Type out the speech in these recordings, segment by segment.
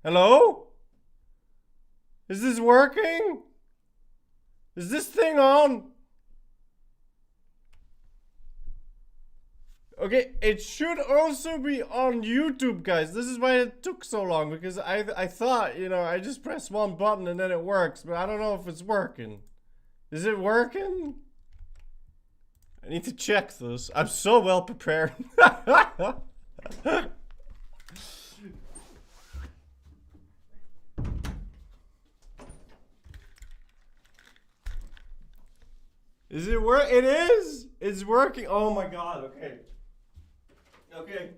Hello? Is this working? Is this thing on? Okay, it should also be on YouTube, guys. This is why it took so long, because I thought, you know, I just press one button and then it works, but I don't know if it's working. Is it working? I need to check this. I'm so well prepared. Is it work? It is! It's working. Oh my god, okay. Okay.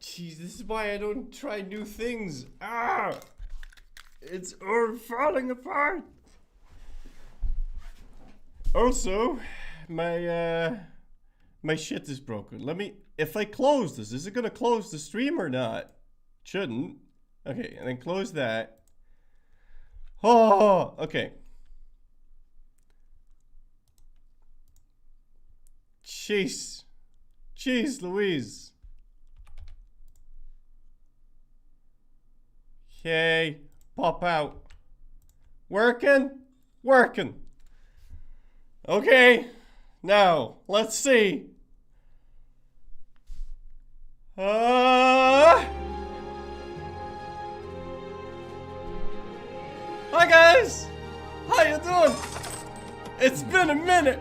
Jeez, this is why I don't try new things. Ah! It's all falling apart. Also, my shit is broken. If I close this, is it gonna close the stream or not? Shouldn't. Okay, and then close that. Oh, okay. Jeez Louise. Okay, pop out. Working? Okay, now, let's see. Hi guys! How you doing? It's been a minute!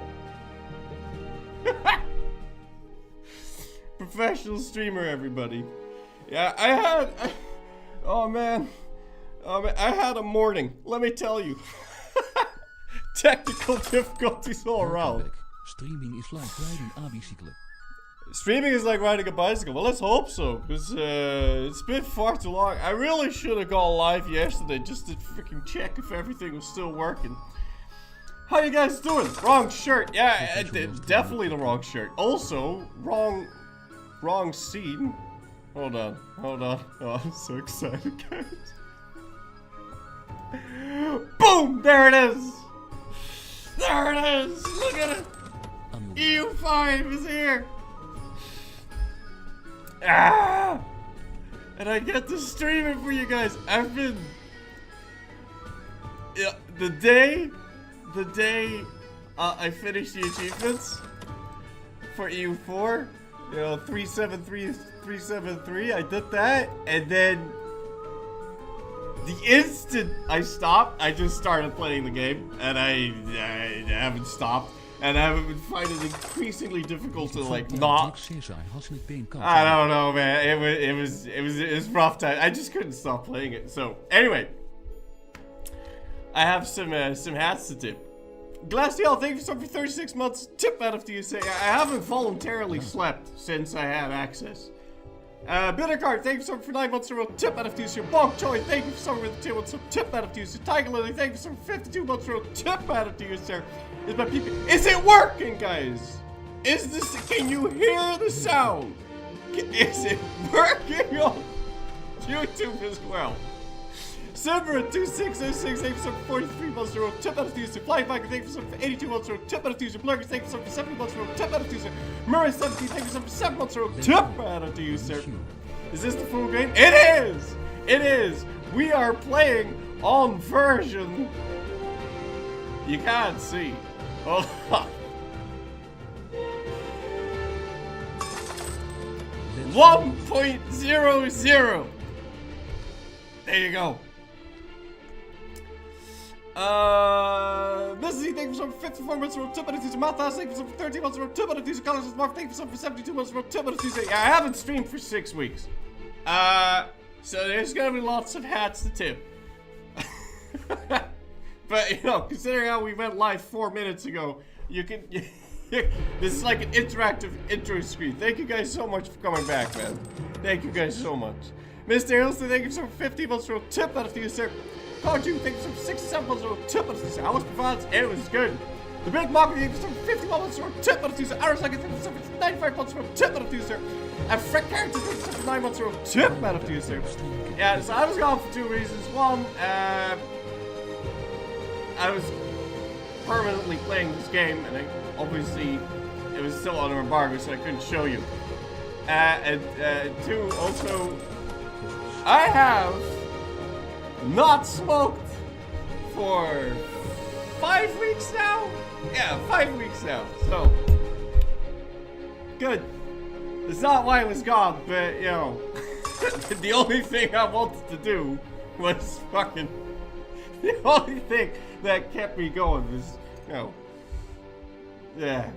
Professional streamer, everybody. Yeah, oh man, I had a morning, let me tell you. Technical difficulties all around. Streaming is like riding a bicycle. Streaming is like riding a bicycle. Well, let's hope so, because it's been far too long. I really should have gone live yesterday just to freaking check if everything was still working. How you guys doing? Wrong shirt. Yeah, definitely the wrong shirt. Also, wrong scene. Hold on. Oh, I'm so excited, guys. Boom! There it is! There it is! Look at it! EU5 is here! Ah! And I get to stream it for you guys. I've been... Yeah, the day I finished the achievements for EU4, you know, 373, I did that, and then the instant I stopped, I just started playing the game, and I haven't stopped, and I haven't been finding it increasingly difficult to like not. I don't know, man. It was rough time. I just couldn't stop playing it. So anyway, I have some hats to tip. Glacial, thank you so much for 36 months. Tip out of you say I haven't voluntarily slept since I had access. Bittercard, thank you so much for 9 months in a row. Tip out of you, sir. Bonk Choi, thank you for so much for 2 months. Tip out of you, sir. Tiger Lily, thank you so much for 52 months in a row. Tip out of you, sir. Is my PP? Is it working, guys? Is this? Can you hear the sound? Is it working on YouTube as well? Silver at 2606, thank you so much for 43 months in a row. Tip out of you, sir. Flying Viking, thank you so much for 82 months in a row. Tip out of you, sir. Blurgers, thank you so much for 70 months in a row. Tip out of you, sir. Murray 17, thank you so much for 7 months in a row. Tip out of you, sir. Is this the full game? It is! It is! We are playing on version... You can't see. Hold on. 1.00. There you go. Missy, thank you so much for 54 months in a row. Tip out of you, sir. Malthus, thank you so much for 13 months in a row. Tip out of you, sir. Collins, Mark, thank you so much for 72 months in a row. Tip out of you, sir. Yeah, I haven't streamed for 6 weeks. So there's gonna be lots of hats to tip. But, you know, considering how we went live 4 minutes ago, you can... This is like an interactive intro screen. Thank you guys so much for coming back, man. Thank you guys so much. Mr. Hilson, thank you so much for 50 months for a tip out of you, sir. Called you, thank you so much for 67 months for a tip out of you, sir. How was performance? It was good. The Big Mocker, thank you so much for 51 months for a tip out of you, sir. Iris, thank you so much for 95 months for a tip out of you, sir. And Fred Carrington, thank you so much for 9 months for a tip out of you, sir. Yeah, so I was gone for 2 reasons. One, I was permanently playing this game, and obviously it was still under embargo, so I couldn't show you. And 2, also, I have not smoked for 5 weeks now? Yeah, 5 weeks now. So, good. It's not why I was gone, but, you know, the only thing I wanted to do was fucking... The only thing that kept me going was, you know... Yeah.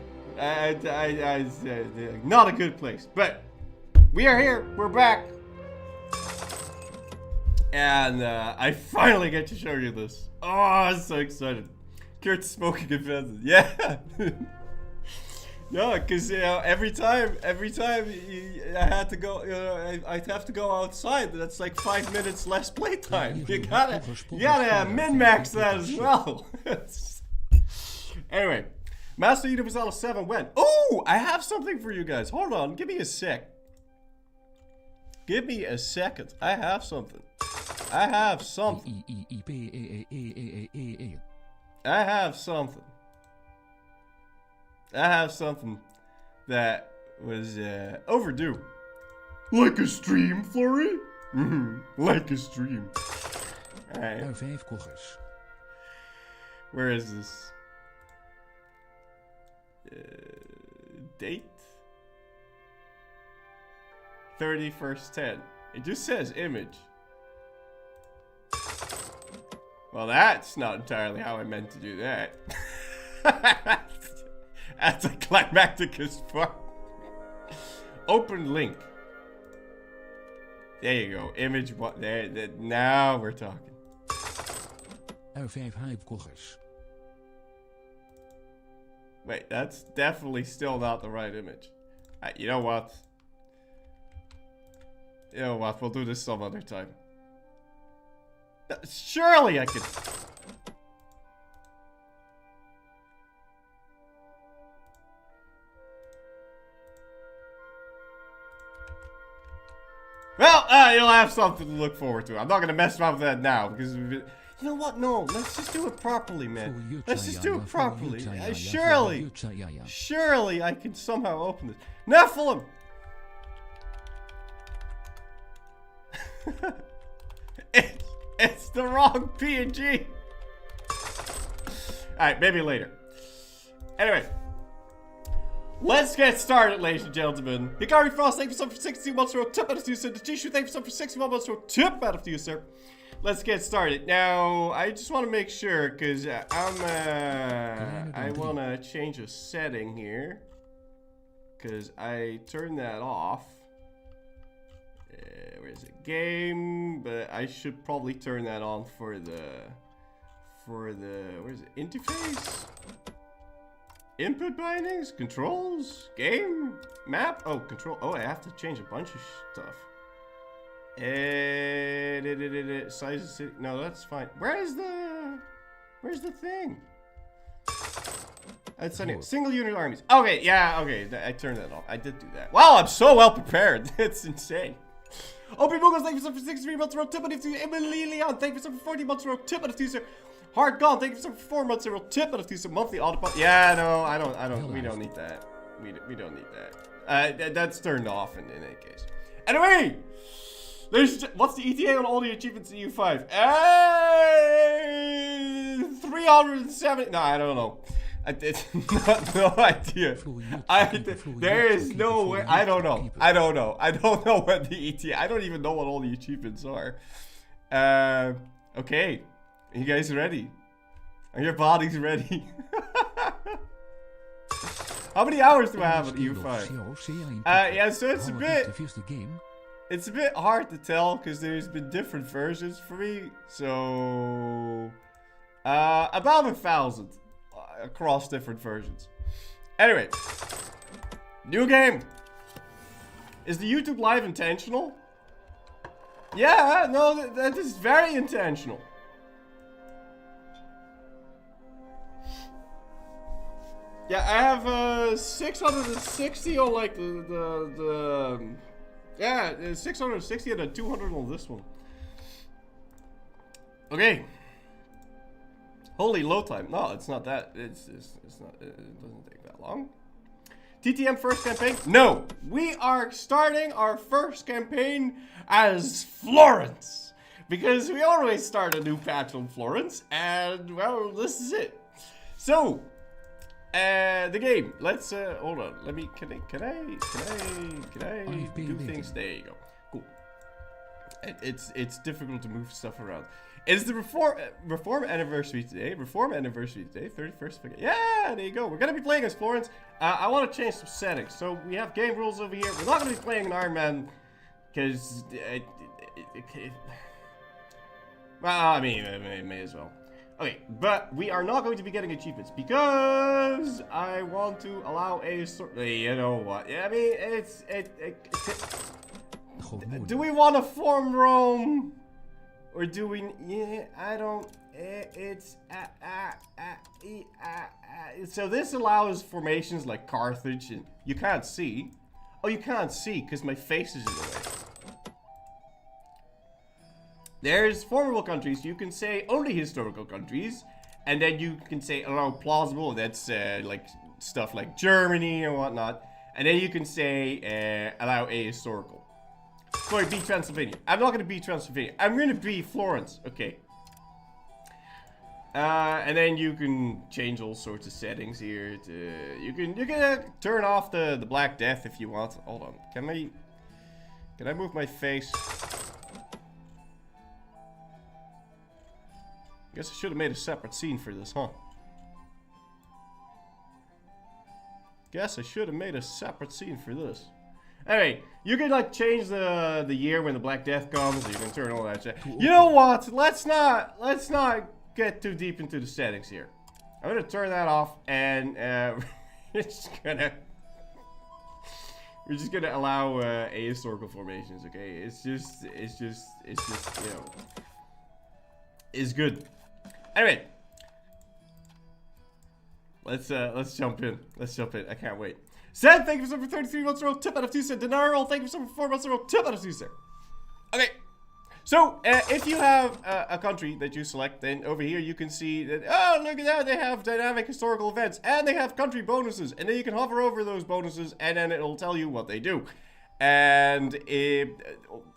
Not a good place. But, we are here. We're back. And I finally get to show you this. Oh, I'm so excited. Kurt's smoking offenses. Yeah. Yeah, because you know, every time I had to go, you know, I'd have to go outside. That's like 5 minutes less playtime. You gotta min-max that as well. Anyway, Master Universal 7 went. Oh, I have something for you guys. Hold on, give me a sec. Give me a second. I have something. I have something. I have something. I have something that was overdue. Like a stream, Flurry? Like a stream. Alright. Where is this? Date? 31st/10. It just says image. Well, that's not entirely how I meant to do that. That's a climactic as fuck. Open link. There you go. Image what? There. Now we're talking. R5 hype-koggers. Wait, that's definitely still not the right image. You know what? You know what? We'll do this some other time. Surely I could. Well, you'll have something to look forward to. I'm not gonna mess around with that now because you know what? No, let's just do it properly, man. Let's just do it properly. Surely I can somehow open this. Nephilim. It's the wrong PNG. Alright, maybe later. Anyway. Let's get started, ladies and gentlemen. Hikari Frost, thank you so much for 60 months for a tip out of you, sir. The Jishu, thank you so much for 61 months for a tip out of you, sir. Let's get started. Now, I just want to make sure, because I want to change a setting here. Because I turned that off. Where is it? Game, but I should probably turn that on for the, where is it? Interface? Input bindings, controls, game, map. Oh, control. Oh, I have to change a bunch of stuff. Size of city. No, that's fine. Where's the thing? It's on here. Single unit armies. Okay, yeah, okay. I turned that off. I did do that. Wow, I'm so well prepared. It's insane. OP Bugles, thank you so much for 63 months. Tip out of you. Emily Leon, thank you so much for 40 months. Tip out of you, sir. Hard Gone, thank you so much for 4 months. Tip out of you, sir. Monthly autopilot. Yeah, no, I don't. We don't need that. We don't need that. That's turned off in any case. Anyway, what's the ETA on all the achievements in EU5? 370. No, I don't know. I did no idea. There is no way. I don't know. I don't know what the ETA. I don't even know what all the achievements are. Okay. Are you guys ready? Are your bodies ready? How many hours do I have on EU5? Yeah, so it's a bit hard to tell because there's been different versions for me. So about 1,000 across different versions. Anyway, new game. Is the YouTube live intentional? Yeah, no, that is very intentional. Yeah, I have 660 on like yeah, 660 and a 200 on this one. Okay. Holy load time. No, it's not that. It's not. It doesn't take that long. TTM first campaign? No, we are starting our first campaign as Florence. Because we always start a new patch on Florence, and well, this is it. So, the game. Let's hold on. Let me. Can I do things? There you go. Cool. It's difficult to move stuff around. It's the reform anniversary today. 31st. Yeah, there you go. We're gonna be playing as Florence. I want to change some settings. So we have game rules over here. We're not gonna be playing an Iron Man because well, I mean, may as well. Okay, but we are not going to be getting achievements because I want to allow a sort. You know what? I mean, do we want to form Rome, or do we? Yeah, I don't. So this allows formations like Carthage, and you can't see. Oh, you can't see because my face is in the way. There's formable countries. You can say only historical countries, and then you can say allow plausible. That's like stuff like Germany and whatnot. And then you can say allow ahistorical. Sorry, be Transylvania. I'm not gonna be Transylvania. I'm gonna be Florence. Okay. And then you can change all sorts of settings here. You can turn off the Black Death if you want. Hold on. Can I move my face? Guess I should have made a separate scene for this, huh? Guess I should have made a separate scene for this. Anyway, you can like change the year when the Black Death comes. You can turn all that shit. You know what? Let's not get too deep into the settings here. I'm gonna turn that off, and we're just gonna allow ahistorical formations. Okay, it's just you know, it's good. Anyway, let's jump in. I can't wait. Sad, thank you for 33 months in a row. Tip out of 2 cents. Denaro, thank you for 4 months in a row. Tip out of 2 cents. Okay. So, if you have a country that you select, then over here you can see that, oh, look at that, they have dynamic historical events, and they have country bonuses, and then you can hover over those bonuses, and then it'll tell you what they do. And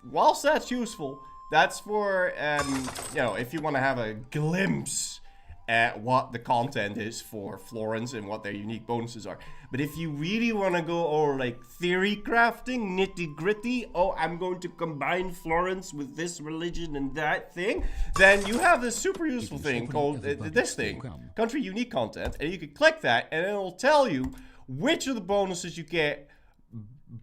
whilst that's useful, that's for, you know, if you want to have a glimpse at what the content is for Florence and what their unique bonuses are. But if you really want to go over like theory crafting, nitty gritty, oh, I'm going to combine Florence with this religion and that thing, then you have this super useful thing called this thing, country unique content, and you can click that and it'll tell you which of the bonuses you get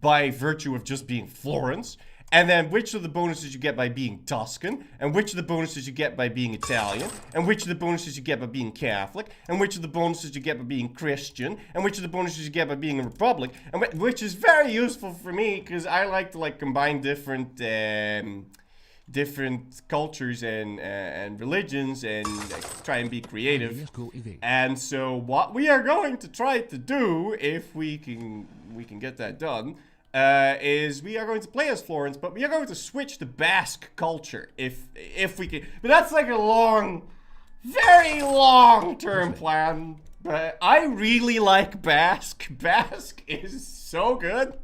by virtue of just being Florence, and then which of the bonuses you get by being Tuscan, and which of the bonuses you get by being Italian, and which of the bonuses you get by being Catholic, and which of the bonuses you get by being Christian, and which of the bonuses you get by being a Republic, and which is very useful for me because I like to like combine different cultures and religions and try and be creative. And so what we are going to try to do, if we can get that done, is we are going to play as Florence, but we are going to switch to Basque culture if we can. But that's like a long, very long-term plan. But I really like Basque. Basque is so good.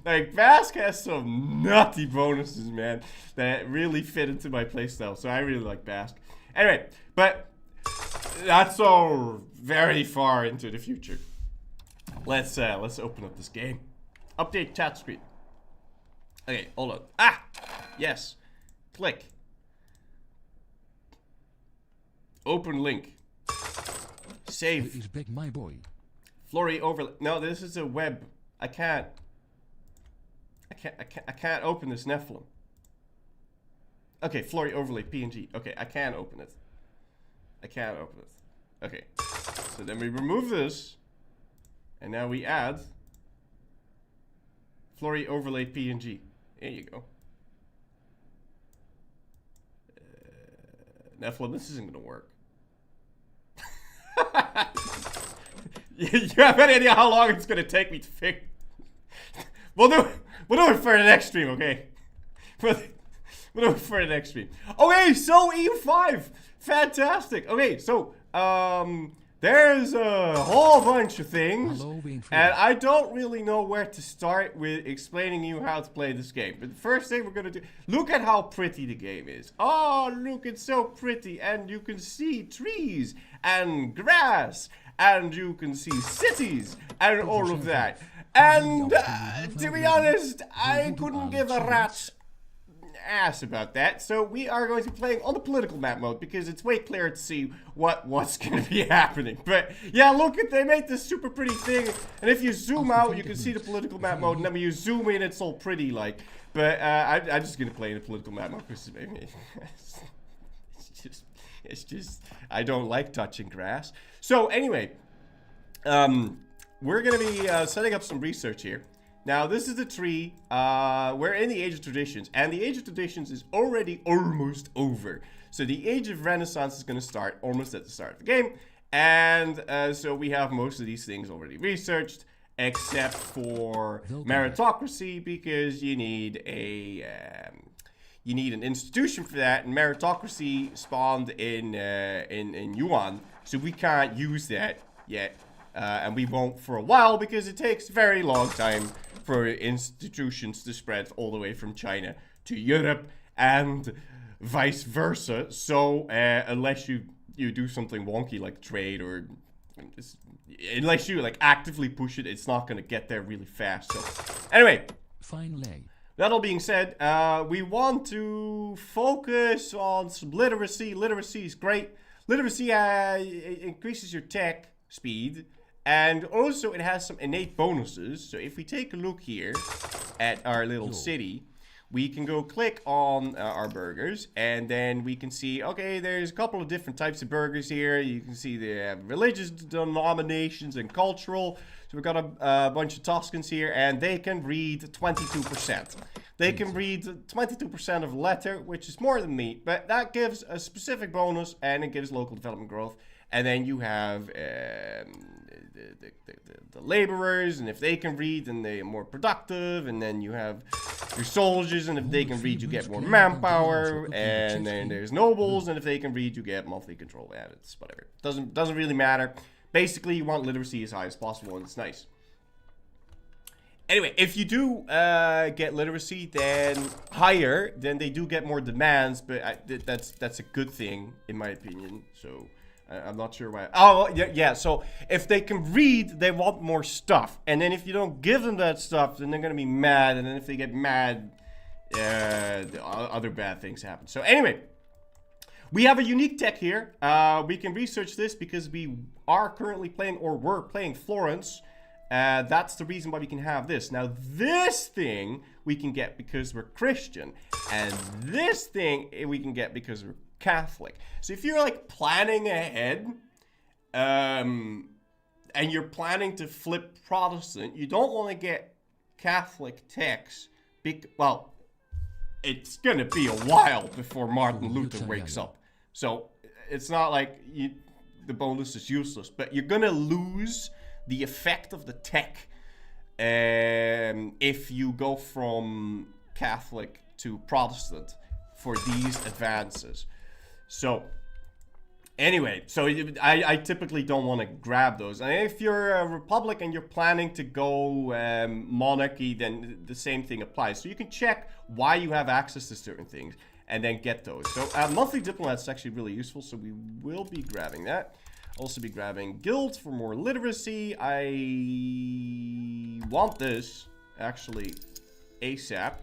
Like, Basque has some nutty bonuses, man, that really fit into my playstyle. So I really like Basque. Anyway, but that's all very far into the future. Let's open up this game. Update chat screen. Okay, hold on. Ah! Yes. Click. Open link. Save. Is back, my boy. Flory overlay. No, this is a web. I can't open this Nephilim. Okay, Flory overlay PNG. Okay, I can't open it. Okay. So then we remove this. And now we add Flory overlay PNG. There you go. Nephilim, this isn't gonna work. You have any idea how long it's gonna take me to fix? We'll do it for the next stream, okay? We'll do it for the next stream. Okay, so EU5, fantastic. Okay, so there's a whole bunch of things, Hallo, Wing and I don't really know where to start with explaining you how to play this game. But the first thing we're gonna do, look at how pretty the game is. Oh, look, it's so pretty, and you can see trees and grass, and you can see cities and all of that. And to be honest, I couldn't give a rat's ass about that, so we are going to be playing on the political map mode because it's way clearer to see what's going to be happening. But yeah, look, they made this super pretty thing, and if you zoom out you can see the political map mode, and then when you zoom in it's all pretty like. But I'm just going to play in the political map mode because it's just I don't like touching grass. So anyway, we're going to be setting up some research here. Now, this is the tree. We're in the Age of Traditions, and the Age of Traditions is already almost over. So the Age of Renaissance is going to start almost at the start of the game, and so we have most of these things already researched, except for meritocracy, because you need an institution for that, and meritocracy spawned in Yuan, so we can't use that yet, and we won't for a while because it takes a very long time for institutions to spread all the way from China to Europe and vice versa. So unless you do something wonky like trade, or unless you like actively push it, it's not going to get there really fast. So anyway, Finally. that all being said, we want to focus on some literacy. Literacy is great. Literacy increases your tech speed. And also it has some innate bonuses. So if we take a look here at our little city, we can go click on our burgers, and then we can see, okay, there's a couple of different types of burgers here. You can see they have religious denominations and cultural. So we've got a bunch of Toscans here, and they can read 22%. They can read 22% of a letter, which is more than me, but that gives a specific bonus, and it gives local development growth. And then you have the laborers, and if they can read, then they are more productive. And then you have your soldiers, and if they can read, you get more manpower. And then there's nobles, and if they can read, you get monthly control added. Whatever, doesn't really matter. Basically, you want literacy as high as possible, and it's nice. Anyway, if you do get literacy then higher, then they do get more demands, but that's a good thing in my opinion. So I'm not sure why. Oh, yeah. So if they can read, they want more stuff. And then if you don't give them that stuff, then they're going to be mad. And then if they get mad, other bad things happen. So anyway, we have a unique tech here. We can research this because we are currently playing, or were playing Florence. That's the reason why we can have this. Now, this thing we can get because we're Christian. And this thing we can get because we're Catholic. So if you're like planning ahead, and you're planning to flip Protestant, you don't want to get Catholic techs. Well, it's gonna be a while before Martin Luther wakes up. So it's not like the bonus is useless, but you're gonna lose the effect of the tech if you go from Catholic to Protestant for these advances. So anyway, so I typically don't want to grab those. And if you're a republic and you're planning to go monarchy, then the same thing applies. So you can check why you have access to certain things and then get those. So monthly diplomat is actually really useful, so we will be grabbing that. Also be grabbing guilds for more literacy. I want this actually ASAP.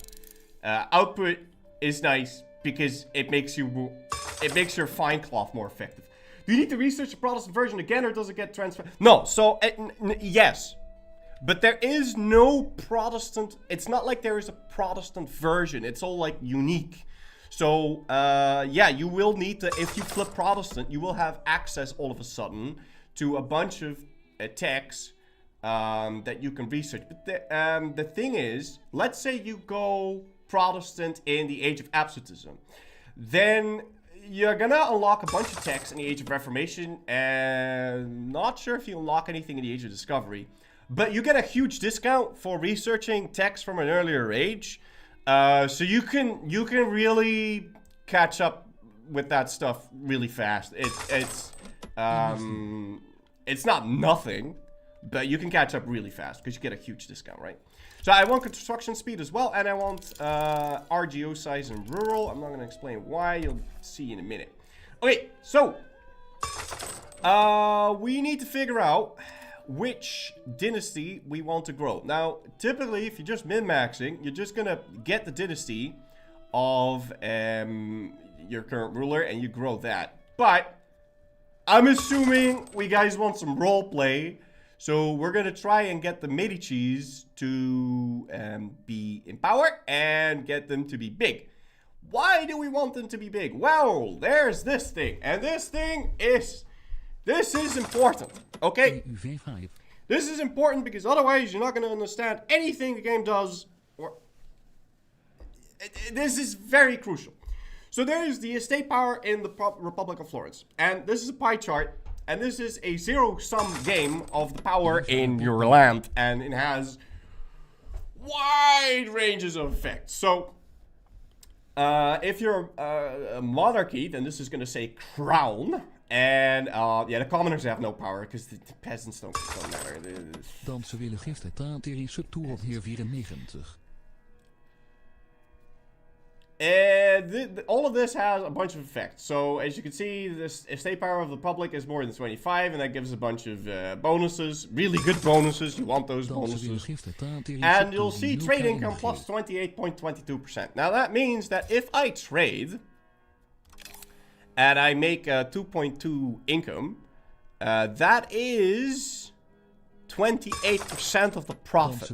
Output is nice because it makes your fine cloth more effective. Do you need to research the Protestant version again, or does it get transferred? No. So yes, but there is no Protestant. It's not like there is a Protestant version. It's all like unique. So, yeah, you will need to, if you flip Protestant, you will have access all of a sudden to a bunch of techs that you can research. But the thing is, let's say you go Protestant in the Age of Absolutism. Then you're gonna unlock a bunch of techs in the Age of Reformation, and not sure if you unlock anything in the Age of Discovery. But you get a huge discount for researching techs from an earlier age. So you can really catch up with that stuff really fast. It's not nothing, but you can catch up really fast because you get a huge discount, right? So I want construction speed as well, and I want RGO size in rural. I'm not going to explain why. You'll see in a minute. Okay, so we need to figure out which dynasty we want to grow. Now, typically, if you're just min-maxing, you're just going to get the dynasty of your current ruler, and you grow that. But I'm assuming we guys want some role play. So we're going to try and get the Medicis to be in power and get them to be big. Why do we want them to be big? Well, there's this thing. And this thing is... This is important, okay? This is important because otherwise you're not going to understand anything the game does. This is very crucial. So there is the estate power in the Republic of Florence. And this is a pie chart. And this is a zero-sum game of the power in your land. And it has wide ranges of effects. So if you're a monarchy, then this is going to say crown. And yeah, the commoners have no power because the peasants don't matter. Dan ze willen giften Tateri subtour op heer 94. All of this has a bunch of effects. So as you can see, this estate power of the public is more than 25, and that gives a bunch of bonuses, really good bonuses. You want those bonuses. And you'll see trade income plus 28.22%. Now that means that if I trade and I make 2.2 income, that is 28% of the profit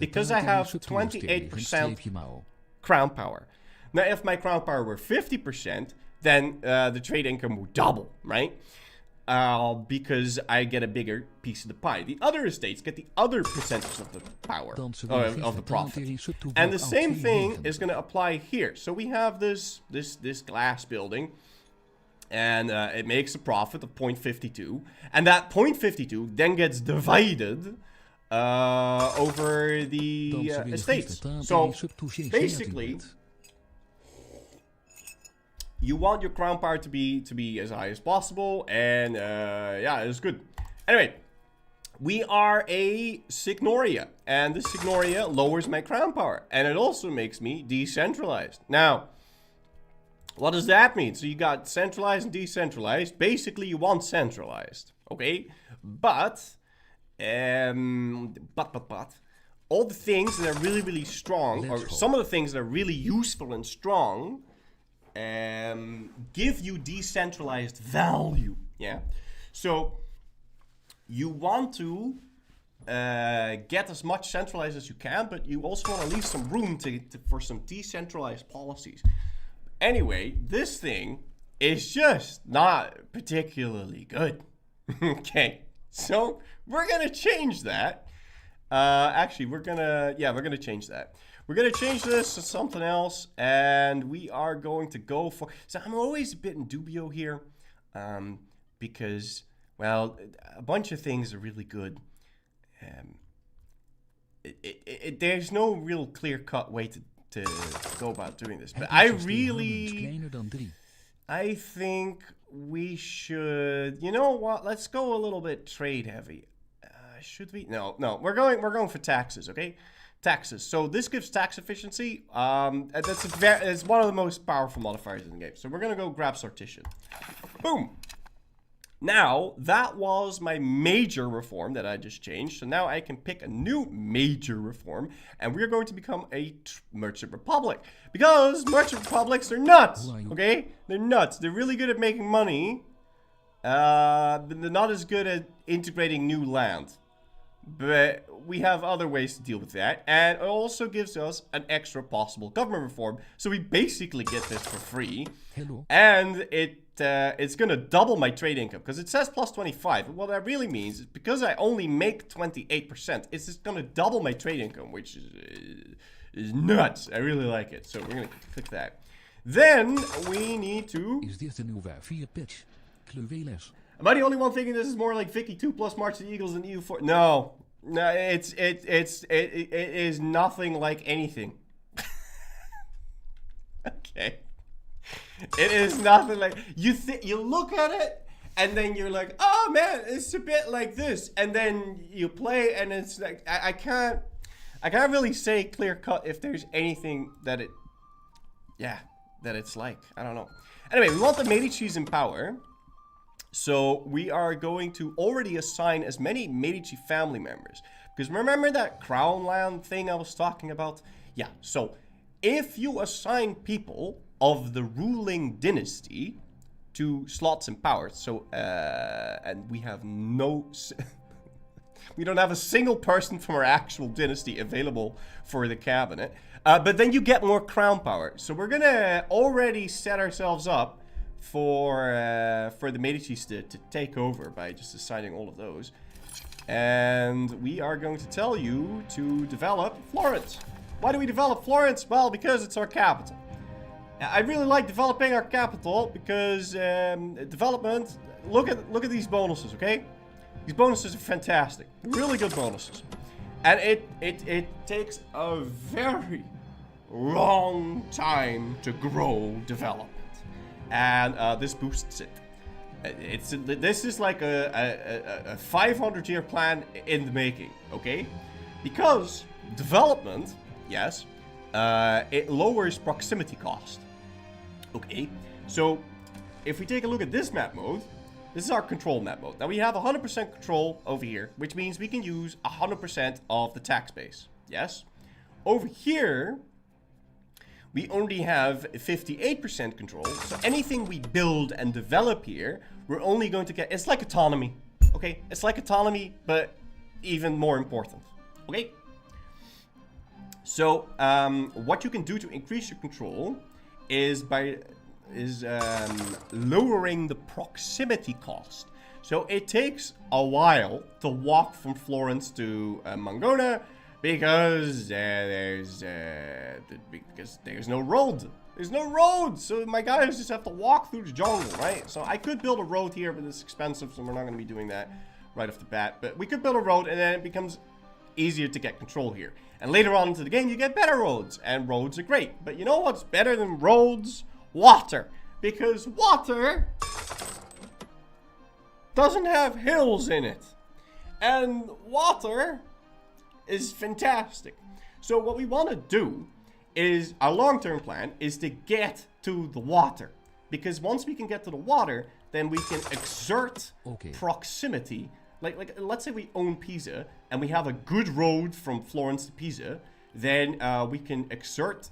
because I have 28% crown power. Now, if my crown power were 50%, then the trade income would double, right? Because I get a bigger piece of the pie. The other estates get the other percentage of the power, of the profit. And the same thing is going to apply here. So we have this glass building, and it makes a profit of 0.52. And that 0.52 then gets divided over the estates. So basically, you want your crown power to be as high as possible, and yeah, it's good. Anyway, we are a Signoria, and this Signoria lowers my crown power, and it also makes me decentralized. Now, what does that mean? So you got centralized and decentralized. Basically, you want centralized, okay? But all the things that are really, really strong, or some of the things that are really useful and strong, give you decentralized value, yeah? So you want to get as much centralized as you can, but you also want to leave some room for some decentralized policies. Anyway, this thing is just not particularly good. Okay, so we're gonna change that. Actually, we're gonna change that. We're gonna change this to something else, and we are going to go for. So I'm always a bit in dubio here, because, well, a bunch of things are really good. There's no real clear-cut way to go about doing this, but I think we should. You know what? Let's go a little bit trade heavy. Should we? No. We're going for taxes. Okay. Taxes. So this gives tax efficiency. It's one of the most powerful modifiers in the game. So we're gonna go grab sortition. Boom. Now that was my major reform that I just changed. So now I can pick a new major reform, and we're going to become a merchant republic because merchant republics are nuts. Okay, they're nuts. They're really good at making money. But they're not as good at integrating new land. But we have other ways to deal with that. And it also gives us an extra possible government reform. So we basically get this for free. Hello. And it's going to double my trade income. Because it says plus 25. What that really means is because I only make 28%, it's just going to double my trade income. Which is nuts. I really like it. So we're going to click that. Then we need to... Is dit de nieuwe 4 patch? Clueweles. Am I the only one thinking this is more like Vicky 2 plus March of the Eagles than EU4? No, it is nothing like anything. Okay, it is nothing like you look at it and then you're like, oh man, it's a bit like this, and then you play, and it's like I can't really say clear cut if there's anything that it's like. I don't know. Anyway, we want the Medicis in power, so we are going to already assign as many Medici family members, because remember that crown land thing I was talking about? Yeah. So if you assign people of the ruling dynasty to slots and powers. So, and we have no... we don't have a single person from our actual dynasty available for the cabinet. But then you get more crown power. So we're gonna already set ourselves up for the Medicis to take over by just assigning all of those. And we are going to tell you to develop Florence. Why do we develop Florence? Well, because it's our capital. I really like developing our capital because development. Look at these bonuses, okay? These bonuses are fantastic, really good bonuses, and it takes a very long time to grow development, and this boosts it. This is like a 500-year plan in the making, okay? Because development, yes, it lowers proximity cost. Okay, so if we take a look at this map mode, this is our control map mode. Now we have 100% control over here, which means we can use 100% of the tax base. Yes. Over here, we only have 58% control. So anything we build and develop here, we're only going to get... It's like autonomy. Okay, it's like autonomy, but even more important. Okay. So what you can do to increase your control is lowering the proximity cost. So it takes a while to walk from Florence to Mangona because there's no road. There's no road, so my guys just have to walk through the jungle, right? So I could build a road here, but it's expensive, so we're not going to be doing that right off the bat. But we could build a road, and then it becomes easier to get control here. And later on into the game, you get better roads, and roads are great. But you know what's better than roads? Water. Because water doesn't have hills in it. And water is fantastic. So what we want to do is, our long-term plan is to get to the water. Because once we can get to the water, then we can exert proximity. Like let's say we own Pisa and we have a good road from Florence to Pisa, then we can exert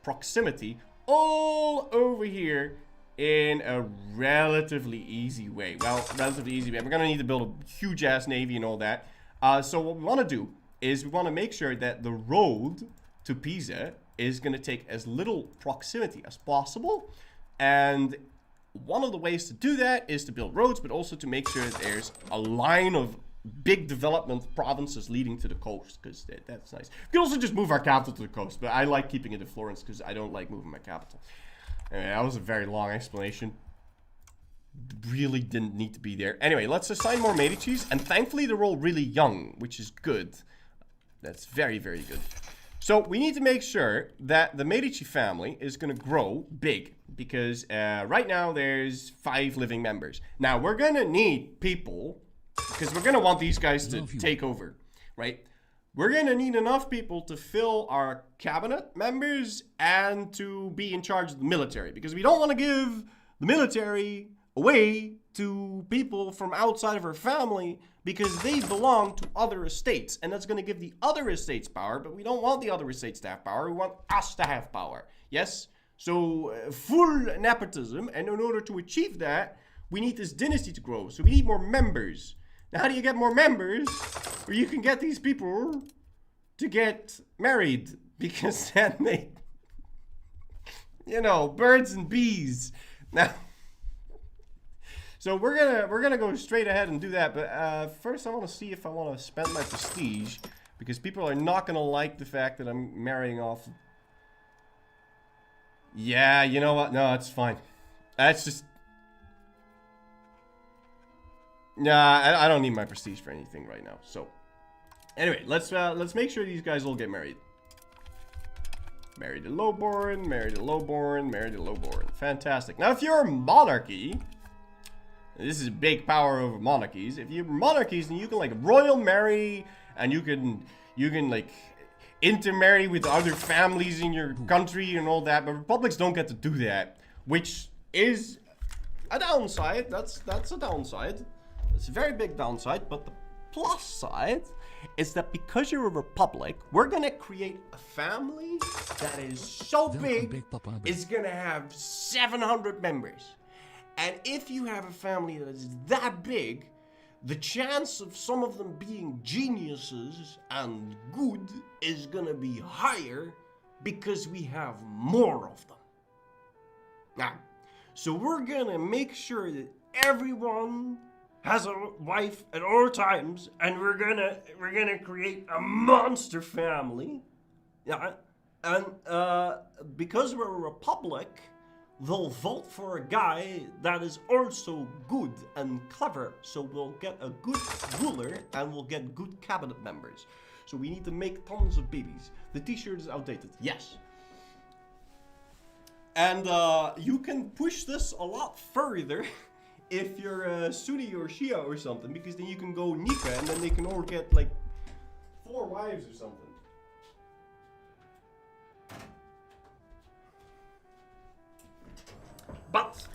proximity all over here in a relatively easy way. Well, relatively easy way. We're going to need to build a huge ass navy and all that. So what we want to do is we want to make sure that the road to Pisa is going to take as little proximity as possible. And one of the ways to do that is to build roads, but also to make sure that there's a line of big development provinces leading to the coast, because that's nice. We can also just move our capital to the coast, but I like keeping it in Florence because I don't like moving my capital. Anyway, that was a very long explanation. Really didn't need to be there. Anyway, let's assign more Medicis, and thankfully they're all really young, which is good. That's very, very good. So we need to make sure that the Medici family is going to grow big, because right now there's 5 living members. Now we're going to need people, because we're going to want these guys to take over, right? We're going to need enough people to fill our cabinet members and to be in charge of the military, because we don't want to give the military away to people from outside of our family, because they belong to other estates, and that's going to give the other estates power, but we don't want the other estates to have power. We want us to have power. Yes? So full nepotism, and in order to achieve that, we need this dynasty to grow. So we need more members. Now, how do you get more members? Or you can get these people to get married, because then they, you know, birds and bees. Now, so we're gonna go straight ahead and do that. But first, I want to see if I want to spend my prestige, because people are not gonna like the fact that I'm marrying off. Yeah, you know what? No, it's fine. That's just. Nah, I don't need my prestige for anything right now. So, anyway, let's make sure these guys all get married. Married to lowborn, married to lowborn, married to lowborn. Fantastic. Now, if you're a monarchy, This is a big power over monarchies. If you're monarchies, then you can like royal marry, and you can like intermarry with other families in your country and all that. But republics don't get to do that, which is a downside. That's a downside. It's a very big downside. But the plus side is that because you're a republic, we're gonna create a family that is so big, it's gonna have 700 members. And if you have a family that is that big, the chance of some of them being geniuses and good is gonna be higher because we have more of them. Now, so we're gonna make sure that everyone has a wife at all times, and we're gonna create a monster family. Yeah, and because we're a republic, they'll vote for a guy that is also good and clever. So we'll get a good ruler and we'll get good cabinet members. So we need to make tons of babies. The t-shirt is outdated, yes. And you can push this a lot further if you're Sunni or Shia or something, because then you can go Nika and then they can all get like 4 wives or something. But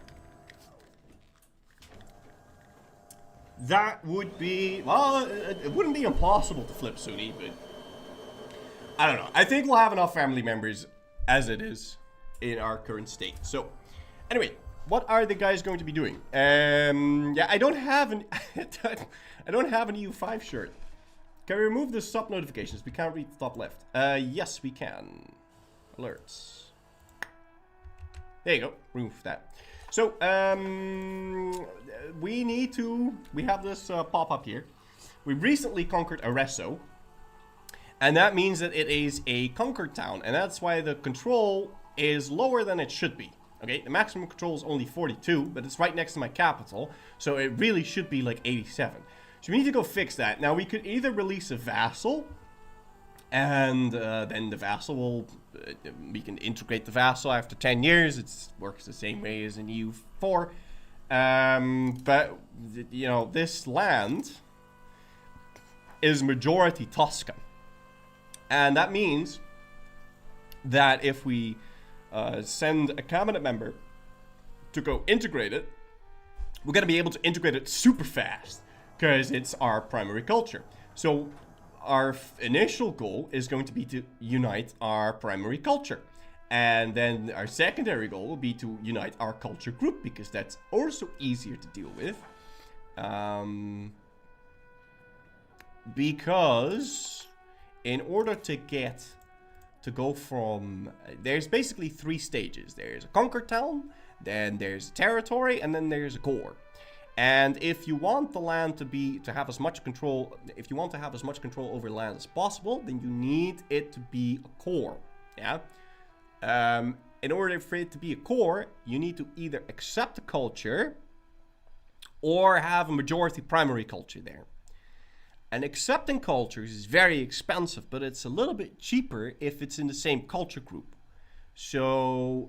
that would be, well, it wouldn't be impossible to flip Sunni, but I don't know. I think we'll have enough family members as it is in our current state. So anyway, what are the guys going to be doing? Yeah, I don't have an I don't have an EU5 shirt. Can we remove the sub notifications? We can't read the top left. Yes, we can. Alerts. There you go. Remove that. So, we have this pop-up here. We recently conquered Arezzo. And that means that it is a conquered town. And that's why the control is lower than it should be. Okay, the maximum control is only 42, but it's right next to my capital. So it really should be like 87. So we need to go fix that. Now, we could either release a vassal. And then the vassal will, we can integrate the vassal after 10 years. It works the same way as in EU4. But, you know, this land is majority Tuscan. And that means that if we send a cabinet member to go integrate it, we're going to be able to integrate it super fast because it's our primary culture. So our initial goal is going to be to unite our primary culture. And then our secondary goal will be to unite our culture group, because that's also easier to deal with. Because in order to go from, there's basically 3 stages. There's a conquered town, then there's a territory, and then there's a core. And if you want the land to have as much control, if you want to have as much control over land as possible, then you need it to be a core. Yeah. In order for it to be a core, you need to either accept the culture or have a majority primary culture there. And accepting cultures is very expensive, but it's a little bit cheaper if it's in the same culture group. So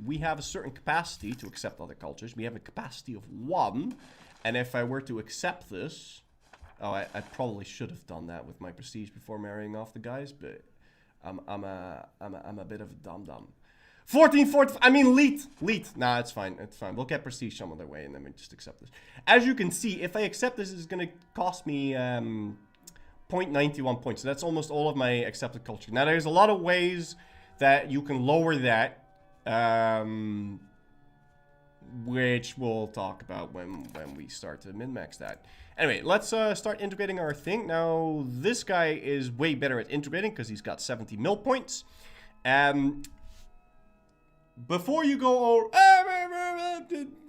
we have a certain capacity to accept other cultures. We have a capacity of 1. And if I were to accept this, I probably should have done that with my prestige before marrying off the guys, but I'm a bit of a dum-dum. 14, I mean, lead. Nah, it's fine. We'll get prestige some other way, and then we just accept this. As you can see, if I accept this, it's going to cost me 0.91 points. So that's almost all of my accepted culture. Now, there's a lot of ways that you can lower that, which we'll talk about when we start to min-max that. Anyway, let's start integrating our thing. Now, this guy is way better at integrating because he's got 70 mil points. Before you go all,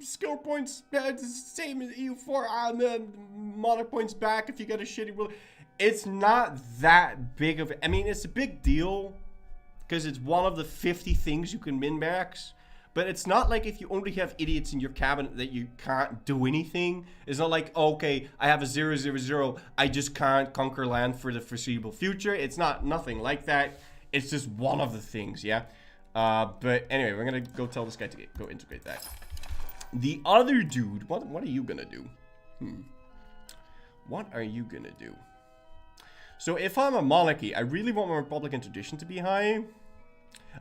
skill points, it's the same as EU4, and then monarch points back if you get a shitty ruler. It's not that big of a, I mean, it's a big deal because it's one of the 50 things you can min-max. But it's not like if you only have idiots in your cabinet that you can't do anything. It's not like, okay, I have a 000, I just can't conquer land for the foreseeable future. It's nothing like that. It's just one of the things, yeah? But anyway, we're gonna go tell this guy to go integrate that. The other dude, what are you gonna do? What are you gonna do? So if I'm a monarchy, I really want my Republican tradition to be high.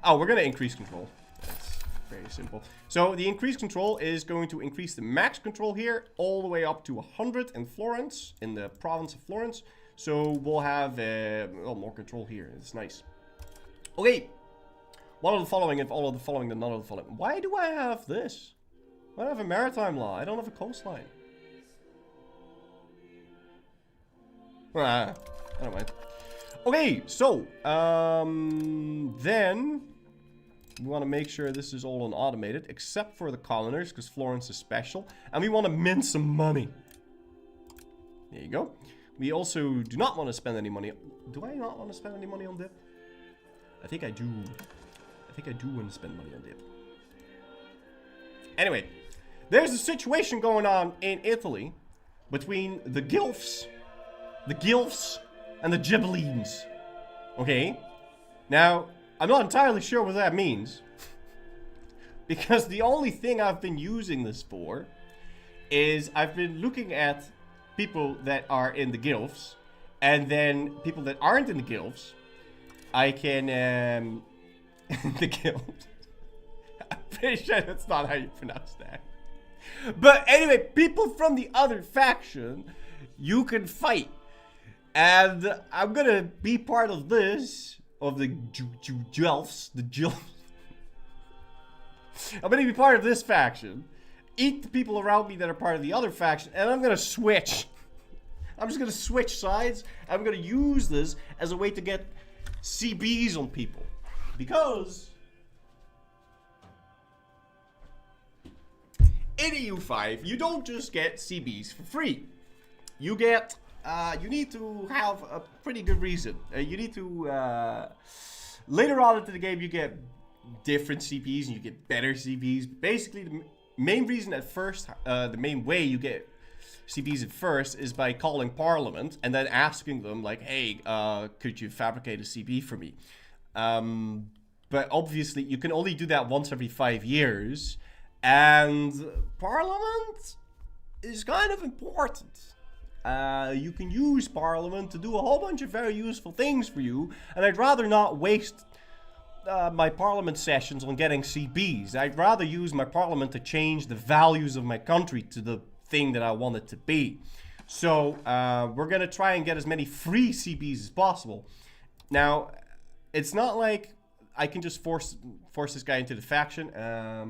Oh, we're gonna increase control. That's very simple. So the increased control is going to increase the max control here all the way up to 100 in Florence, in the province of Florence. So we'll have more control here. It's nice. Okay. One of the following, if all of the following, then none of the following. Why do I have this? Why do I have a maritime law? I don't have a coastline. I don't mind. Okay, so then we want to make sure this is all automated, except for the coloners, because Florence is special, and we want to mint some money. There you go. We also do not want to spend any money. Do I not want to spend any money on dip? I think I do. I think I do want to spend money on dip. Anyway, there's a situation going on in Italy between the Guelphs, and the Ghibellines. Okay? Now, I'm not entirely sure what that means. Because the only thing I've been using this for is I've been looking at people that are in the Guelphs, and then people that aren't in the Guelphs, I can, the Guild. I'm pretty sure that's not how you pronounce that. But anyway, people from the other faction, you can fight. And I'm gonna be part of this, of the Guelphs, I'm gonna be part of this faction, eat the people around me that are part of the other faction, and I'm gonna switch. I'm just gonna switch sides. I'm gonna use this as a way to get CBs on people. Because in EU5, you don't just get CBs for free. You get, you need to have a pretty good reason. You need to, later on into the game, you get different CBs and you get better CBs. Basically, the main reason at first, the main way you get CBs at first is by calling Parliament and then asking them, like, hey, could you fabricate a CB for me? But obviously, you can only do that once every 5 years. And Parliament is kind of important. You can use Parliament to do a whole bunch of very useful things for you. And I'd rather not waste my Parliament sessions on getting CBs. I'd rather use my Parliament to change the values of my country to the thing that I want it to be. So we're going to try and get as many free CBs as possible. Now, it's not like I can just force this guy into the faction. How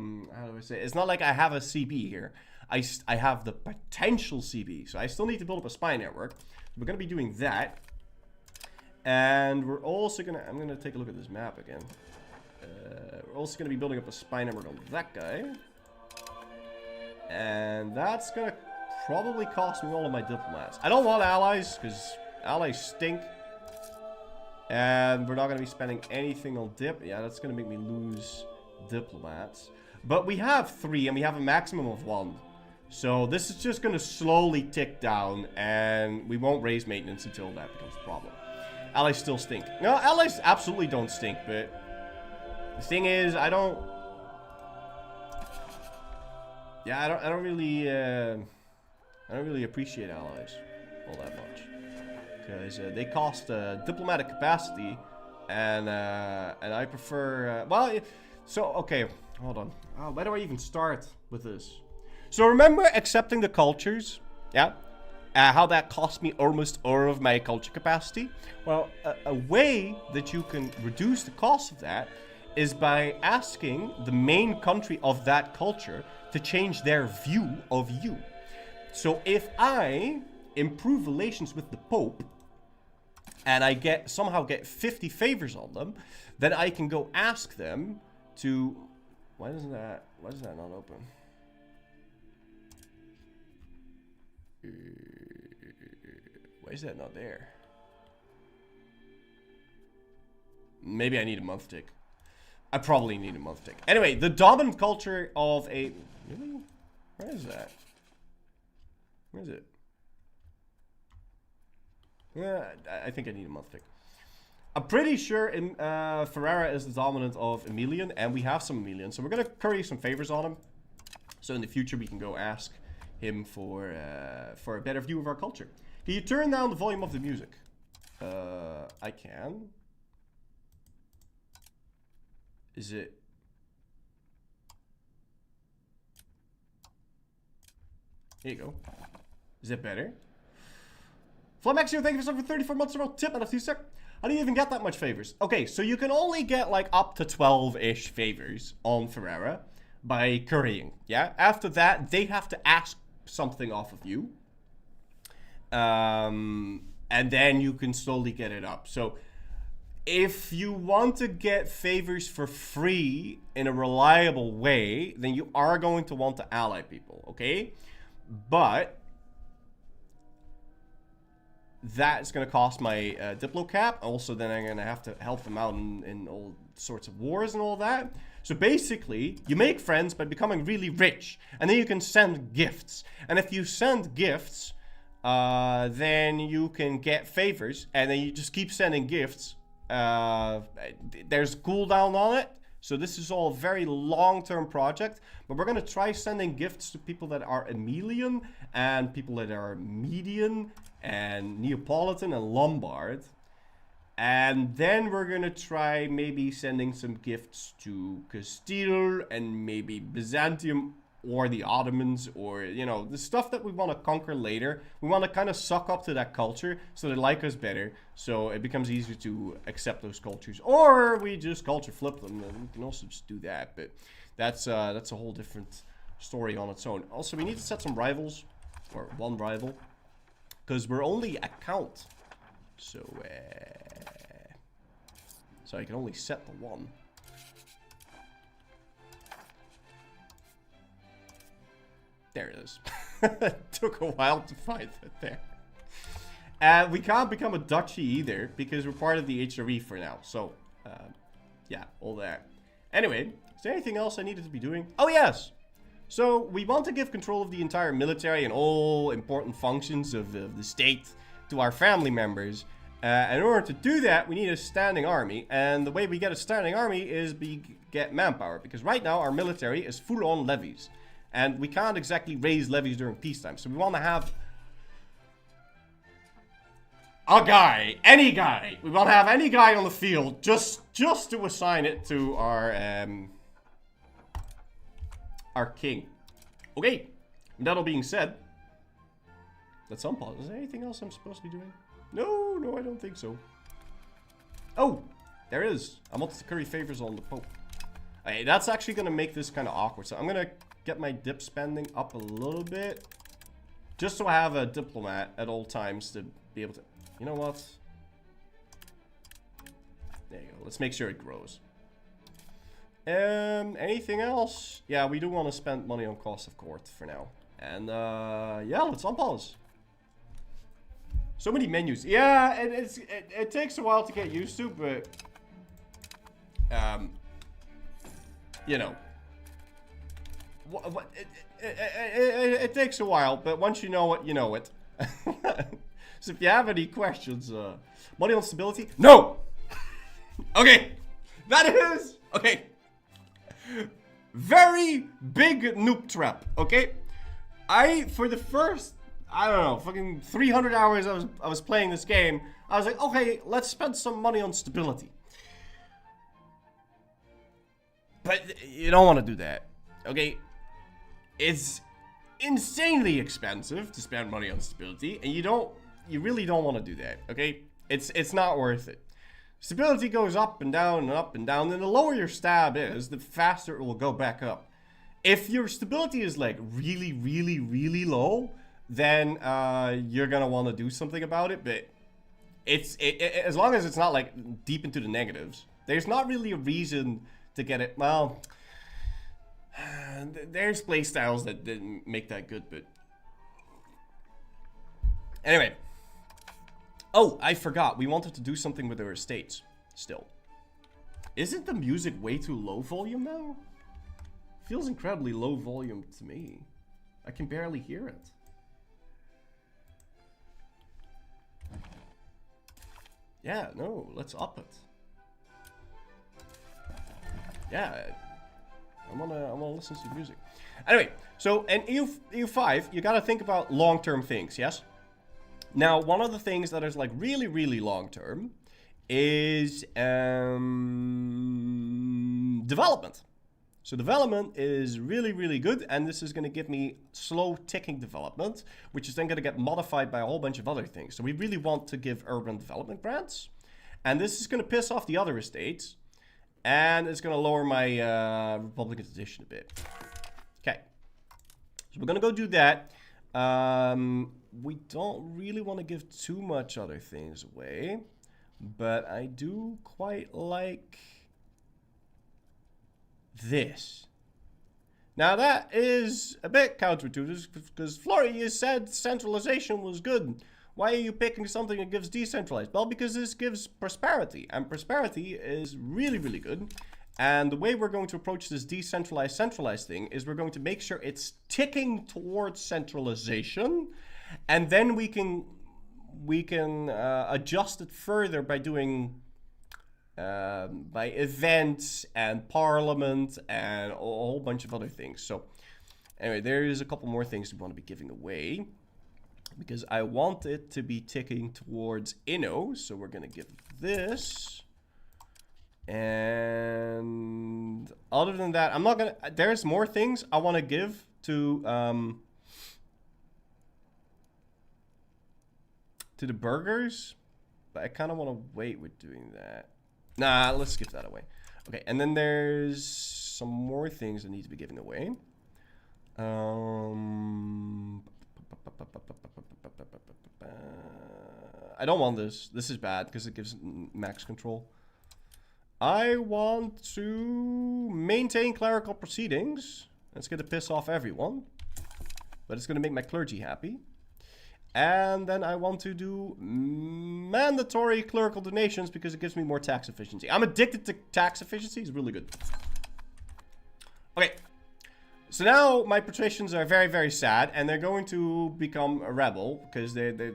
do I say it? It's not like I have a CB here. I have the potential CB. So I still need to build up a spy network. We're going to be doing that. And we're also going to... I'm going to take a look at this map again. We're also going to be building up a spy network on that guy. And that's going to probably cost me all of my diplomats. I don't want allies, because allies stink. And we're not going to be spending anything on dip. Yeah, that's going to make me lose diplomats. But we have 3, and we have a maximum of 1. So this is just going to slowly tick down, and we won't raise maintenance until that becomes a problem. Allies still stink. No, allies absolutely don't stink, but the thing is, I don't really appreciate allies all that much. Because they cost diplomatic capacity, and I prefer... okay, hold on. Where do I even start with this? So remember accepting the cultures? Yeah? How that cost me almost all of my culture capacity? Well, a way that you can reduce the cost of that is by asking the main country of that culture to change their view of you. So if I improve relations with the Pope, and I somehow get 50 favors on them, then I can go ask them to... Why is that not open? Why is that not there? Maybe I need a month tick. I probably need a month tick. Anyway, the dominant culture of a... Really? Where is that? Where is it? Yeah, I think I need a month tick. I'm pretty sure Ferrara is the dominant of Emilian, and we have some Emilian, so we're going to curry some favors on him. So in the future, we can go ask him for a better view of our culture. Can you turn down the volume of the music? I can. Is it? Here you go. Is that better? Flamaxio, thank you for 34 months ago. Tip out of 2 sec. How do you even get that much favors? Okay, so you can only get like up to 12-ish favors on Ferrera by currying. Yeah. After that, they have to ask something off of you. And then you can slowly get it up. So if you want to get favors for free in a reliable way, then you are going to want to ally people, okay? But that's going to cost my Diplo cap. Also, then I'm going to have to help them out in all sorts of wars and all that. So basically, you make friends by becoming really rich. And then you can send gifts. And if you send gifts, then you can get favors. And then you just keep sending gifts. There's cooldown on it. So this is all a very long-term project. But we're going to try sending gifts to people that are Emilian. And people that are Median. And Neapolitan and Lombard. And then we're gonna try maybe sending some gifts to Castile and maybe Byzantium or the Ottomans, or, you know, the stuff that we want to conquer later. We want to kind of suck up to that culture so they like us better, so it becomes easier to accept those cultures. Or we just culture flip them, and we can also just do that, but that's a whole different story on its own. Also, we need to set some rivals, or one rival, because we're only a count. So I can only set the one. There it is. It took a while to find it there. And we can't become a duchy either, because we're part of the HRE for now. So, yeah, all that. Anyway, is there anything else I needed to be doing? Oh, yes! So, we want to give control of the entire military and all important functions of the state to our family members. In order to do that, we need a standing army. And the way we get a standing army is get manpower. Because right now, our military is full on levies. And we can't exactly raise levies during peacetime. So we want to have a guy, any guy. We want to have any guy on the field just to assign it to our king. Okay. And that all being said, that's on pause. Is there anything else I'm supposed to be doing? No, I don't think so. Oh, there is. I want to curry favors on the Pope. Hey, that's actually going to make this kind of awkward. So I'm going to get my dip spending up a little bit. Just so I have a diplomat at all times to be able to... You know what? There you go. Let's make sure it grows. Anything else? Yeah, we do want to spend money on cost of court for now. And, yeah, let's unpause. So many menus. Yeah, it takes a while to get used to, but... you know... It takes a while, but once you know it, you know it. So if you have any questions, money on stability? No! Okay, that is, okay. Very big noob trap, okay? For the first, I don't know, fucking 300 hours I was playing this game, I was like, okay, let's spend some money on stability. But you don't want to do that, okay? It's insanely expensive to spend money on stability, and you really don't want to do that, okay? It's not worth it. Stability goes up and down and up and down, and the lower your stab is, the faster it will go back up. If your stability is like really, really, really low, then you're gonna want to do something about it, but as long as it's not like deep into the negatives, there's not really a reason to get it. Well, there's playstyles that didn't make that good, but anyway. Oh, I forgot. We wanted to do something with our estates still. Isn't the music way too low volume now? Feels incredibly low volume to me. I can barely hear it. Yeah, no, let's up it. Yeah, I wanna listen to the music. Anyway, so in EU5, you gotta think about long-term things, yes? Now, one of the things that is like really, really long-term is development. So development is really, really good, and this is going to give me slow ticking development, which is then going to get modified by a whole bunch of other things. So we really want to give urban development grants, and this is going to piss off the other estates, and it's going to lower my Republican edition a bit. Okay, so we're going to go do that. We don't really want to give too much other things away, but I do quite like this. Now that is a bit counterintuitive because Flory said centralization was good. Why are you picking something that gives decentralized? Well, because this gives prosperity, and prosperity is really, really good. And the way we're going to approach this decentralized, centralized thing is we're going to make sure it's ticking towards centralization, and then we can adjust it further by doing by events and parliament and a whole bunch of other things. So anyway, there is a couple more things we want to be giving away because I want it to be ticking towards Inno. So we're going to give this. And other than that, I'm not going to... There's more things I want to give to the burgers, but I kind of want to wait with doing that. Nah, let's give that away. Okay, and then there's some more things that need to be given away. I don't want this. This is bad because it gives max control. I want to maintain clerical proceedings. It's going to piss off everyone, but it's going to make my clergy happy. And then I want to do mandatory clerical donations because it gives me more tax efficiency. I'm addicted to tax efficiency. It's really good. Okay. So now my patricians are very, very sad, and they're going to become a rebel because they're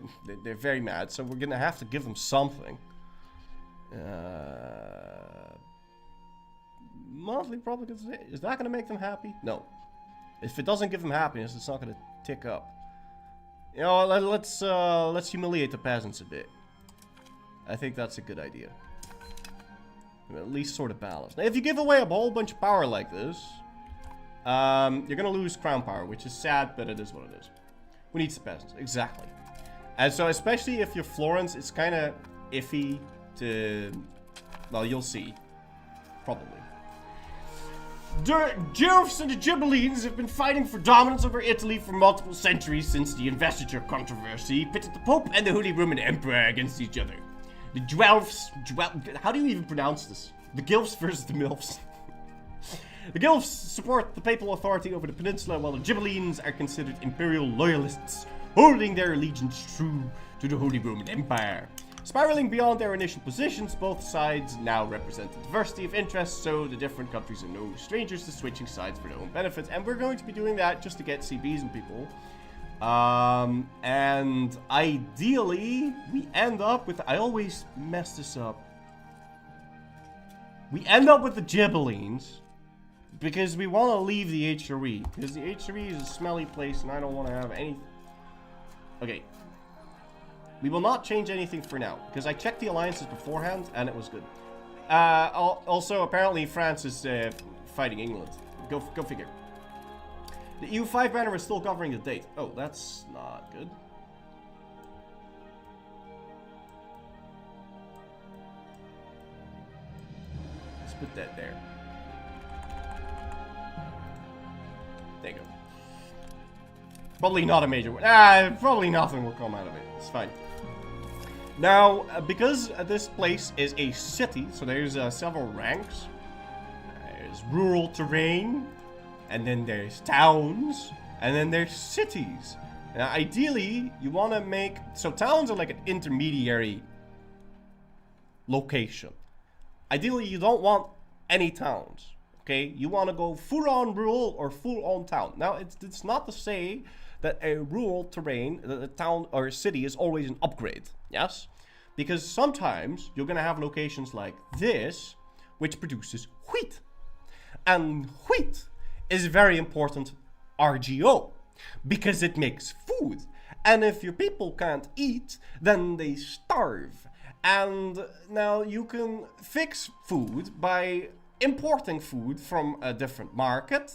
very mad. So we're going to have to give them something. Monthly profit, is that going to make them happy? No. If it doesn't give them happiness, it's not going to tick up. You know, let's humiliate the peasants a bit. I think that's a good idea. At least sort of balance. Now, if you give away a whole bunch of power like this, you're gonna lose crown power, which is sad, but it is what it is. Who needs the peasants? Exactly. And so, especially if you're Florence, it's kind of iffy to... Well, you'll see. Probably. The Guelphs and the Ghibellines have been fighting for dominance over Italy for multiple centuries since the investiture controversy pitted the Pope and the Holy Roman Emperor against each other. The Guelphs... How do you even pronounce this? The Guelphs versus the Milfs. The Guelphs support the papal authority over the peninsula, while the Ghibellines are considered imperial loyalists, holding their allegiance true to the Holy Roman Empire. Spiraling beyond their initial positions, both sides now represent a diversity of interests, so the different countries are no strangers to switching sides for their own benefit, and we're going to be doing that just to get CBs and people. And ideally, we end up with... I always mess this up. We end up with the Ghibellines, because we want to leave the HRE, because the HRE is a smelly place, and I don't want to have any... Okay. We will not change anything for now, because I checked the alliances beforehand, and it was good. Also, apparently, France is fighting England. Go figure. The EU5 banner is still covering the date. Oh, that's not good. Let's put that there. There you go. Probably not a major one. Probably nothing will come out of it. It's fine. Now, because this place is a city, so there's several ranks. There's rural terrain, and then there's towns, and then there's cities. Now, ideally, you want to make... So towns are like an intermediary location. Ideally, you don't want any towns, okay? You want to go full-on rural or full-on town. Now, it's not to say that a rural terrain, a town or a city is always an upgrade, yes? Because sometimes you're going to have locations like this, which produces wheat. And wheat is very important RGO, because it makes food. And if your people can't eat, then they starve. And now you can fix food by importing food from a different market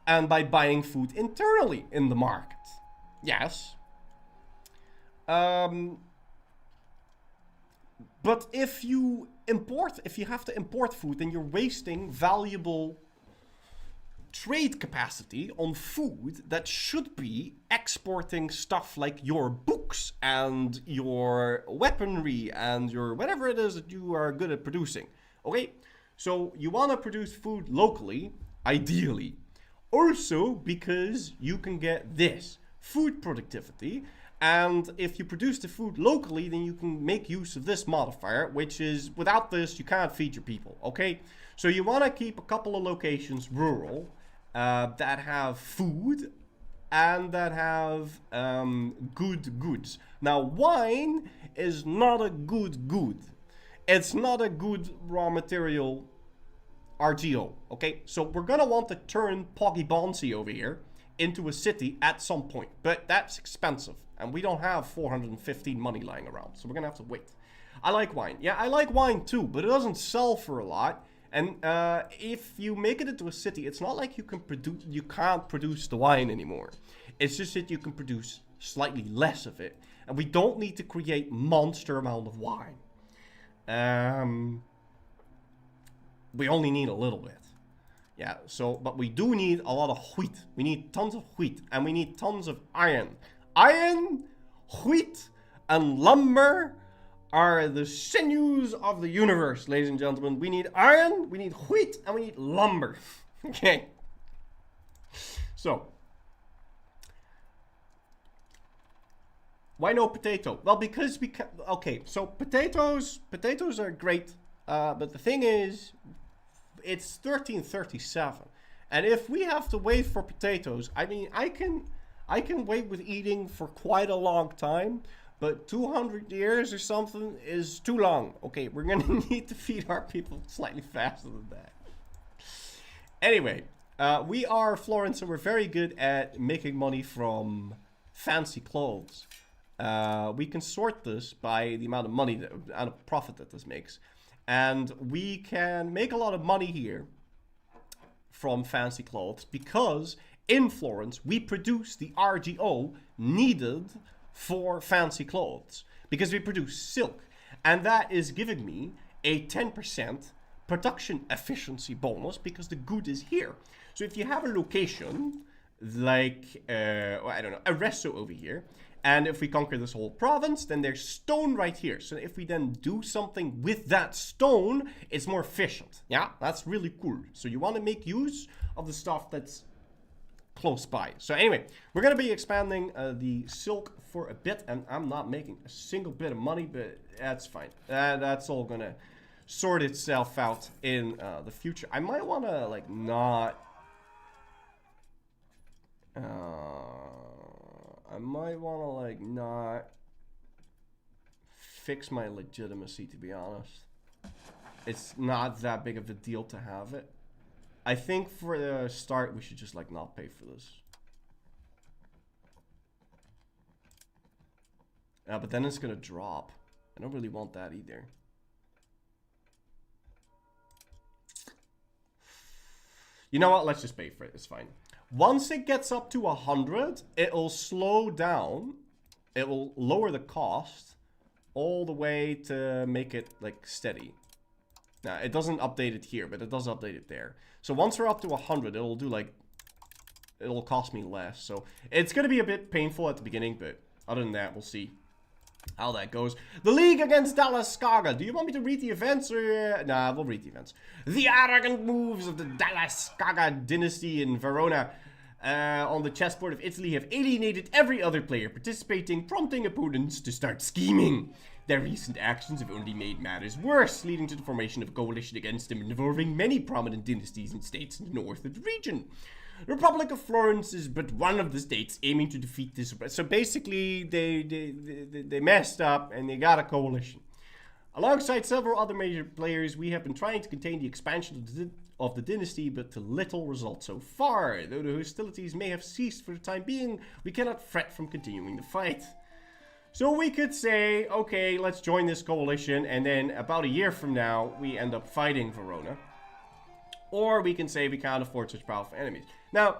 and by buying food internally in the market. Yes. But if you have to import food, then you're wasting valuable trade capacity on food that should be exporting stuff like your books and your weaponry and your whatever it is that you are good at producing. Okay? So you want to produce food locally, ideally. Also because you can get this, food productivity. And if you produce the food locally, then you can make use of this modifier, which is, without this, you can't feed your people, okay? So you want to keep a couple of locations rural that have food and that have good goods. Now, wine is not a good. It's not a good raw material RGO, okay? So we're going to want to turn Poggy Bonsi over here into a city at some point, but that's expensive. And we don't have 415 money lying around, so we're gonna have to wait. I like wine. Yeah, I like wine too, but it doesn't sell for a lot. And if you make it into a city, it's not like you can't produce the wine anymore. It's just that you can produce slightly less of it, and we don't need to create monster amount of wine. We only need a little bit. Yeah. So, but we do need a lot of wheat. We need tons of wheat, and we need tons of iron. Iron, wheat, and lumber are the sinews of the universe, ladies and gentlemen. We need iron, we need wheat, and we need lumber. Okay. So, why no potato? Well, because we can. Okay, so potatoes are great, but the thing is, it's 1337, and if we have to wait for potatoes, I mean, I can wait with eating for quite a long time, but 200 years or something is too long. Okay, we're gonna need to feed our people slightly faster than that. Anyway, we are Florence, and we're very good at making money from fancy clothes. We can sort this by the amount of money and of profit that this makes. And we can make a lot of money here from fancy clothes because in Florence, we produce the RGO needed for fancy clothes because we produce silk. And that is giving me a 10% production efficiency bonus because the good is here. So if you have a location like, I don't know, Arresto over here, and if we conquer this whole province, then there's stone right here. So if we then do something with that stone, it's more efficient. Yeah, that's really cool. So you want to make use of the stuff that's close by. So anyway, we're going to be expanding the silk for a bit, and I'm not making a single bit of money, but that's fine. That's all going to sort itself out in the future. I might want to, like, not... I might want to, like, not fix my legitimacy, to be honest. It's not that big of a deal to have it. I think for the start, we should just, like, not pay for this. But then it's gonna drop. I don't really want that either. You know what? Let's just pay for it. It's fine. Once it gets up to 100, it'll slow down. It will lower the cost all the way to make it, like, steady. Now, it doesn't update it here, but it does update it there. So once we're up to 100, it'll do, like, it'll cost me less. So it's going to be a bit painful at the beginning, but other than that, we'll see how that goes. The League against Dalaskaga. Do you want me to read the events or... Nah, we'll read the events. The arrogant moves of the Dalaskaga dynasty in Verona on the chessboard of Italy have alienated every other player participating, prompting opponents to start scheming. Their recent actions have only made matters worse, leading to the formation of a coalition against them involving many prominent dynasties and states in the north of the region. The Republic of Florence is but one of the states aiming to defeat this. So basically, they messed up and they got a coalition. Alongside several other major players, we have been trying to contain the expansion of the dynasty, but to little result so far. Though the hostilities may have ceased for the time being, we cannot fret from continuing the fight. So we could say, okay, let's join this coalition, and then about a year from now, we end up fighting Verona. Or we can say we can't afford such powerful enemies. Now,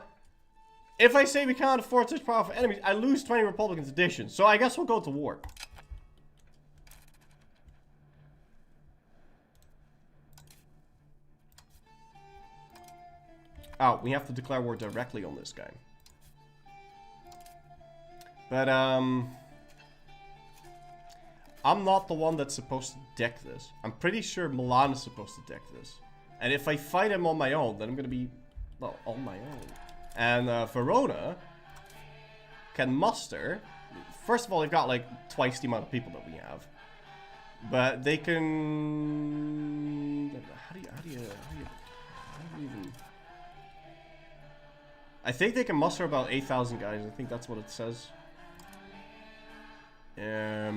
if I say we can't afford such powerful enemies, I lose 20 Republicans addition. So I guess we'll go to war. Oh, we have to declare war directly on this guy. But, I'm not the one that's supposed to deck this. I'm pretty sure Milan is supposed to deck this. And if I fight him on my own, then I'm gonna be, well, on my own. And, Verona can muster. First of all, they've got, like, twice the amount of people that we have. But they can... How do you even... I think they can muster about 8,000 guys. I think that's what it says. I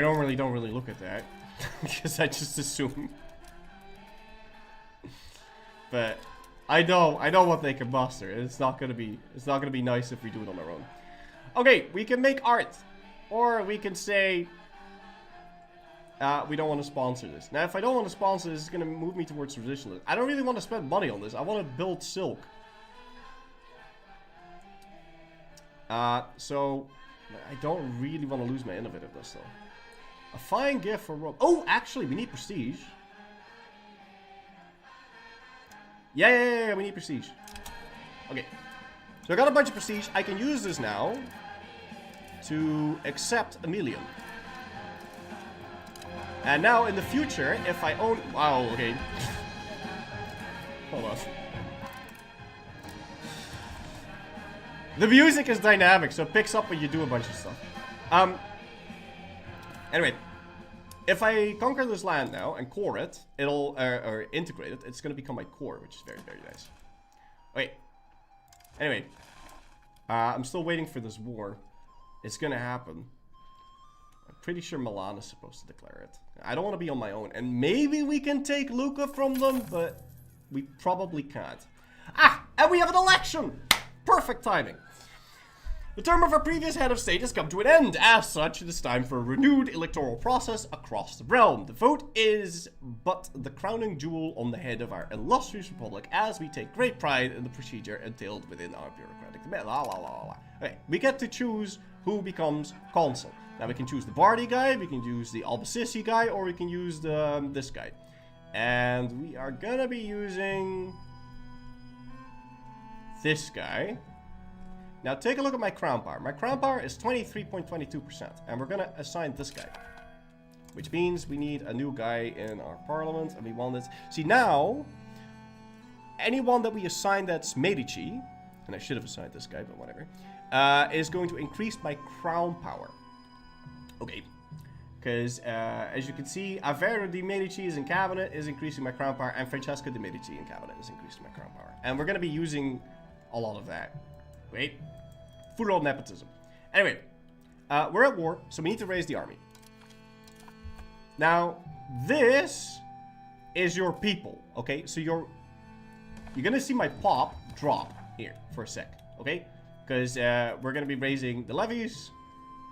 don't really look at that because I just assume. But I know what they can muster. It's not gonna be nice if we do it on our own. Okay, we can make art, or we can say we don't want to sponsor this. Now, if I don't want to sponsor this, it's gonna move me towards traditionalism. I don't really want to spend money on this. I want to build silk. So I don't really want to lose my innovativeness though. A fine gift for Rome. Oh, actually, we need prestige. Yeah, we need prestige. Okay. So I got a bunch of prestige. I can use this now to accept Emilian. And now in the future, if I own... Wow, okay. Hold on. The music is dynamic, so it picks up when you do a bunch of stuff. Anyway, if I conquer this land now and core it, it'll, or integrate it, it's going to become my core, which is very, very nice. Okay. Anyway, I'm still waiting for this war. It's going to happen. I'm pretty sure Milan is supposed to declare it. I don't want to be on my own. And maybe we can take Lucca from them, but we probably can't. Ah, and we have an election! Perfect timing. The term of our previous head of state has come to an end. As such, it is time for a renewed electoral process across the realm. The vote is but the crowning jewel on the head of our illustrious republic, as we take great pride in the procedure entailed within our bureaucratic debate. Okay, we get to choose who becomes consul. Now we can choose the Bardi guy, we can use the Albacisi guy, or we can use the this guy. And we are gonna be using this guy. Now take a look at my crown power. My crown power is 23.22%, and we're gonna assign this guy. Which means we need a new guy in our parliament, and we want it. See now, anyone that we assign that's Medici, and I should have assigned this guy, but whatever, is going to increase my crown power. Okay. Because, as you can see, Avero di Medici is in cabinet, is increasing my crown power, and Francesca di Medici in cabinet is increasing my crown power. And we're gonna be using a lot of that. Wait. Food old nepotism. Anyway, we're at war, so we need to raise the army. Now, this is your people, okay? So you're gonna see my pop drop here for a sec, okay? Because we're gonna be raising the levies,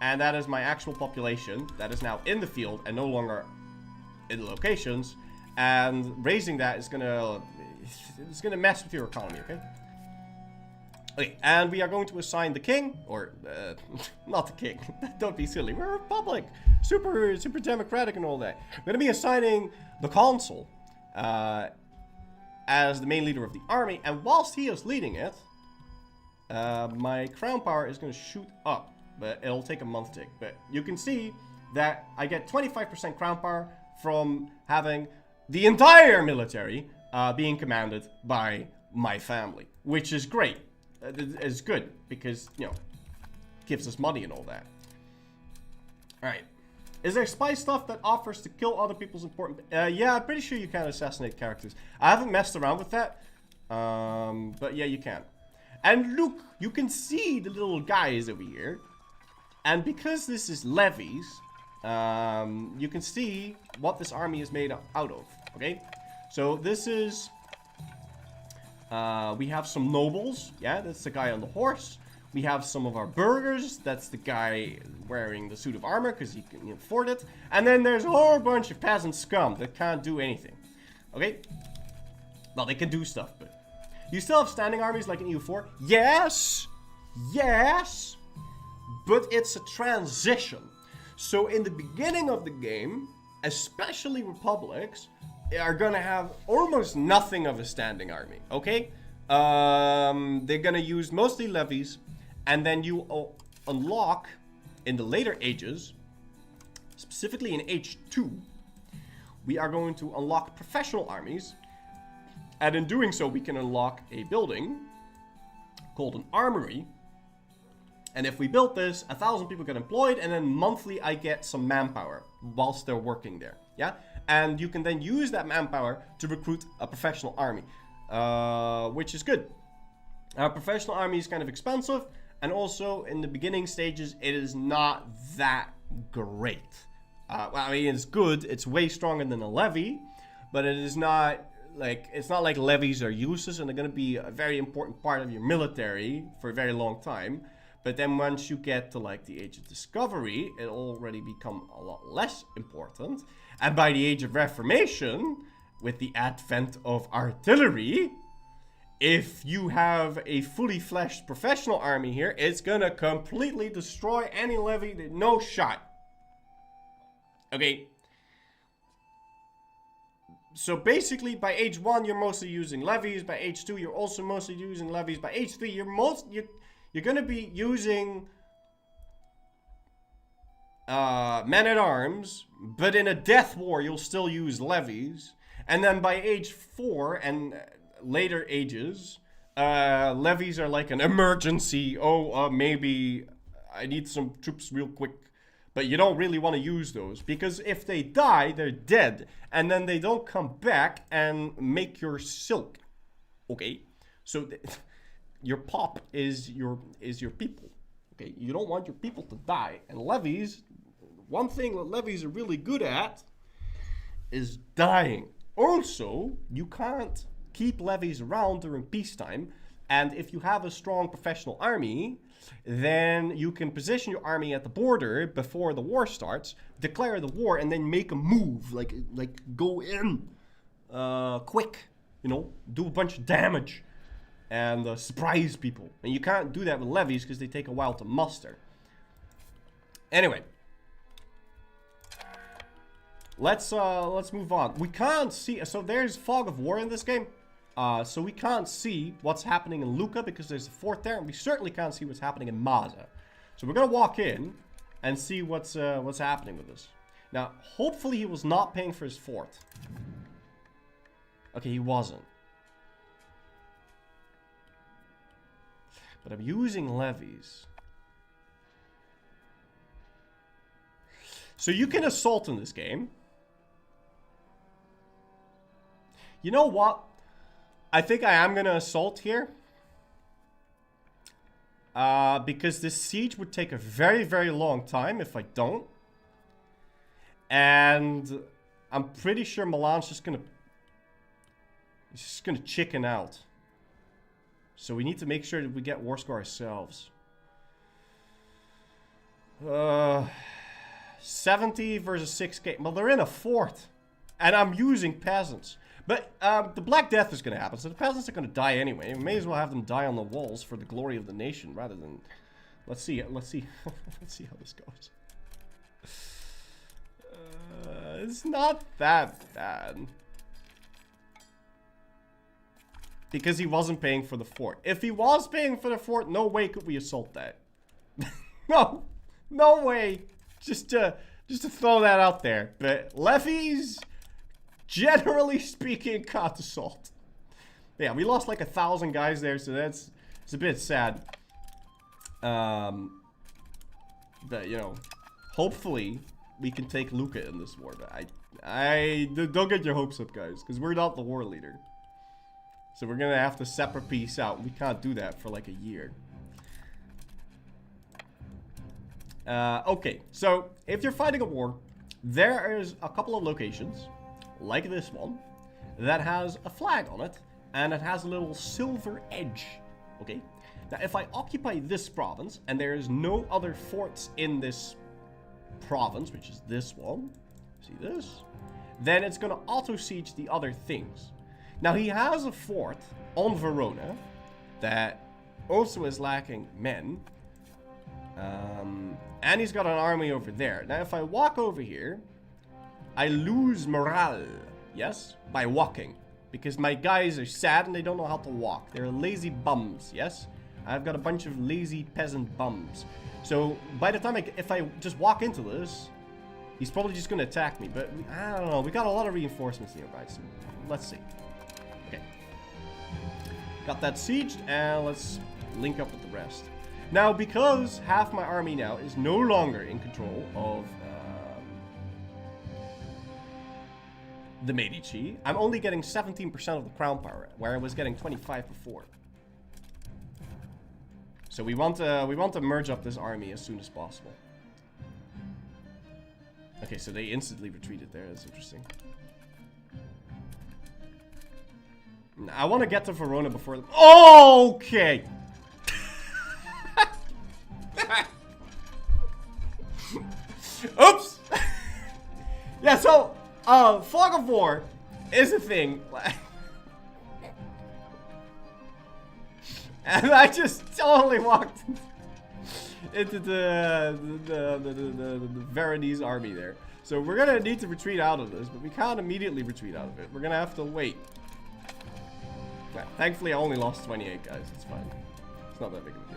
and that is my actual population that is now in the field and no longer in the locations. And raising that is gonna mess with your economy, okay? Okay, and we are going to assign the king, or, not the king, don't be silly, we're a republic, super democratic and all that. We're going to be assigning the consul, as the main leader of the army, and whilst he is leading it, my crown power is going to shoot up, but it'll take a month tick. But you can see that I get 25% crown power from having the entire military, being commanded by my family, which is great. Is good because, you know, gives us money and all that. Alright. Is there spy stuff that offers to kill other people's important... yeah, I'm pretty sure you can assassinate characters. I haven't messed around with that. But yeah, you can. And look, you can see the little guys over here. And because this is levies, you can see what this army is made out of. Okay, so this is we have some nobles. Yeah, that's the guy on the horse. We have some of our burghers. That's the guy wearing the suit of armor because he can afford it. And then there's a whole bunch of peasant scum that can't do anything. Okay? Well, they can do stuff, but... You still have standing armies like in EU4? Yes! Yes! But it's a transition. So in the beginning of the game, especially republics, are gonna have almost nothing of a standing army, okay? They're gonna use mostly levies, and then you unlock in the later ages, specifically in Age 2, we are going to unlock professional armies, and in doing so we can unlock a building called an armory. And if we build this, 1,000 people get employed, and then monthly I get some manpower whilst they're working there, yeah? And you can then use that manpower to recruit a professional army, which is good. Our professional army is kind of expensive, and also in the beginning stages, it is not that great. Well, I mean, it's good. It's way stronger than a levy, but it is not like, it's not like levies are useless and they're going to be a very important part of your military for a very long time. But then once you get to like the Age of Discovery, it'll already become a lot less important. And by the Age of Reformation, with the advent of artillery, if you have a fully fleshed professional army here, it's gonna completely destroy any levy, no shot. Okay. So basically, by Age 1, you're mostly using levies. By Age 2, you're also mostly using levies. By Age 3, you're gonna be using men-at-arms, but in a death war, you'll still use levies. And then by Age 4 and later ages, levies are like an emergency. Maybe I need some troops real quick. But you don't really want to use those, because if they die, they're dead. And then they don't come back and make your silk. Okay? So your pop is your people. Okay? You don't want your people to die. And levies, one thing that levies are really good at is dying. Also, you can't keep levies around during peacetime. And if you have a strong professional army, then you can position your army at the border before the war starts, declare the war, and then make a move, like go in quick, you know, do a bunch of damage and surprise people. And you can't do that with levies because they take a while to muster. Anyway, let's move on. We can't see, so there's fog of war in this game. So we can't see what's happening in Lucca because there's a fort there, and we certainly can't see what's happening in Maza. So we're gonna walk in and see what's happening with this. Now, hopefully he was not paying for his fort. Okay, he wasn't. But I'm using levies. So you can assault in this game. You know what? I think I am going to assault here. Because this siege would take a very, very long time if I don't. And I'm pretty sure Milan's just going to... He's just going to chicken out. So we need to make sure that we get war score ourselves. 70 versus 6k. Well, they're in a fort. And I'm using peasants. But the Black Death is going to happen, so the peasants are going to die anyway. We may as well have them die on the walls for the glory of the nation, rather than... Let's see. Let's see how this goes. It's not that bad. Because he wasn't paying for the fort. If he was paying for the fort, no way could we assault that. No way. Just to throw that out there. But levies... Generally speaking, can't assault. Yeah, we lost like 1,000 guys there, so it's a bit sad. But you know, hopefully we can take Lucca in this war. But don't get your hopes up, guys, because we're not the war leader. So we're gonna have to separate peace out. We can't do that for like a year. Okay, so if you're fighting a war, there is a couple of locations, like this one, that has a flag on it, and it has a little silver edge. Okay, now if I occupy this province, and there is no other forts in this province, which is this one, see this? Then it's gonna auto-siege the other things. Now he has a fort on Verona that also is lacking men. And he's got an army over there. Now if I walk over here, I lose morale, yes? By walking. Because my guys are sad and they don't know how to walk. They're lazy bums, yes? I've got a bunch of lazy peasant bums. So by the time if I just walk into this, he's probably just going to attack me. But I don't know. We got a lot of reinforcements nearby. So let's see. Okay. Got that sieged. And let's link up with the rest. Now, because half my army now is no longer in control of the Medici, I'm only getting 17% of the crown power, where I was getting 25 before. So we want to merge up this army as soon as possible. Okay, so they instantly retreated there. That's interesting. I want to get to Verona before the... Okay! Oops! Yeah, so, fog of war is a thing. And I just totally walked into the Veronese army there. So we're gonna need to retreat out of this, but we can't immediately retreat out of it. We're gonna have to wait. Yeah, thankfully I only lost 28 guys, it's fine. It's not that big of a deal.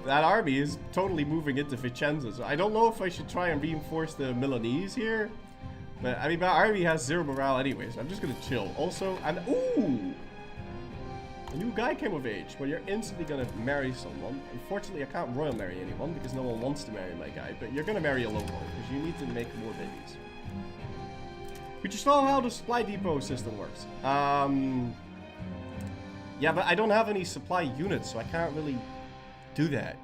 That army is totally moving into Vicenza, so I don't know if I should try and reinforce the Milanese here. But, I mean, my army has 0 morale anyway, so I'm just gonna chill. Also, and ooh! A new guy came of age. Well, you're instantly gonna marry someone. Unfortunately, I can't royal marry anyone because no one wants to marry my guy. But you're gonna marry a local because you need to make more babies. We just know how the supply depot system works. Yeah, but I don't have any supply units, so I can't really do that.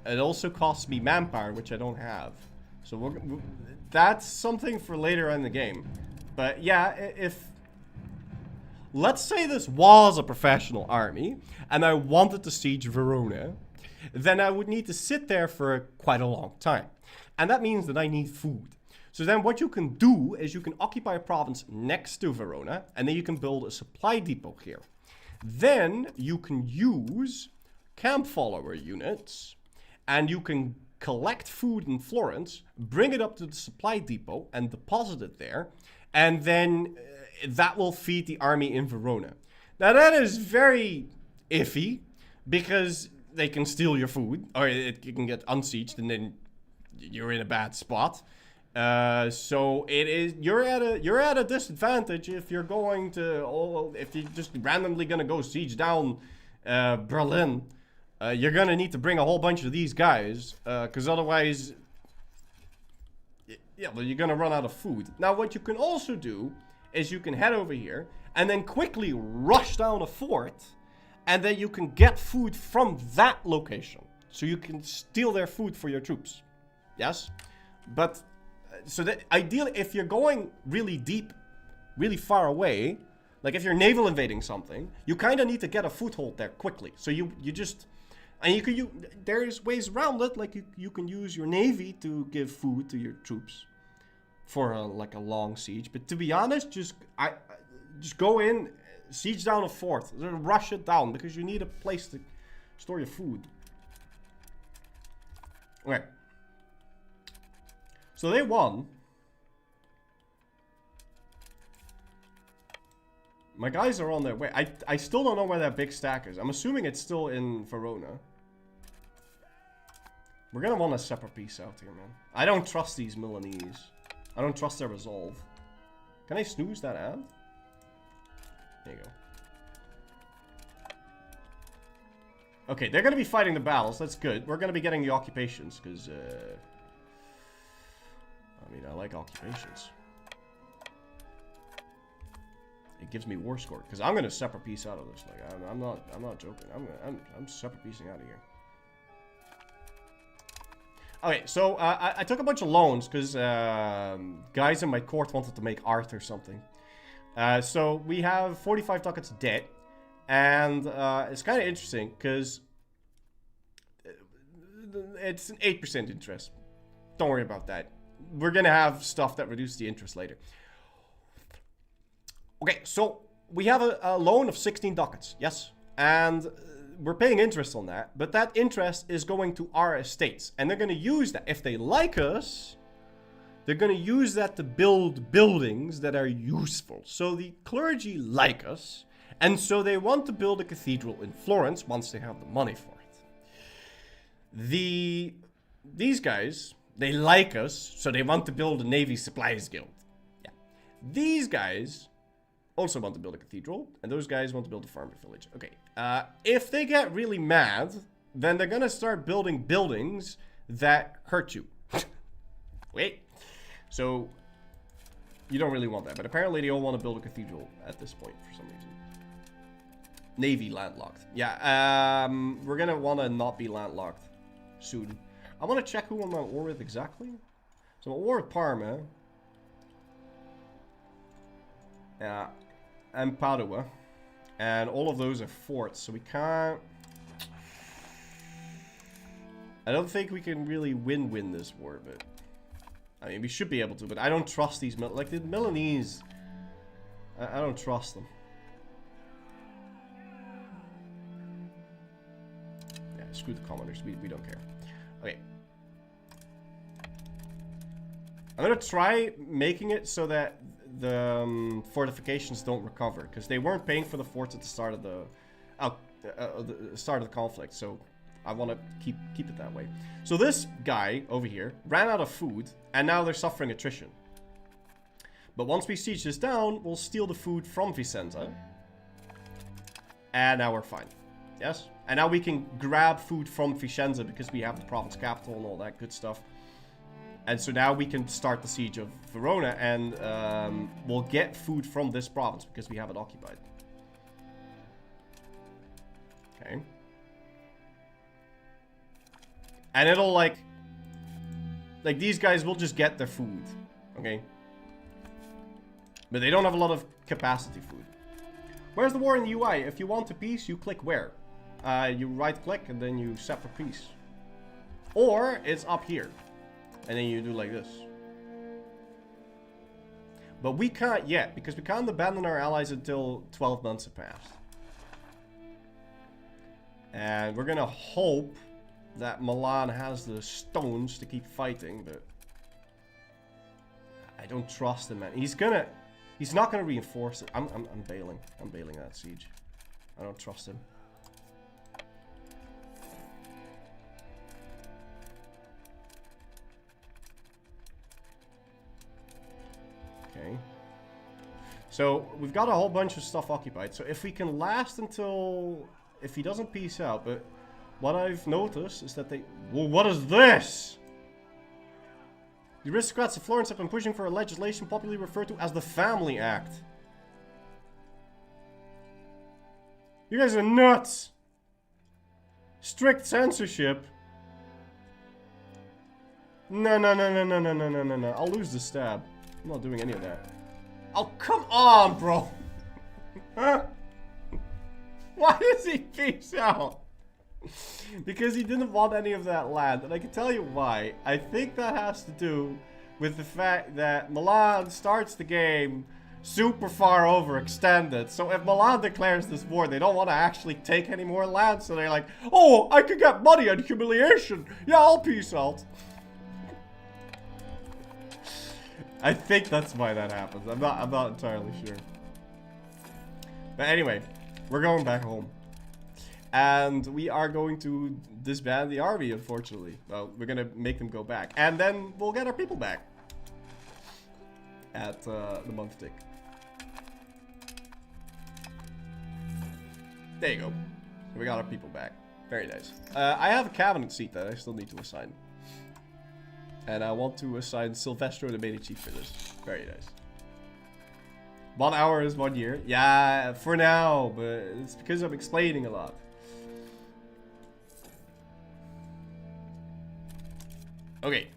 It also costs me manpower, which I don't have. So that's something for later in the game. But yeah, if... Let's say this was a professional army, and I wanted to siege Verona, then I would need to sit there for quite a long time. And that means that I need food. So then what you can do is you can occupy a province next to Verona, and then you can build a supply depot here. Then you can use camp follower units, and you can collect food in Florence, bring it up to the supply depot, and deposit it there, and then that will feed the army in Verona. Now that is very iffy, because they can steal your food, or you can get unsieged, and then you're in a bad spot. So it is you're at a disadvantage if you're going to if you're just randomly gonna go siege down Berlin. You're gonna need to bring a whole bunch of these guys, because otherwise, yeah, well, you're gonna run out of food. Now, what you can also do is you can head over here and then quickly rush down a fort, and then you can get food from that location, so you can steal their food for your troops. Yes, but. So that ideally, if you're going really deep, really far away, like if you're naval invading something, you kind of need to get a foothold there quickly. So you just, and you can there's ways around it, like you can use your navy to give food to your troops for like a long siege. But to be honest, just go in, siege down a fort, rush it down because you need a place to store your food. Okay. So they won. My guys are on their way. I still don't know where that big stack is. I'm assuming it's still in Verona. We're gonna want a separate piece out here, man. I don't trust these Milanese. I don't trust their resolve. Can I snooze that ad? There you go. Okay, they're gonna be fighting the battles. That's good. We're gonna be getting the occupations, because, I mean, I like occupations. gives me war score. Because I'm gonna separate piece out of this. Like I'm not joking. I'm separate piecing out of here. Okay, so I took a bunch of loans because guys in my court wanted to make art or something. So we have 45 ducats debt, and it's kind of interesting because it's an 8% interest. Don't worry about that. We're gonna have stuff that reduces the interest later. Okay, so we have a loan of 16 ducats, yes, and we're paying interest on that, but that interest is going to our estates, and they're going to use that. If they like us, they're going to use that to build buildings that are useful. So the clergy like us, and so they want to build a cathedral in Florence once they have the money for it. These guys, they like us, so they want to build a Navy Supplies Guild. Yeah. These guys also want to build a cathedral, and those guys want to build a farmer village. Okay, if they get really mad, then they're gonna start building buildings that hurt you. Wait, so you don't really want that, but apparently they all want to build a cathedral at this point for some reason. Navy landlocked. Yeah, we're gonna want to not be landlocked soon. I want to check who I'm at war with exactly. So I'm at war with Parma. Yeah, and Padua, and all of those are forts, so we can't. I don't think we can really win this war, but I mean we should be able to. But I don't trust these like the Milanese. I don't trust them. Yeah, screw the commanders. We don't care. Okay. I'm gonna try making it so that the fortifications don't recover, because they weren't paying for the forts at the start of the start of the conflict, so I want to keep it that way. So this guy over here ran out of food, and now they're suffering attrition. But once we siege this down, we'll steal the food from Vicenza, and now we're fine. Yes, and now we can grab food from Vicenza because we have the province capital and all that good stuff. And so now we can start the siege of Verona, and we'll get food from this province because we have it occupied. Okay. And it'll like these guys will just get their food. Okay. But they don't have a lot of capacity food. Where's the war in the UI? If you want a peace, you click where? You right click and then you separate peace. Or it's up here. And then you do like this. But we can't yet, because we can't abandon our allies until 12 months have passed. And we're gonna hope that Milan has the stones to keep fighting, but I don't trust him, man. He's not gonna reinforce it. I'm bailing. I'm bailing that siege. I don't trust him. Okay. So we've got a whole bunch of stuff occupied. So if we can last until, if he doesn't peace out, but what I've noticed is that they, well, what is this? The aristocrats of Florence have been pushing for a legislation popularly referred to as the Family Act. You guys are nuts. Strict censorship. No. I'll lose the stab. I'm not doing any of that. Oh, come on, bro. Huh? Why does he peace out? Because he didn't want any of that land. And I can tell you why. I think that has to do with the fact that Milan starts the game super far overextended. So if Milan declares this war, they don't want to actually take any more land. So they're like, oh, I could get money on humiliation. Yeah, I'll peace out. I think that's why that happens. I'm not entirely sure. But anyway, we're going back home. And we are going to disband the army, unfortunately. Well, we're going to make them go back. And then we'll get our people back. At the month tick. There you go. We got our people back. Very nice. I have a cabinet seat that I still need to assign. And I want to assign Silvestro the Medici for this. Very nice. 1 hour is 1 year. Yeah, for now, but it's because I'm explaining a lot. Okay.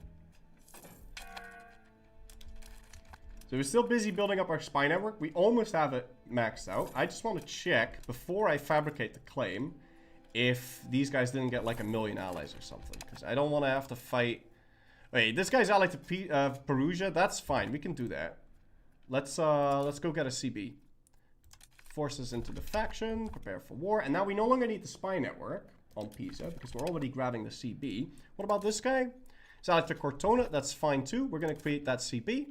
So we're still busy building up our spy network. We almost have it maxed out. I just want to check before I fabricate the claim if these guys didn't get like 1 million allies or something. Because I don't want to have to fight. Wait, this guy's allied to Perugia. That's fine. We can do that. Let's go get a CB. Force us into the faction. Prepare for war. And now we no longer need the spy network on Pisa because we're already grabbing the CB. What about this guy? He's allied to Cortona. That's fine too. We're going to create that CB.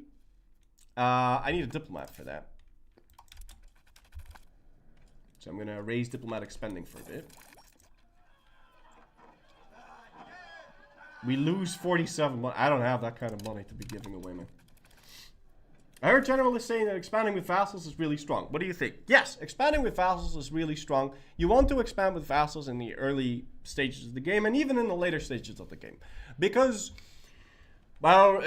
I need a diplomat for that. So I'm going to raise diplomatic spending for a bit. We lose 47 money. I don't have that kind of money to be giving away, man. I heard generalists saying that expanding with vassals is really strong. What do you think? Yes, expanding with vassals is really strong. You want to expand with vassals in the early stages of the game and even in the later stages of the game. Because, well,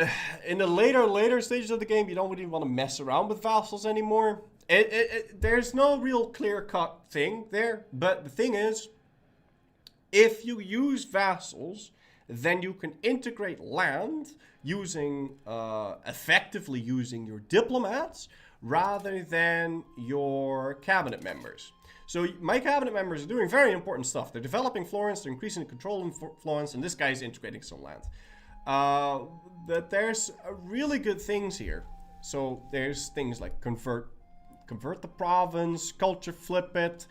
in the later stages of the game, you don't really want to mess around with vassals anymore. There's no real clear-cut thing there. But the thing is, if you use vassals, then you can integrate land using, effectively using your diplomats rather than your cabinet members. So my cabinet members are doing very important stuff. They're developing Florence, they're increasing the control in Florence, and this guy's integrating some land. But there's really good things here. So there's things like convert the province, culture flip it,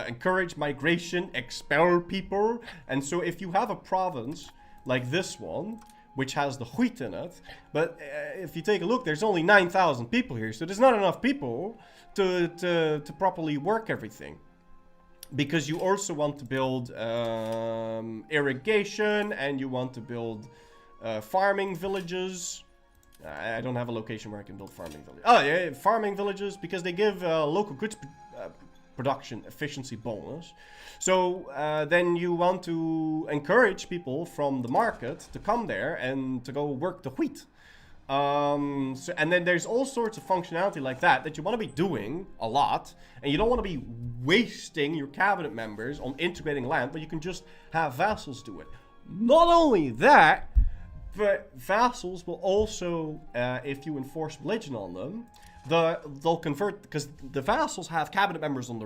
encourage migration, expel people. And so if you have a province like this one, which has the wheat in it, but if you take a look, there's only 9,000 people here, so there's not enough people to properly work everything. Because you also want to build irrigation, and you want to build farming villages. I don't have a location where I can build farming villages. Oh yeah, farming villages, because they give local goods production efficiency bonus. So then you want to encourage people from the market to come there and to go work the wheat. And then there's all sorts of functionality like that you want to be doing a lot, and you don't want to be wasting your cabinet members on integrating land, but you can just have vassals do it. Not only that, but vassals will also, if you enforce religion on them, they'll convert, because the vassals have cabinet members on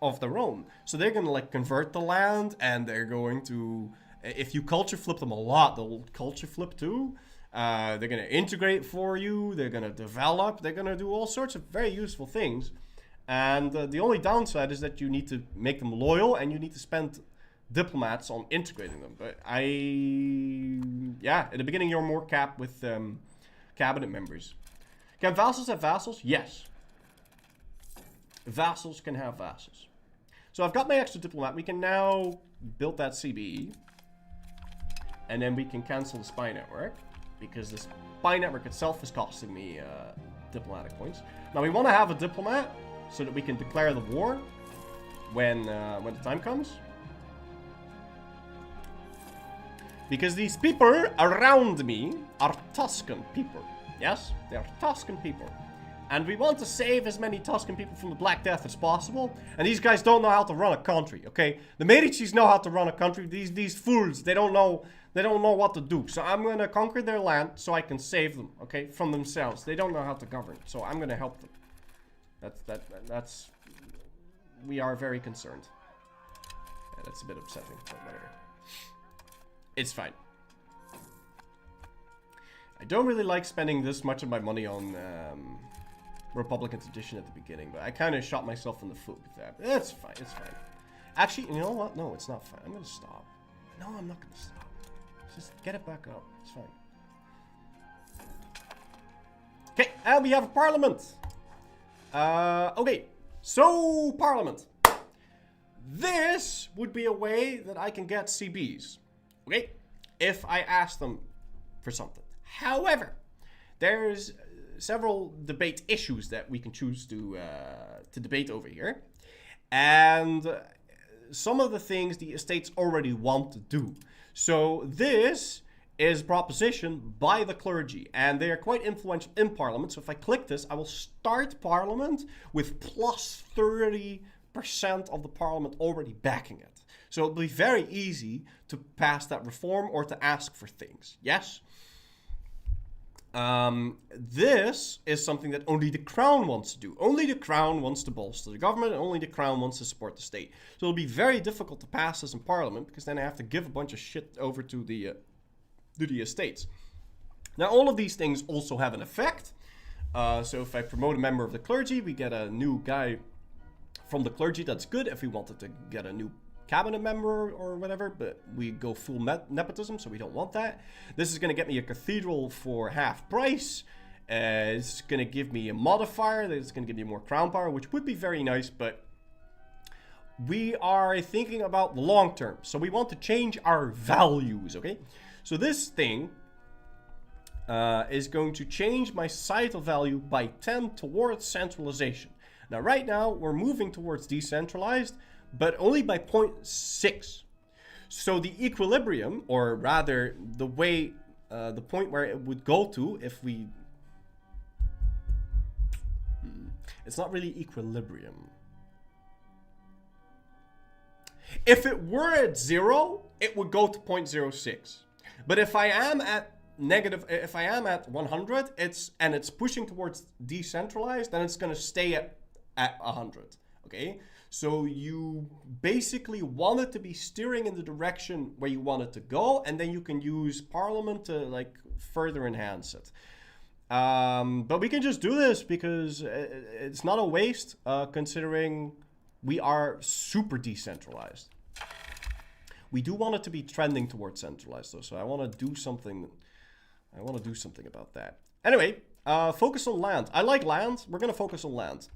of their own. So they're going to like convert the land, and they're going to, if you culture flip them a lot, they'll culture flip too. They're going to integrate for you. They're going to develop. They're going to do all sorts of very useful things. And the only downside is that you need to make them loyal, and you need to spend diplomats on integrating them. But yeah, at the beginning you're more capped with cabinet members. Can vassals have vassals? Yes. Vassals can have vassals. So I've got my extra diplomat. We can now build that CBE. And then we can cancel the spy network, because the spy network itself is costing me diplomatic points. Now we want to have a diplomat so that we can declare the war when the time comes. Because these people around me are Tuscan people. Yes, they are Tuscan people. And we want to save as many Tuscan people from the Black Death as possible. And these guys don't know how to run a country, okay? The Medicis know how to run a country. These fools, they don't know what to do. So I'm going to conquer their land so I can save them, okay, from themselves. They don't know how to govern, so I'm going to help them. That's we are very concerned. Yeah, that's a bit upsetting, but whatever. It's fine. I don't really like spending this much of my money on Republican tradition at the beginning, but I kind of shot myself in the foot with that. It's fine, it's fine. Actually, you know what? No, it's not fine. I'm going to stop. No, I'm not going to stop. Just get it back up. It's fine. Okay, and we have a parliament. Okay, so parliament. This would be a way that I can get CBs. Okay, if I ask them for something. However, there's several debate issues that we can choose to debate over here. And some of the things the estates already want to do. So this is a proposition by the clergy, and they are quite influential in Parliament. So if I click this, I will start Parliament with plus 30% of the Parliament already backing it. So it'll be very easy to pass that reform or to ask for things. Yes? This is something that only the Crown wants to do. Only the Crown wants to bolster the government, and only the Crown wants to support the state. So it'll be very difficult to pass this in Parliament, because then I have to give a bunch of shit over to the estates. Now, all of these things also have an effect. So if I promote a member of the clergy, we get a new guy from the clergy. That's good. If we wanted to get a new cabinet member or whatever, but we go full nepotism, so we don't want that. This is going to get me a cathedral for half price. It's going to give me a modifier that's going to give me more crown power, which would be very nice, but we are thinking about the long term. So we want to change our values, okay? So this thing is going to change my societal value by 10 towards centralization. Now, right now, we're moving towards decentralized, but only by 0.6. So the equilibrium, or rather the way, the point where it would go to if we... It's not really equilibrium. If it were at 0, it would go to 0.06. But if I am at if I am at 100, it's pushing towards decentralized, then it's going to stay at 100. Okay? So you basically want it to be steering in the direction where you want it to go, and then you can use Parliament to like further enhance it. But we can just do this because it's not a waste, considering we are super decentralized. We do want it to be trending towards centralized though, so I want to do something. I want to do something about that. Anyway, focus on land. I like land. We're going to focus on land.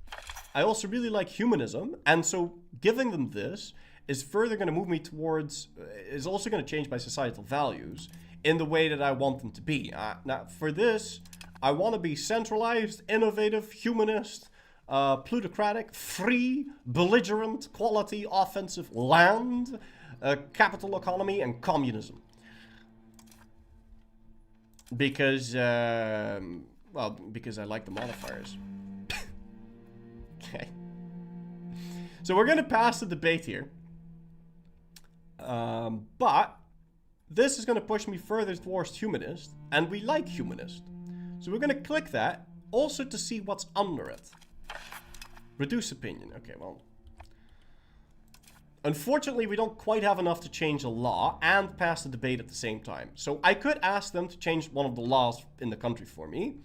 I also really like humanism, and so giving them this is further going to move me towards, is also going to change my societal values in the way that I want them to be. Now, for this, I want to be centralized, innovative, humanist, plutocratic, free, belligerent, quality, offensive, land, capital economy, and communism. Because, well, because I like the modifiers. Okay. So we're going to pass the debate here. But this is going to push me further towards humanist, and we like humanist. So we're going to click that, also to see what's under it. Reduce opinion. Okay, well. Unfortunately, we don't quite have enough to change a law and pass the debate at the same time. So I could ask them to change one of the laws in the country for me,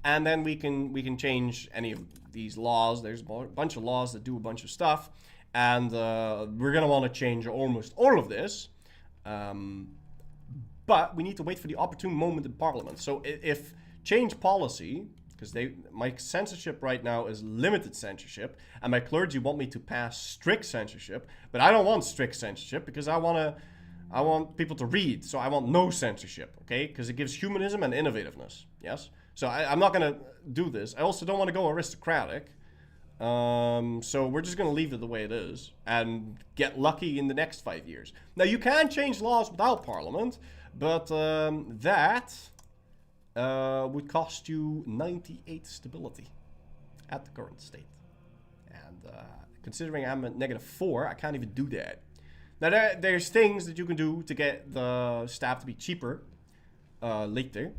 and then we can change any of these laws. There's a bunch of laws that do a bunch of stuff, and we're gonna want to change almost all of this. But we need to wait for the opportune moment in Parliament. So if change policy, because my censorship right now is limited censorship, and my clergy want me to pass strict censorship, but I don't want strict censorship because I want people to read, so I want no censorship, okay? Because it gives humanism and innovativeness, yes? So I'm not going to do this. I also don't want to go aristocratic, so we're just going to leave it the way it is and get lucky in the next 5 years. Now, you can change laws without Parliament, but that would cost you 98 stability at the current state. And considering I'm at -4, I can't even do that. Now, there's things that you can do to get the staff to be cheaper later,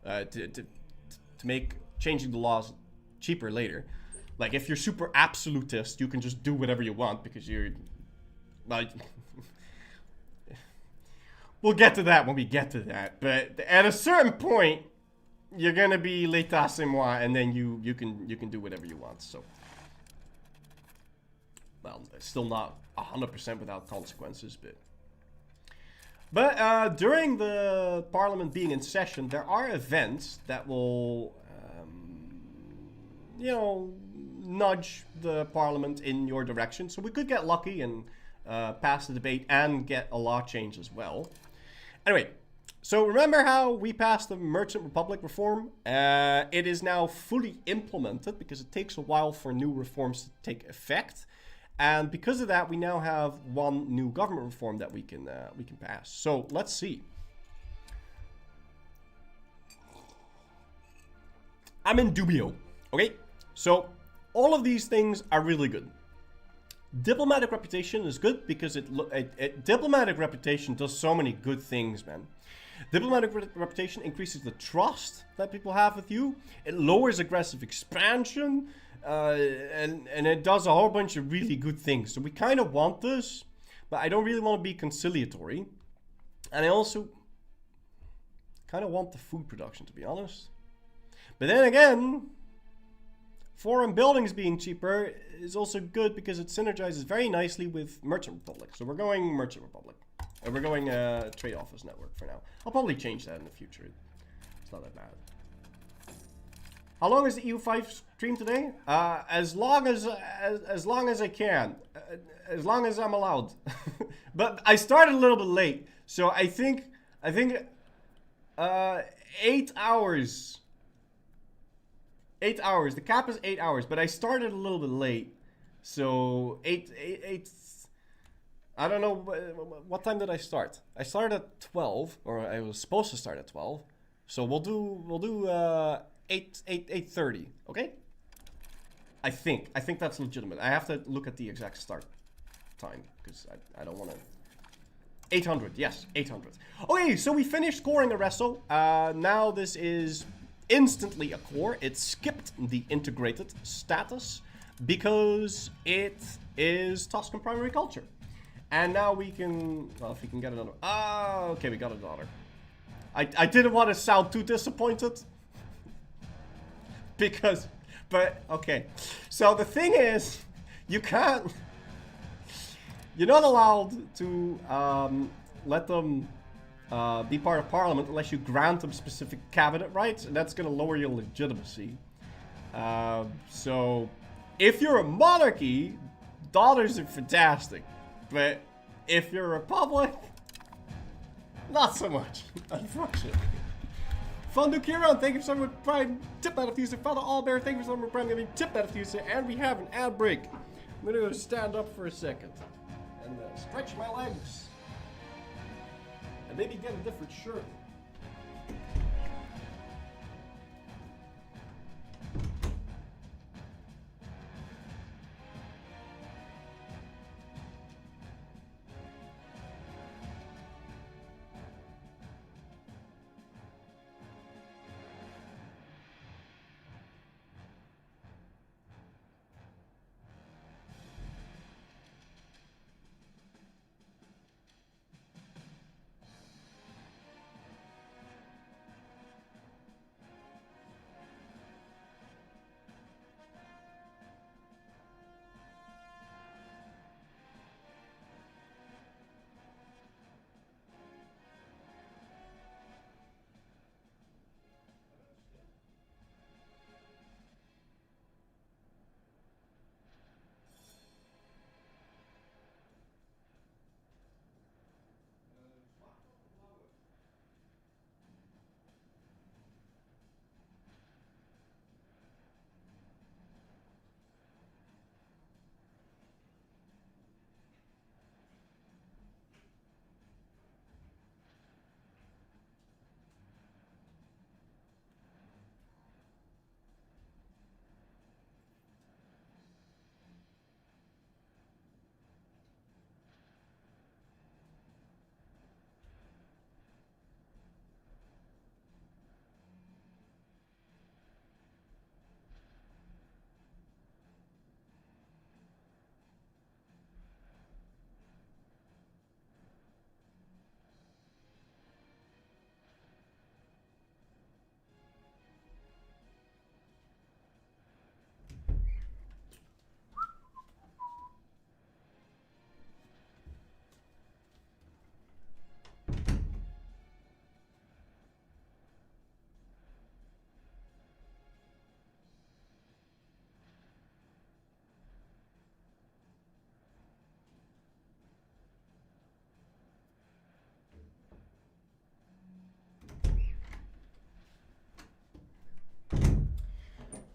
to make changing the laws cheaper later. Like, if you're super absolutist, you can just do whatever you want because you're... Well, we'll get to that when we get to that. But at a certain point, you're gonna be l'état c'est moi, and then you can do whatever you want. So, well, it's still not 100% without consequences, but during the Parliament being in session, there are events that will, you know, nudge the Parliament in your direction. So we could get lucky and pass the debate and get a law change as well. Anyway, so remember how we passed the Merchant Republic reform? It is now fully implemented because it takes a while for new reforms to take effect. And because of that, we now have one new government reform that we can pass. So let's see. I'm in dubio. Okay, so all of these things are really good. Diplomatic reputation is good because diplomatic reputation does so many good things, man. Diplomatic reputation increases the trust that people have with you. It lowers aggressive expansion, and it does a whole bunch of really good things. So we kind of want this, but I don't really want to be conciliatory. And I also kind of want the food production, to be honest. But then again, foreign buildings being cheaper is also good because it synergizes very nicely with Merchant Republic. So we're going Merchant Republic. And we're going Trade Office Network for now. I'll probably change that in the future. It's not that bad. How long is the EU5 stream today? As long as I can. As long as I'm allowed. But I started a little bit late. So I think 8 hours. 8 hours. The cap is 8 hours, but I started a little bit late. So 8 I don't know, what time did I start? I started at 12, or I was supposed to start at 12. So we'll do 8:30, okay? I think that's legitimate. I have to look at the exact start time because I don't want to. 800, yes, 800. Okay, so we finished scoring a resto. Now this is instantly a core. It skipped the integrated status because it is Tuscan primary culture. And now we can, well, if we can get another. Ah, okay, we got a daughter. I didn't want to sound too disappointed. Because, but, okay. So the thing is, you can't, you're not allowed to let them be part of parliament unless you grant them specific cabinet rights, and that's going to lower your legitimacy. So, if you're a monarchy, daughters are fantastic. But if you're a republic, not so much, unfortunately. Fundu Kiran, thank you so much for Prime Tip out of user. Father Allbear, thank you so much for Prime giving Tip out of user. And we have an ad break. I'm gonna go stand up for a second and stretch my legs. And maybe get a different shirt.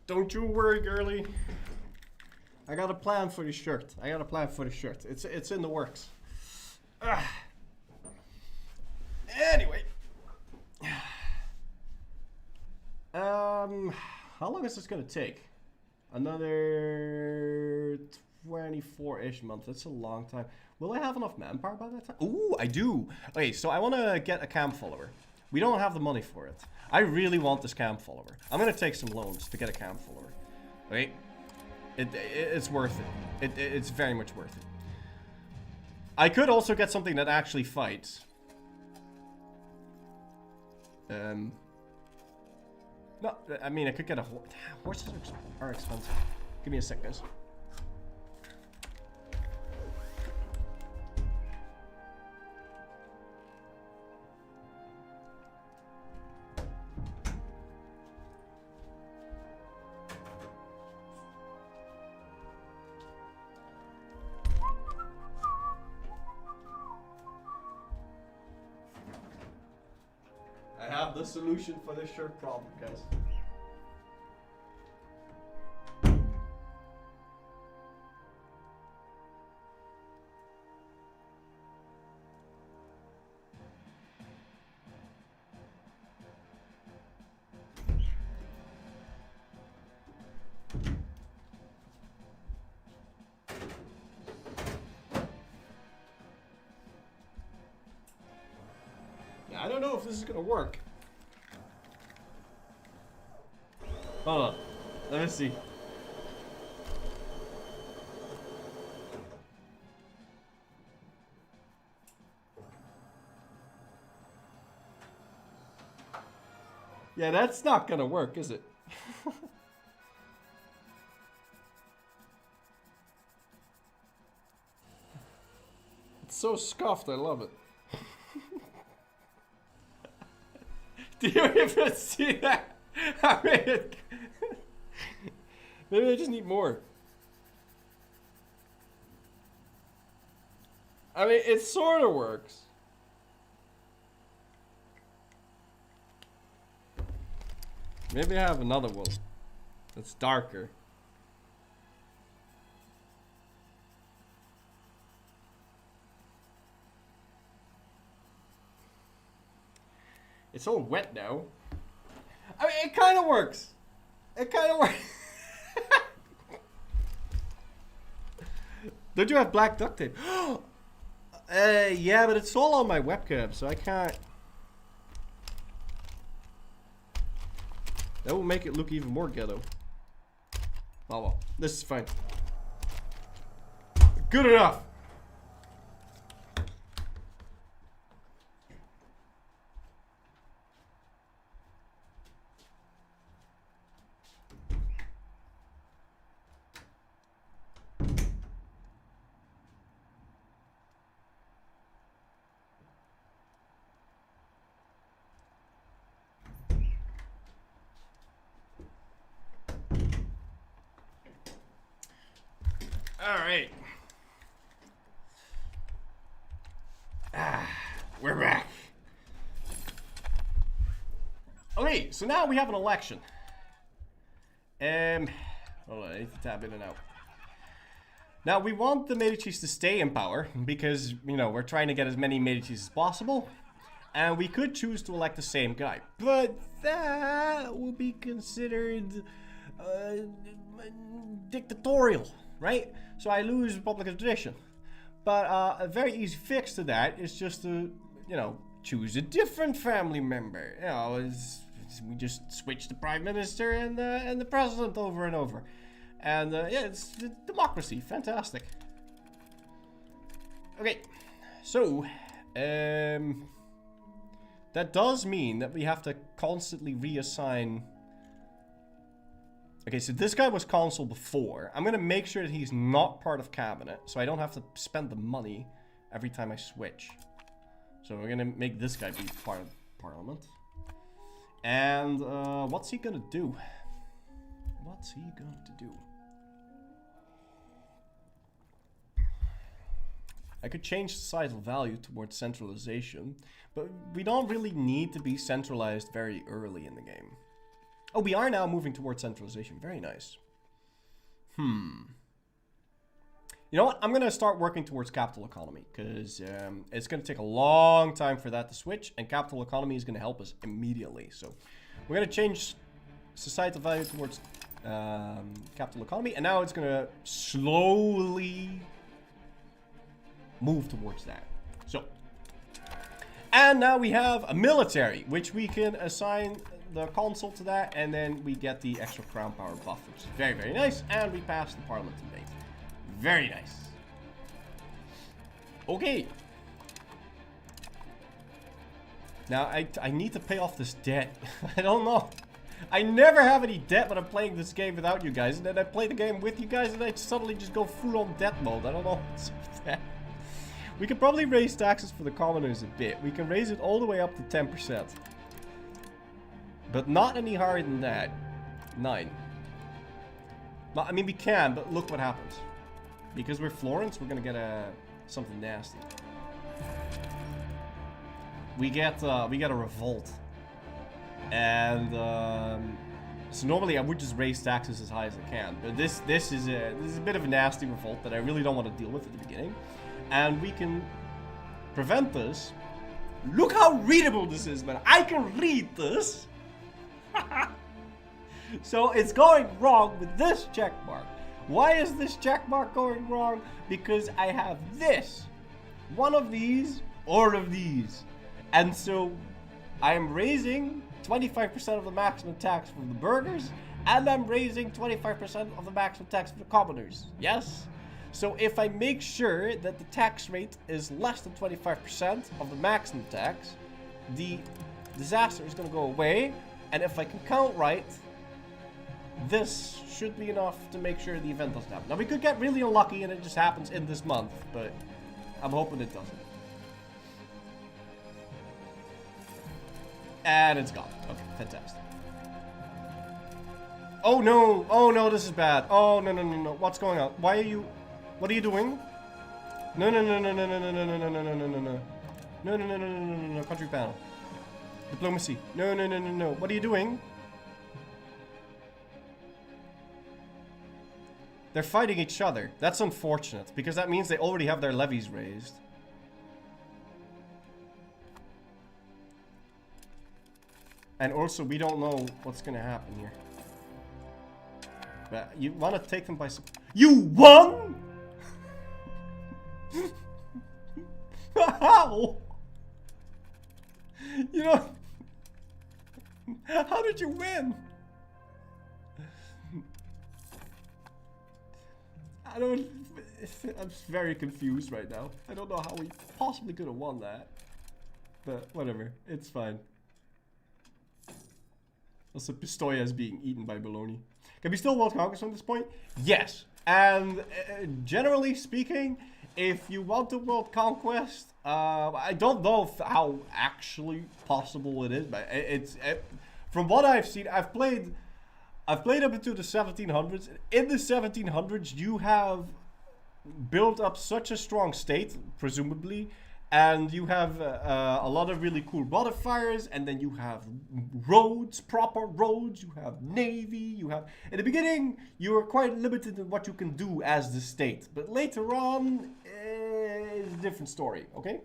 Don't you worry, girly. I got a plan for the shirt. It's in the works. Anyway. How long is this gonna take? Another 24-ish months. That's a long time. Will I have enough manpower by that time? Ooh, I do. Okay, so I want to get a camp follower. We don't have the money for it. I really want this camp follower. I'm gonna take some loans to get a camp follower. Okay, it's worth it. It's very much worth it. I could also get something that actually fights. No, I mean, I could get a horse. Horses are expensive. Give me a sec, guys. I have the solution for this shirt problem, guys. I don't know if this is gonna work. Hold on. Let me see. Yeah, that's not gonna work, is it? It's so scuffed, I love it. Do you even see that? I mean, maybe I just need more. I mean, it sort of works. Maybe I have another one that's darker. It's all wet now. I mean, it kind of works. It kind of works. Don't you have black duct tape? Yeah, but it's all on my webcam, so I can't. That will make it look even more ghetto. Oh well, this is fine. Good enough. Alright. We're back. Okay, so now we have an election. Hold on, I need to tab in and out. Now, we want the Medicis to stay in power because, you know, we're trying to get as many Medicis as possible. And we could choose to elect the same guy. But that will be considered dictatorial, right? So I lose Republican tradition. But a very easy fix to that is just to, you know, choose a different family member. You know, we just switch the prime minister and the president over and over. And yeah, it's democracy. Fantastic. Okay, so that does mean that we have to constantly reassign. Okay, so this guy was consul before. I'm gonna make sure that he's not part of cabinet, so I don't have to spend the money every time I switch. So we're gonna make this guy be part of parliament. And what's he gonna do? What's he going to do? I could change societal value towards centralization, but we don't really need to be centralized very early in the game. Oh, we are now moving towards centralization. Very nice. You know what? I'm going to start working towards capital economy, because it's going to take a long time for that to switch, and capital economy is going to help us immediately. So we're going to change societal value towards capital economy, and now it's gonna slowly move towards that. So, and now we have a military, which we can assign the consul to that, and then we get the extra crown power buff, which is very, very nice, and we pass the parliament debate. Very nice. Okay. Now, I need to pay off this debt. I don't know. I never have any debt when I'm playing this game without you guys, and then I play the game with you guys, and I suddenly just go full-on debt mode. I don't know what's with that. We could probably raise taxes for the commoners a bit. We can raise it all the way up to 10%. But not any higher than that. 9. Well, I mean, we can, but look what happens. Because we're Florence, we're gonna get something nasty. We get a revolt. And so normally I would just raise taxes as high as I can. But this is a bit of a nasty revolt that I really don't want to deal with at the beginning. And we can prevent this. Look how readable this is, man. I can read this. So it's going wrong with this check mark. Why is this check mark going wrong? Because I have this. One of these or of these. And so I am raising 25% of the maximum tax for the burghers, and I'm raising 25% of the maximum tax for the commoners. Yes? So if I make sure that the tax rate is less than 25% of the maximum tax, the disaster is going to go away. And if I can count right, this should be enough to make sure the event doesn't happen. Now, we could get really unlucky and it just happens in this month, but I'm hoping it doesn't. And it's gone. Okay, fantastic. Oh no, this is bad. Oh no, what's going on? Why are you... What are you doing? No, country panel. Diplomacy. No. What are you doing? They're fighting each other. That's unfortunate, because that means they already have their levies raised. And also, we don't know what's gonna happen here. But you want to take them by... You won?! How? You know... How did you win? I'm very confused right now. I don't know how we possibly could have won that. But whatever, it's fine. Also, Pistoia is being eaten by Bologna. Can we still world conquest from this point? Yes. And generally speaking, if you want to world conquest, I don't know how actually possible it is, but it's from what I've seen, I've played up into the 1700s. In the 1700s, you have built up such a strong state, presumably, and you have a lot of really cool modifiers, and then you have roads, proper roads, you have navy, you have... In the beginning, you are quite limited in what you can do as the state, but later on, it's a different story, okay?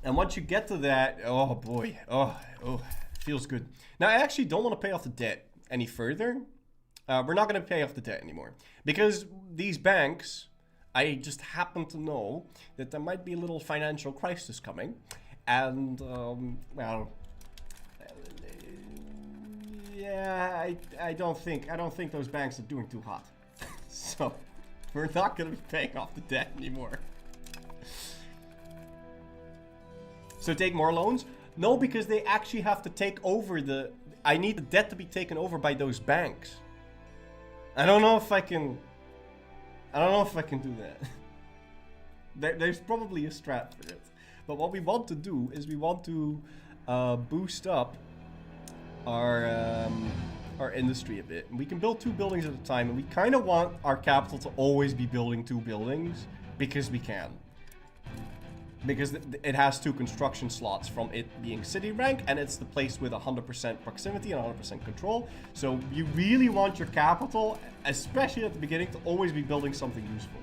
And once you get to that, oh boy, oh, feels good. Now, I actually don't want to pay off the debt any further. We're not going to pay off the debt anymore, because these banks... I just happen to know that there might be a little financial crisis coming, and well, yeah, I don't think those banks are doing too hot, so we're not going to be paying off the debt anymore. So take more loans? No, because they actually have to take over the. I need the debt to be taken over by those banks. I don't know if I can do that. There's probably a strat for it. But what we want to do is we want to boost up our industry a bit. And we can build 2 buildings at a time. And we kind of want our capital to always be building 2 buildings because we can. Because it has 2 construction slots from it being city rank, and it's the place with 100% proximity and 100% control. So you really want your capital, especially at the beginning, to always be building something useful.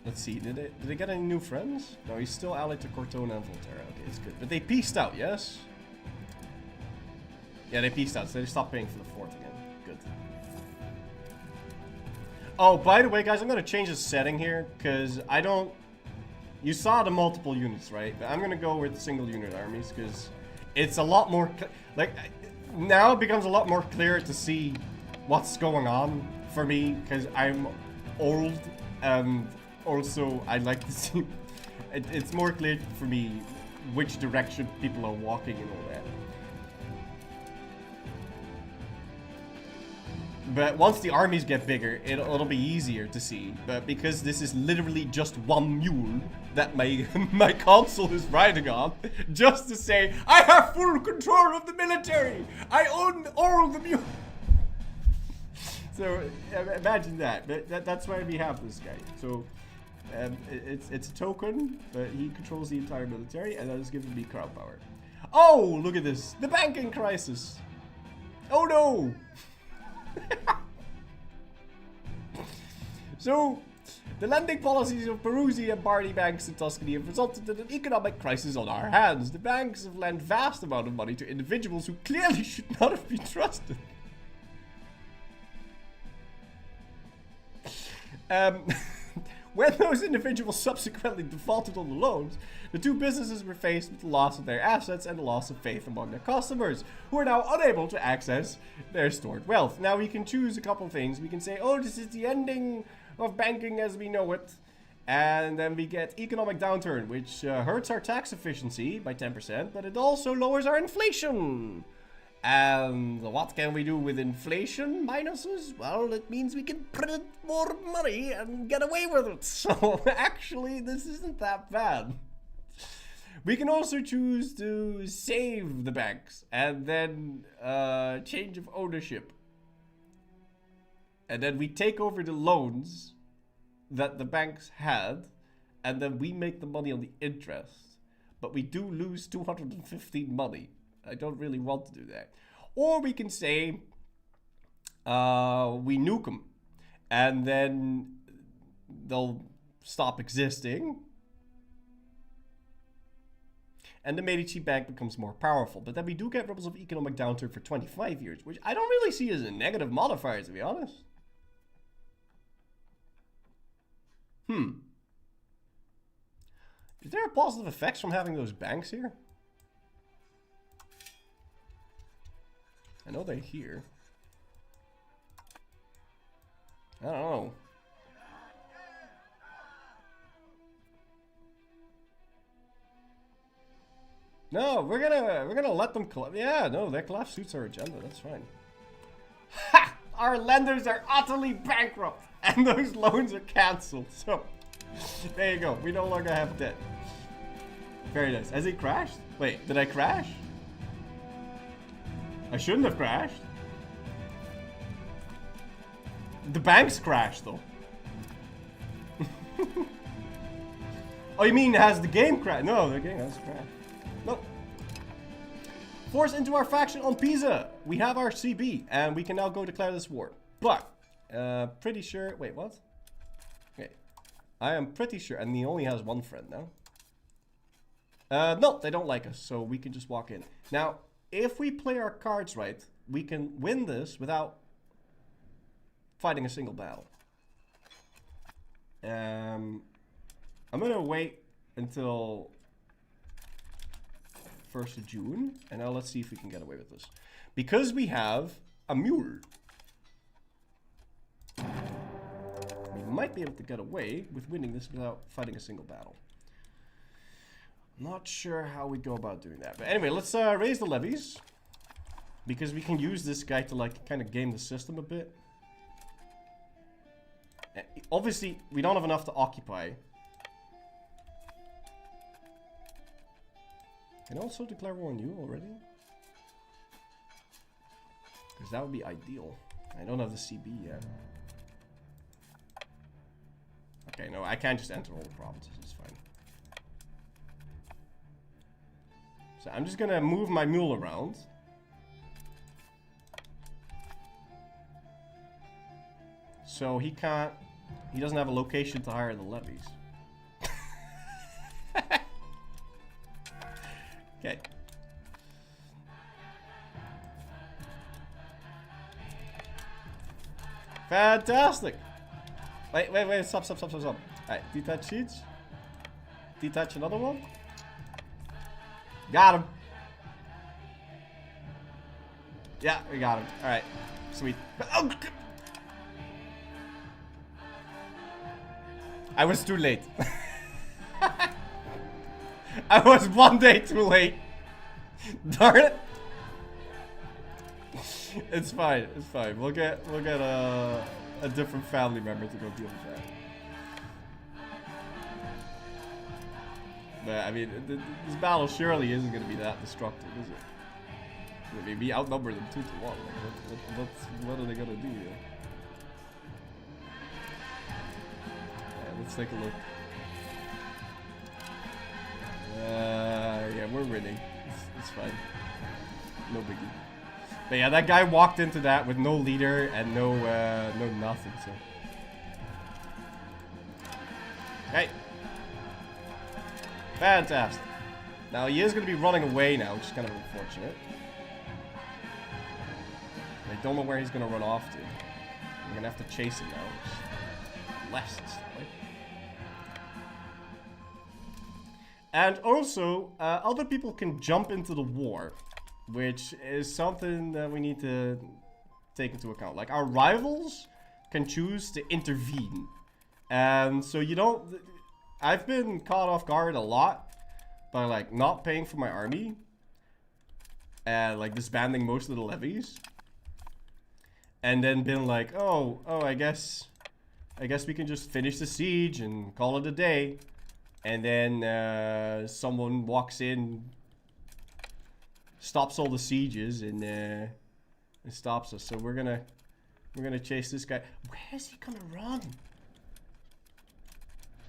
Let's see, did they get any new friends? No, he's still allied to Cortona and Volterra. Okay, it's good. But they peaced out, yes? Yeah, they peaced out, so they stopped paying for the fort again. Good. Oh, by the way, guys, I'm gonna change the setting here, because I don't... You saw the multiple units, right? But I'm gonna go with single unit armies, because it's a lot more... Like, now it becomes a lot more clear to see what's going on for me, because I'm old, and also I like to see... It's more clear for me which direction people are walking and all that. But once the armies get bigger, it'll be easier to see. But because this is literally just one mule that my my console is riding on, just to say, I have full control of the military! I own all the mules! So, imagine that. That's why we have this guy. So, it's a token, but he controls the entire military, and that is giving me crowd power. Oh, look at this. The banking crisis. Oh no! So, the lending policies of Perugia and Barney banks in Tuscany have resulted in an economic crisis on our hands. The banks have lent vast amount of money to individuals who clearly should not have been trusted. When those individuals subsequently defaulted on the loans, the two businesses were faced with the loss of their assets and the loss of faith among their customers, who are now unable to access their stored wealth. Now we can choose a couple things. We can say, oh, this is the ending of banking as we know it. And then we get economic downturn, which hurts our tax efficiency by 10%, but it also lowers our inflation. And what can we do with inflation minuses? Well, it means we can print more money and get away with it. So actually, this isn't that bad. We can also choose to save the banks and then change of ownership. And then we take over the loans that the banks had, and then we make the money on the interest. But we do lose 215 money. I don't really want to do that. Or we can say we nuke them, and then they'll stop existing, and the Medici Bank becomes more powerful. But then we do get ripples of economic downturn for 25 years, which I don't really see as a negative modifier, to be honest. Is there a positive effects from having those banks here? I know they're here. I don't know. No, we're gonna let them collapse. Yeah, no, their collapse suits our agenda. That's fine. Ha! Our lenders are utterly bankrupt, and those loans are cancelled. So there you go. We no longer have debt. Very nice. Has it crashed? Wait, did I crash? I shouldn't have crashed. The banks crashed, though. Oh, you mean has the game crashed? No, the game has crashed. Nope. Force into our faction on Pisa. We have our CB, and we can now go declare this war. But, pretty sure... Wait, what? Okay. I am pretty sure... And he only has one friend now. No, they don't like us, so we can just walk in. Now... If we play our cards right, we can win this without fighting a single battle. I'm gonna wait until 1st of June, and now let's see if we can get away with this. Because we have a mule, we might be able to get away with winning this without fighting a single battle. Not sure how we go about doing that. But anyway, let's raise the levies. Because we can use this guy to like kind of game the system a bit. Obviously, we don't have enough to occupy. Can I also declare war on you already? Because that would be ideal. I don't have the CB yet. Okay, no, I can't just enter all the provinces. It's fine. So I'm just gonna move my mule around. So he can't He doesn't have a location to hire the levies. Okay. Fantastic! Wait, stop. Alright, detach siege. Detach another one. Got him! Yeah, we got him. Alright, sweet. Oh, I was too late. I was 1 day too late. Darn it. It's fine. We'll get a different family member to go deal with that. But I mean, this battle surely isn't going to be that destructive, is it? I mean, we outnumber them 2 to 1. Like, what are they going to do here? Let's take a look. Yeah, we're winning. It's fine. No biggie. But yeah, that guy walked into that with no leader and no nothing, so. Hey. Fantastic. Now he is going to be running away now, which is kind of unfortunate. I don't know where he's going to run off to. I'm going to have to chase him now. Less, right? And also, other people can jump into the war, which is something that we need to take into account. Like, our rivals can choose to intervene. And so you don't... I've been caught off guard a lot by, like, not paying for my army. And, like, disbanding most of the levies. And then been like, oh, I guess we can just finish the siege and call it a day. And then someone walks in, stops all the sieges, and stops us. So we're gonna chase this guy. Where is he gonna run?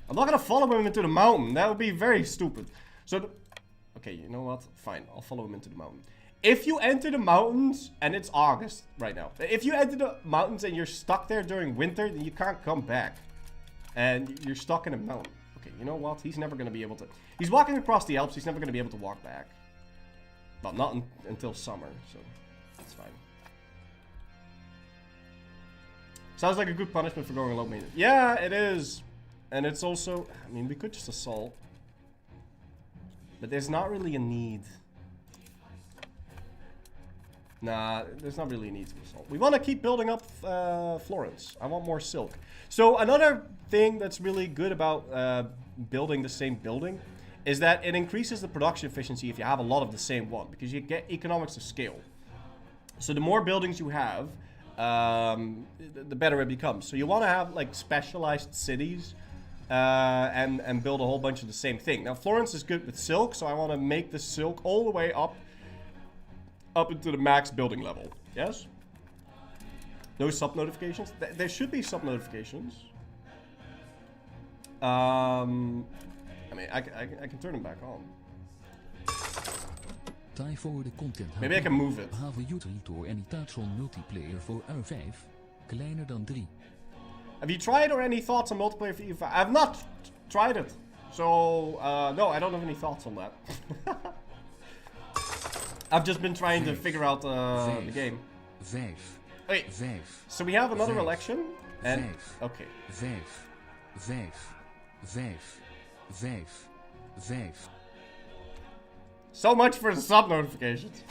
I'm not gonna follow him into the mountain. That would be very stupid. So, okay, you know what? Fine, I'll follow him into the mountain. If you enter the mountains, and it's August right now. If you enter the mountains and you're stuck there during winter, then you can't come back, and you're stuck in a mountain. Okay, you know what? He's never going to be able to... He's walking across the Alps. He's never going to be able to walk back. Well, not until summer, so that's fine. Sounds like a good punishment for going low maintenance. Yeah, it is. And it's also... I mean, we could just assault. But there's not really a need. Nah, there's not really a need to assault. We want to keep building up Florence. I want more silk. So another thing that's really good about building the same building is that it increases the production efficiency if you have a lot of the same one, because you get economics of scale. So the more buildings you have, the better it becomes. So you want to have like specialized cities and build a whole bunch of the same thing. Now Florence is good with silk, so I want to make the silk all the way up into the max building level. Yes? No sub notifications? There should be sub notifications. I mean, I can turn them back on. Time voor de content. Maybe I can move it. Haven Utilitor en Itachi multiplayer voor R5 kleiner dan 3. Have you tried or any thoughts on multiplayer for EU5? I've not tried it. So, no, I don't have any thoughts on that. I've just been trying to figure out the game. 5. Wait, 5. so we have another 5. election? And, 5. okay. 5. 5. 5. 5. So much for the sub notifications.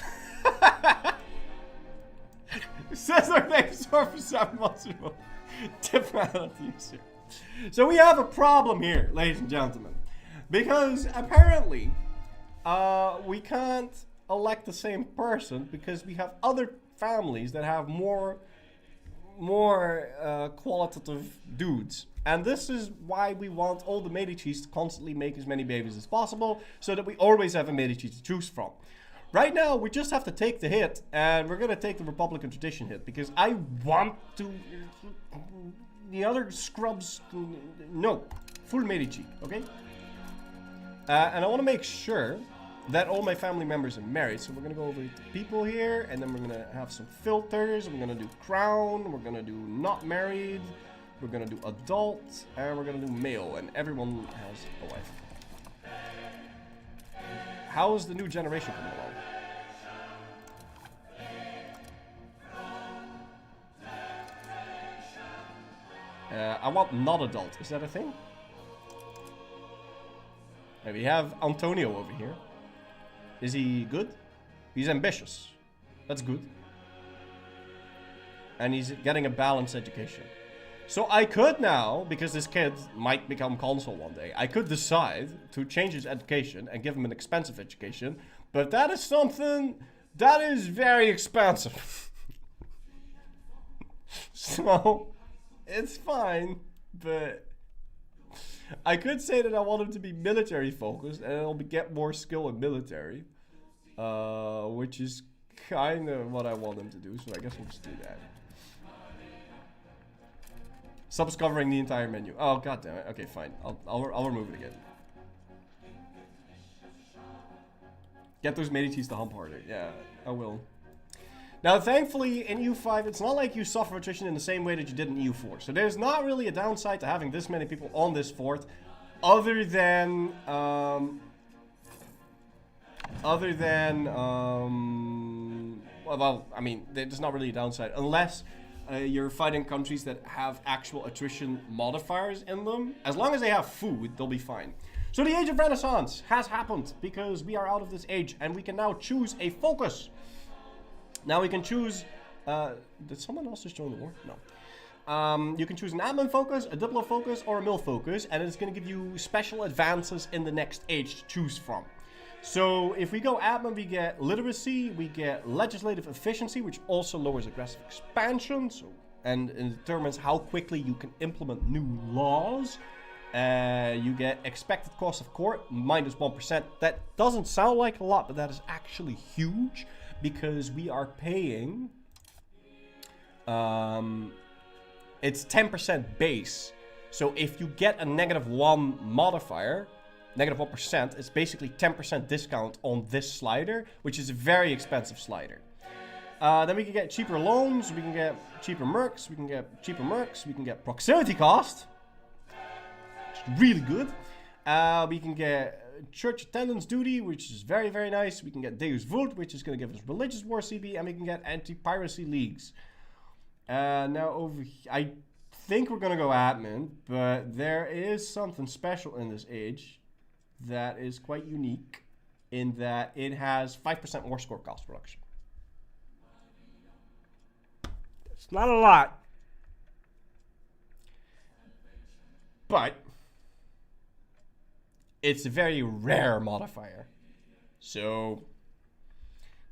It says our names are for 7 months ago. Different out of the user. So we have a problem here, ladies and gentlemen. Because apparently, we can't elect the same person because we have other families that have more qualitative dudes. And this is why we want all the Medicis to constantly make as many babies as possible, so that we always have a Medici to choose from. Right now, we just have to take the hit, and we're going to take the Republican tradition hit, because I want to... The other scrubs... No. Full Medici, okay? And I want to make sure that all my family members are married. So we're going to go over to people here, and then we're going to have some filters. We're going to do crown. We're going to do not married. We're gonna do adult, and we're gonna do male, and everyone has a wife. How is the new generation coming along? I want not adult. Is that a thing? And we have Antonio over here. Is he good? He's ambitious. That's good. And he's getting a balanced education. So I could now, because this kid might become consul one day, I could decide to change his education and give him an expensive education. But that is something that is very expensive. So it's fine, but I could say that I want him to be military focused and I'll get more skill in military, which is kind of what I want him to do. So I guess we'll just do that. Subs covering the entire menu. Oh, god damn it. Okay, fine. I'll remove it again. Get those maities to hump harder. Yeah, I will. Now, thankfully, in EU5, it's not like you suffer attrition in the same way that you did in EU4. So there's not really a downside to having this many people on this fort, other than well, I mean, there's not really a downside unless you're fighting countries that have actual attrition modifiers in them. As long as they have food, they'll be fine. So the Age of Renaissance has happened because we are out of this age and we can now choose a focus. Now we can choose, did someone else just join the war? No. You can choose an admin focus, a diplo focus, or a mill focus, and it's going to give you special advances in the next age to choose from. So if we go admin, we get literacy, we get legislative efficiency, which also lowers aggressive expansion, and determines how quickly you can implement new laws. You get expected cost of court, minus 1%. That doesn't sound like a lot, but that is actually huge, because we are paying, it's 10% base. So if you get a -1 modifier, -1%, it's basically 10% discount on this slider, which is a very expensive slider. Then we can get cheaper loans, we can get cheaper mercs, we can get proximity cost, which is really good. We can get church attendance duty, which is very, very nice. We can get Deus Vult, which is going to give us religious war CB, and we can get anti-piracy leagues. Now over here, I think we're going to go admin, but there is something special in this age that is quite unique in that it has 5% more score cost reduction. It's not a lot, but it's a very rare modifier. So,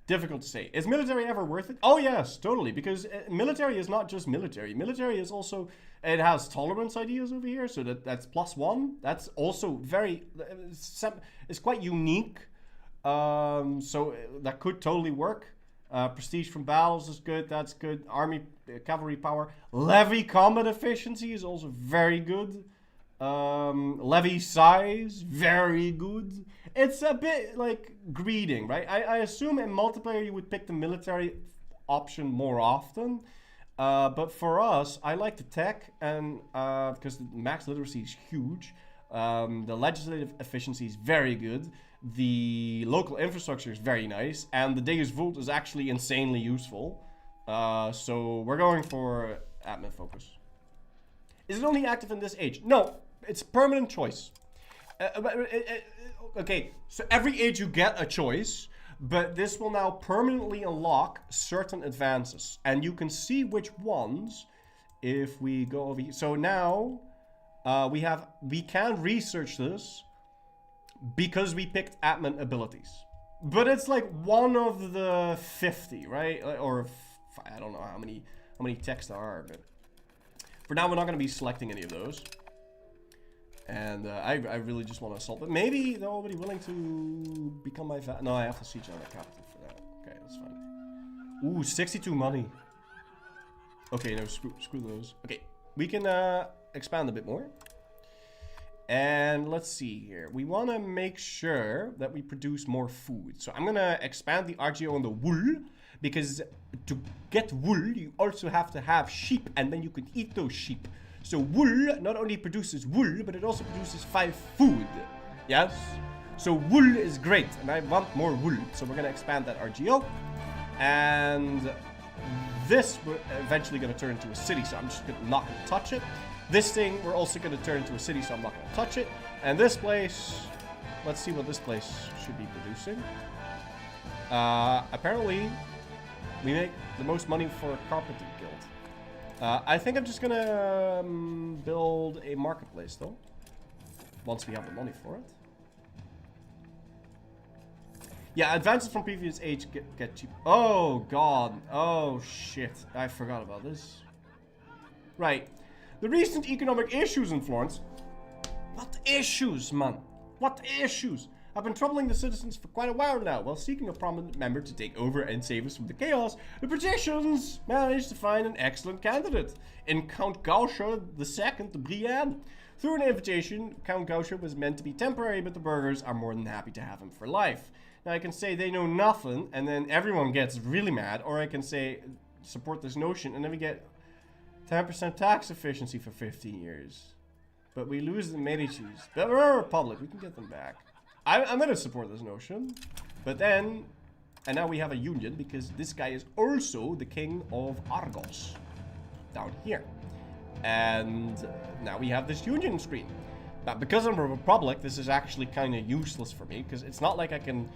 difficult to say. Is military ever worth it? Oh yes, totally. Because military is not just military. Military is also, it has tolerance ideas over here. So that's +1. That's also very, it's quite unique. So that could totally work. Prestige from battles is good. That's good. Army, cavalry power. Levy combat efficiency is also very good. Levy size, very good. It's a bit like greeding, right? I assume in multiplayer you would pick the military option more often. But for us, I like the tech, and because the max literacy is huge. The legislative efficiency is very good. The local infrastructure is very nice. And the Deus Vult is actually insanely useful. So we're going for admin focus. Is it only active in this age? No. It's a permanent choice. Okay, so every age you get a choice, but this will now permanently unlock certain advances. And you can see which ones if we go over here. So now we can research this because we picked admin abilities. But it's like one of the 50, right? Or I don't know how many texts there are, but for now we're not going to be selecting any of those. And I really just want to assault. But maybe they're already willing to become my No, I have to siege on their capital for that. Okay, that's fine. Ooh, 62 money. Okay, no, screw those. Okay, we can expand a bit more. And let's see here. We want to make sure that we produce more food. So I'm going to expand the RGO on the wool. Because to get wool, you also have to have sheep. And then you can eat those sheep. So wool not only produces wool, but it also produces 5 food. Yes? So wool is great, and I want more wool. So we're gonna expand that RGO. And this we're eventually gonna turn into a city, so I'm just not gonna touch it. This thing we're also gonna turn into a city, so I'm not gonna touch it. And this place, let's see what this place should be producing. Apparently, we make the most money for a carpentry guild. I think I'm just gonna build a marketplace though. Once we have the money for it. Yeah, advances from previous age get cheap. Oh god. Oh shit. I forgot about this. Right. The recent economic issues in Florence. What issues, man? What issues? Have been troubling the citizens for quite a while now. While seeking a prominent member to take over and save us from the chaos, the patricians managed to find an excellent candidate in Count Gauscher II de Brienne. Through an invitation, Count Gauscher was meant to be temporary, but the burghers are more than happy to have him for life. Now I can say they know nothing, and then everyone gets really mad, or I can say support this notion, and then we get 10% tax efficiency for 15 years. But we lose the Medicis. But we're a republic, we can get them back. I'm gonna support this notion. But then, and now we have a union, because this guy is also the king of Argos. Down here. And now we have this union screen. Now, because I'm a republic, this is actually kind of useless for me, because it's not like I can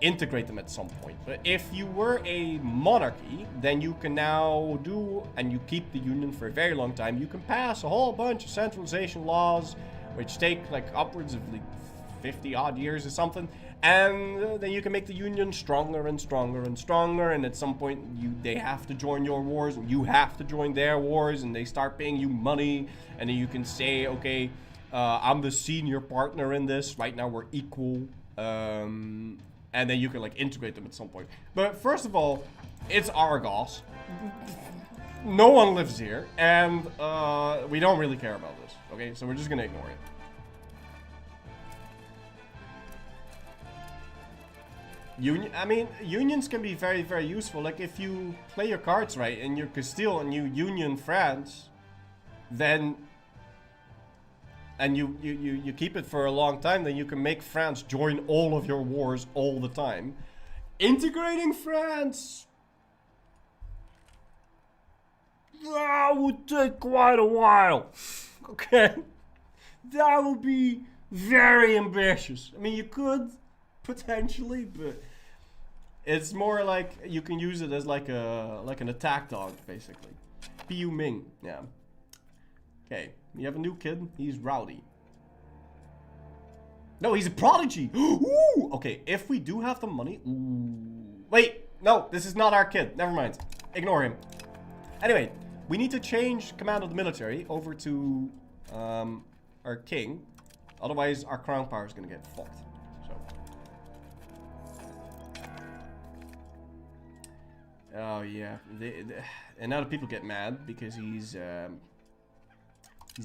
integrate them at some point. But if you were a monarchy, then you can now do, and you keep the union for a very long time, you can pass a whole bunch of centralization laws, which take like upwards of like 50 odd years or something, and then you can make the union stronger and stronger and stronger, and at some point they have to join your wars, and you have to join their wars, and they start paying you money, and then you can say, okay, I'm the senior partner in this, right now we're equal, and then you can like integrate them at some point. But first of all, it's Argos. No one lives here, and we don't really care about this, okay? So we're just gonna ignore it. Unions can be very, very useful. Like if you play your cards right and you're Castile and you union France, then and you keep it for a long time, then you can make France join all of your wars all the time. Integrating France, that would take quite a while. Okay, that would be very ambitious. I mean, you could potentially, but it's more like you can use it as like an attack dog, basically. Piu Ming, yeah. Okay, you have a new kid. He's rowdy. No, he's a prodigy. Ooh, okay, if we do have the money. Ooh. Wait, no, this is not our kid. Never mind. Ignore him. Anyway, we need to change command of the military over to our king. Otherwise, our crown power is gonna get fucked. Oh yeah, and now the people get mad because he's a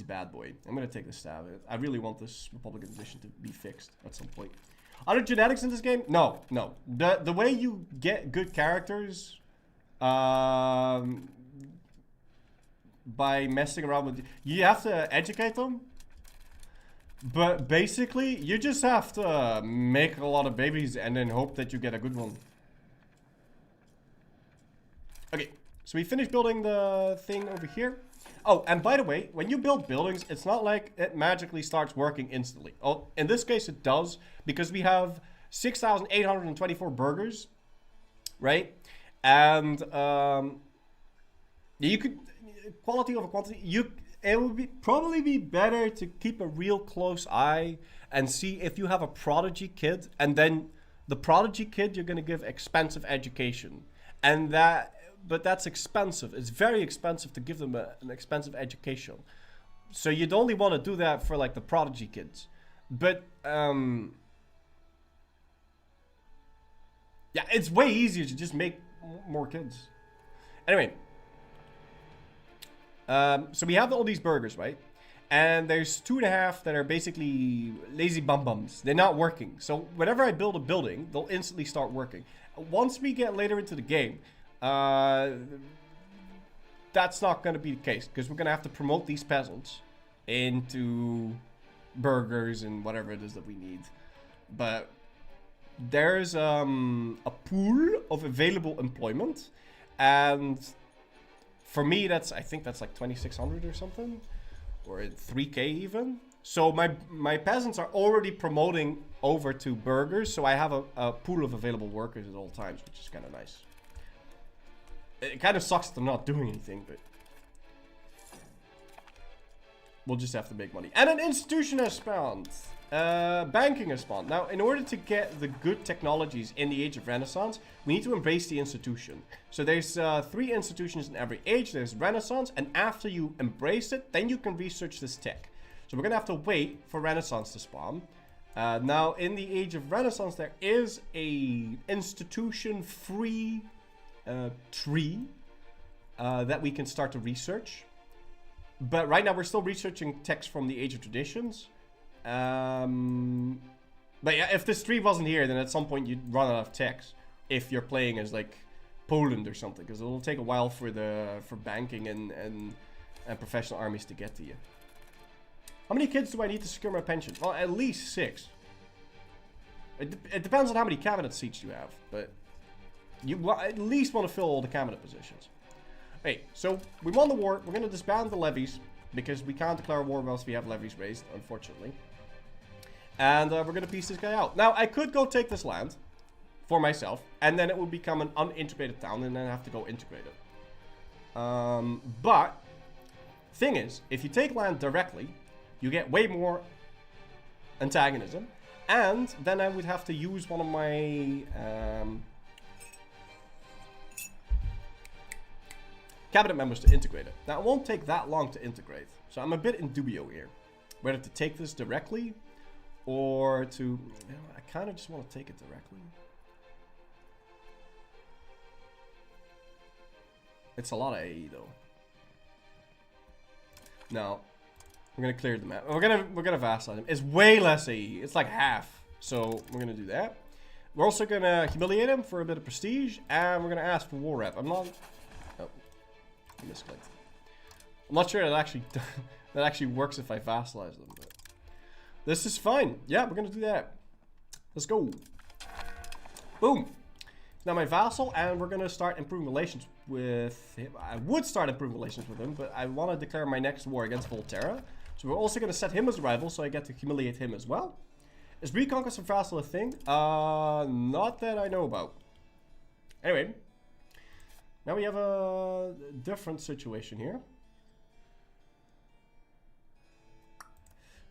bad boy. I'm gonna take the stab at it. I really want this Republican position to be fixed at some point. Are there genetics in this game? No, no. The way you get good characters, by messing around with, you have to educate them. But basically, you just have to make a lot of babies and then hope that you get a good one. Okay, so we finished building the thing over here. Oh, and by the way, when you build buildings, it's not like it magically starts working instantly. Oh, in this case it does, because we have 6,824 burgers, right? And you could, quality over quantity, it would probably be better to keep a real close eye and see if you have a prodigy kid, and then the prodigy kid you're gonna give expensive education, and but that's expensive. It's very expensive to give them an expensive education. So you'd only want to do that for like the prodigy kids. But yeah, it's way easier to just make more kids. Anyway, so we have all these burgers, right? And there's 2.5 that are basically lazy bum-bums. They're not working. So whenever I build a building, they'll instantly start working. Once we get later into the game, that's not going to be the case, because we're going to have to promote these peasants into burgers and whatever it is that we need. But there's a pool of available employment, and for me, I think that's like 2,600 or something, or 3K even. So my peasants are already promoting over to burgers, so I have a pool of available workers at all times, which is kind of nice. It kind of sucks that they're not doing anything, but we'll just have to make money. And an institution has spawned. Banking has spawned. Now, in order to get the good technologies in the Age of Renaissance, we need to embrace the institution. So there's 3 institutions in every age. There's Renaissance, and after you embrace it, then you can research this tech. So we're going to have to wait for Renaissance to spawn. Now, in the Age of Renaissance, there is a institution-free tree that we can start to research. But right now, we're still researching techs from the Age of Traditions. But yeah, if this tree wasn't here, then at some point you'd run out of techs. If you're playing as like Poland or something, because it'll take a while for banking and professional armies to get to you. How many kids do I need to secure my pension? Well, at least 6. It depends on how many cabinet seats you have, but you at least want to fill all the cabinet positions. Hey, so we won the war. We're going to disband the levies, because we can't declare war whilst we have levies raised, unfortunately. And we're going to piece this guy out. Now, I could go take this land for myself, and then it would become an unintegrated town, and then I have to go integrate it. But, thing is, if you take land directly, you get way more antagonism, and then I would have to use one of my cabinet members to integrate it. Now, it won't take that long to integrate, so I'm a bit in dubio here. Whether to take this directly, or to... You know, I kind of just want to take it directly. It's a lot of AE, though. Now, we're gonna clear the map. We're gonna vassalize him. It's way less AE. It's like half. So we're gonna do that. We're also gonna humiliate him for a bit of prestige, and we're gonna ask for war rep. I'm not... Oh, I misclicked. I'm not sure that actually works if I vassalize them. But this is fine. Yeah, we're gonna do that. Let's go. Boom. Now my vassal, and we're gonna start improving relations with him. I would start improving relations with him, but I want to declare my next war against Volterra. So we're also gonna set him as a rival, so I get to humiliate him as well. Is reconquest of vassal a thing? Not that I know about. Anyway, now we have a different situation here.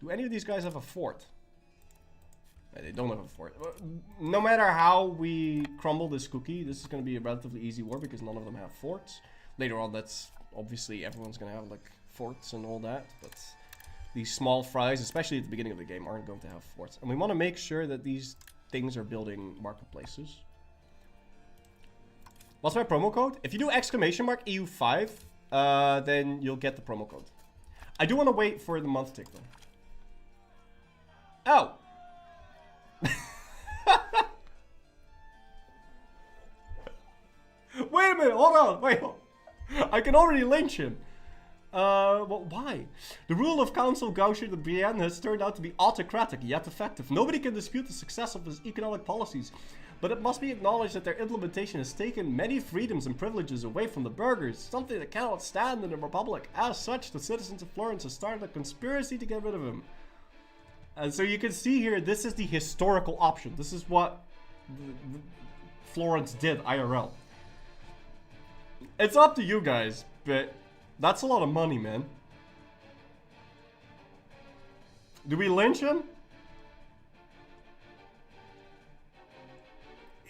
Do any of these guys have a fort? They don't have a fort. No matter how we crumble this cookie, this is going to be a relatively easy war because none of them have forts. Later on, that's obviously everyone's going to have like forts and all that, but these small fries, especially at the beginning of the game, aren't going to have forts. And we want to make sure that these things are building marketplaces. What's my promo code? If you do !EU5, then you'll get the promo code. I do want to wait for the month tick though. Oh! Wait a minute, hold on, wait. I can already lynch him. Well, why? The rule of Council Gaucher de Brienne has turned out to be autocratic yet effective. Nobody can dispute the success of his economic policies, but it must be acknowledged that their implementation has taken many freedoms and privileges away from the burghers, something that cannot stand in a republic. As such, the citizens of Florence have started a conspiracy to get rid of him. And so you can see here, this is the historical option. This is what Florence did, IRL. It's up to you guys, but that's a lot of money, man. Do we lynch him?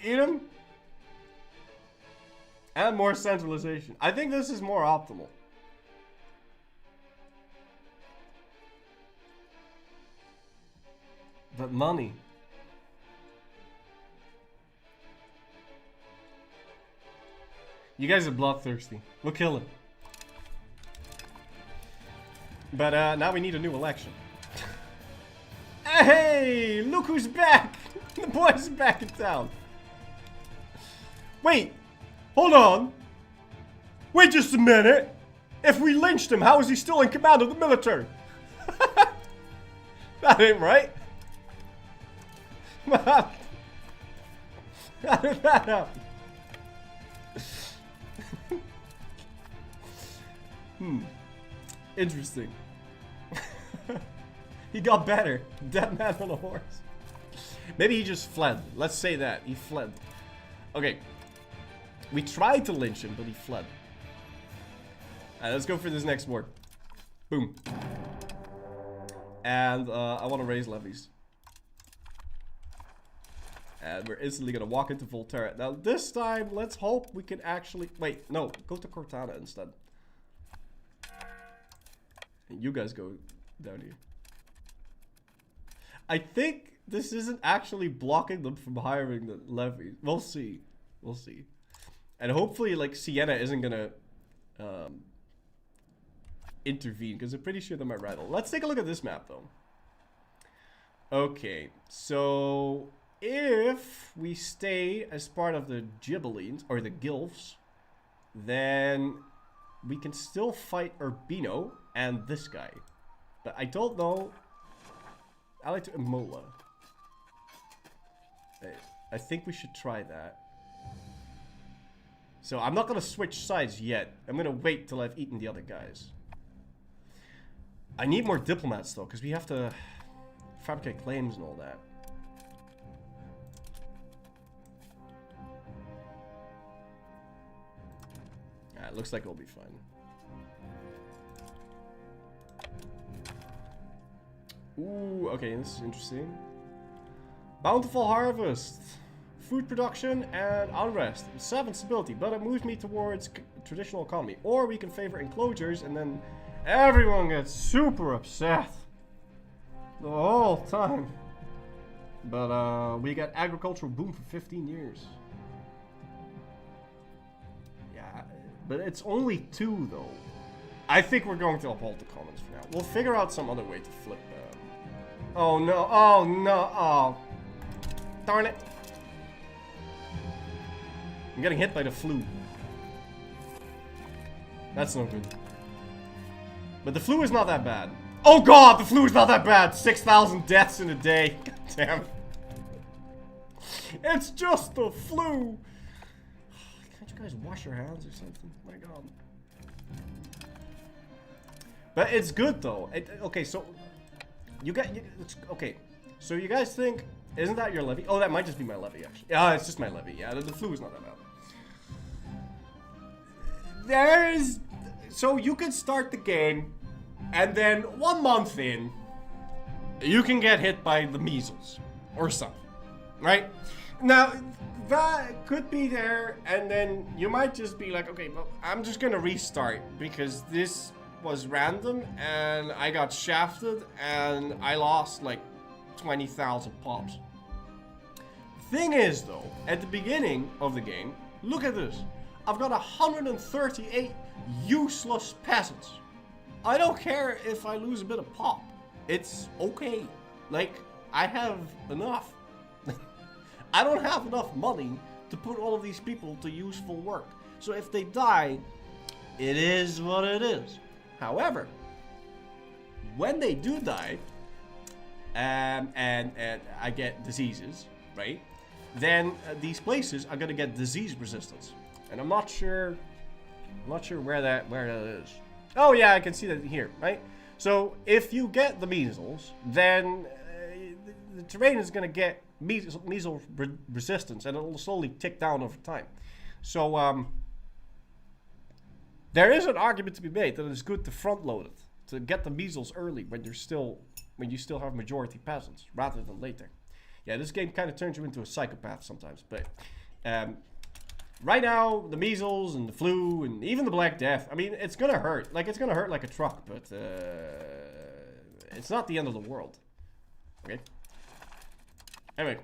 Eat him? And more centralization. I think this is more optimal. But money. You guys are bloodthirsty. We'll kill him. But now we need a new election. Hey, look who's back! The boys are back in town. Wait, hold on. Wait just a minute. If we lynched him, how is he still in command of the military? That ain't right. How did that happen? Interesting. He got better. Dead man on a horse. Maybe he just fled. Let's say that. He fled. Okay. We tried to lynch him, but he fled. Alright, let's go for this next war. Boom. And I want to raise levies. And we're instantly going to walk into Volterra. Now, this time, let's hope we can actually... Wait, no. Go to Cortana instead. And you guys go down here. I think this isn't actually blocking them from hiring the levy. We'll see. We'll see. And hopefully, like, Sienna isn't going to intervene, because I'm pretty sure they might rival. Let's take a look at this map, though. Okay, so... If we stay as part of the Ghibellines, or the Gilfs, then we can still fight Urbino and this guy. But I don't know. I like to Imola. I think we should try that. So I'm not going to switch sides yet. I'm going to wait till I've eaten the other guys. I need more diplomats, though, because we have to fabricate claims and all that. It looks like it'll be fun. Ooh, okay, this is interesting. Bountiful harvest, food production, and unrest. 7 stability, but it moves me towards traditional economy. Or we can favor enclosures, and then everyone gets super upset the whole time. But we got agricultural boom for 15 years. But it's only 2, though. I think we're going to uphold the commons for now. We'll figure out some other way to flip them. Oh, no. Oh, no. Oh. Darn it. I'm getting hit by the flu. That's no good. But the flu is not that bad. Oh, God. The flu is not that bad. 6,000 deaths in a day. God damn. It's just the flu. Can't you guys wash your hands or something? My God. But it's good though. Okay, so you get okay. So you guys think, isn't that your levy? Oh, that might just be my levy actually. Yeah, it's just my levy. Yeah, the flu is not that bad. So you can start the game, and then 1 month in, you can get hit by the measles or something, right? Now. That could be there, and then you might just be like, okay, well, I'm just gonna restart because this was random and I got shafted and I lost like 20,000 pops. Thing is though, at the beginning of the game, look at this. I've got 138 useless peasants. I don't care if I lose a bit of pop. It's okay. Like, I have enough. I don't have enough money to put all of these people to useful work. So if they die, it is what it is. However, when they do die, and I get diseases, right? Then these places are gonna get disease resistance, and I'm not sure where that is. Oh yeah, I can see that here, right? So if you get the measles, then the terrain is gonna get measles resistance, and it'll slowly tick down over time. So there is an argument to be made that it's good to front load it, to get the measles early when you still have majority peasants rather than later. Yeah, this game kind of turns you into a psychopath sometimes, but right now the measles and the flu and even the Black Death, I mean, it's gonna hurt. Like, it's gonna hurt like a truck, but it's not the end of the world. Okay. Anyway,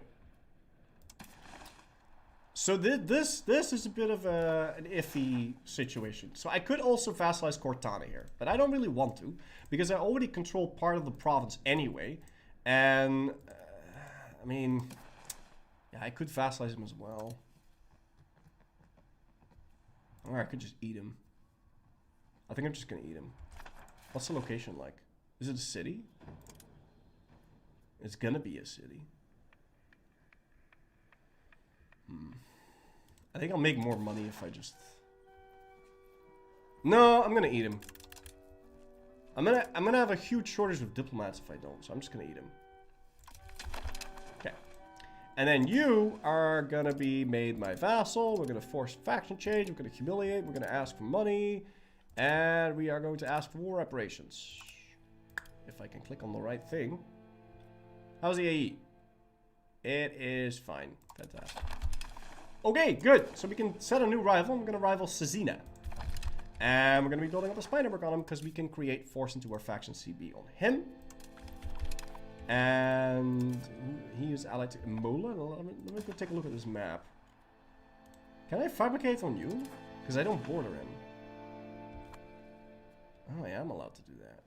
so this is a bit of an iffy situation. So I could also vassalize Cortana here, but I don't really want to because I already control part of the province anyway, and I mean, yeah, I could vassalize him as well, or I could just eat him. I think I'm just gonna eat him. What's the location like? Is it a city? It's gonna be a city. I think I'll make more money if I just... No, I'm gonna eat him. I'm gonna have a huge shortage of diplomats if I don't, so I'm just gonna eat him. Okay. And then you are gonna be made my vassal. We're gonna force faction change. We're gonna humiliate. We're gonna ask for money. And we are going to ask for war reparations. If I can click on the right thing. How's the AE? It is fine. Fantastic. Okay, good. So we can set a new rival. I'm going to rival Cezina. And we're going to be building up a spy network on him because we can create force into our faction CB on him. And he is allied to Imola. Let me go take a look at this map. Can I fabricate on you? Because I don't border him. Oh, I am allowed to do that.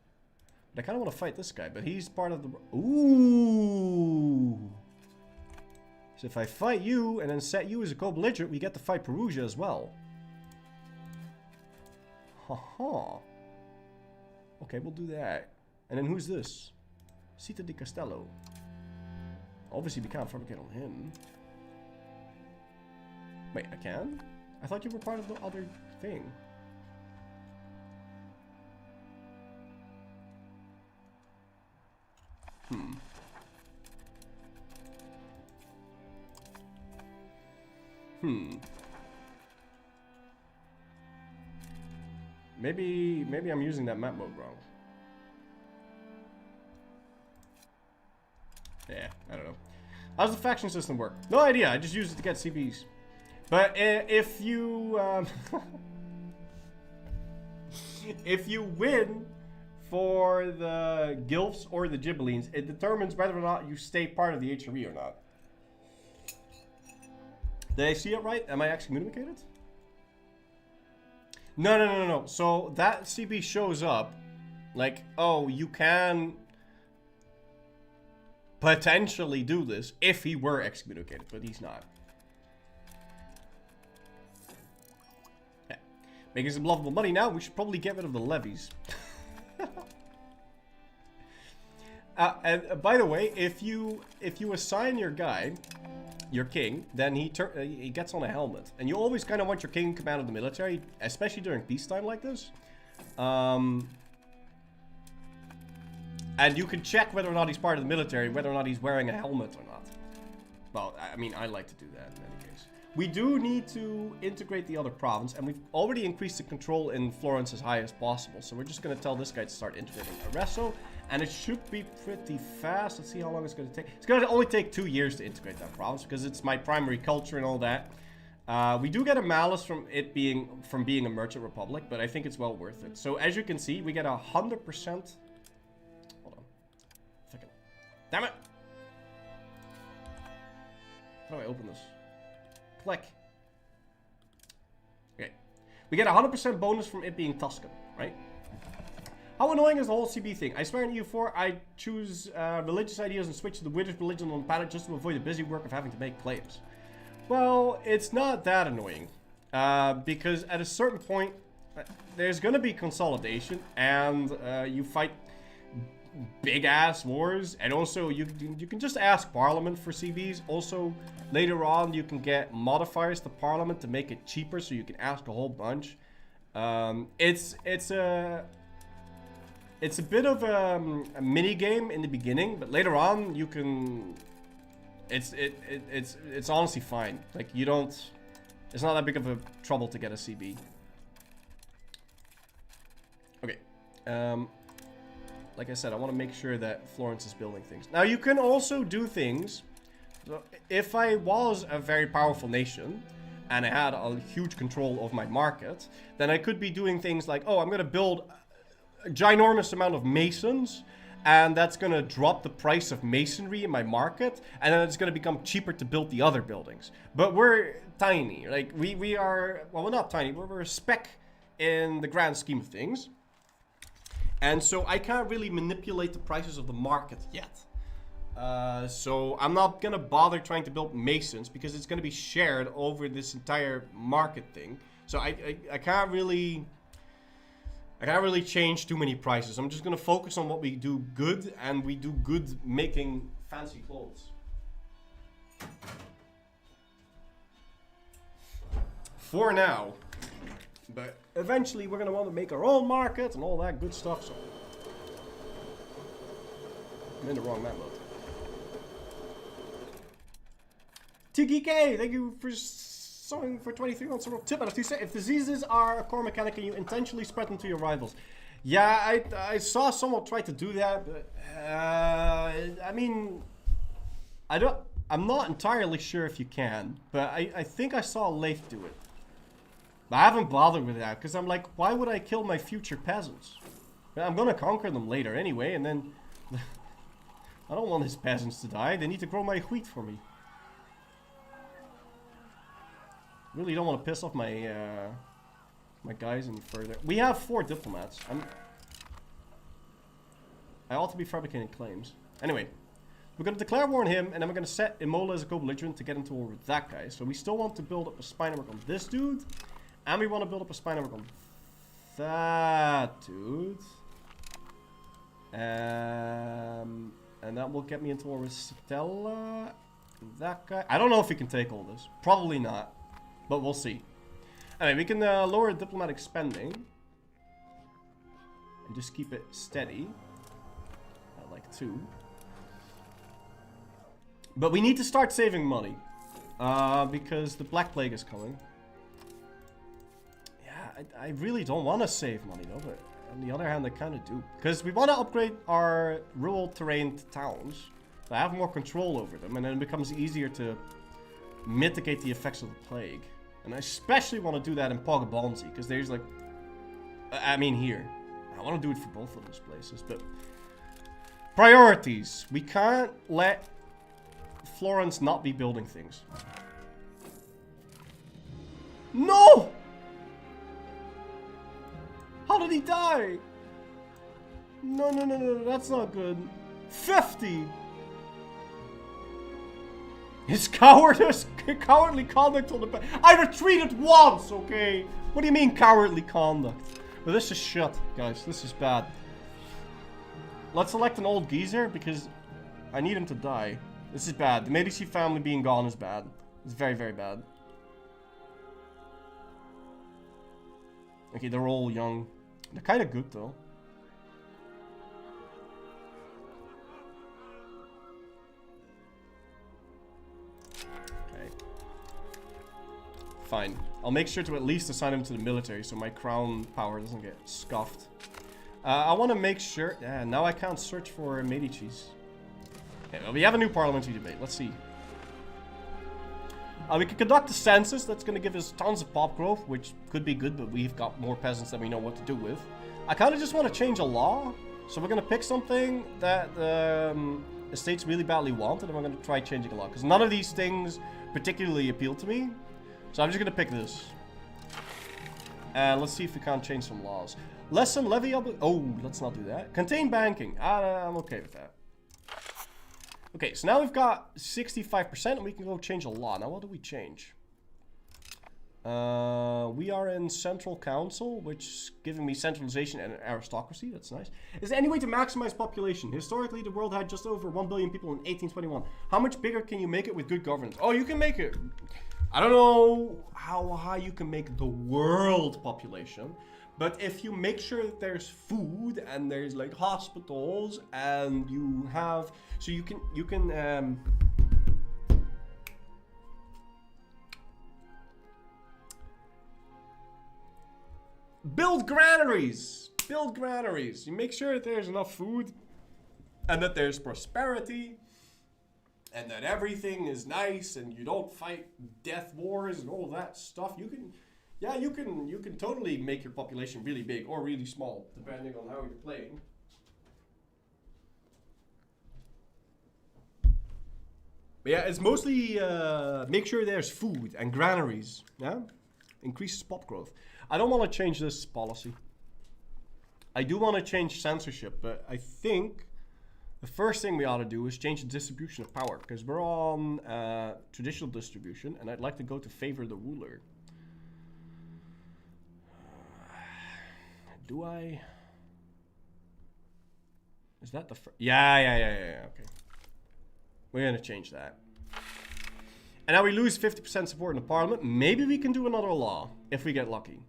But I kind of want to fight this guy, but he's part of the... Ooh! So if I fight you and then set you as a co-belligerent, we get to fight Perugia as well. Haha. Okay, we'll do that. And then who's this? Città di Castello. Obviously, we can't fabricate on him. Wait, I can? I thought you were part of the other thing. Maybe I'm using that map mode wrong. Yeah, I don't know. How does the faction system work? No idea. I just use it to get CBs. But if you if you win for the Guilfs or the Ghibellines, it determines whether or not you stay part of the HRE or not. Did I see it right? Am I excommunicated? No. So that CB shows up like, oh, you can potentially do this if he were excommunicated, but he's not. Yeah. Making some lovable money now. We should probably get rid of the levies. And by the way, if you assign your guy, your king, then he gets on a helmet, and you always kind of want your king in command of the military, especially during peacetime like this. And you can check whether or not he's part of the military, whether or not he's wearing a helmet or not. Well, I mean, I like to do that in any case. We do need to integrate the other province, and we've already increased the control in Florence as high as possible. So we're just going to tell this guy to start integrating Arezzo, and it should be pretty fast. Let's see how long it's going to take. It's going to only take 2 years to integrate that province because it's my primary culture and all that. We do get a malus from it being a merchant republic, but I think it's well worth it. So as you can see, we get 100%. Hold on, a second. Damn it! How do I open this? Click. Okay. We get 100% bonus from it being Tuscan, right? How annoying is the whole CB thing? I swear in EU4, I choose religious ideas and switch to the British religion on planet just to avoid the busy work of having to make claims. Well, it's not that annoying. Because at a certain point, there's going to be consolidation, and you fight big-ass wars, and also you can just ask Parliament for CBs. Also, later on, you can get modifiers to Parliament to make it cheaper, so you can ask a whole bunch. It's a bit of a mini game in the beginning, but later on you can. It's honestly fine. Like you don't. It's not that big of a trouble to get a CB. Okay. Like I said, I want to make sure that Florence is building things. Now you can also do things. So if I was a very powerful nation and I had a huge control of my market, then I could be doing things like, oh, I'm going to build a ginormous amount of masons, and that's going to drop the price of masonry in my market, and then it's going to become cheaper to build the other buildings. But we're tiny. Like we are, well, we're not tiny, but we're a speck in the grand scheme of things. And so I can't really manipulate the prices of the market yet. So I'm not going to bother trying to build masons because it's going to be shared over this entire market thing. So I can't really I can't really change too many prices. I'm just gonna focus on what we do good, and we do good making fancy clothes. For now. But eventually we're gonna want to make our own market and all that good stuff, so I'm in the wrong map mode. TGK, thank you for sewing for 23 months. Tip out of 2 seconds. If diseases are a core mechanic and you intentionally spread them to your rivals. Yeah, I saw someone try to do that, but I mean, I'm not entirely sure if you can, but I think I saw Leif do it. But I haven't bothered with that, because I'm like, why would I kill my future peasants? I'm gonna conquer them later anyway, and then I don't want his peasants to die. They need to grow my wheat for me. Really don't want to piss off my my guys any further. We have 4 diplomats. I ought to be fabricating claims. Anyway, we're going to declare war on him, and then we're going to set Imola as a co-belligerent to get into war with that guy. So we still want to build up a spy network on this dude, and we want to build up a spy network on that dude. And that will get me into war with Stella. That guy. I don't know if we can take all this. Probably not. But we'll see. Anyway, we can lower diplomatic spending. And just keep it steady. At like 2. But we need to start saving money. Because the Black Plague is coming. Yeah, I really don't want to save money though. But on the other hand, I kind of do. Because we want to upgrade our rural terrain to towns. So I have more control over them. And then it becomes easier to mitigate the effects of the plague. And I especially want to do that in Pogabonzi, because there's like, I mean here. I want to do it for both of those places, but priorities. We can't let Florence not be building things. No! How did he die? No, that's not good. 50! His cowardly conduct on the back. I retreated once, okay? What do you mean cowardly conduct? Well, this is shit, guys. This is bad. Let's select an old geezer because I need him to die. This is bad. The Medici family being gone is bad. It's very, very bad. Okay, they're all young. They're kind of good, though. Fine. I'll make sure to at least assign him to the military so my crown power doesn't get scuffed. I want to make sure... Yeah, now I can't search for Medicis. Okay, well, we have a new parliamentary debate. Let's see. We can conduct a census. That's going to give us tons of pop growth, which could be good, but we've got more peasants than we know what to do with. I kind of just want to change a law. So we're going to pick something that the states really badly want, and then we're going to try changing a law. Because none of these things particularly appeal to me. So I'm just gonna pick this. And let's see if we can't change some laws. Lessen levy oh, let's not do that. Contain banking. I'm okay with that. Okay, so now we've got 65% and we can go change a law. Now what do we change? We are in Central Council, which is giving me centralization and aristocracy. That's nice. Is there any way to maximize population? Historically, the world had just over 1 billion people in 1821. How much bigger can you make it with good governance? Oh, you can make it... I don't know how high you can make the world population, but if you make sure that there's food and there's like hospitals and you have, so you can build granaries. Build granaries. You make sure that there's enough food and that there's prosperity. And that everything is nice, and you don't fight death wars and all that stuff. You can totally make your population really big or really small, depending on how you're playing. But yeah, it's mostly make sure there's food and granaries. Yeah, increases pop growth. I don't want to change this policy. I do want to change censorship, but I think. The first thing we ought to do is change the distribution of power, because we're on traditional distribution, and I'd like to go to favor the ruler. do I? Is that the first? Yeah, okay. We're gonna change that. And now we lose 50% support in the parliament. Maybe we can do another law if we get lucky.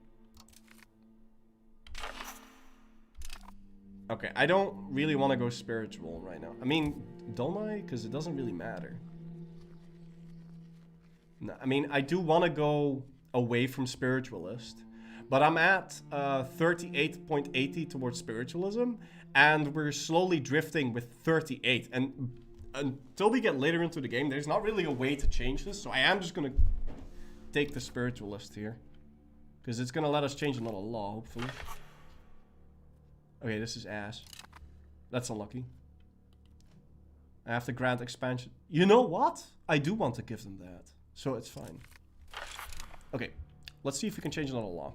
Okay, I don't really want to go spiritual right now. I mean, don't I? Because it doesn't really matter. No, I mean, I do want to go away from spiritualist. But I'm at 38.80 towards spiritualism. And we're slowly drifting with 38. And until we get later into the game, there's not really a way to change this. So I am just going to take the spiritualist here. Because it's going to let us change another law, hopefully. Okay, this is ass. That's unlucky. I have to grant expansion. You know what? I do want to give them that. So it's fine. Okay, let's see if we can change another law.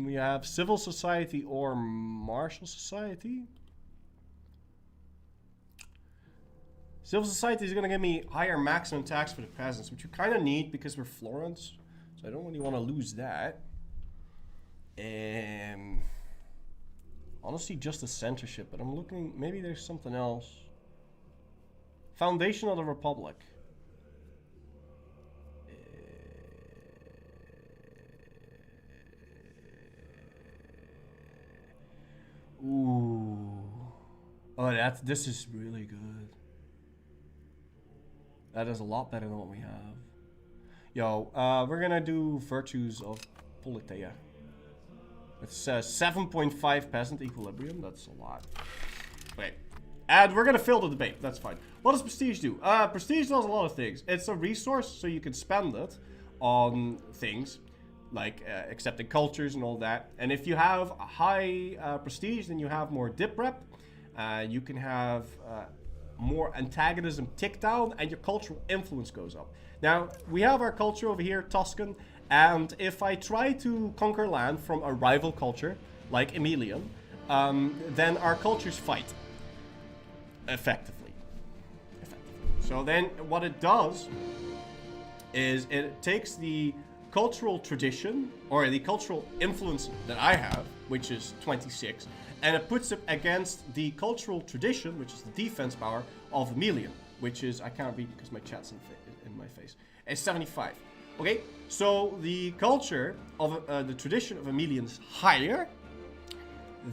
We have civil society or martial society. Civil society is going to give me higher maximum tax for the peasants, which you kind of need because we're Florence. So I don't really want to lose that. Honestly, just a censorship, but I'm looking, maybe there's something else. Foundation of the Republic. Ooh. Oh, this is really good. That is a lot better than what we have. Yo, we're gonna do virtues of Politeia. It's 7.5 peasant equilibrium. That's a lot. Okay. And we're going to fill the debate. That's fine. What does prestige do? Prestige does a lot of things. It's a resource, so you can spend it on things like accepting cultures and all that. And if you have a high prestige, then you have more dip rep. You can have more antagonism tick down, and your cultural influence goes up. Now, we have our culture over here, Tuscan. And if I try to conquer land from a rival culture, like Emilian, then our cultures fight. Effectively. So then what it does is it takes the cultural tradition, or the cultural influence that I have, which is 26, and it puts it against the cultural tradition, which is the defense power of Emilian, which is, I can't read because my chat's in my face, it's 75. Okay, so the culture of the tradition of Emilian's higher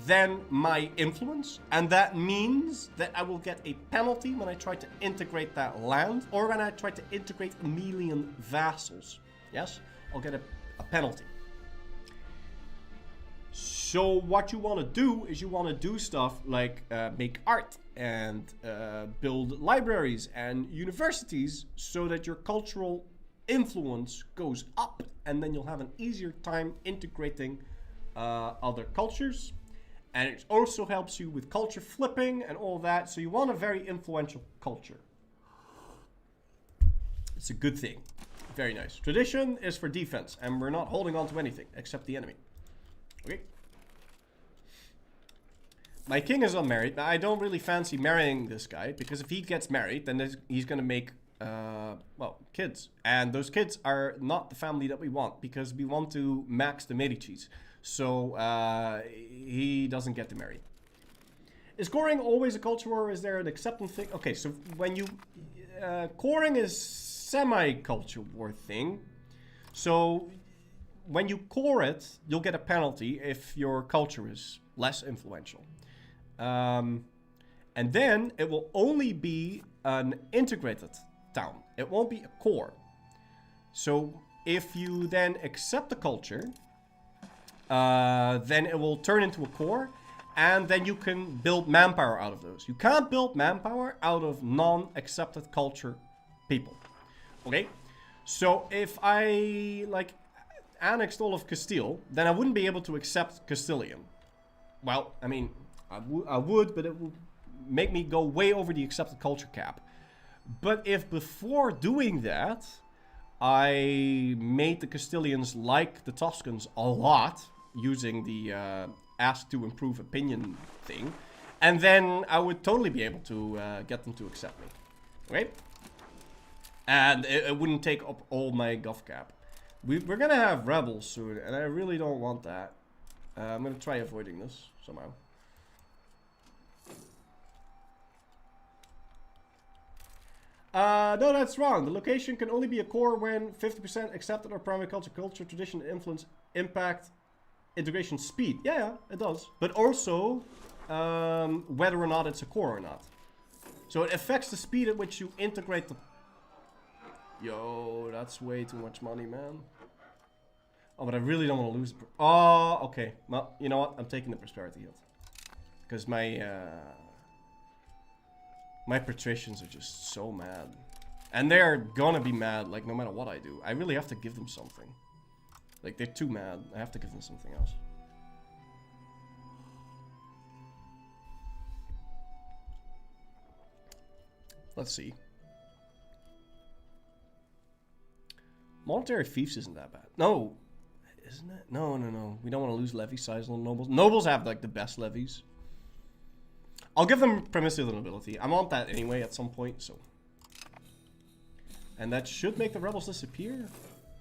than my influence, and that means that I will get a penalty when I try to integrate that land, or when I try to integrate Emilian vassals. Yes, I'll get a penalty. So what you want to do is you want to do stuff like make art and build libraries and universities so that your cultural influence goes up, and then you'll have an easier time integrating other cultures. And it also helps you with culture flipping and all that. So you want a very influential culture. It's a good thing. Very nice. Tradition is for defense, and we're not holding on to anything except the enemy. Okay. My king is unmarried. Now, I don't really fancy marrying this guy, because if he gets married, then he's going to make kids. And those kids are not the family that we want, because we want to max the Medicis. So he doesn't get to marry. Is coring always a culture war, or is there an acceptance thing? Okay, so when you... coring is semi-culture war thing. So when you core it, you'll get a penalty if your culture is less influential. And then it will only be an integrated town. It won't be a core. So if you then accept the culture, then it will turn into a core, and then you can build manpower out of those. You can't build manpower out of non-accepted culture people. Okay? So if I, like, annexed all of Castile, then I wouldn't be able to accept Castilian. Well, I mean, I would, but it would make me go way over the accepted culture cap. But if before doing that, I made the Castilians like the Tuscans a lot, using the ask to improve opinion thing, and then I would totally be able to get them to accept me. Okay? And it wouldn't take up all my gov cap. We're gonna have rebels soon, and I really don't want that. I'm gonna try avoiding this somehow. No, that's wrong. The location can only be a core when 50% accepted our primary culture, tradition, influence, impact, integration, speed. Yeah, it does. But also, whether or not it's a core or not. So it affects the speed at which you integrate the... Yo, that's way too much money, man. Oh, but I really don't want to lose... Oh, okay. Well, you know what? I'm taking the prosperity hit. Because my... My patricians are just so mad. And they're gonna be mad, like, no matter what I do. I really have to give them something. Like, they're too mad. I have to give them something else. Let's see. Monetary fiefs isn't that bad. No. Isn't it? No, no, no. We don't want to lose levy size on nobles. Nobles have, like, the best levies. I'll give them primacy of the nobility. I want that anyway at some point, so. And that should make the rebels disappear?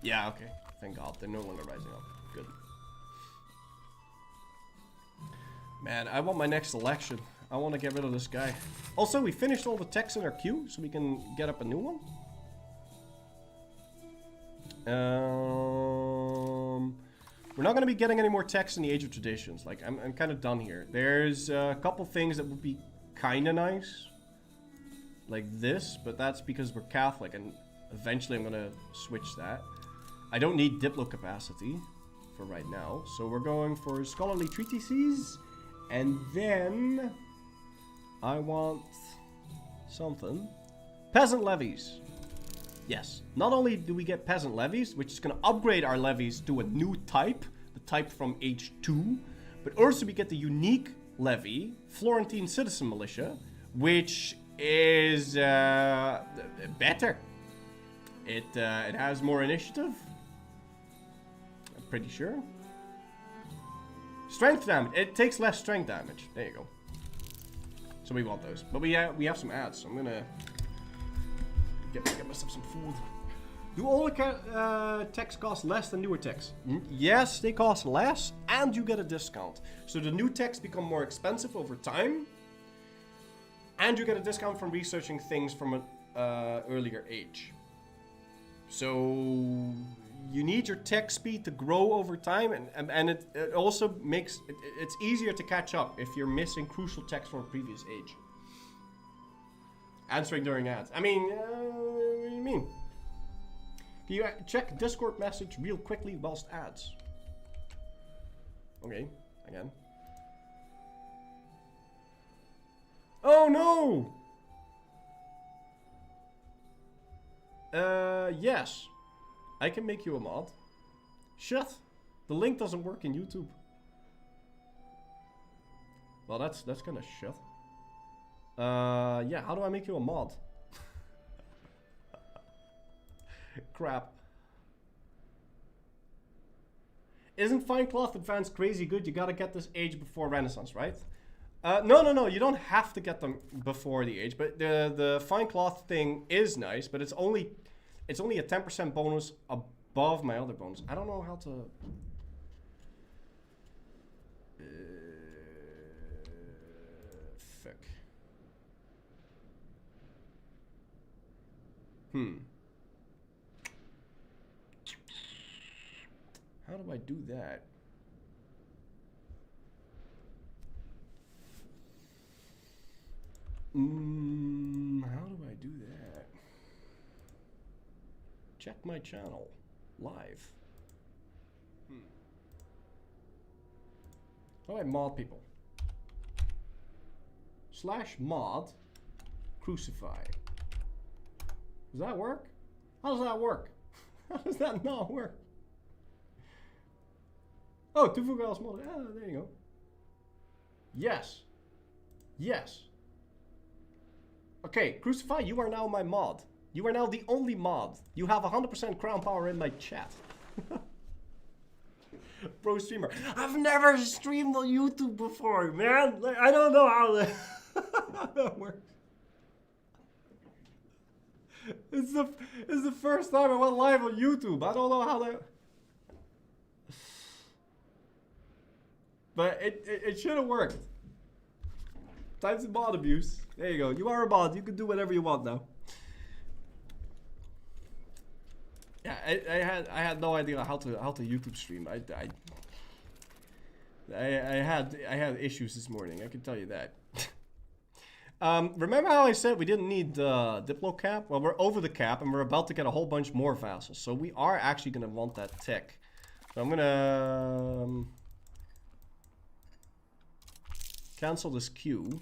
Yeah, okay. Thank God. They're no longer rising up. Good. Man, I want my next election. I want to get rid of this guy. Also, we finished all the techs in our queue, so we can get up a new one. We're not going to be getting any more techs in the Age of Traditions. Like, I'm kind of done here. There's a couple things that would be kind of nice. Like this, but that's because we're Catholic, and eventually I'm going to switch that. I don't need Diplo capacity for right now, so we're going for Scholarly Treatises, and then I want something. Peasant levies. Yes, not only do we get peasant levies, which is going to upgrade our levies to a new type, the type from H2, but also we get the unique levy, Florentine Citizen Militia, which is better. It has more initiative, I'm pretty sure. Strength damage, it takes less strength damage, there you go. So we want those, but we have some ads, so I'm going to get myself some food. Do all the techs cost less than newer techs? Yes, they cost less, and you get a discount. So the new techs become more expensive over time, and you get a discount from researching things from an earlier age. So you need your tech speed to grow over time, and it also makes it's easier to catch up if you're missing crucial techs from a previous age. Answering during ads. I mean, what do you mean? Can you check Discord message real quickly whilst ads? Okay, again. Oh no! Yes. I can make you a mod. Shit. The link doesn't work in YouTube. Well, that's kind of shit. Yeah, how do I make you a mod? Crap. Isn't Fine Cloth Advanced crazy good? You gotta get this age before Renaissance, right? No, you don't have to get them before the age, but the Fine Cloth thing is nice, but it's only a 10% bonus above my other bonus. I don't know how to... fuck. How do I do that? How do I do that? Check my channel. Live. How do I mod people? /mod crucify. Does that work? How does that work? How does that not work? Oh, toevoegen mod. Ah, there you go. Yes. Yes. Okay, Crucify, you are now my mod. You are now the only mod. You have 100% crown power in my chat. Pro streamer. I've never streamed on YouTube before, man. Like, I don't know how that works. It's the first time I went live on YouTube. I don't know how that... But it should have worked. Times of mod abuse. There you go. You are a mod. You can do whatever you want now. Yeah, I had no idea how to YouTube stream. I had issues this morning. I can tell you that. Remember how I said we didn't need the Diplo cap? Well, we're over the cap and we're about to get a whole bunch more vassals. So we are actually going to want that tech. So I'm going to cancel this queue.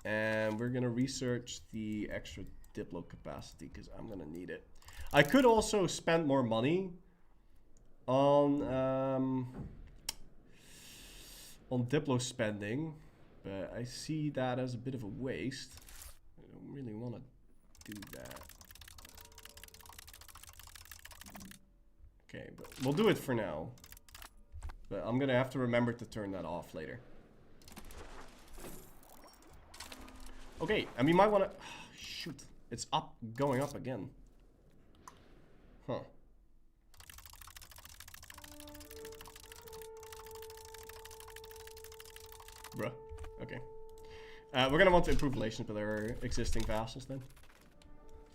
And we're going to research the extra Diplo capacity because I'm going to need it. I could also spend more money on Diplo spending. But I see that as a bit of a waste. I don't really want to do that. Okay, but we'll do it for now. But I'm gonna have to remember to turn that off later. Okay, and we might want to... shoot, it's up, going up again. Huh. Bruh. Okay. We're gonna want to improve relations with our existing vassals then.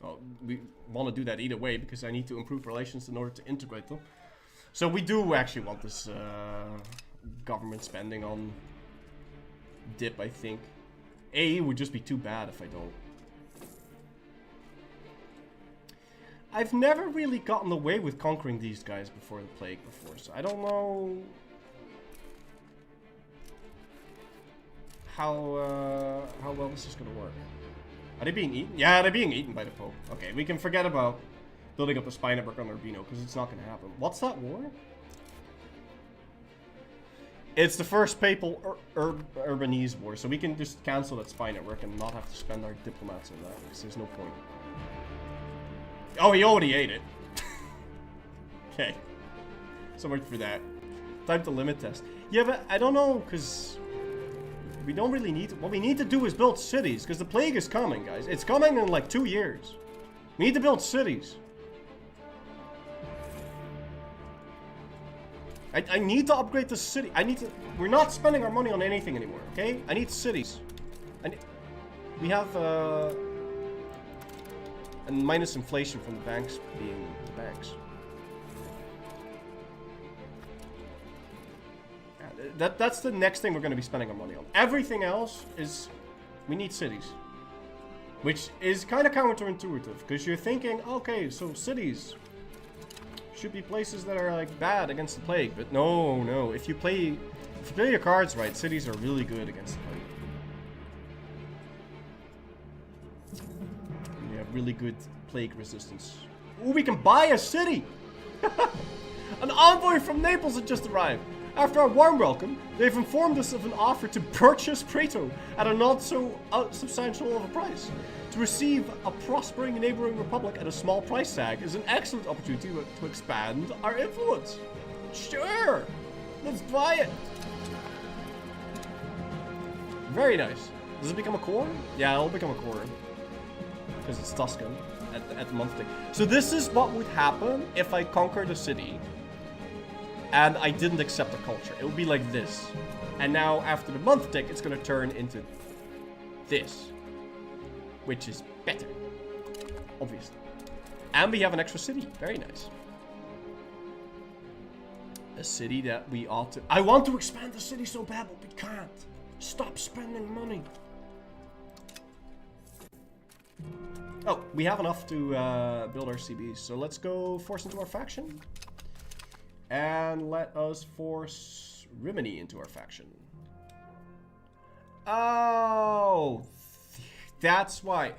Well, we want to do that either way because I need to improve relations in order to integrate them. So we do actually want this government spending on dip, I think. A would just be too bad if I don't. I've never really gotten away with conquering these guys before the plague before, so I don't know how well this is gonna work. Are they being eaten? Yeah, they're being eaten by the Pope. Okay, we can forget about building up a spy network on Urbino because it's not gonna happen. What's that war? It's the first papal Urbanese war, so we can just cancel that spy network and not have to spend our diplomats on that because there's no point. Oh, he already ate it. Okay. So much for that. Time to limit test. Yeah, but I don't know because we don't really need to. What we need to do is build cities because the plague is coming, guys. It's coming in like 2 years. We need to build cities. I need to upgrade the city. I need to... We're not spending our money on anything anymore, okay? I need cities. We have, and minus inflation from the banks being the banks. Yeah, that's the next thing we're going to be spending our money on. Everything else is... We need cities. Which is kind of counterintuitive, because you're thinking, okay, so cities should be places that are like bad against the plague, but no. If you play your cards right, cities are really good against the plague. You have really good plague resistance. Ooh, we can buy a city! An envoy from Naples had just arrived. After our warm welcome, they've informed us of an offer to purchase Prato at a not so substantial of a price. To receive a prospering neighboring republic at a small price tag is an excellent opportunity to expand our influence. Sure, let's buy it. Very nice. Does it become a core? Yeah, it'll become a core. Because it's Tuscan at the month tick. So this is what would happen if I conquered a city and I didn't accept the culture. It would be like this. And now after the month tick, it's going to turn into this. Which is better. Obviously. And we have an extra city. Very nice. A city that we ought to... I want to expand the city so bad, but we can't. Stop spending money. Oh, we have enough to build our CBs. So let's go force into our faction. And let us force Rimini into our faction. Oh, that's why.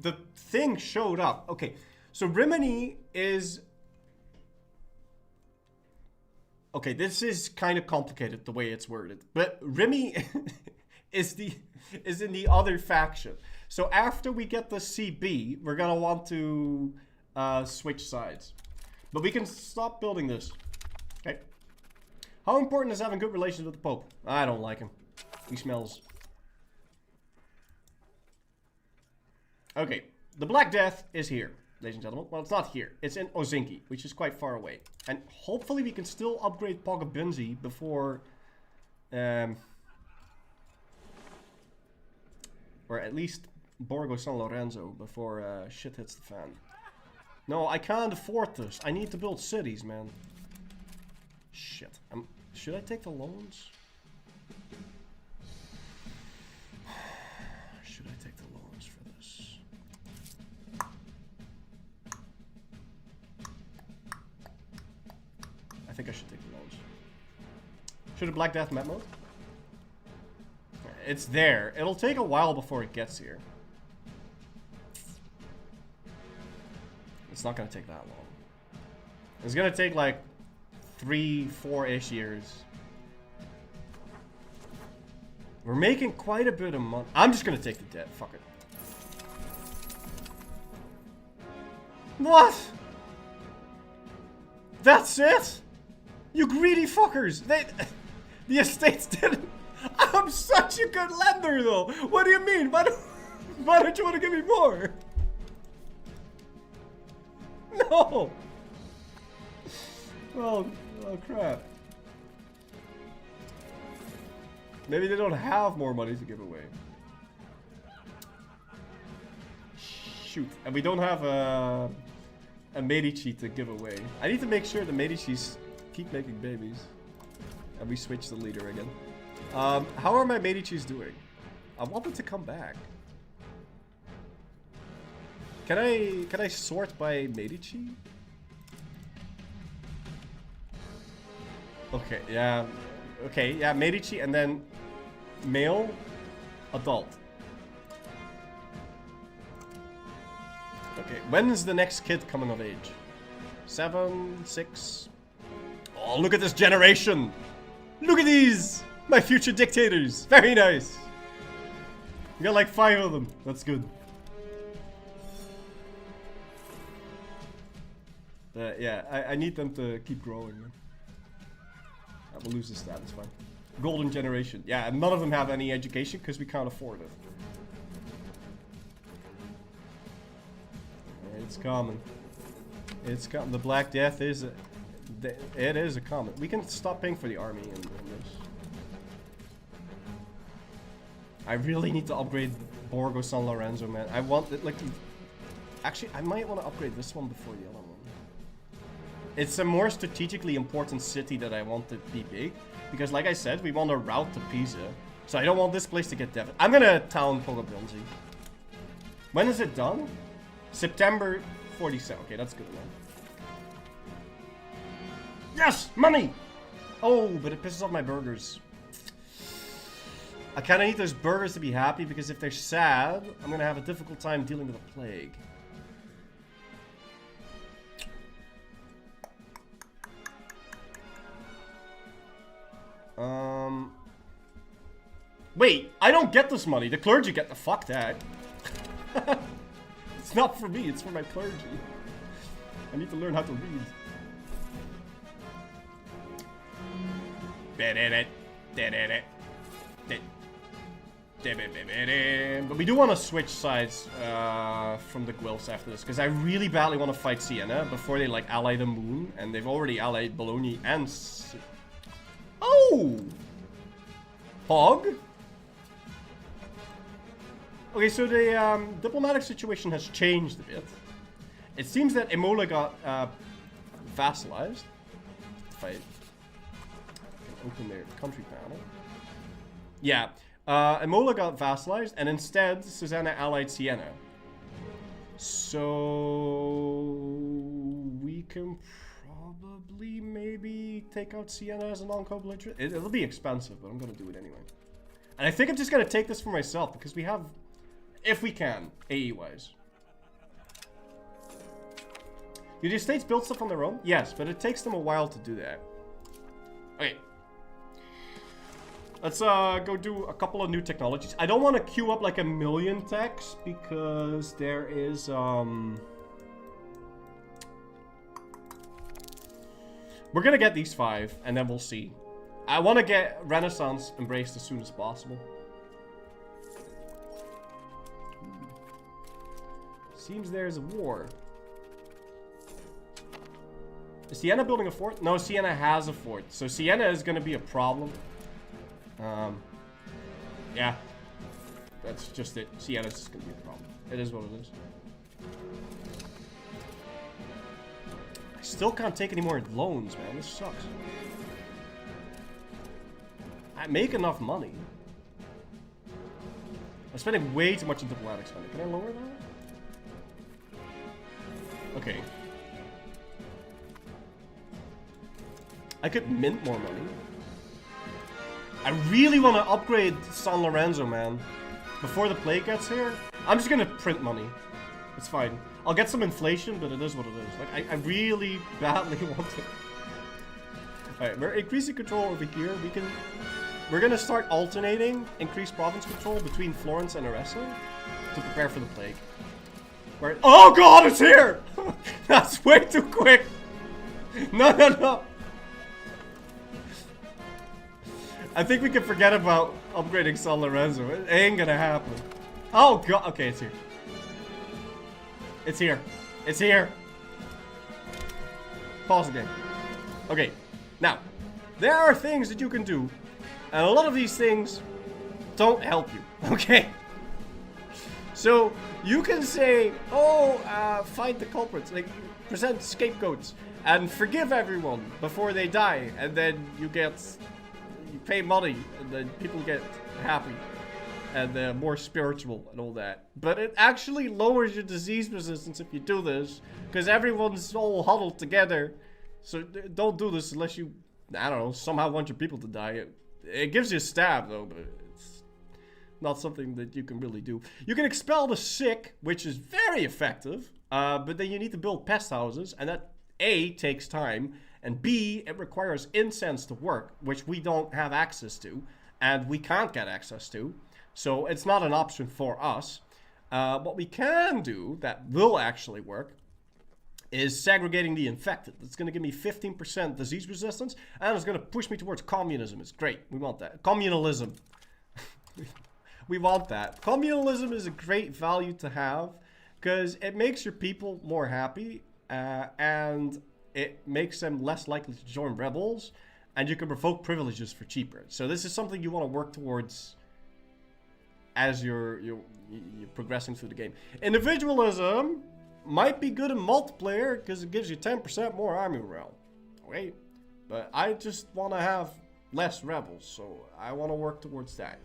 The thing showed up. Okay, so Rimini is... Okay, this is kind of complicated the way it's worded. But Rimi is in the other faction. So after we get the CB, we're going to want to switch sides. But we can stop building this. Okay. How important is having good relations with the Pope? I don't like him. He smells. Okay. The Black Death is here, ladies and gentlemen. Well, it's not here. It's in Ozinki, which is quite far away. And hopefully we can still upgrade Pogabunzi before... or at least Borgo San Lorenzo before shit hits the fan. No, I can't afford this. I need to build cities, man. Shit. Should I take the loans? Should I take the loans for this? I think I should take the loans. Should have Black Death map mode? It's there. It'll take a while before it gets here. It's not gonna take that long. It's gonna take like 3-4-ish years. We're making quite a bit of money. I'm just gonna take the debt. Fuck it. What? That's it? You greedy fuckers. The estates didn't. I'm such a good lender, though. What do you mean? Why don't you want to give me more? No. Oh crap. Maybe they don't have more money to give away. Shoot. And we don't have a Medici to give away. I need to make sure the Medicis keep making babies. And we switch the leader again. How are my Medicis doing? I want them to come back. Can I sort by Medici? Okay, yeah. Okay, yeah, Medici and then male, adult. Okay, when is the next kid coming of age? 7, 6? Oh, look at this generation! Look at these! My future dictators! Very nice! We got like 5 of them. That's good. Yeah, I need them to keep growing. We'll lose this stat, it's fine. Golden generation. Yeah, and none of them have any education because we can't afford it. It's common. It's common. The Black Death is it is a common. We can stop paying for the army in this. I really need to upgrade Borgo San Lorenzo, man. I want it like. Actually, I might want to upgrade this one before the other one. It's a more strategically important city that I want to be big. Because like I said, we want a route to Pisa. So I don't want this place to get devastated. I'm gonna town Pogabunzi. When is it done? September 47. Okay, that's good enough. Yes! Money! Oh, but it pisses off my burgers. I kind of need those burgers to be happy because if they're sad, I'm going to have a difficult time dealing with a plague. Wait, I don't get this money. The clergy get the fuck that. It's not for me, it's for my clergy. I need to learn how to read. But we do want to switch sides from the Guelphs after this, because I really badly want to fight Siena before they like ally the Moon, and they've already allied Bologna and oh! Hog? Okay, so the diplomatic situation has changed a bit. It seems that Imola got vassalized. If I can open their country panel. Yeah, Imola got vassalized, and instead Susanna allied Siena. So we can probably maybe take out Siena as a non-co-belligerent. It'll be expensive, but I'm gonna do it anyway. And I think I'm just gonna take this for myself because we have, if we can, AE-wise. Do the estates build stuff on their own? Yes, but it takes them a while to do that. Okay. Let's go do a couple of new technologies. I don't want to queue up like 1,000,000 techs because there is we're gonna get these 5 and then we'll see. I want to get Renaissance embraced as soon as possible. Seems there's a war. Is Siena building a fort? No, Siena has a fort. So Siena is going to be a problem. Yeah. That's just it. Siena's just going to be a problem. It is what it is. I still can't take any more loans, man. This sucks. I make enough money. I'm spending way too much on diplomatic spending. Can I lower that? Okay. I could mint more money. I really want to upgrade San Lorenzo, man. Before the plague gets here, I'm just gonna print money. It's fine. I'll get some inflation, but it is what it is. Like, I really badly want it. Alright, we're increasing control over here. We're gonna start alternating increased province control between Florence and Arezzo to prepare for the plague. Oh god, it's here! That's way too quick! No. I think we can forget about upgrading San Lorenzo. It ain't gonna happen. Oh god, okay, it's here. It's here. It's here. Pause the game. Okay, now, there are things that you can do, and a lot of these things don't help you, okay? So, you can say, oh, find the culprits, like, present scapegoats, and forgive everyone before they die, and then you pay money, and then people get happy, and they're more spiritual and all that. But it actually lowers your disease resistance if you do this, because everyone's all huddled together. So don't do this unless you, I don't know, somehow want your people to die. It gives you a stab, though, but it's not something that you can really do. You can expel the sick, which is very effective, but then you need to build pest houses, and that, A, takes time, and B, it requires incense to work, which we don't have access to, and we can't get access to, so it's not an option for us. What we can do that will actually work is segregating the infected. It's going to give me 15% disease resistance, and it's going to push me towards communism. It's great. We want that. Communalism. We want that. Communalism is a great value to have, because it makes your people more happy, and it makes them less likely to join rebels, and you can revoke privileges for cheaper. So this is something you want to work towards as you're progressing through the game. Individualism might be good in multiplayer because it gives you 10% more army morale. Okay? But I just want to have less rebels, so I want to work towards that.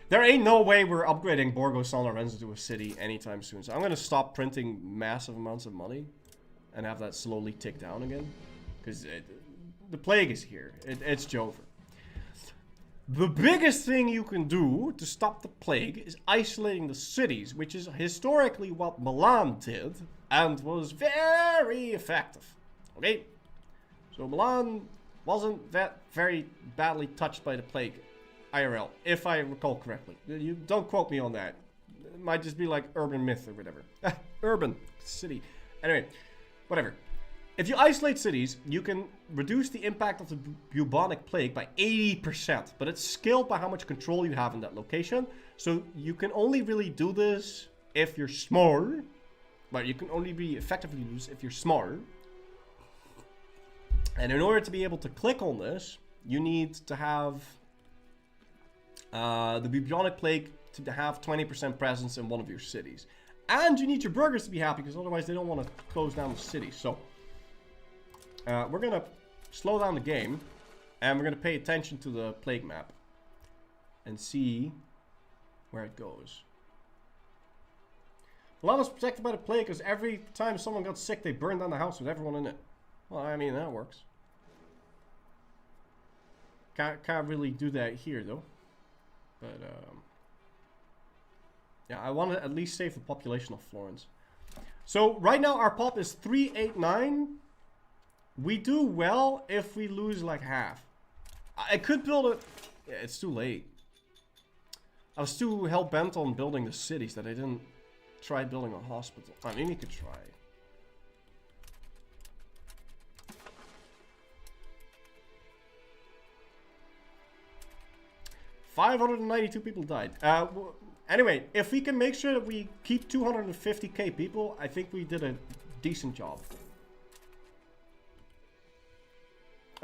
There ain't no way we're upgrading Borgo San Lorenzo to a city anytime soon. So I'm going to stop printing massive amounts of money and have that slowly tick down again. Because the plague is here. It's Jover. The biggest thing you can do to stop the plague is isolating the cities, which is historically what Milan did and was very effective. Okay? So Milan wasn't that very badly touched by the plague. IRL, if I recall correctly. You don't quote me on that. It might just be like urban myth or whatever. Urban city. Anyway, whatever. If you isolate cities, you can reduce the impact of the bubonic plague by 80%, but it's scaled by how much control you have in that location. So you can only really do this if you're small, but you can only be effectively do this if you're small. And in order to be able to click on this, you need to have the bubonic plague to have 20% presence in one of your cities. And you need your burghers to be happy, because otherwise they don't want to close down the city. So we're going to slow down the game, and we're going to pay attention to the plague map and see where it goes. Milan was protected by the plague because every time someone got sick, they burned down the house with everyone in it. Well, I mean, that works. Can't really do that here, though. But, yeah, I want to at least save the population of Florence. So, right now, our pop is 389. We do well if we lose, like, half. I could build it. Yeah, it's too late. I was too hell-bent on building the cities that I didn't try building a hospital. I mean, you could try. 592 people died. Anyway, if we can make sure that we keep 250k people, I think we did a decent job.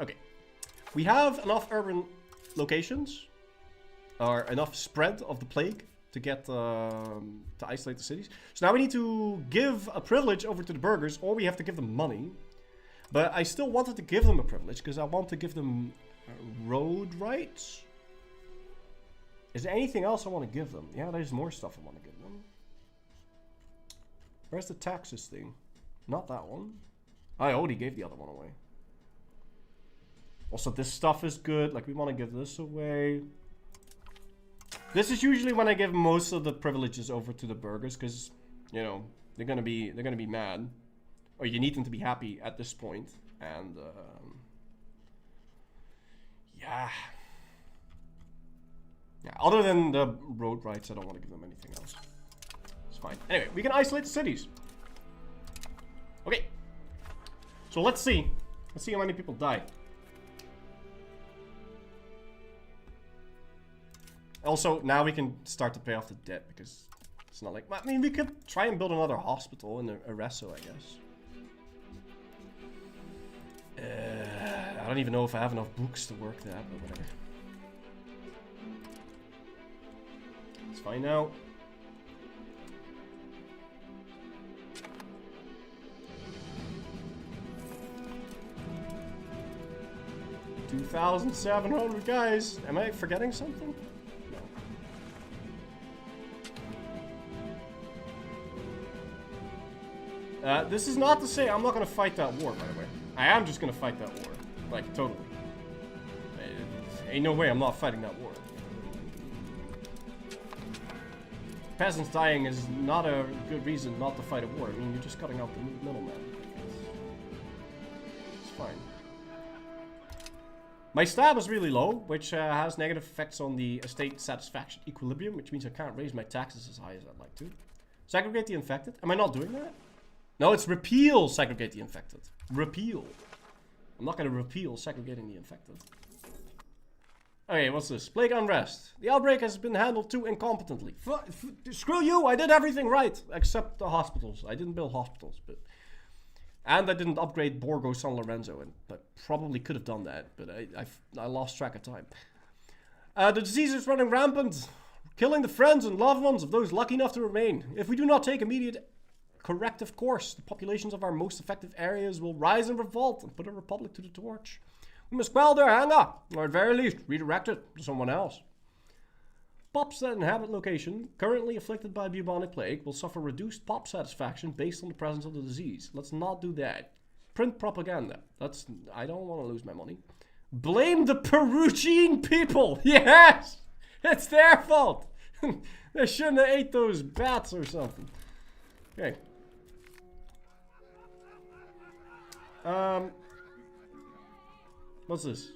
Okay. We have enough urban locations, or enough spread of the plague to get to isolate the cities. So now we need to give a privilege over to the burghers, or we have to give them money. But I still wanted to give them a privilege because I want to give them road rights. Is there anything else I want to give them? Yeah, there's more stuff I want to give them. Where's the taxes thing? Not that one. I already gave the other one away. Also, this stuff is good. Like, we want to give this away. This is usually when I give most of the privileges over to the burghers, because, you know, they're gonna be mad, or you need them to be happy at this point. And yeah. Other than the road rights, I don't want to give them anything else. It's fine. Anyway, we can isolate the cities. Okay. So let's see. Let's see how many people die. Also, now we can start to pay off the debt, because it's not like... I mean, we could try and build another hospital in Arezzo, I guess. I don't even know if I have enough books to work that, but whatever. It's fine now. $2,700 guys. Am I forgetting something? No. This is not to say I'm not going to fight that war, by the way. I am just going to fight that war. Like, totally. Ain't no way I'm not fighting that war. Peasants dying is not a good reason not to fight a war. I mean, you're just cutting out the middleman. It's fine. My stab is really low, which has negative effects on the estate satisfaction equilibrium, which means I can't raise my taxes as high as I'd like to. Segregate the infected. Am I not doing that? No, it's repeal segregate the infected. Repeal. I'm not going to repeal segregating the infected. Okay, what's this? Plague unrest. The outbreak has been handled too incompetently. Screw you! I did everything right, except the hospitals. I didn't build hospitals, but... And I didn't upgrade Borgo San Lorenzo, and I probably could have done that, but I lost track of time. The disease is running rampant, killing the friends and loved ones of those lucky enough to remain. If we do not take immediate corrective course, the populations of our most affected areas will rise in revolt and put a republic to the torch. We must quell their anger, or at very least, redirect it to someone else. Pops that inhabit location, currently afflicted by bubonic plague, will suffer reduced pop satisfaction based on the presence of the disease. Let's not do that. Print propaganda. I don't want to lose my money. Blame the Perugian people! Yes! It's their fault! They shouldn't have ate those bats or something. Okay. What's this?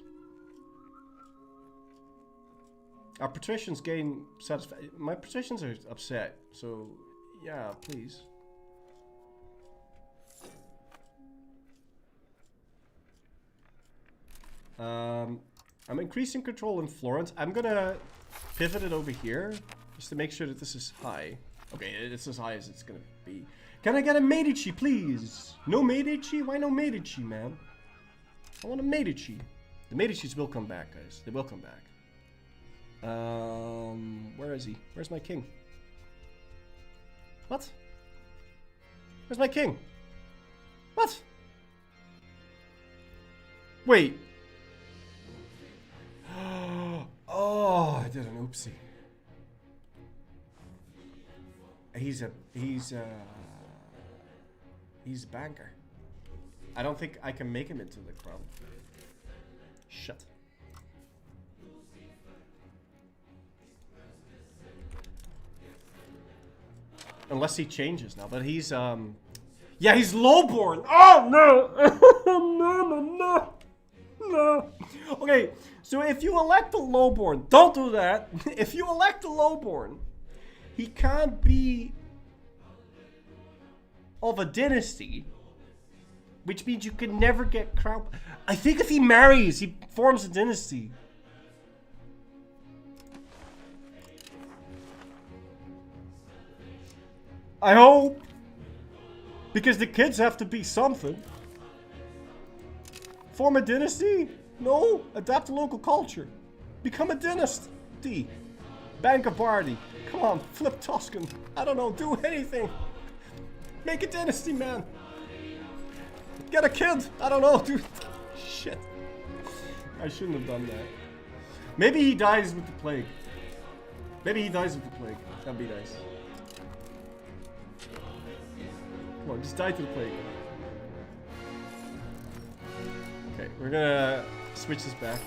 Our patricians gain satisfaction. My patricians are upset, so yeah, please. I'm increasing control in Florence. I'm gonna pivot it over here just to make sure that this is high. Okay, it's as high as it's gonna be. Can I get a Medici, please? No Medici? Why no Medici, man? I want a Medici. The Medicis will come back, guys. They will come back. Where is he? Where's my king? What? Where's my king? What? Wait. Oh, I did an oopsie. He's a banker. I don't think I can make him into the crown. Shit. Unless he changes now, but he's yeah, he's lowborn. Oh no. No. Okay, so if you elect a lowborn, don't do that. If you elect a lowborn, he can't be of a dynasty, which means you can never get crown. I think if he marries, he forms a dynasty. I hope. Because the kids have to be something. Form a dynasty? No. Adapt to local culture. Become a dynasty. Bank a party. Come on, flip Tuscan. I don't know, do anything. Make a dynasty, man. Get a kid. I don't know, dude. Shit. I shouldn't have done that. Maybe he dies with the plague. Maybe he dies with the plague. That'd be nice. Come on, just die to the plague. Okay, we're gonna switch this back.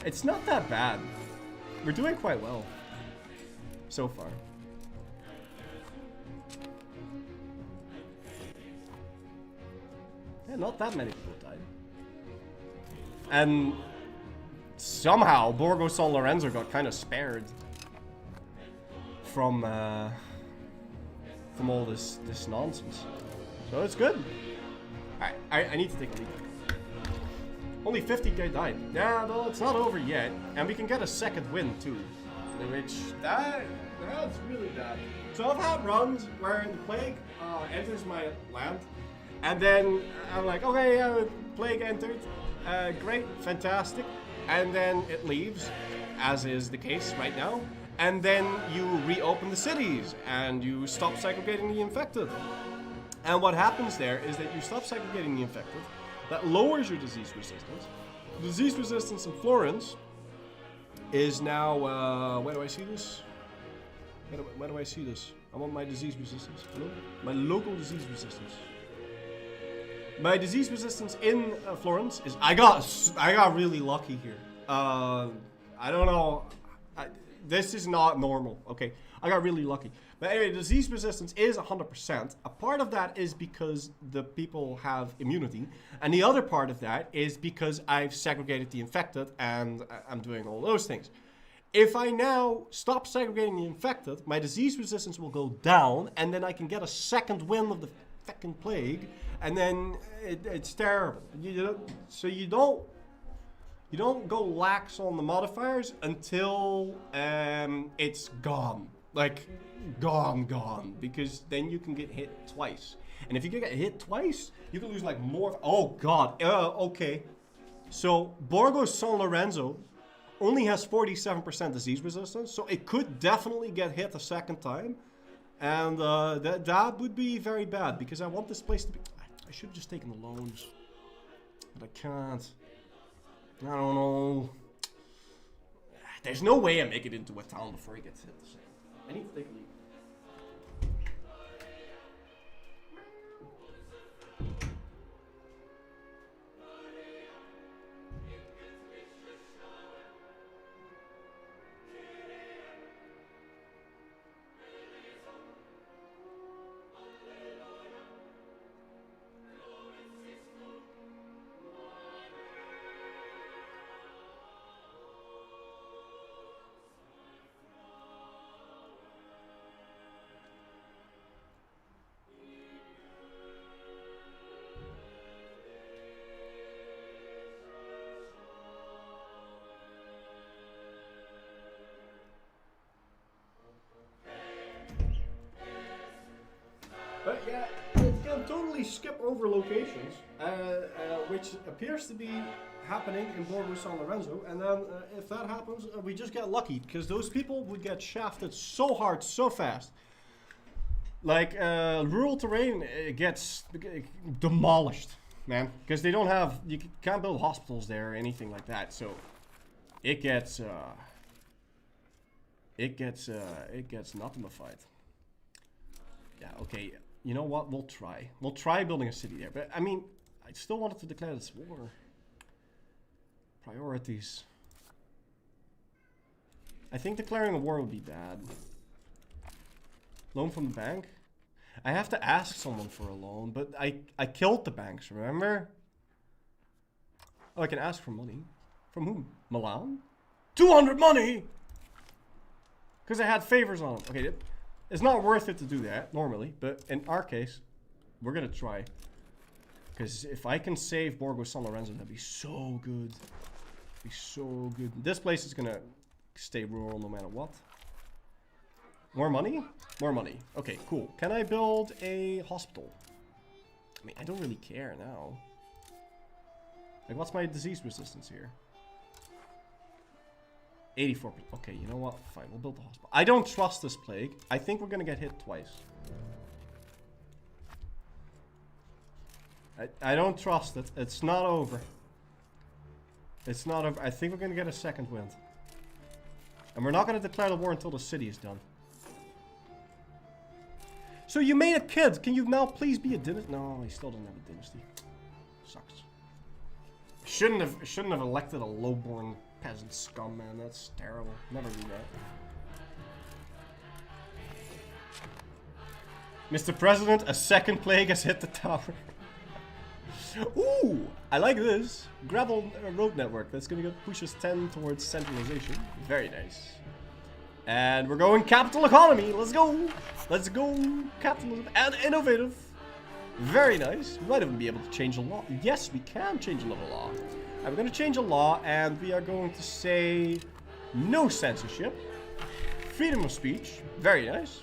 It's not that bad. We're doing quite well. So far. Yeah, not that many people died. And somehow Borgo San Lorenzo got kind of spared from all this nonsense. So it's good. Alright, I need to take a leak. Only 50 guys died. Yeah, no, it's not over yet. And we can get a second win too. Which, that's really bad. So I've had runs where the plague enters my land. And then I'm like, okay, plague entered. Great, fantastic. And then it leaves, as is the case right now. And then you reopen the cities and you stop segregating the infected. And what happens there is that you stop segregating the infected. That lowers your disease resistance. Disease resistance in Florence is now, where do I see this? Where do I see this? I want my disease resistance. Hello? My local disease resistance. My disease resistance in Florence is, I got really lucky here. I don't know. This is not normal. Okay, I got really lucky. But anyway, disease resistance is 100%. A part of that is because the people have immunity. And the other part of that is because I've segregated the infected and I'm doing all those things. If I now stop segregating the infected, my disease resistance will go down and then I can get a second win of the fucking plague. And then it's terrible. So you don't go lax on the modifiers until it's gone. Like, gone. Because then you can get hit twice. And if you get hit twice, you can lose like more. Oh god. Okay. So Borgo San Lorenzo only has 47% disease resistance. So it could definitely get hit a second time. And that would be very bad. Because I want this place to be... I should have just taken the loans. But I can't. I don't know. There's no way I make it into a town before he gets hit. I need to take a leak. But yeah, it can totally skip over locations, which appears to be happening in Borgo San Lorenzo. And then if that happens, we just get lucky, because those people would get shafted so hard, so fast. Like, rural terrain gets demolished, man, because they don't have, you can't build hospitals there or anything like that. So it gets nothingified. Yeah, okay. You know what? We'll try. We'll try building a city there. But, I mean, I still wanted to declare this war. Priorities. I think declaring a war would be bad. Loan from the bank? I have to ask someone for a loan, but I killed the banks, remember? Oh, I can ask for money. From whom? Milan? 200 money! Because I had favors on them. Okay, it's not worth it to do that, normally. But in our case, we're going to try. Because if I can save Borgo San Lorenzo, that'd be so good. Be so good. This place is going to stay rural no matter what. More money? More money. Okay, cool. Can I build a hospital? I mean, I don't really care now. Like, what's my disease resistance here? 84%. Okay, you know what? Fine, we'll build the hospital. I don't trust this plague. I think we're gonna get hit twice. I don't trust it. It's not over. It's not over. I think we're gonna get a second wind. And we're not gonna declare the war until the city is done. So you made a kid. Can you now please be a dynasty? No, he still doesn't have a dynasty. Sucks. Shouldn't have elected a lowborn peasant scum, man. That's terrible. Never do that. Mr. President, a second plague has hit the tower. Ooh, I like this. Gravel road network. That's gonna push us 10 towards centralization. Very nice. And we're going capital economy. Let's go. Let's go. Capitalism and innovative. Very nice. We might even be able to change a law. Yes, we can change another law. And we're going to change a law, and we are going to say no censorship. Freedom of speech. Very nice.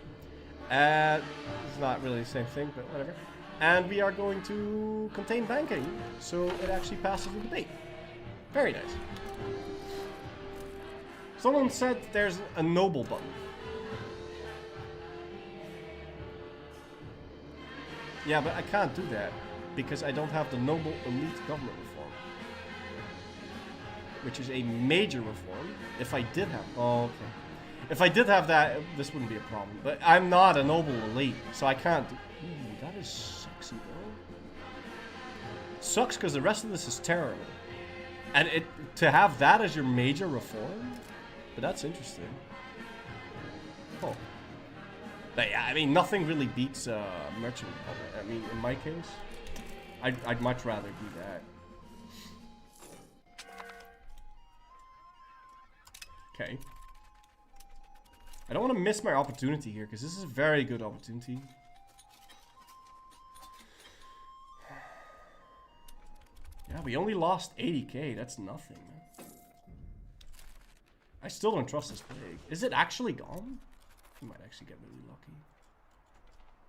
It's not really the same thing, but whatever. And we are going to contain banking, so it actually passes the debate. Very nice. Someone said there's a noble button. Yeah, but I can't do that because I don't have the noble elite government reform, which is a major reform. If I did have, oh, okay. If I did have that, this wouldn't be a problem. But I'm not a noble elite, so I can't do. Ooh, that is sexy, bro. Sucks because the rest of this is terrible, and to have that as your major reform. But that's interesting. Oh. But yeah, I mean, nothing really beats Merchant Republic. I mean, in my case, I'd much rather do that. Okay. I don't want to miss my opportunity here, because this is a very good opportunity. Yeah, we only lost 80k. That's nothing, man. I still don't trust this plague. Is it actually gone? We might actually get really lucky.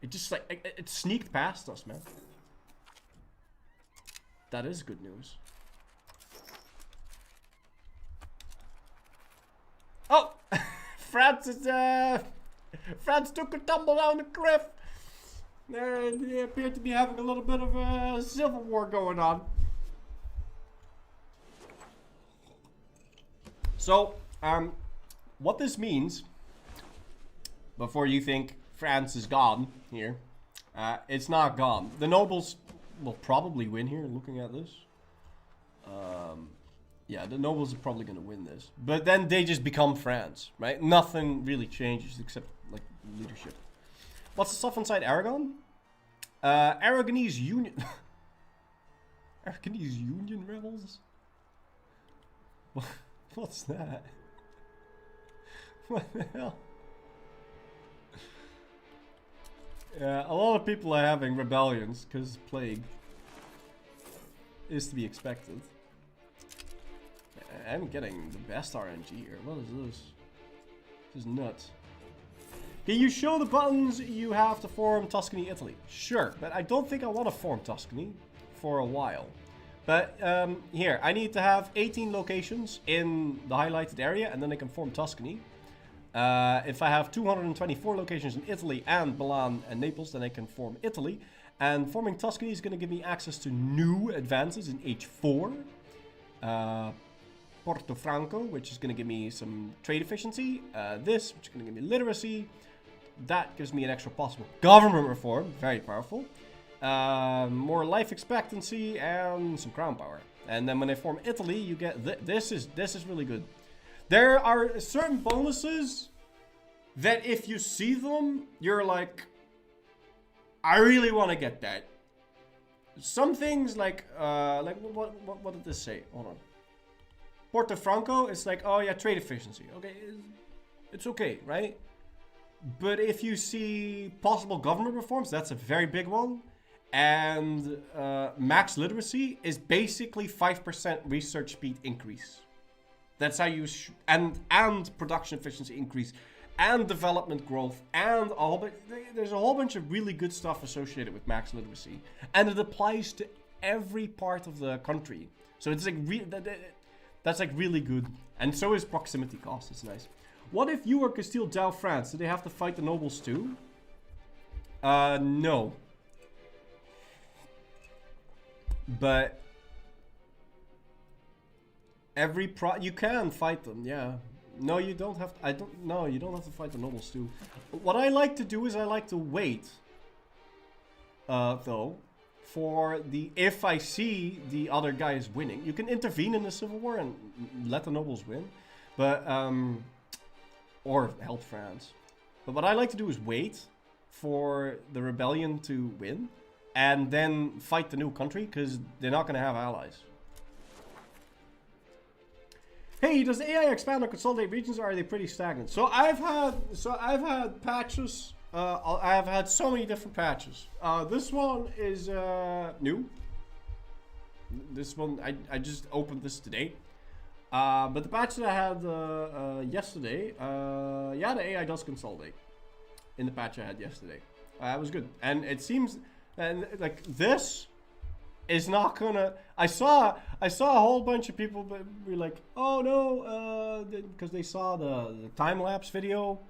It just like, it sneaked past us, man. That is good news. Oh! France took a tumble down the cliff. They appear to be having a little bit of a civil war going on. So, what this means, before you think France is gone here, it's not gone. The nobles will probably win here, looking at this. Yeah, the nobles are probably going to win this. But then they just become France, right? Nothing really changes except, like, leadership. What's the stuff inside Aragon? Aragonese Union... Aragonese Union rebels? What's that? What the hell? Yeah, a lot of people are having rebellions because plague is to be expected. I'm getting the best RNG here. What is this? This is nuts. Can you show the buttons you have to form Tuscany, Italy? Sure, but I don't think I want to form Tuscany for a while. But here, I need to have 18 locations in the highlighted area, and then I can form Tuscany. If I have 224 locations in Italy and Milan and Naples, then I can form Italy. And forming Tuscany is going to give me access to new advances in H4. Portofranco, which is going to give me some trade efficiency. This, which is going to give me literacy. That gives me an extra possible government reform. Very powerful. More life expectancy and some crown power. And then when I form Italy, you get this is really good. There are certain bonuses that if you see them, you're like, I really want to get that. Some things like what did this say? Hold on. Portofranco is like, oh yeah, trade efficiency. Okay, it's okay, right? But if you see possible government reforms, that's a very big one. And max literacy is basically 5% research speed increase. That's how you and production efficiency increase and development growth and a whole bunch. There's a whole bunch of really good stuff associated with max literacy, and it applies to every part of the country. So it's like that's like really good, and so is proximity cost. It's nice. What if you were Castile Dow France? Do they have to fight the nobles too? No. But you can fight them, yeah. No, you don't have to, you don't have to fight the nobles too. What I like to do is I like to wait though for if I see the other guy is winning. You can intervene in the civil war and let the nobles win, but or help France. But what I like to do is wait for the rebellion to win and then fight the new country, because they're not going to have allies. Hey, does AI expand or consolidate regions, or are they pretty stagnant? So I've had patches. I've had so many different patches. This one is new. This one I just opened this today. But the patch that I had yesterday, yeah, the AI does consolidate. In the patch I had yesterday, it was good, and it seems, and like this is not gonna. I saw a whole bunch of people be like, oh no, because they saw the time lapse video,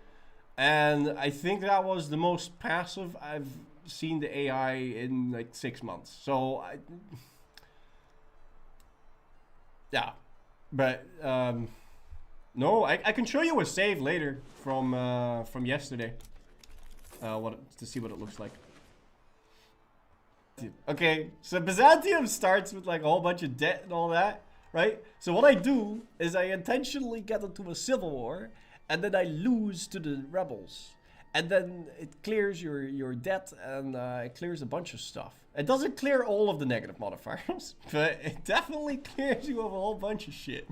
and I think that was the most passive I've seen the AI in like 6 months. So yeah, but no, I can show you a save later from yesterday. To see what it looks like. Okay, so Byzantium starts with like a whole bunch of debt and all that, right? So what I do is I intentionally get into a civil war, and then I lose to the rebels, and then it clears your debt, and it clears a bunch of stuff. It doesn't clear all of the negative modifiers, but it definitely clears you of a whole bunch of shit,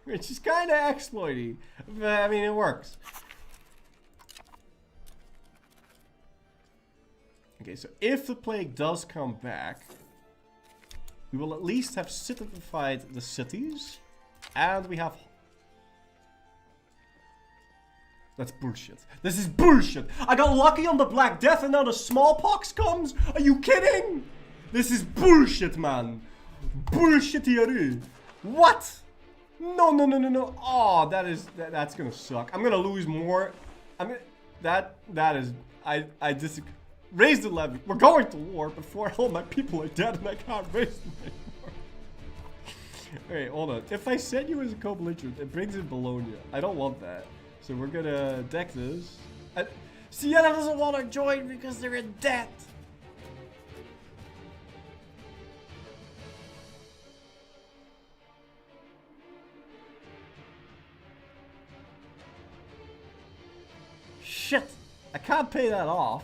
which is kind of exploity. But I mean, it works. Okay, so if the plague does come back, we will at least have citified the cities, and we have... That's bullshit. This is bullshit. I got lucky on the Black Death and now the smallpox comes? Are you kidding? This is bullshit, man. Bullshit here. What? No. Oh, that's gonna suck. I'm gonna lose more. I disagree. Raise the levy. We're going to war before all my people are dead and I can't raise them anymore. Alright, hold on. If I send you as a co-belligerent, it brings in Bologna. I don't want that. So we're gonna deck this. Siena doesn't want to join because they're in debt. Shit. I can't pay that off.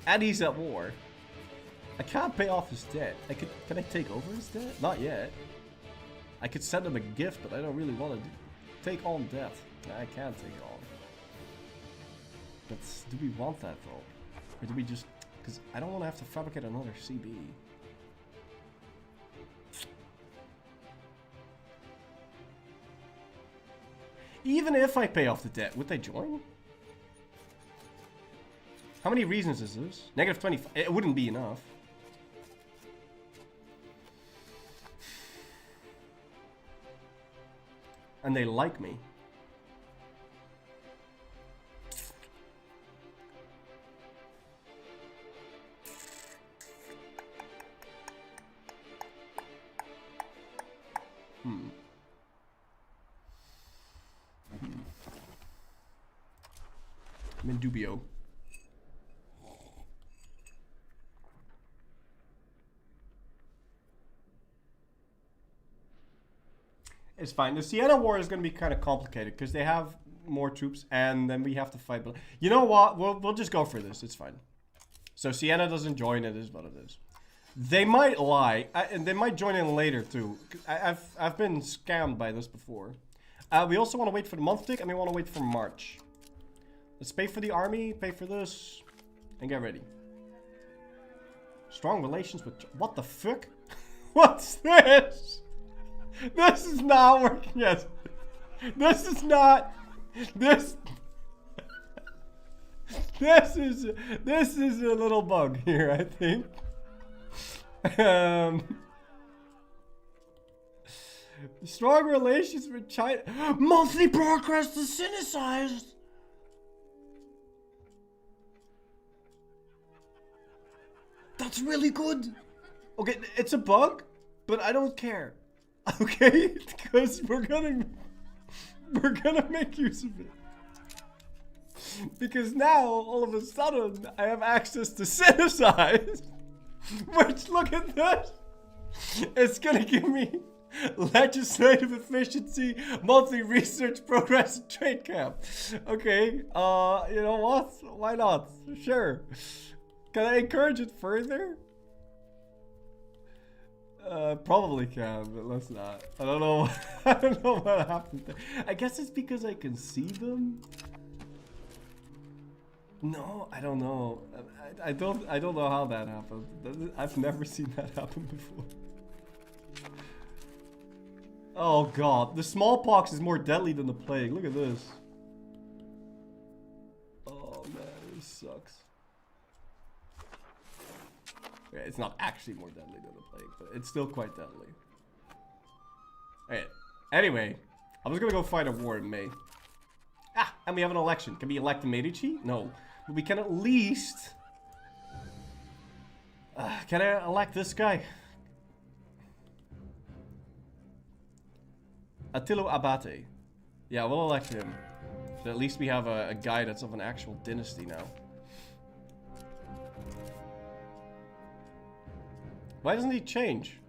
And he's at war. I can't pay off his debt. Can I take over his debt? Not yet. I could send him a gift, but I don't really want to take on debt. I can't take it on. But do we want that though? Or do we just... Because I don't want to have to fabricate another CB. Even if I pay off the debt, would they join? How many reasons is this? Negative 25. It wouldn't be enough. And they like me. I'm in dubio. It's fine. The Siena War is going to be kind of complicated because they have more troops and then we have to fight. You know what? We'll just go for this. It's fine. So Siena doesn't join. It is what it is. They might lie, and they might join in later too. I've been scammed by this before. We also want to wait for the month tick, and we want to wait for March. Let's pay for the army, pay for this, and get ready. Strong relations with... What the fuck? What's this? This is not working yet. This is not... This this is a little bug here, I think. Strong relations with China. Monthly progress to synthesized. That's really good. Okay, it's a bug, but I don't care. Okay, because we're gonna make use of it. Because now, all of a sudden, I have access to synthesize. Which, look at this. It's gonna give me legislative efficiency, monthly research progress, and trade camp. Okay, you know what? Why not? Sure. Can I encourage it further? Probably can, but let's not. I don't know. I don't know what happened there. I guess it's because I can see them. No, I don't know. I don't know how that happened. I've never seen that happen before. Oh god, the smallpox is more deadly than the plague. Look at this. Oh man, this sucks. Okay, it's not actually more deadly than the plague, but it's still quite deadly. Okay, anyway, I was gonna go fight a war in May. Ah, and we have an election. Can we elect a Medici? No. But we can at least... can I elect this guy? Attilo Abate. Yeah, we'll elect him. So at least we have a guy that's of an actual dynasty now. Why doesn't he change?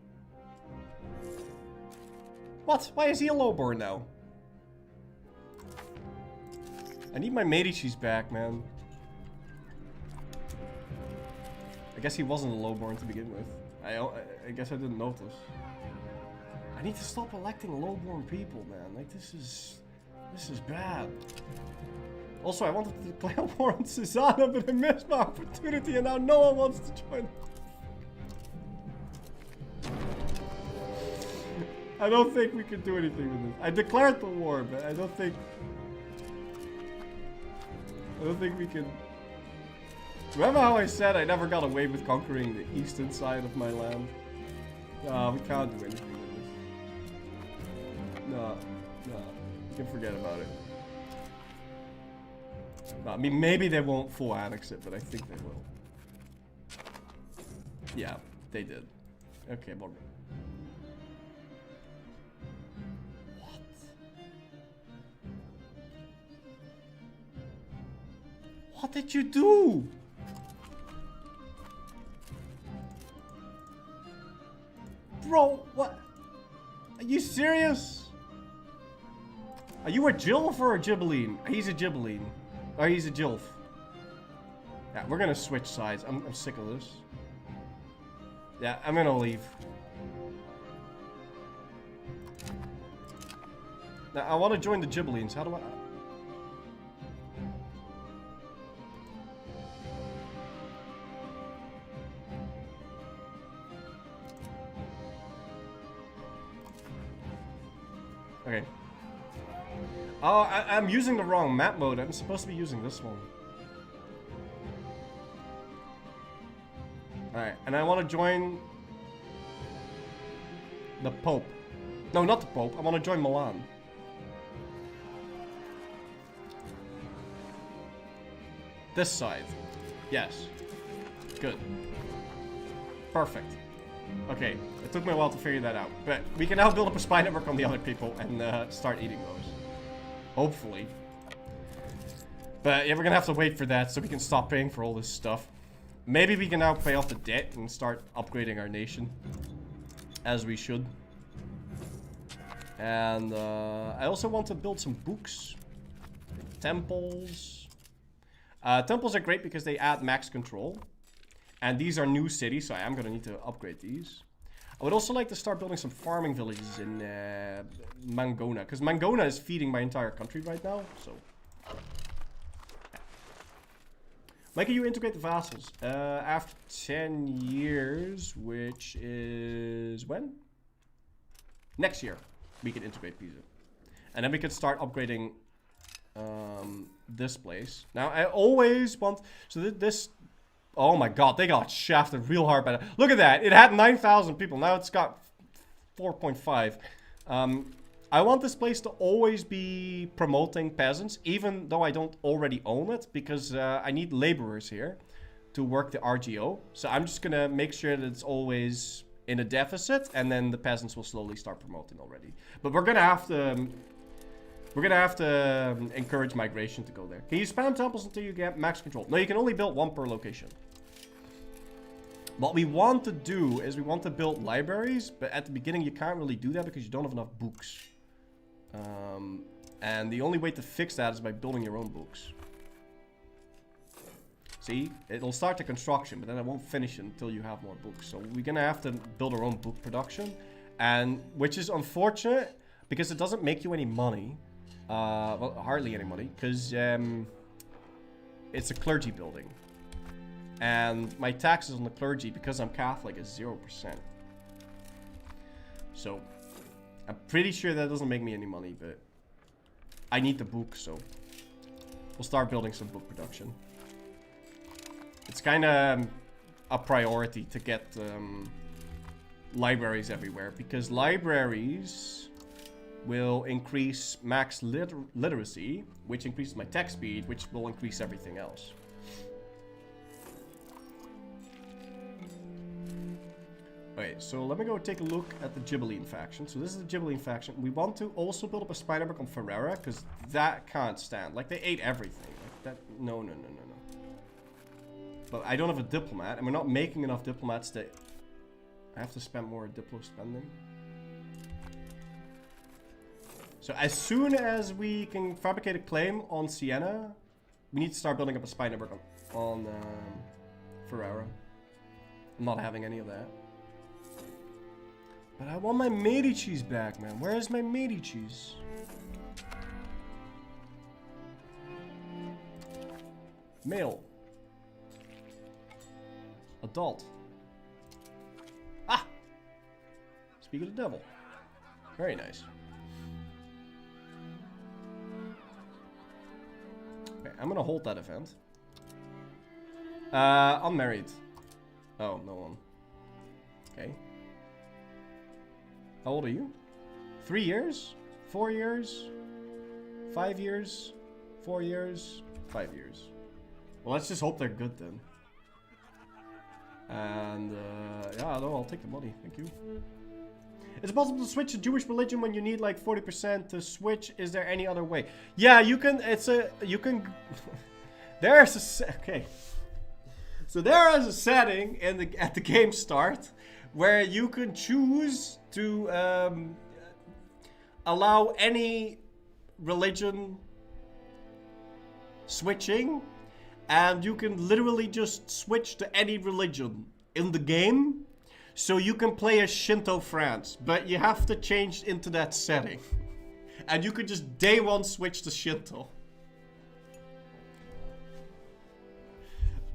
What? Why is he a lowborn now? I need my Medici's back, man. I guess he wasn't a lowborn to begin with. I guess I didn't notice. I need to stop electing lowborn people, man. Like, this is bad. Also, I wanted to play a war on Susanna, but I missed my opportunity, and now no one wants to join. I don't think we can do anything with this. I declared the war, but I don't think we can. Remember how I said I never got away with conquering the eastern side of my land? No, we can't do anything with this. No, you can forget about it. No, I mean, maybe they won't full annex it, but I think they will. Yeah, they did. Okay, well. What? What did you do? Bro, what? Are you serious? Are you a Jilf or a Gibelline? He's a Gibelline. Or he's a Jilf. Yeah, we're gonna switch sides. I'm sick of this. Yeah, I'm gonna leave. Now, I want to join the Gibellines. How do I... Okay. Oh, I'm using the wrong map mode. I'm supposed to be using this one. Alright, and I want to join the Pope. No, not the Pope. I want to join Milan. This side. Yes. Good. Perfect. Okay, it took me a while to figure that out. But we can now build up a spy network on the other people and start eating those. Hopefully. But yeah, we're gonna have to wait for that so we can stop paying for all this stuff. Maybe we can now pay off the debt and start upgrading our nation. As we should. And I also want to build some books. Temples. Temples are great because they add max control. And these are new cities, so I am going to need to upgrade these. I would also like to start building some farming villages in Mangona. Because Mangona is feeding my entire country right now, so... Like, you integrate the vassals. After 10 years, which is... when? Next year, we can integrate Pisa. And then we can start upgrading this place. Now, I always want... So this... Oh my god, they got shafted real hard by that. Look at that. It had 9,000 people. Now it's got 4.5. I want this place to always be promoting peasants, even though I don't already own it, because I need laborers here to work the RGO. So I'm just gonna make sure that it's always in a deficit, and then the peasants will slowly start promoting already. But we're gonna have to... encourage migration to go there. Can you spam temples until you get max control? No, you can only build one per location. What we want to do is we want to build libraries, but at the beginning you can't really do that because you don't have enough books. And the only way to fix that is by building your own books. See? It'll start the construction, but then it won't finish until you have more books. So we're gonna have to build our own book production, and which is unfortunate because it doesn't make you any money. Well, hardly any money, because it's a clergy building. And my taxes on the clergy, because I'm Catholic, is 0%. So, I'm pretty sure that doesn't make me any money, but I need the book, so we'll start building some book production. It's kind of a priority to get libraries everywhere, because libraries will increase max literacy, which increases my tech speed, which will increase everything else. Wait, so let me go take a look at the Ghibelline faction. So this is the Ghibelline faction. We want to also build up a spy network on Ferrera, because that can't stand. Like, they ate everything. Like, that... No. But I don't have a diplomat, and we're not making enough diplomats to... I have to spend more diplo spending. So as soon as we can fabricate a claim on Siena, we need to start building up a spy network on Ferrara. I'm not having any of that. But I want my Medicis back, man. Where is my Medicis? Male. Adult. Ah! Speak of the devil. Very nice. Okay, I'm gonna hold that event. Unmarried. Oh, no one. Okay. How old are you? 3 years? 4 years? 5 years? 4 years? 5 years. Well, let's just hope they're good then. And, yeah, no, I'll take the money. Thank you. It's possible to switch to Jewish religion when you need like 40% to switch. Is there any other way? Yeah, you can, you can, there's a, okay. So there is a setting in at the game start where you can choose to allow any religion switching, and you can literally just switch to any religion in the game, so you can play as Shinto France, but you have to change into that setting, and you can just day one switch to Shinto.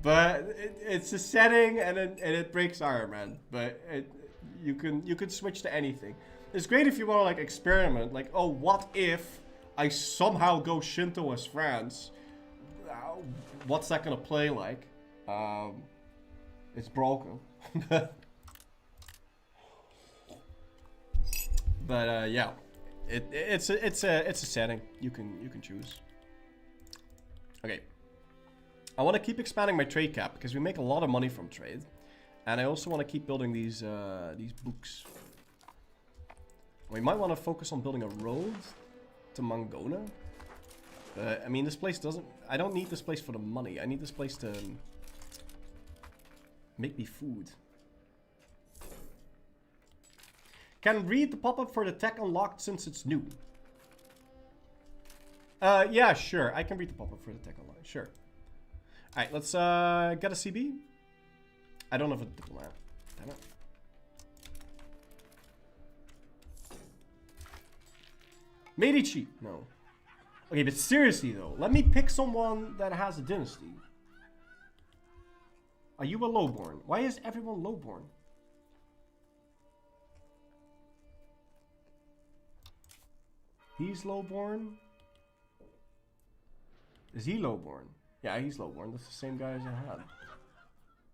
But it's a setting, and it breaks Iron Man. But you can switch to anything. It's great if you want to like experiment. Like, oh, what if I somehow go Shinto as France? What's that gonna play like? It's broken. But yeah, it's a setting you can choose. Okay. I want to keep expanding my trade cap because we make a lot of money from trade, and I also want to keep building these books. We might want to focus on building a road to Mangona. I mean, this place doesn't... I don't need this place for the money. I need this place to make me food. Can read the pop-up for the tech unlocked since it's new. Yeah, sure. I can read the pop-up for the tech unlocked. Sure. Alright, let's get a CB. I don't have a diplomat. Damn it. Medici. No. Okay, but seriously though, let me pick someone that has a dynasty. Are you a lowborn? Why is everyone lowborn? He's lowborn. Is he lowborn? Yeah, he's lowborn. That's the same guy as I had.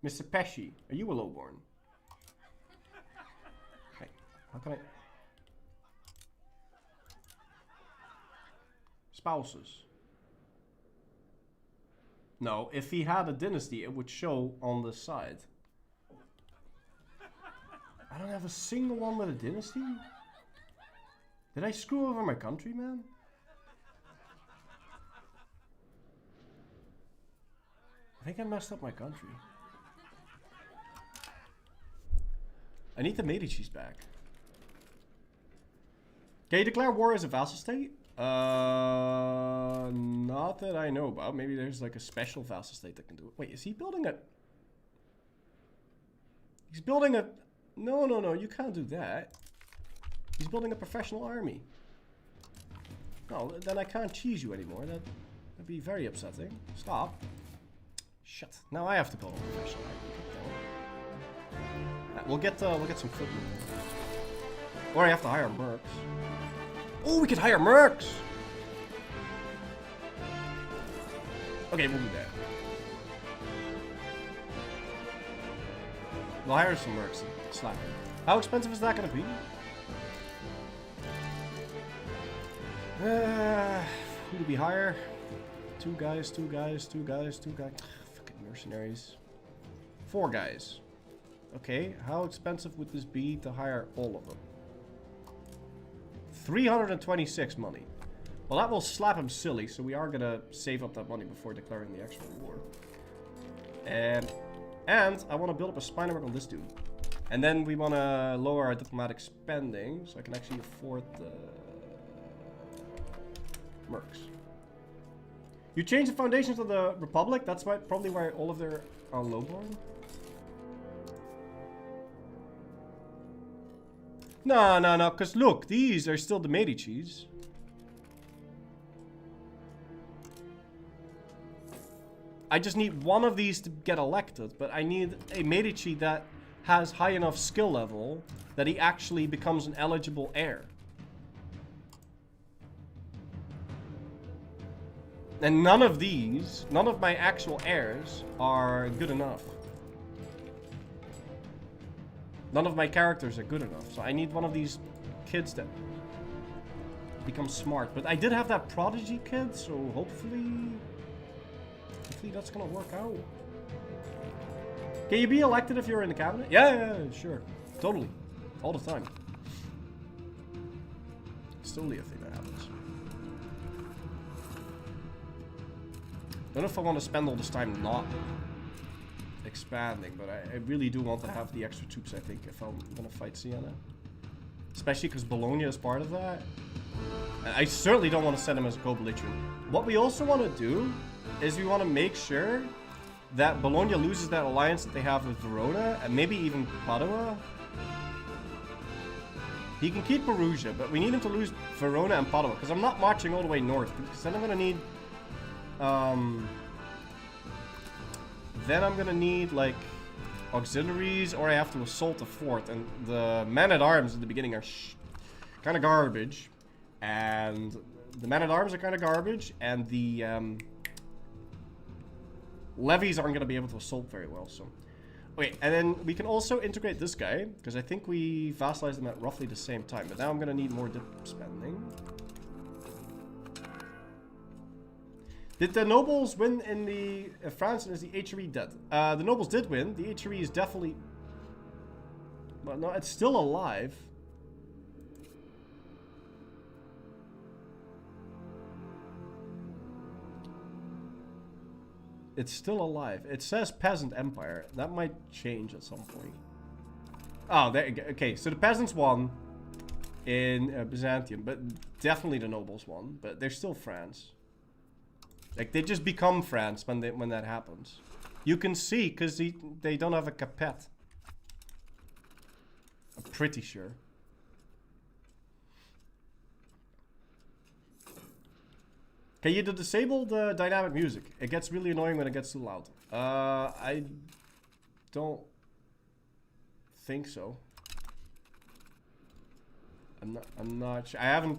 Mr. Pesci, are you a lowborn? Okay, how can I... Spouses. No, if he had a dynasty, it would show on the side. I don't have a single one with a dynasty? Did I screw over my country, man? I think I messed up my country. I need the Medici's back. Can you declare war as a vassal state? Not that I know about. Maybe there's like a special vassal state that can do it. Wait, is he building a... He's building a... No, no, no, you can't do that. He's building a professional army. No, then I can't cheese you anymore. That'd be very upsetting. Stop. Shit. Now I have to build a professional army. We'll get some footmen. Or I have to hire mercs. Oh, we could hire mercs! Okay, we'll do that. We'll hire some mercs and slap them. How expensive is that gonna be? Who do we hire? Two guys. Fucking mercenaries. 4 guys. Okay, how expensive would this be to hire all of them? 326 money. Well, that will slap him silly, so we are gonna save up that money before declaring the actual war. And I want to build up a spy network on this dude. And then we want to lower our diplomatic spending, so I can actually afford the mercs. You change the foundations of the Republic? That's probably why all of their are lowborn. No, because look, these are still the Medici's. I just need one of these to get elected, but I need a Medici that has high enough skill level that he actually becomes an eligible heir. And none of these, none of my actual heirs are good enough. None of my characters are good enough, so I need one of these kids that become smart. But I did have that prodigy kid, so hopefully that's gonna work out. Can you be elected if you're in the cabinet? Yeah, sure. Totally. All the time. It's totally a thing that happens. Don't know if I want to spend all this time not expanding, but I really do want to have the extra troops, I think, if I'm gonna fight Siena. Especially because Bologna is part of that. And I certainly don't want to send him as a co-belligerent. What we also want to do is we want to make sure that Bologna loses that alliance that they have with Verona, and maybe even Padua. He can keep Perugia, but we need him to lose Verona and Padua, because I'm not marching all the way north, because then I'm gonna need like auxiliaries, or I have to assault the fort, and the men-at-arms at the beginning are kind of garbage, and the men-at-arms are kind of garbage, and the levies aren't going to be able to assault very well, so... Okay, and then we can also integrate this guy, because I think we vassalized them at roughly the same time, but now I'm going to need more dip spending. Did the nobles win in the France, and is the HRE dead? The nobles did win. The HRE is definitely... Well, no, it's still alive. It's still alive. It says Peasant Empire. That might change at some point. Oh, there you go. Okay, so the peasants won in Byzantium, but definitely the nobles won. But they're still France. Like, they just become France when that happens. You can see, because they don't have a capet. I'm pretty sure. Can you disable the dynamic music? It gets really annoying when it gets too loud. I don't think so. I'm not sure. I haven't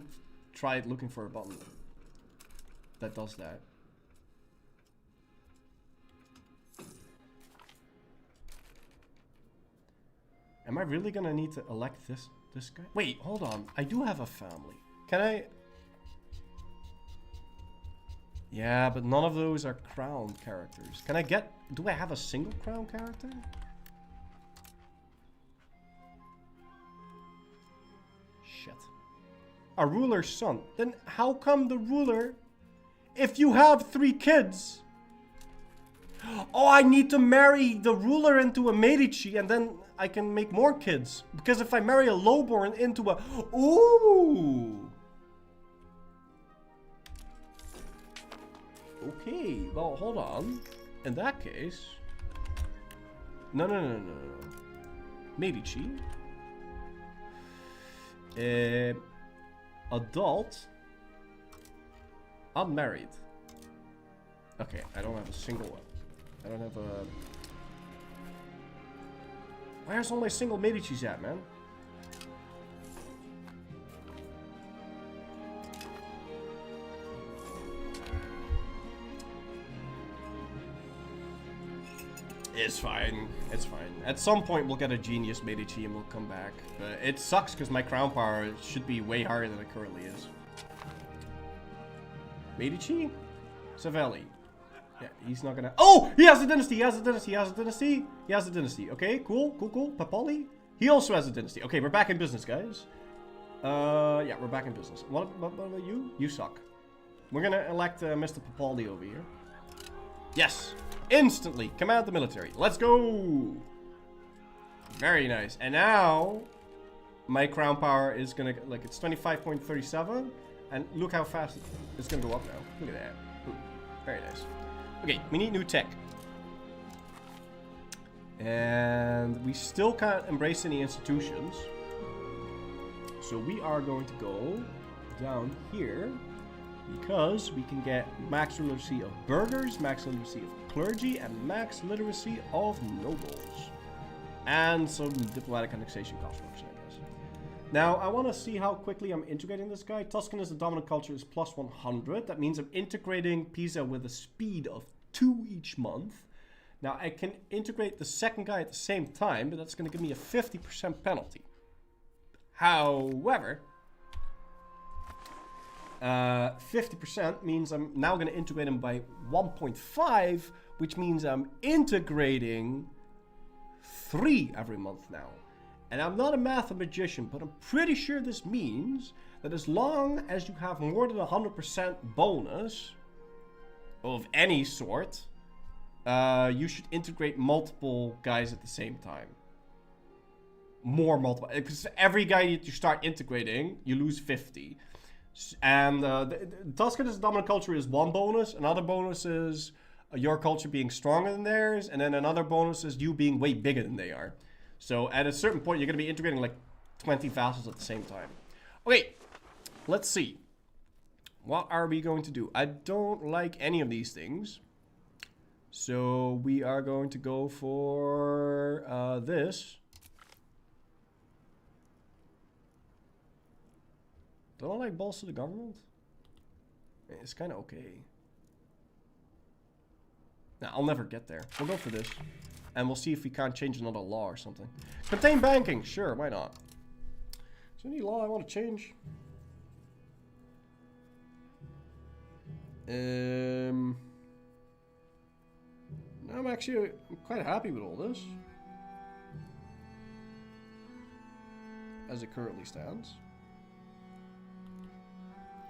tried looking for a button that does that. Am I really gonna need to elect this guy? Wait, hold on. I do have a family. Can I? Yeah, but none of those are crown characters. Can I get... Do I have a single crown character? Shit. A ruler's son. Then how come the ruler... If you have 3 kids... Oh, I need to marry the ruler into a Medici and then I can make more kids. Because if I marry a lowborn into a... Ooh! Okay, well, hold on. In that case... No. Medici. Adult. Unmarried. Okay, I don't have a single one. I don't have a... Where's all my single Medicis at, man? It's fine. It's fine. At some point, we'll get a genius Medici and we'll come back. But it sucks because my crown power should be way higher than it currently is. Medici? Savelli. Yeah, he's not gonna... Oh! He has a dynasty! He has a dynasty! He has a dynasty! He has a dynasty. Okay, cool. Papali? He also has a dynasty. Okay, we're back in business, guys. Yeah, we're back in business. What about you? You suck. We're gonna elect Mr. Papaldi over here. Yes! Instantly! Command the military. Let's go! Very nice. And now... My crown power is gonna... Like, it's 25.37. And look how fast it's gonna go up now. Look at that. Ooh, very nice. Okay, we need new tech. And we still can't embrace any institutions. So we are going to go down here. Because we can get max literacy of burghers, max literacy of clergy, and max literacy of nobles. And some diplomatic annexation cost reduction, I guess. Now, I want to see how quickly I'm integrating this guy. Tuscan as the dominant culture is plus 100. That means I'm integrating Pisa with a speed of 2 each month. Now, I can integrate the second guy at the same time, but that's going to give me a 50% penalty. However... 50% means I'm now going to integrate him by 1.5, which means I'm integrating 3 every month now. And I'm not a mathematician, but I'm pretty sure this means that as long as you have more than 100% bonus of any sort, you should integrate multiple guys at the same time. Multiple. Because every guy that you start integrating, you lose 50. And Tuscan's dominant culture is 1 bonus. Another bonus is your culture being stronger than theirs. And then another bonus is you being way bigger than they are. So at a certain point, you're going to be integrating like 20 vassals at the same time. Okay, let's see. What are we going to do? I don't like any of these things. So we are going to go for this. Don't I like balls to the government? It's kind of okay. Nah, I'll never get there. We'll go for this. And we'll see if we can't change another law or something. Contain banking. Sure, why not? Is there any law I want to change? No, I'm quite happy with all this. As it currently stands.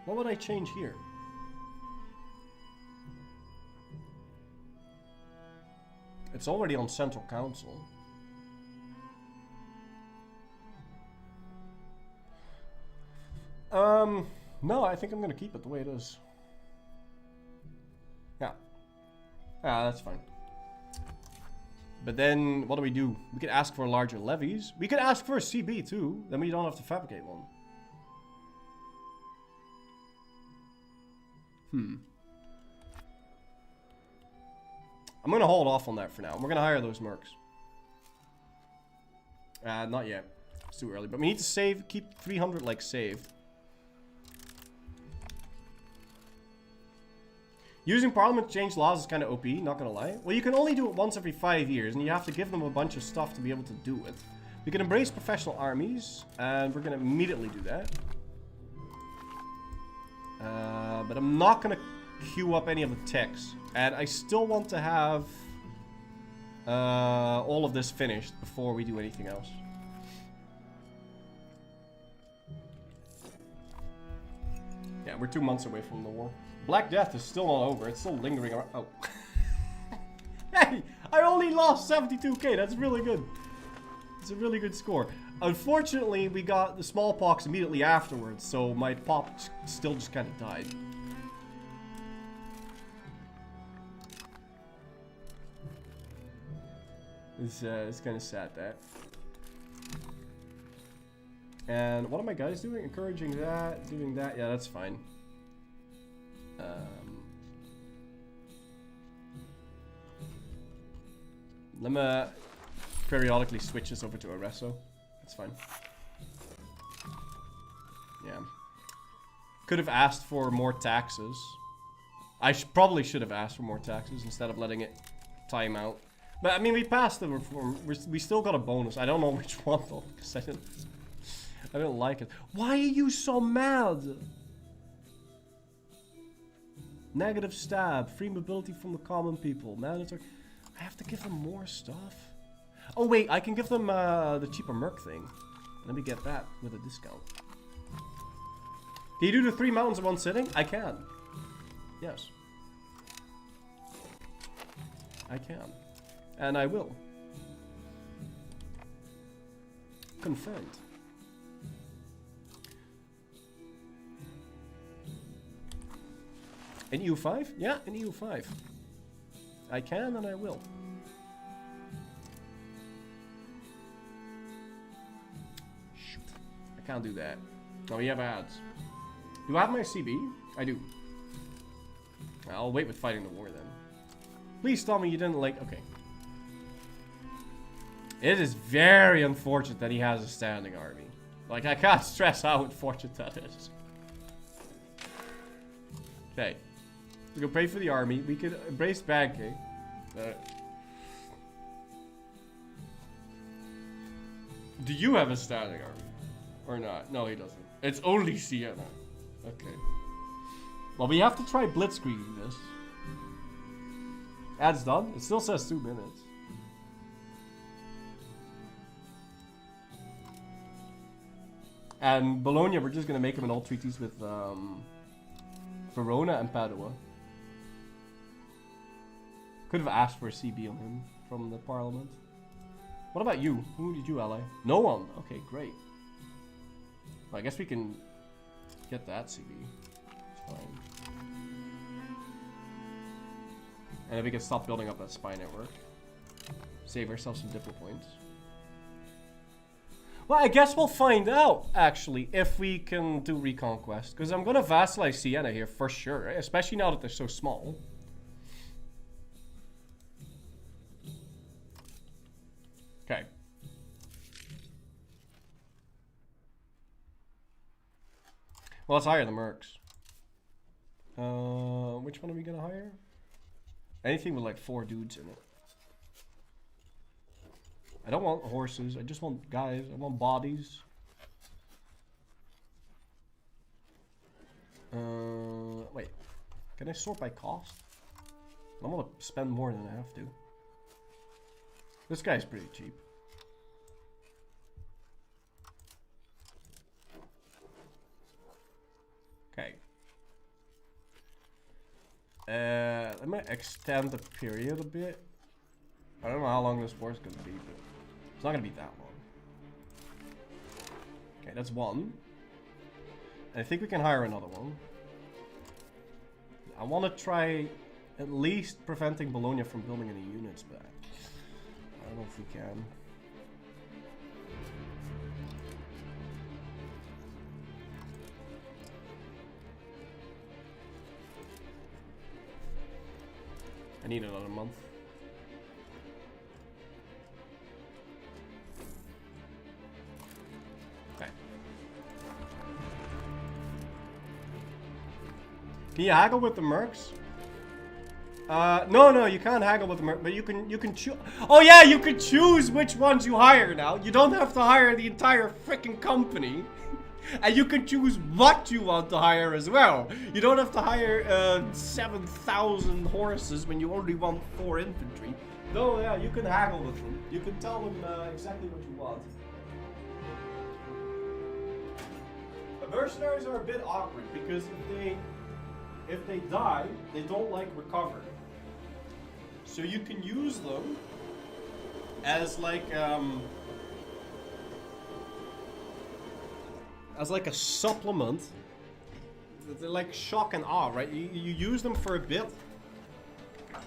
What would I change here? It's already on Central Council. No, I think I'm gonna keep it the way it is. Yeah. Ah, that's fine. But then, what do? We could ask for larger levies. We could ask for a CB too. Then we don't have to fabricate one. I'm going to hold off on that for now. We're going to hire those mercs. Not yet. It's too early. But we need to save, keep 300 like saved. Using Parliament to change laws is kind of OP, not going to lie. Well, you can only do it once every 5 years, and you have to give them a bunch of stuff to be able to do it. We can embrace professional armies, and we're gonna immediately do that. But I'm not gonna queue up any of the techs, and I still want to have all of this finished before we do anything else. Yeah, we're 2 months away from the war. Black Death is still not over. It's still lingering around. Oh. Hey, I only lost 72k. That's really good. It's a really good score. Unfortunately, we got the smallpox immediately afterwards, so my pop still just kind of died. It's kind of sad, that. And what are my guys doing? Encouraging that, doing that. Yeah, that's fine. Let me periodically switch this over to Arreso. That's fine. Yeah. Could have asked for more taxes. I probably should have asked for more taxes instead of letting it time out. But I mean, we passed the reform. We still got a bonus. I don't know which one though, because I didn't like it. Why are you so mad? Negative stab, free mobility from the common people, mandatory. I have to give them more stuff. Oh wait, I can give them the cheaper merc thing. Let me get that with a discount. Can you do the 3 mountains in one sitting? I can. Yes. I can. And I will. Confirmed. In EU5? Yeah, in EU5. I can and I will. Shoot. I can't do that. No, we have ads. Do I have my CB? I do. I'll wait with fighting the war then. Please tell me you didn't like... Okay. It is very unfortunate that he has a standing army. Like, I can't stress how unfortunate that is. Okay. We can pray for the army. We could embrace banking. Do you have a standing army? Or not? No, he doesn't. It's only Sienna. Okay. Well, we have to try blitzkrieging this. Ad's done. It still says 2 minutes. And Bologna, we're just gonna make him in all treaties with Verona and Padua. Could have asked for a CB on him from the parliament. What about you? Who did you ally? No one. Okay, great. Well, I guess we can get that CB. It's fine. And then we can stop building up that spy network. Save ourselves some diplo points. Well, I guess we'll find out, actually, if we can do Reconquest. Because I'm going to vassalize Siena here for sure, right? Especially now that they're so small. Okay. Well, let's hire the mercs. Which one are we going to hire? Anything with like 4 dudes in it. I don't want horses. I just want guys. I want bodies. Wait. Can I sort by cost? I'm gonna spend more than I have to. This guy's pretty cheap. Okay. Let me extend the period a bit. I don't know how long this war is gonna be, but it's not gonna be that long. Okay, that's one. And I think we can hire another one. I want to try at least preventing Bologna from building any units back. I don't know if we can. I need another month. Can you haggle with the mercs? No, you can't haggle with them, but you can choose. Oh yeah, you can choose which ones you hire now. You don't have to hire the entire freaking company. And you can choose what you want to hire as well. You don't have to hire 7,000 horses when you only want 4 infantry. No, yeah, you can haggle with them. You can tell them exactly what you want. But mercenaries are a bit awkward because if they die, they don't like recover. So you can use them as like a supplement. They're like shock and awe, right? You use them for a bit,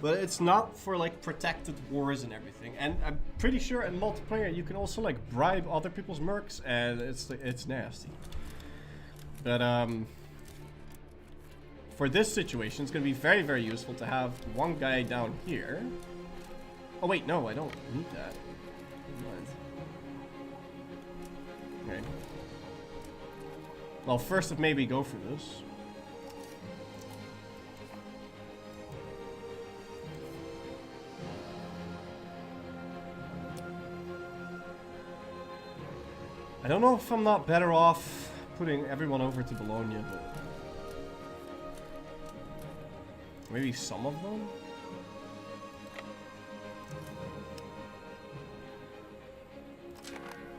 but it's not for like protected wars and everything. And I'm pretty sure in multiplayer you can also like bribe other people's mercs, and it's nasty. But for this situation, it's going to be very, very useful to have one guy down here. Oh wait, no, I don't need that. Okay. Well, first, if maybe go for this. I don't know if I'm not better off putting everyone over to Bologna, but maybe some of them?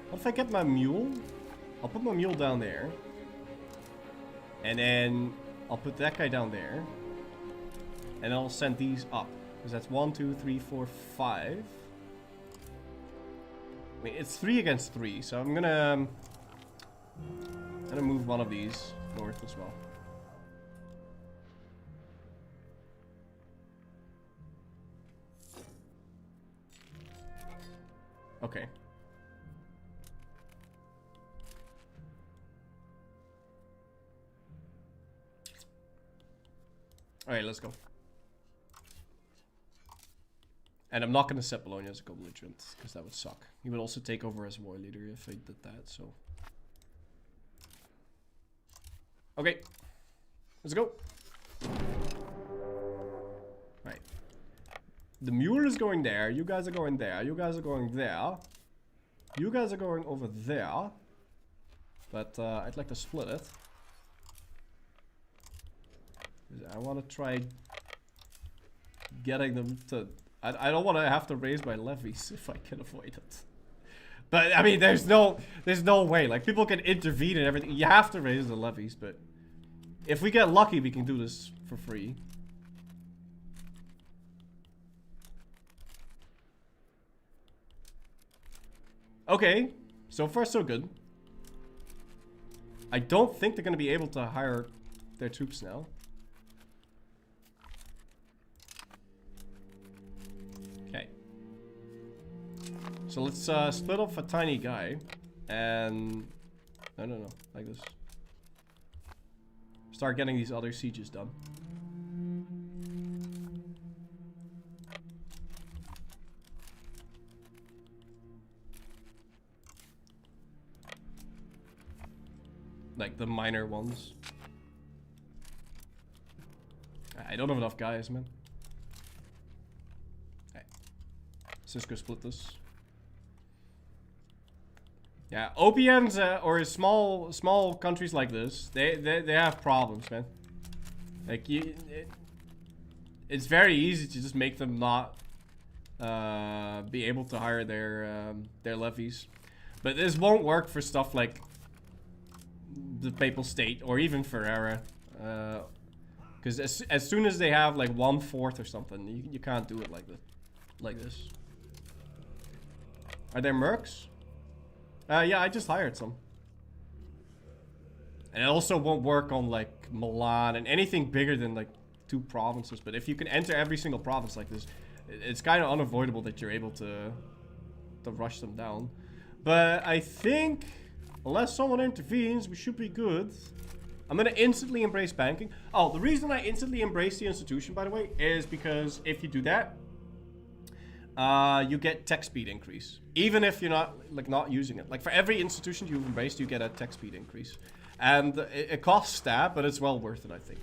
What if I get my mule? I'll put my mule down there. And then I'll put that guy down there. And I'll send these up. Because that's 1, 2, 3, 4, 5. I mean, it's 3 against 3. So I'm gonna move one of these north as well. Okay. Alright, let's go. And I'm not going to set Bologna as a co-belligerent, because that would suck. He would also take over as war leader if I did that, so... Okay. Let's go. Right. The mule is going there, you guys are going there, you guys are going there. You guys are going over there. But I'd like to split it. I want to try getting them to... I don't want to have to raise my levies if I can avoid it. But I mean, there's no way. Like, people can intervene and everything. You have to raise the levies, but if we get lucky, we can do this for free. Okay, so far so good. I don't think they're going to be able to hire their troops now. Okay. So let's split off a tiny guy. And... No, like this. Start getting these other sieges done. Like the minor ones. I don't have enough guys, man. Okay. Let's just go split this. Yeah, OPMs or small countries like this, they have problems, man. Like it's very easy to just make them not be able to hire their levies, but this won't work for stuff like the Papal State or even Ferrara, because as soon as they have like 1/4 or something, you can't do it like this. Are there mercs? Yeah, I just hired some. And it also won't work on like Milan and anything bigger than like 2 provinces. But if you can enter every single province like this, it's kind of unavoidable that you're able to rush them down. But I think, unless someone intervenes, we should be good. I'm gonna instantly embrace banking. Oh, the reason I instantly embrace the institution, by the way, is because if you do that, you get tech speed increase, even if you're not using it. Like for every institution you've embraced, you get a tech speed increase, and it costs stab, but it's well worth it, I think.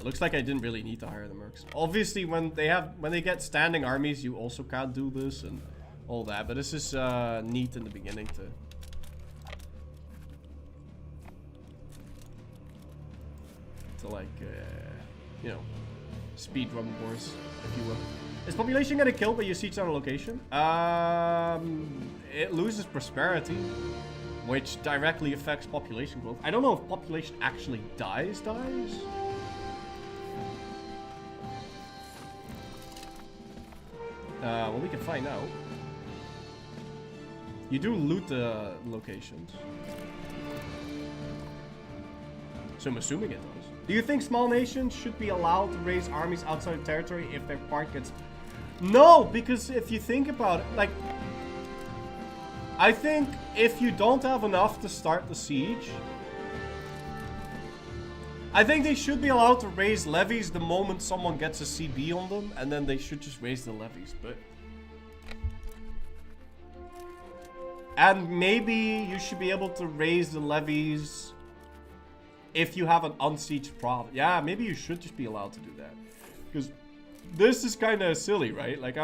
Yeah, looks like I didn't really need to hire the mercs. Obviously, when they get standing armies, you also can't do this and all that. But this is neat in the beginning to like, you know, speed run wars, if you will. Is population gonna kill by you siege on a location? It loses prosperity, which directly affects population growth. I don't know if population actually dies. Well, we can find out. You do loot the locations. So I'm assuming it does. Do you think small nations should be allowed to raise armies outside of territory if their part gets... No, because if you think about it, like... I think if you don't have enough to start the siege... I think they should be allowed to raise levies the moment someone gets a CB on them, and then they should just raise the levies, but... And maybe you should be able to raise the levies if you have an unsieged province. Yeah, maybe you should just be allowed to do that. Because this is kind of silly, right? Like,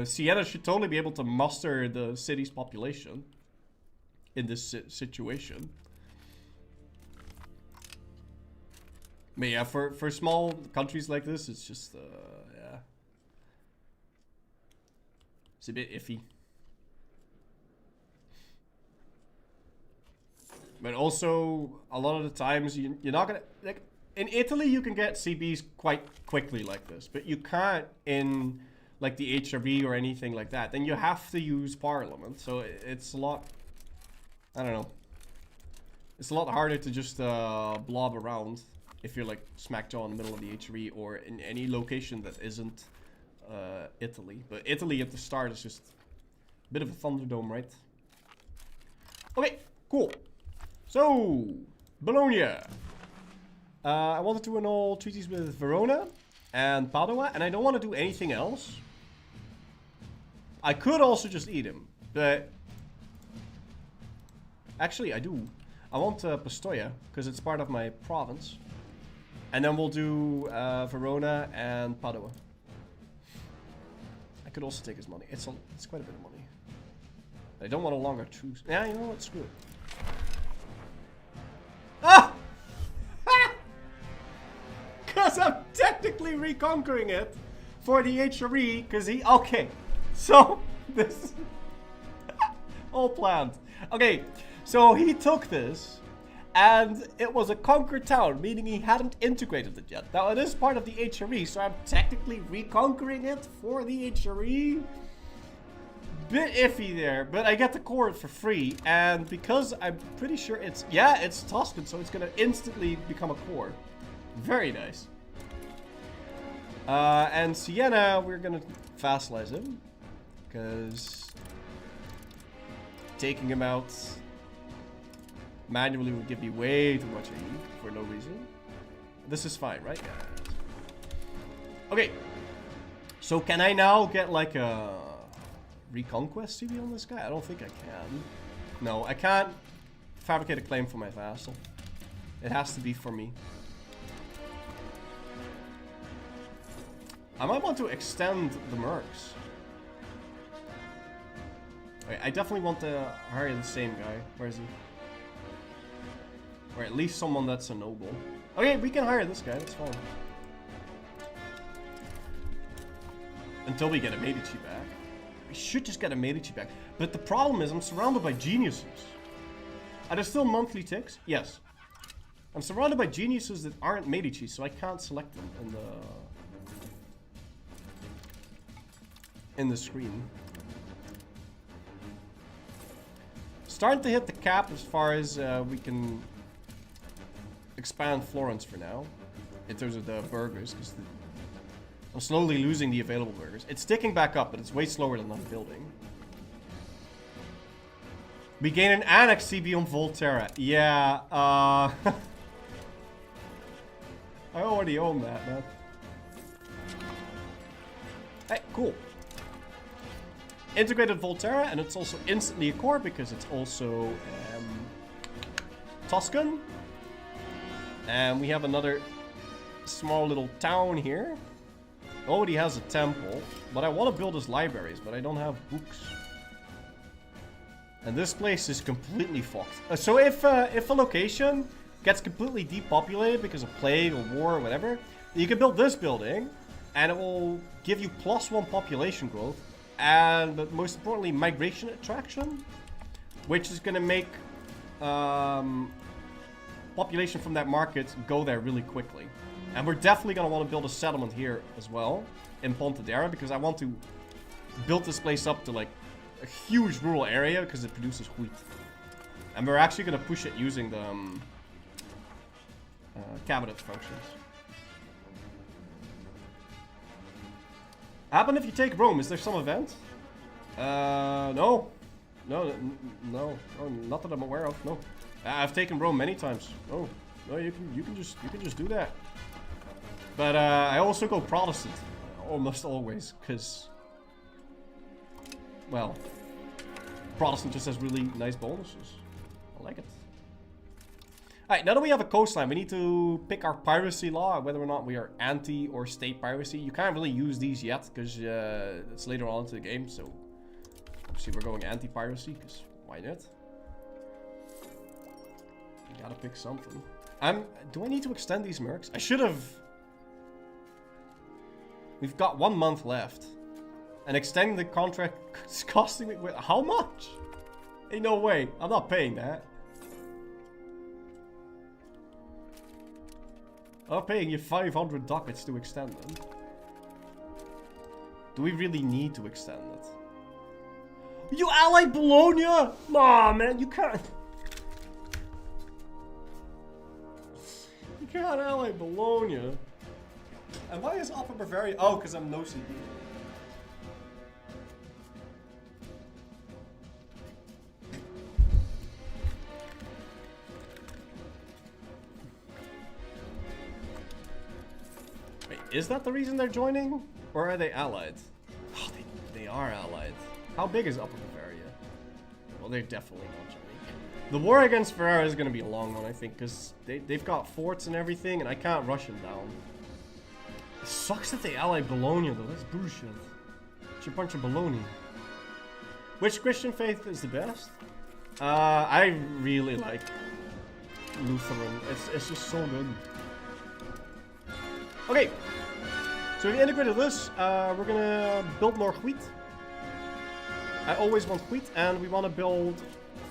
Siena should totally be able to muster the city's population in this situation. But yeah, for small countries like this, it's just, yeah. It's a bit iffy. But also, a lot of the times, you're not gonna... Like, in Italy, you can get CBs quite quickly like this. But you can't in, like, the HRV or anything like that. Then you have to use Parliament. So it's a lot... I don't know. It's a lot harder to just blob around if you're, like, smack jaw in the middle of the HRV or in any location that isn't Italy. But Italy at the start is just a bit of a Thunderdome, right? Okay, cool. So, Bologna. I wanted to annul treaties with Verona and Padua, and I don't want to do anything else. I could also just eat him, but... Actually, I do. I want Pistoia, because it's part of my province. And then we'll do Verona and Padua. I could also take his money. It's quite a bit of money. I don't want a longer truce. Yeah, you know what? Screw it. Ah! Because I'm technically reconquering it for the HRE, because he... Okay, so this is all planned. Okay, so he took this, and it was a conquered town, meaning he hadn't integrated it yet. Now, it is part of the HRE, so I'm technically reconquering it for the HRE. Bit iffy there, but I get the core for free, and because I'm pretty sure it's... Yeah, it's Tuscan, so it's gonna instantly become a core. Very nice. And Siena, we're gonna vassalize him, because taking him out manually would give me way too much AE for no reason. This is fine, right? Yeah. Okay. So can I now get like a Reconquest CB on this guy? I don't think I can. No, I can't fabricate a claim for my vassal. It has to be for me. I might want to extend the mercs. Wait, I definitely want to hire the same guy. Where is he? Or at least someone that's a noble. Okay, we can hire this guy. That's fine. Until we get a Medici back. We should just get a Medici back. But the problem is I'm surrounded by geniuses. Are there still monthly ticks? Yes. I'm surrounded by geniuses that aren't Medici, so I can't select them in the screen. Starting to hit the cap as far as we can expand Florence for now. In terms of the burgers, because I'm slowly losing the available burgers. It's ticking back up, but it's way slower than I'm building. We gain an annex CB on Volterra. Yeah, I already own that, man. Hey, cool. Integrated Volterra, and it's also instantly a core because it's also Tuscan. And we have another small little town here. Already has a temple. But I want to build his libraries, but I don't have books. And this place is completely fucked. So if a location gets completely depopulated because of plague or war or whatever, you can build this building, and it will give you +1 population growth, and but most importantly, migration attraction, which is going to make population from that market go there really quickly. And we're definitely going to want to build a settlement here as well in Pontedera, because I want to build this place up to like a huge rural area because it produces wheat. And we're actually going to push it using the cabinet functions. Happen if you take Rome. Is there some event? No. No, not that I'm aware of. No, I've taken Rome many times. Oh, no, you can just do that. But I also go Protestant almost always, because, well, Protestant just has really nice bonuses. I like it. Alright, now that we have a coastline, we need to pick our piracy law, whether or not we are anti or state piracy. You can't really use these yet, because it's later on into the game, so obviously we're going anti-piracy, because why not? You gotta pick something. Do I need to extend these mercs? I should have. We've got 1 month left. And extending the contract is costing me... Wait, how much? Ain't no way. I'm not paying that. I'm paying you 500 ducats to extend them. Do we really need to extend it? You ally Bologna! Nah, man, you can't... You can't ally Bologna. And why is Upper Bavaria... Oh, because I'm no CD. Wait, is that the reason they're joining? Or are they allied? Oh, they are allied. How big is Upper Bavaria? Well, they're definitely not joining. The war against Ferrara is going to be a long one, I think, because they've got forts and everything, and I can't rush them down. It sucks that they allied Bologna, though. That's bullshit. It's a bunch of baloney. Which Christian faith is the best? I really like Lutheran. It's just so good. Okay. So we integrated this. We're gonna build more wheat. I always want wheat, and we want to build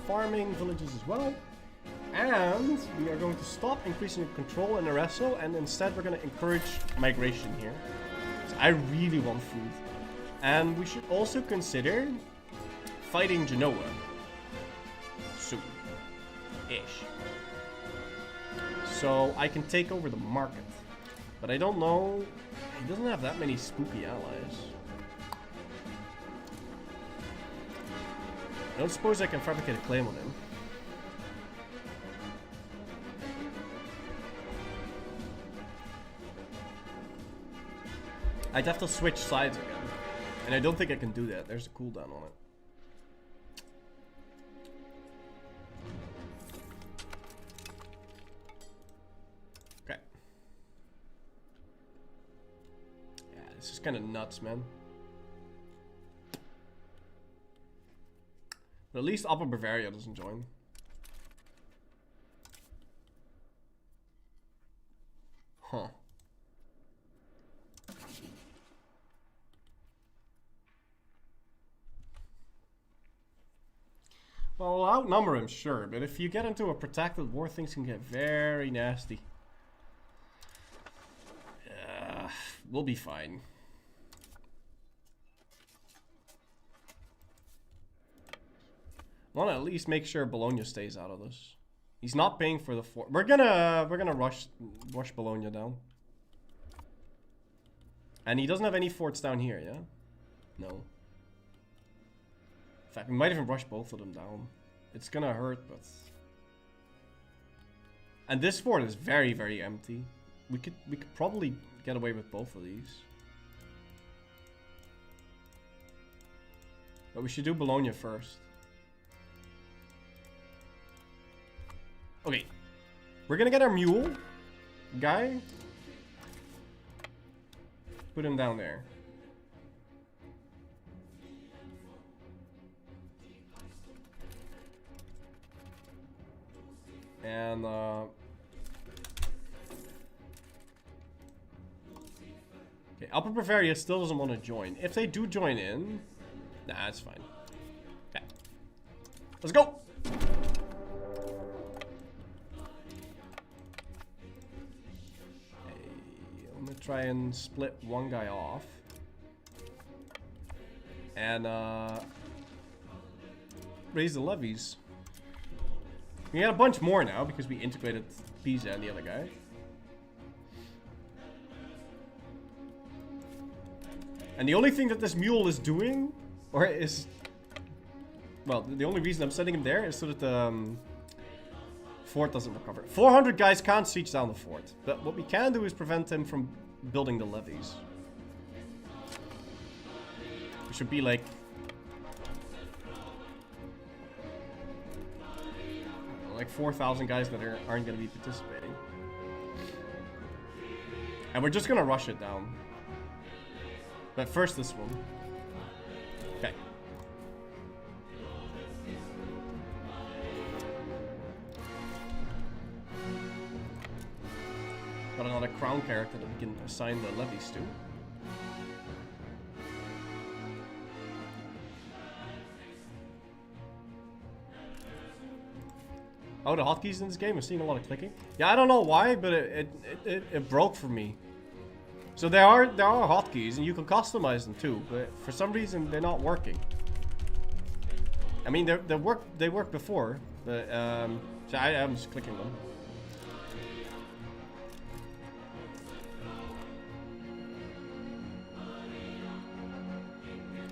farming villages as well. And we are going to stop increasing control in Arezzo, and instead we're going to encourage migration here. So I really want food. And we should also consider fighting Genoa. Soon. Ish. So I can take over the market. But I don't know... He doesn't have that many spooky allies. I don't suppose I can fabricate a claim on him. I'd have to switch sides again. And I don't think I can do that. There's a cooldown on it. Okay. Yeah, this is kind of nuts, man. But at least Upper Bavaria doesn't join. Huh. Well, we'll outnumber him, sure, but if you get into a protracted war, things can get very nasty. We'll be fine. I want to at least make sure Bologna stays out of this. He's not paying for the fort. We're gonna rush Bologna down. And he doesn't have any forts down here, yeah? No. In fact, we might even rush both of them down. It's gonna hurt, but... And this fort is very, very empty. We could probably get away with both of these. But we should do Bologna first. Okay. We're gonna get our mule. guy. Put him down there. And okay, Upper Bavaria still doesn't want to join. If they do join in, nah, it's fine. Okay, let's go. Hey, I'm gonna try and split one guy off, and raise the levies. We got a bunch more now because we integrated Pisa and the other guy. And the only thing that this mule is doing, or is, well, the only reason I'm sending him there is so that the fort doesn't recover. 400 guys can't siege down the fort, but what we can do is prevent him from building the levies. It should be like 4,000 guys that aren't going to be participating. And we're just going to rush it down. But first this one. Okay. Got another crown character that we can assign the levies to. Oh, the hotkeys in this game, I'm seeing a lot of clicking. Yeah, I don't know why, but it broke for me. So there are hotkeys, and you can customize them too, but for some reason they're not working. I mean, they worked before, but so I'm just clicking them.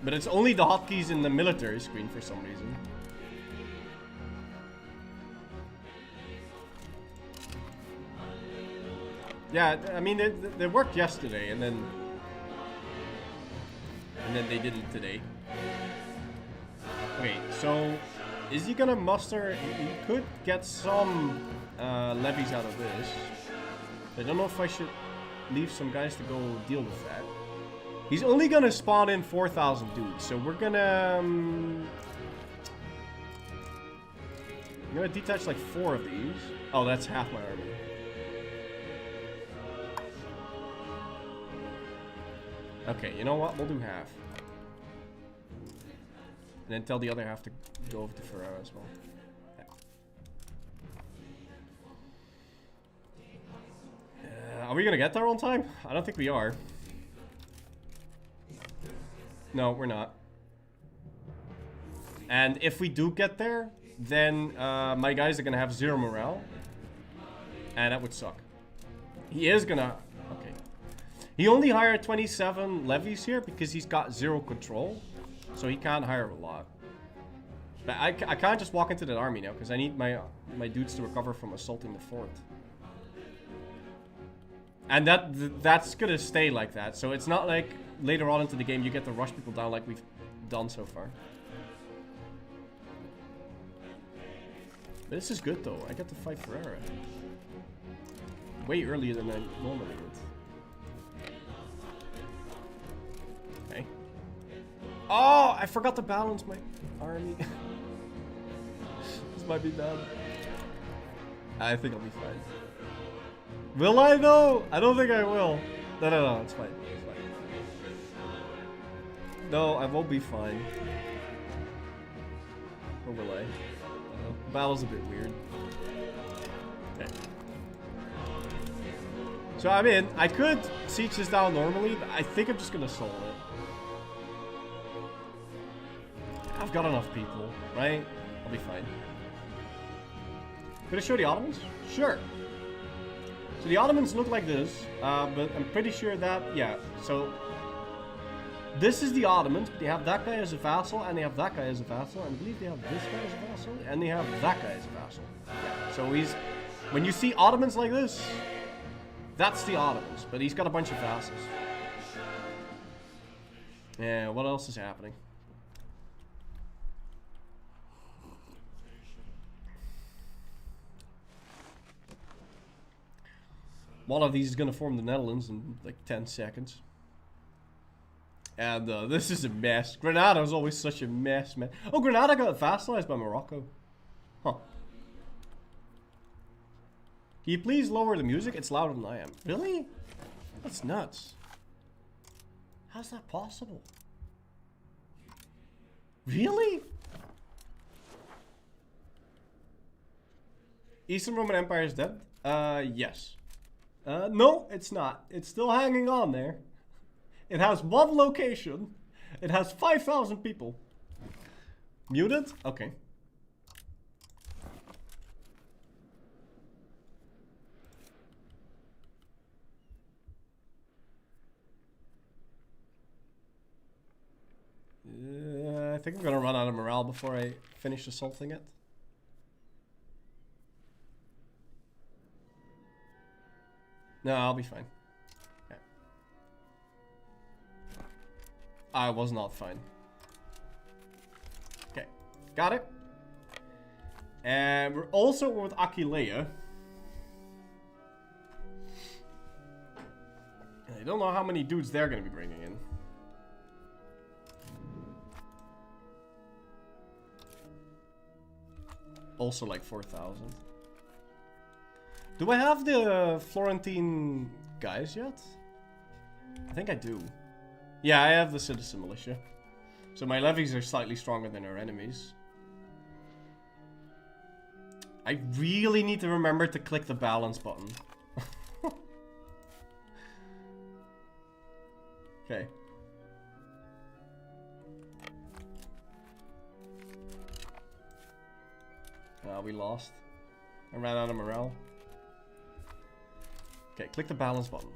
But it's only the hotkeys in the military screen for some reason. Yeah, I mean, they worked yesterday, and then they didn't today. Okay, so is he gonna muster? He could get some levies out of this. I don't know if I should leave some guys to go deal with that. He's only gonna spawn in 4,000 dudes, so we're gonna I'm gonna detach like 4 of these. Oh, that's half my army. Okay, you know what? We'll do half. And then tell the other half to go over to Ferrara as well. Yeah. Are we gonna get there on time? I don't think we are. No, we're not. And if we do get there, then my guys are gonna have 0 morale. And that would suck. He is gonna... Okay. He only hired 27 levies here because he's got 0 control. So he can't hire a lot. But I can't just walk into that army now because I need my dudes to recover from assaulting the fort. And that's gonna stay like that. So it's not like later on into the game you get to rush people down like we've done so far. But this is good though. I get to fight Ferrara. Way earlier than I normally would. Okay. Oh, I forgot to balance my army. This might be bad. I think I'll be fine. Will I though? I don't think I will. No, it's fine. It's fine. No, I won't be fine. Or will I? Battle's a bit weird. Okay. So I mean, I could siege this down normally, but I think I'm just gonna solo it. I've got enough people, right? I'll be fine. Gonna show the Ottomans? Sure. So the Ottomans look like this, but I'm pretty sure that, yeah, so this is the Ottomans, but they have that guy as a vassal, and they have that guy as a vassal, and I believe they have this guy as a vassal, and they have that guy as a vassal. Yeah. So he's, when you see Ottomans like this, that's the Ottomans, but he's got a bunch of vassals. Yeah, what else is happening? One of these is gonna form the Netherlands in like 10 seconds. And this is a mess. Grenada is always such a mess, man. Oh, Grenada got vassalized by Morocco. Huh. Can you please lower the music? It's louder than I am. Really? That's nuts. How's that possible? Really? Eastern Roman Empire is dead? Yes. No, it's not. It's still hanging on there. It has one location. It has 5,000 people. Muted? Okay. I think I'm gonna run out of morale before I finish assaulting it. No, I'll be fine. Okay. I was not fine. Okay, got it. And we're also with Aquileia. And I don't know how many dudes they're gonna be bringing in. Also like 4,000. Do I have the Florentine guys yet? I think I do. Yeah, I have the citizen militia. So my levies are slightly stronger than our enemies. I really need to remember to click the balance button. Okay. We lost. I ran out of morale. Okay, click the balance button.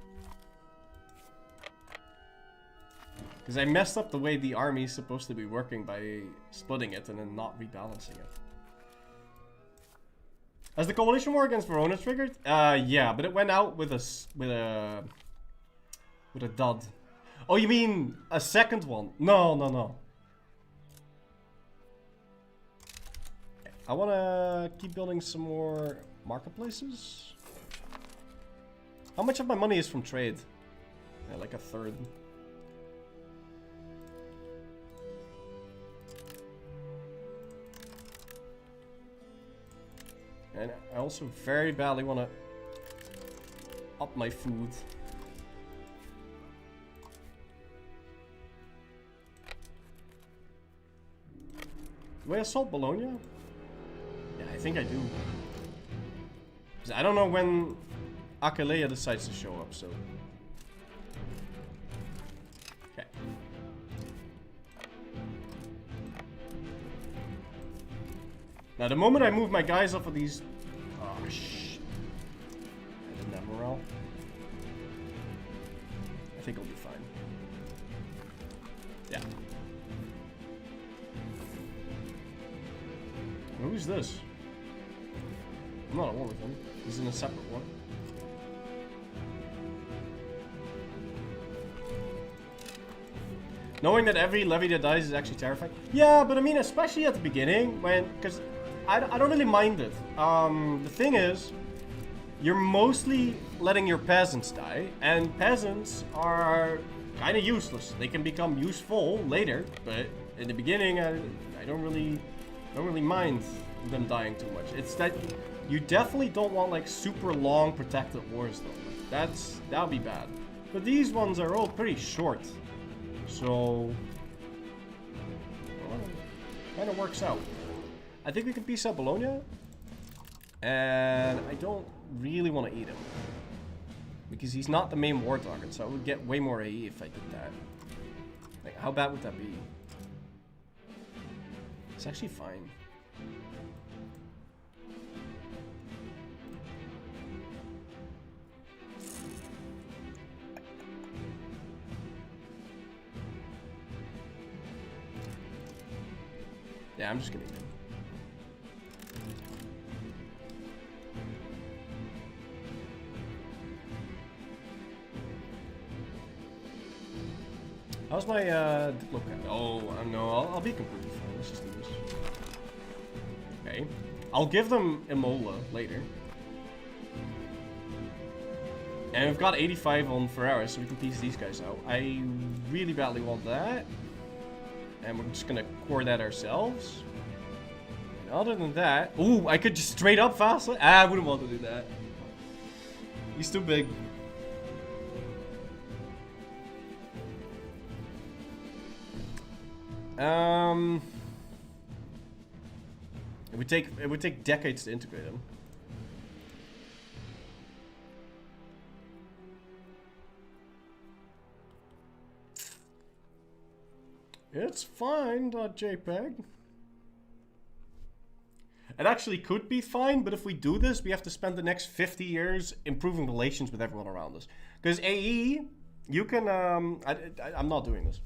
Because I messed up the way the army is supposed to be working by splitting it and then not rebalancing it. Has the coalition war against Verona triggered? Yeah, but it went out with a dud. Oh, you mean a second one? No, no, no. I want to keep building some more marketplaces. How much of my money is from trade? Yeah, like a third. And I also very badly want to up my food. Do I assault Bologna? Yeah, I think I do. 'Cause I don't know when Aquileia decides to show up, so... Okay. Now, the moment I move my guys off of these... Oh, shit. I didn't have morale. I think I'll be fine. Yeah. Who's this? I'm not at war with him. He's in a separate war. Knowing that every levy that dies is actually terrifying. Yeah, but I mean, especially at the beginning, when... Because I don't really mind it. The thing is, you're mostly letting your peasants die, and peasants are kind of useless. They can become useful later, but in the beginning, I don't really mind them dying too much. It's that you definitely don't want like super long protected wars though. That would be bad. But these ones are all pretty short, so well, kind of works out. I think we can piece up Bologna, and I don't really want to eat him because he's not the main war target, so I would get way more AE if I did that. Like, how bad would that be? It's actually fine. Yeah, I'm just gonna eat him. How's my Diplocat? Oh, no, I'll be completely fine. Let's just do this. Okay. I'll give them Imola later. And we've got 85 on Ferrara, so we can piece these guys out. I really badly want that. And we're just gonna core that ourselves. And other than that... Ooh, I could just straight up vassal. I wouldn't want to do that. He's too big. It would take decades to integrate him. It's fine, .jpg. It actually could be fine, but if we do this, we have to spend the next 50 years improving relations with everyone around us. Because AE, you can, I'm not doing this.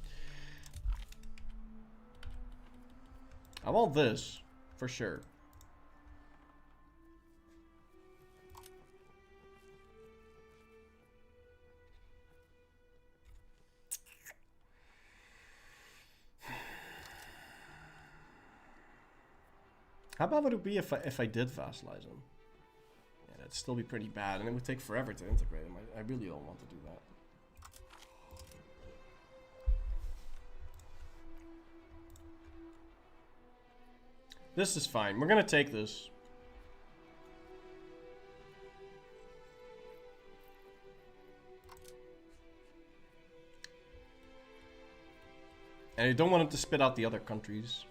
I want this, for sure. How bad would it be if I did vassalize him? Yeah, that'd still be pretty bad, and it would take forever to integrate him. I really don't want to do that. This is fine. We're gonna take this. And I don't want him to spit out the other countries.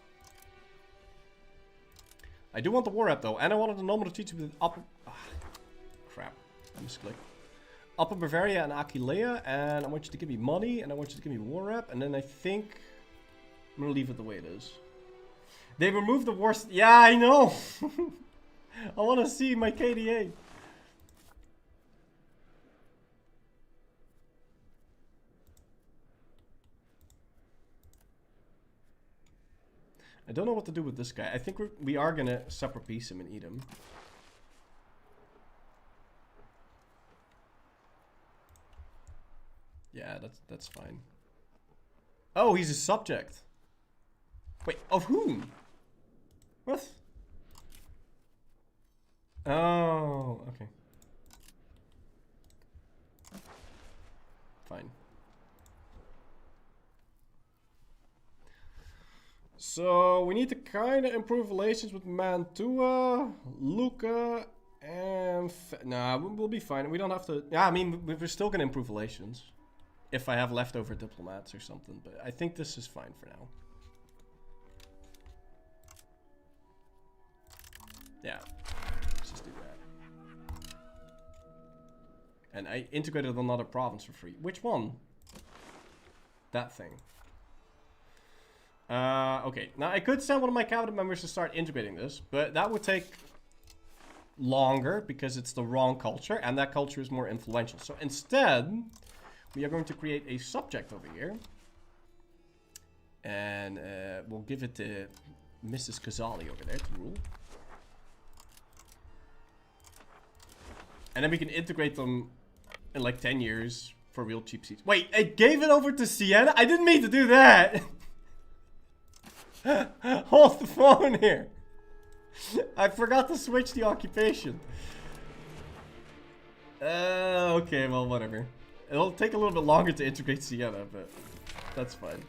I do want the war rep though, and I wanted the nominal treaty with Upper... crap. I misclicked. Upper Bavaria and Aquileia, and I want you to give me money, and I want you to give me war rep, and then I think... I'm gonna leave it the way it is. They removed the worst... Yeah, I know! I want to see my KDA. I don't know what to do with this guy. I think we are gonna separate piece him and eat him. Yeah, that's fine. Oh, he's a subject. Wait, of whom? What? Oh, okay. Fine. So we need to kind of improve relations with Mantua, Lucca, and... Nah, we'll be fine. We don't have to... Yeah, I mean, we're still going to improve relations. If I have leftover diplomats or something. But I think this is fine for now. Yeah. Let's just do that. And I integrated another province for free. Which one? That thing. Okay, now I could send one of my cabinet members to start integrating this, but that would take longer because it's the wrong culture, and that culture is more influential. So instead, we are going to create a subject over here, and we'll give it to Mrs. Kazali over there to rule. And then we can integrate them in like 10 years for real cheap seats. Wait, I gave it over to Siena? I didn't mean to do that! Hold the phone here. I forgot to switch the occupation. Okay, well, whatever. It'll take a little bit longer to integrate Siena, but that's fine.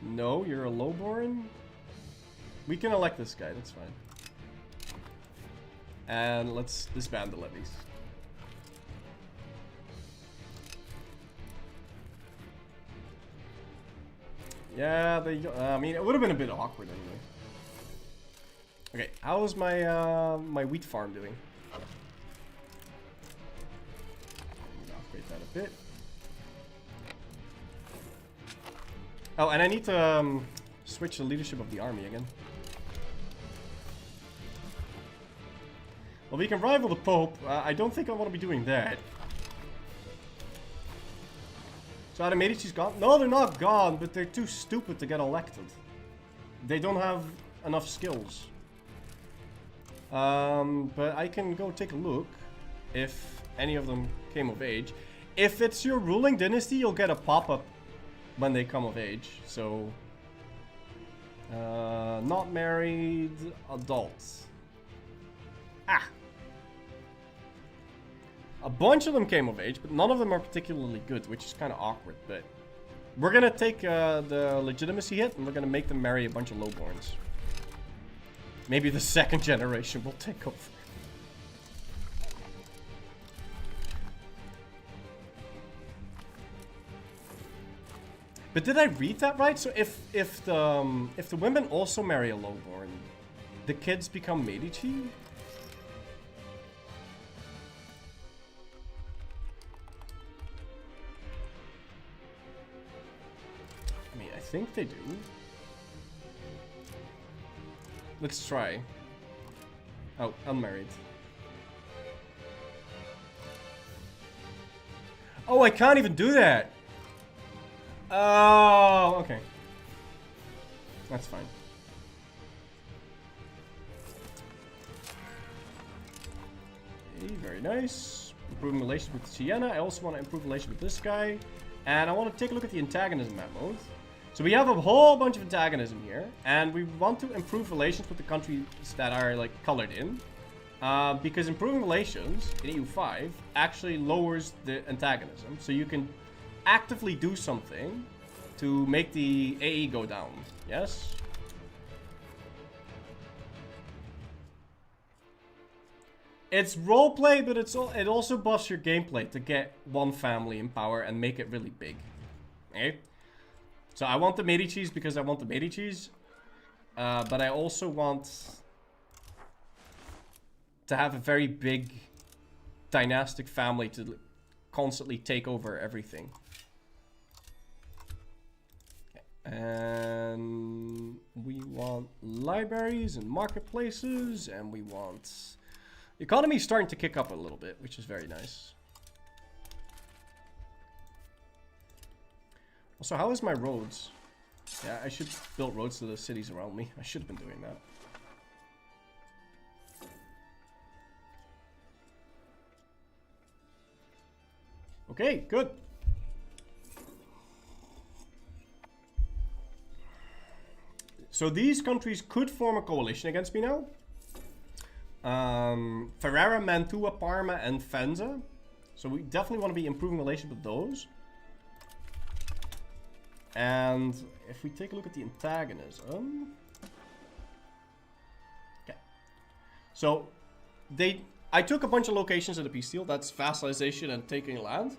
No, you're a lowborn? We can elect this guy, that's fine. And let's disband the levies. Yeah, I mean, it would have been a bit awkward anyway. Okay, how's my my wheat farm doing? Upgrade that a bit. Oh, and I need to switch the leadership of the army again. Well, we can rival the Pope. I don't think I want to be doing that. So are the Medici's gone? No, they're not gone, but they're too stupid to get elected. They don't have enough skills. But I can go take a look if any of them came of age. If it's your ruling dynasty, you'll get a pop-up when they come of age. So Not married, adults. Ah! A bunch of them came of age, but none of them are particularly good, which is kind of awkward, but... We're gonna take the legitimacy hit, and we're gonna make them marry a bunch of lowborns. Maybe the second generation will take over. But did I read that right? So if the women also marry a lowborn, the kids become Medici? I mean, I think they do. Let's try. Oh, unmarried. Oh, I can't even do that! Oh, okay. That's fine. Okay, very nice. Improving relations with Sienna. I also want to improve relations with this guy. And I want to take a look at the antagonism map mode. So we have a whole bunch of antagonism here. And we want to improve relations with the countries that are like colored in. Because improving relations in EU5 actually lowers the antagonism. So you can actively do something to make the AE go down. Yes? It's roleplay, but it also buffs your gameplay to get one family in power and make it really big. Okay? So I want the Medicis because I want the Medicis. But I also want to have a very big dynastic family to constantly take over everything. And we want libraries and marketplaces, and we want... The economy is starting to kick up a little bit, which is very nice. Also, how is my roads? Yeah, I should build roads to the cities around me. I should have been doing that. Okay, good. So these countries could form a coalition against me now. Ferrara, Mantua, Parma, and Faenza. So we definitely want to be improving relations with those. And if we take a look at the antagonism... Okay. So I took a bunch of locations in the peace deal. That's vassalization and taking land.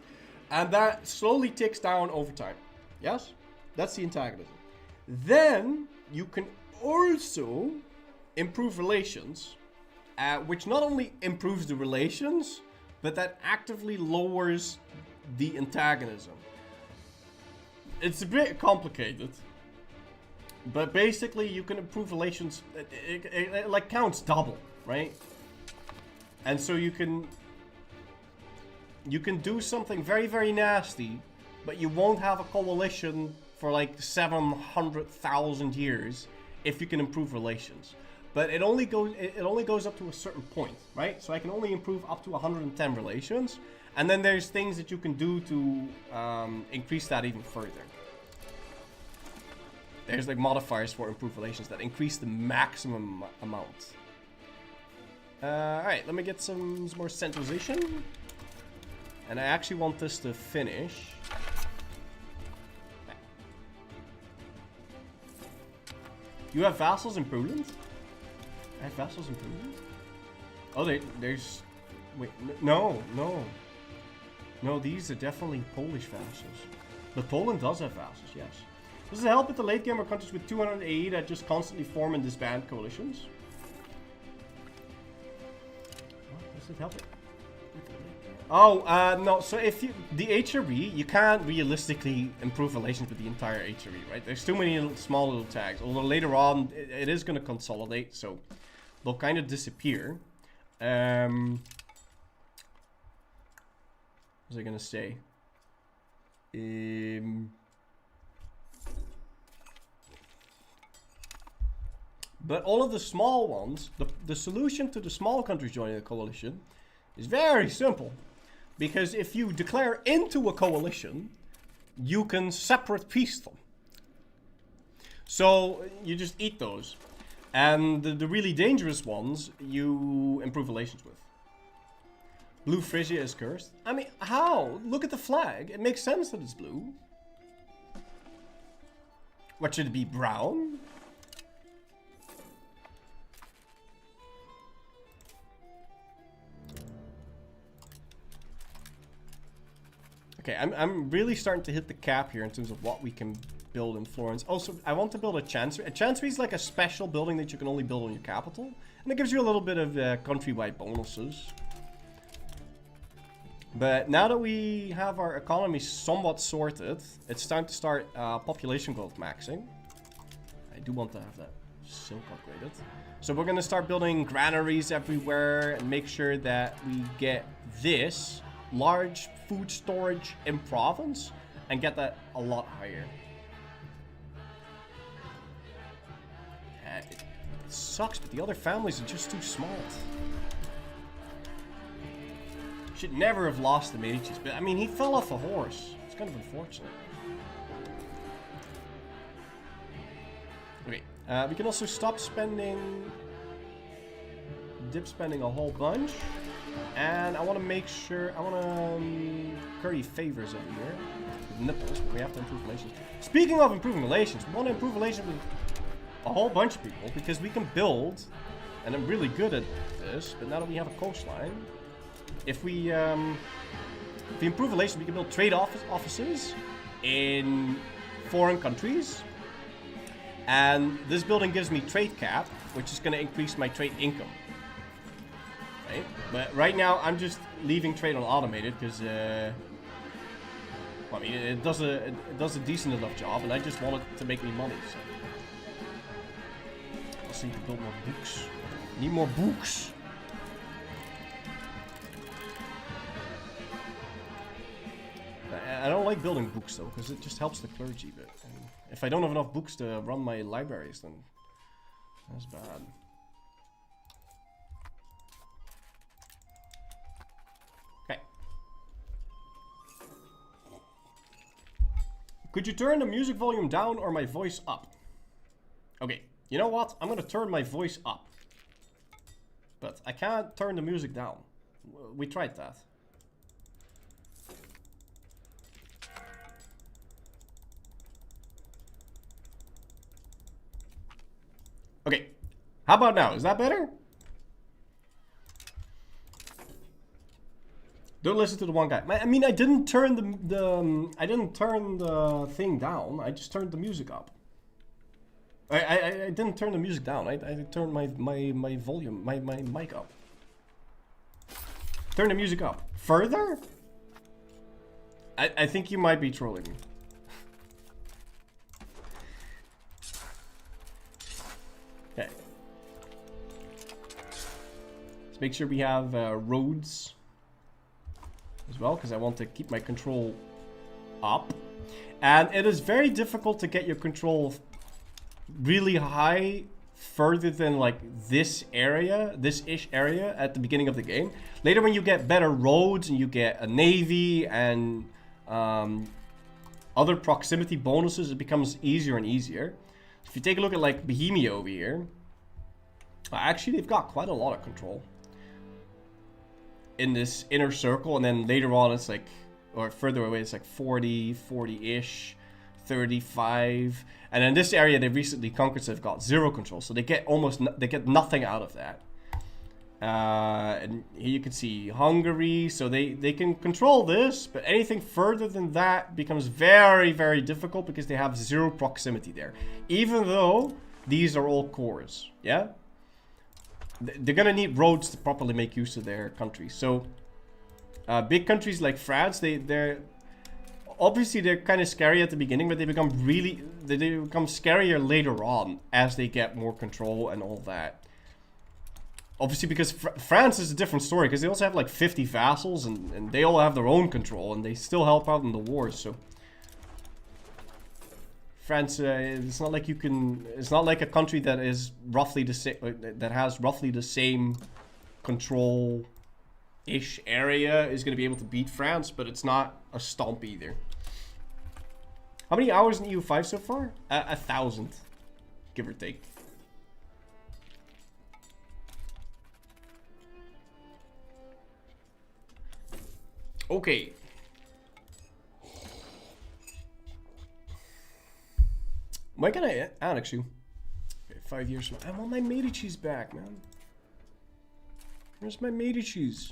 And that slowly ticks down over time. Yes? That's the antagonism. Then you can also improve relations, which not only improves the relations, but that actively lowers the antagonism. It's a bit complicated, but basically you can improve relations. It like counts double, right? And so you can do something very, very nasty, but you won't have a coalition for like 700,000 years if you can improve relations. But it only goes up to a certain point, right? So I can only improve up to 110 relations, and then there's things that you can do to increase that even further. There's like modifiers for improved relations that increase the maximum amount. Alright, let me get some more centralization. And I actually want this to finish. You have vassals in Poland? I have vassals in Poland? Oh, there's... Wait, no. No, these are definitely Polish vassals. But Poland does have vassals, yes. Does it help with the late gamer countries with 200 AE that just constantly form and disband coalitions? What does it help it? Oh, no, so if you... The HRE, you can't realistically improve relations with the entire HRE, right? There's too many small little tags. Although later on, it is going to consolidate, so they'll kind of disappear. What was I going to say? But all of the small ones, the solution to the small countries joining the coalition is very simple. Because if you declare into a coalition, you can separate peace them. So you just eat those. And the really dangerous ones, you improve relations with. Blue Frisia is cursed. I mean, how? Look at the flag. It makes sense that it's blue. What should it be? Brown? Okay, I'm really starting to hit the cap here in terms of what we can build in Florence. Also, I want to build a chancery. A chancery is like a special building that you can only build on your capital. And it gives you a little bit of countrywide bonuses. But now that we have our economy somewhat sorted, it's time to start population growth maxing. I do want to have that silk upgraded. So we're going to start building granaries everywhere and make sure that we get this large food storage in province and get that a lot higher. It sucks, but the other families are just too small. Should never have lost the Medicis, but I mean, he fell off a horse. It's kind of unfortunate. Okay, we can also stop spending, dip spending a whole bunch. And I want to make sure, I want to curry favors over here. With nipples, but we have to improve relations. Speaking of improving relations, we want to improve relations with a whole bunch of people because we can build, and I'm really good at this, but now that we have a coastline, if we improve relations, we can build trade offices in foreign countries. And this building gives me trade cap, which is going to increase my trade income. Right? But right now, I'm just leaving trade on automated because, well, I mean, it does a decent enough job, and I just want it to make me money. So I just need to build more books. Need more books. I don't like building books though, because it just helps the clergy a bit. And if I don't have enough books to run my libraries, then that's bad. Okay. Could you turn the music volume down or my voice up? Okay, you know what? I'm gonna turn my voice up. But I can't turn the music down. We tried that. Okay, how about now? Is that better? Don't listen to the one guy. I mean, I didn't turn the thing down. I just turned the music up. I didn't turn the music down. I turned my volume, my mic up. Turn the music up. Further? I think you might be trolling me. Okay. Let's make sure we have roads as well, because I want to keep my control up. And it is very difficult to get your control really high further than like this area, this-ish area at the beginning of the game. Later when you get better roads and you get a navy and other proximity bonuses, it becomes easier and easier. If you take a look at like Bohemia over here, actually they've got quite a lot of control in this inner circle, and then later on it's like, or further away it's like 40, 40-ish, 35, and in this area they've recently conquered, so they've got zero control, so they get they get nothing out of that. And here you can see Hungary, so they can control this, but anything further than that becomes very, very difficult because they have zero proximity there, even though these are all cores. Yeah, they're gonna need roads to properly make use of their country. So big countries like France, they're obviously they're kind of scary at the beginning, but they become scarier later on as they get more control and all that. Obviously, because France is a different story, because they also have like 50 vassals, and they all have their own control, and they still help out in the wars. So France, it's not like you can. It's not like a country that is roughly the same, that has roughly the same control-ish area is going to be able to beat France, but it's not a stomp either. How many hours in EU5 so far? 1,000. give or take. Okay. Why can I annex you? Okay, 5 years from now. I want my Medicis back, man. Where's my Medicis?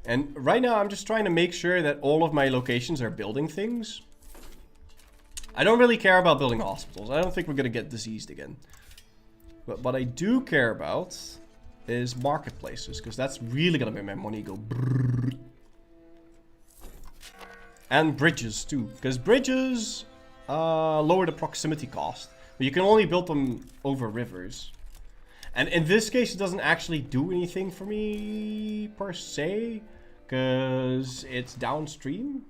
And right now I'm just trying to make sure that all of my locations are building things. I don't really care about building hospitals. I don't think we're going to get diseased again. But what I do care about is marketplaces, because that's really going to make my money go brrrr. And bridges too, because bridges lower the proximity cost. But you can only build them over rivers. And in this case, it doesn't actually do anything for me per se, because it's downstream.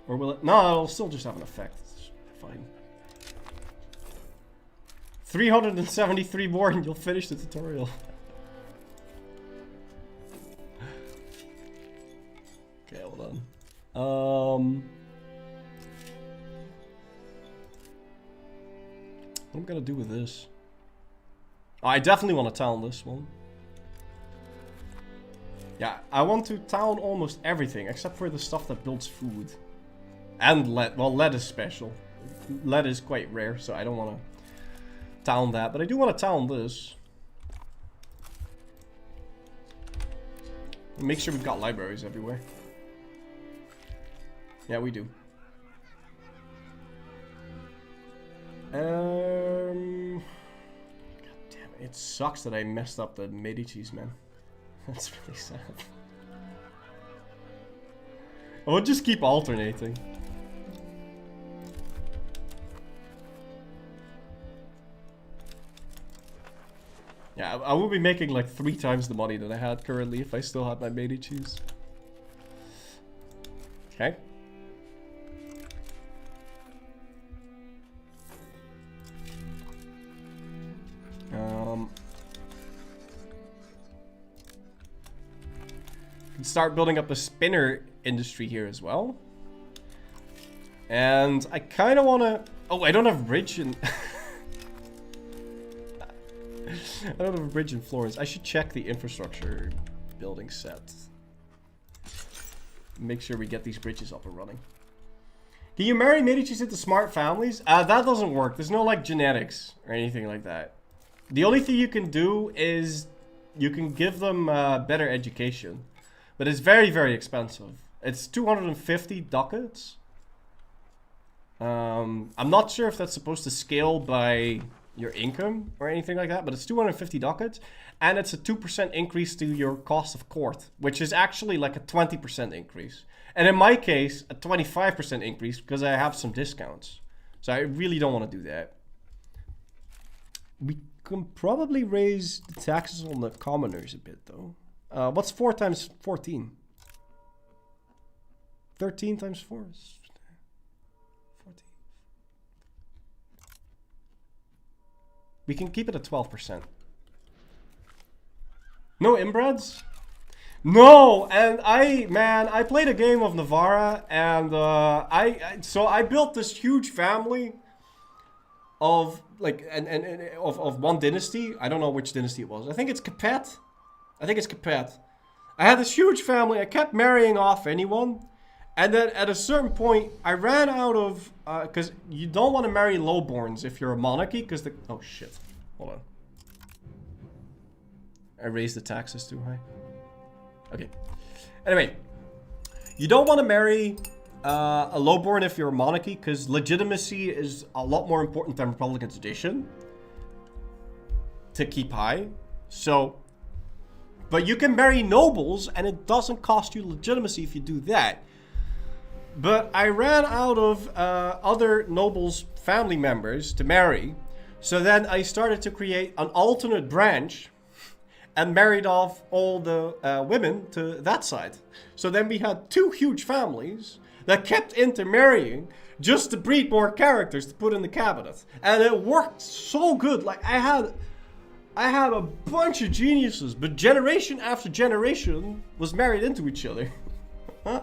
Or will it? No, it'll still just have an effect. It's fine. 373 more and you'll finish the tutorial. Okay, hold on. What am I gonna do with this? Oh, I definitely want to town this one. Yeah, I want to town almost everything except for the stuff that builds food. And lead. Well, lead is special. Lead is quite rare, so I don't want to town that. But I do want to town this. Make sure we've got libraries everywhere. Yeah, we do. God damn it. It sucks that I messed up the Medicis, man. That's really sad. I would just keep alternating. Yeah, I would be making like 3 times the money that I had currently if I still had my Medicis. Okay. Can start building up a spinner industry here as well. And I kind of want to... Oh, I don't have a bridge in... I don't have a bridge in Florence. I should check the infrastructure building set. Make sure we get these bridges up and running. Can you marry Medicis into smart families? That doesn't work. There's no like genetics or anything like that. The only thing you can do is you can give them better education. But it's very, very expensive. It's 250 ducats. I'm not sure if that's supposed to scale by your income or anything like that, but it's 250 ducats, and it's a 2% increase to your cost of court, which is actually like a 20% increase. And in my case, a 25% increase because I have some discounts. So I really don't want to do that. We can probably raise the taxes on the commoners a bit, though. What's 4 times 14? 13 times 4 is 14. We can keep it at 12%. No inbreds? No! And I played a game of Navarra, and so I built this huge family of like of one dynasty. I don't know which dynasty it was. I think it's Capet. I had this huge family. I kept marrying off anyone. And then at a certain point, I ran out of... Because you don't want to marry lowborns if you're a monarchy. Because the... Oh, shit. Hold on. I raised the taxes too high. Okay. Anyway. You don't want to marry a lowborn if you're a monarchy. Because legitimacy is a lot more important than Republican tradition. To keep high. So... But you can marry nobles, and it doesn't cost you legitimacy if you do that. But I ran out of other nobles' family members to marry. So then I started to create an alternate branch and married off all the women to that side. So then we had 2 huge families that kept intermarrying just to breed more characters to put in the cabinet. And it worked so good. Like I had I had a bunch of geniuses, but generation after generation was married into each other. Huh?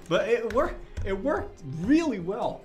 But it worked really well.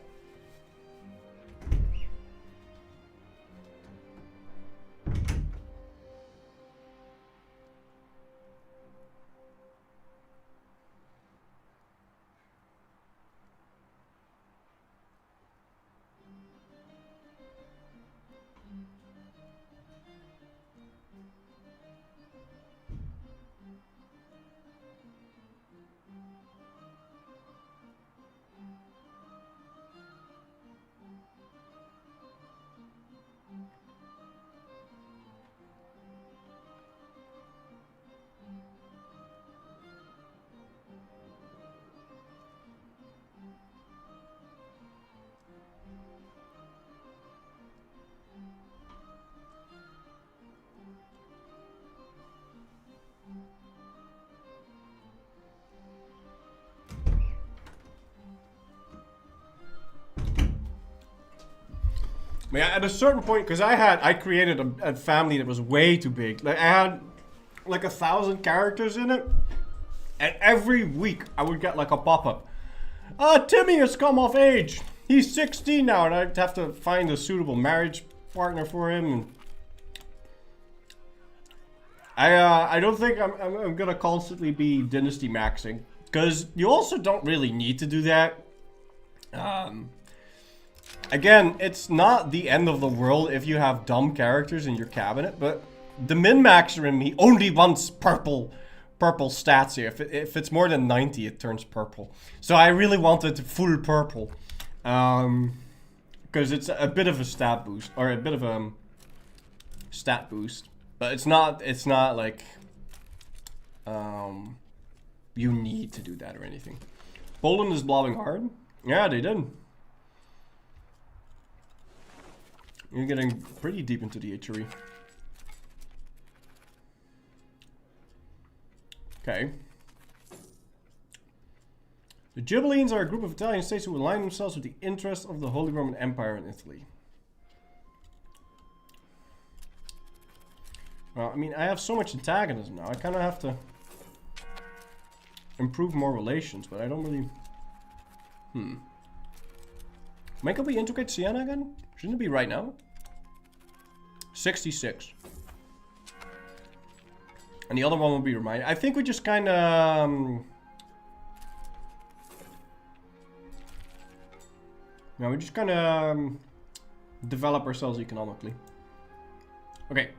Yeah, at a certain point, because I created a family that was way too big. Like I had like 1,000 characters in it, and every week I would get like a pop-up. Timmy has come of age. He's 16 now, and I'd have to find a suitable marriage partner for him. And I don't think I'm gonna constantly be dynasty maxing, because you also don't really need to do that. Again, it's not the end of the world if you have dumb characters in your cabinet, but the min-maxer in me only wants purple stats here. If it's more than 90, it turns purple. So I really wanted full purple, because it's a bit of a stat boost, or a bit of a stat boost, but it's not like you need to do that or anything. Poland is blobbing hard. Yeah, they did. You're getting pretty deep into the HRE. Okay. The Ghibellines are a group of Italian states who align themselves with the interests of the Holy Roman Empire in Italy. Well, I mean, I have so much antagonism now. I kind of have to improve more relations, but I don't really... When can we integrate Siena again? Shouldn't it be right now? 66. And the other one will be reminded. I think we just kind of... no, we just kind of develop ourselves economically. Okay.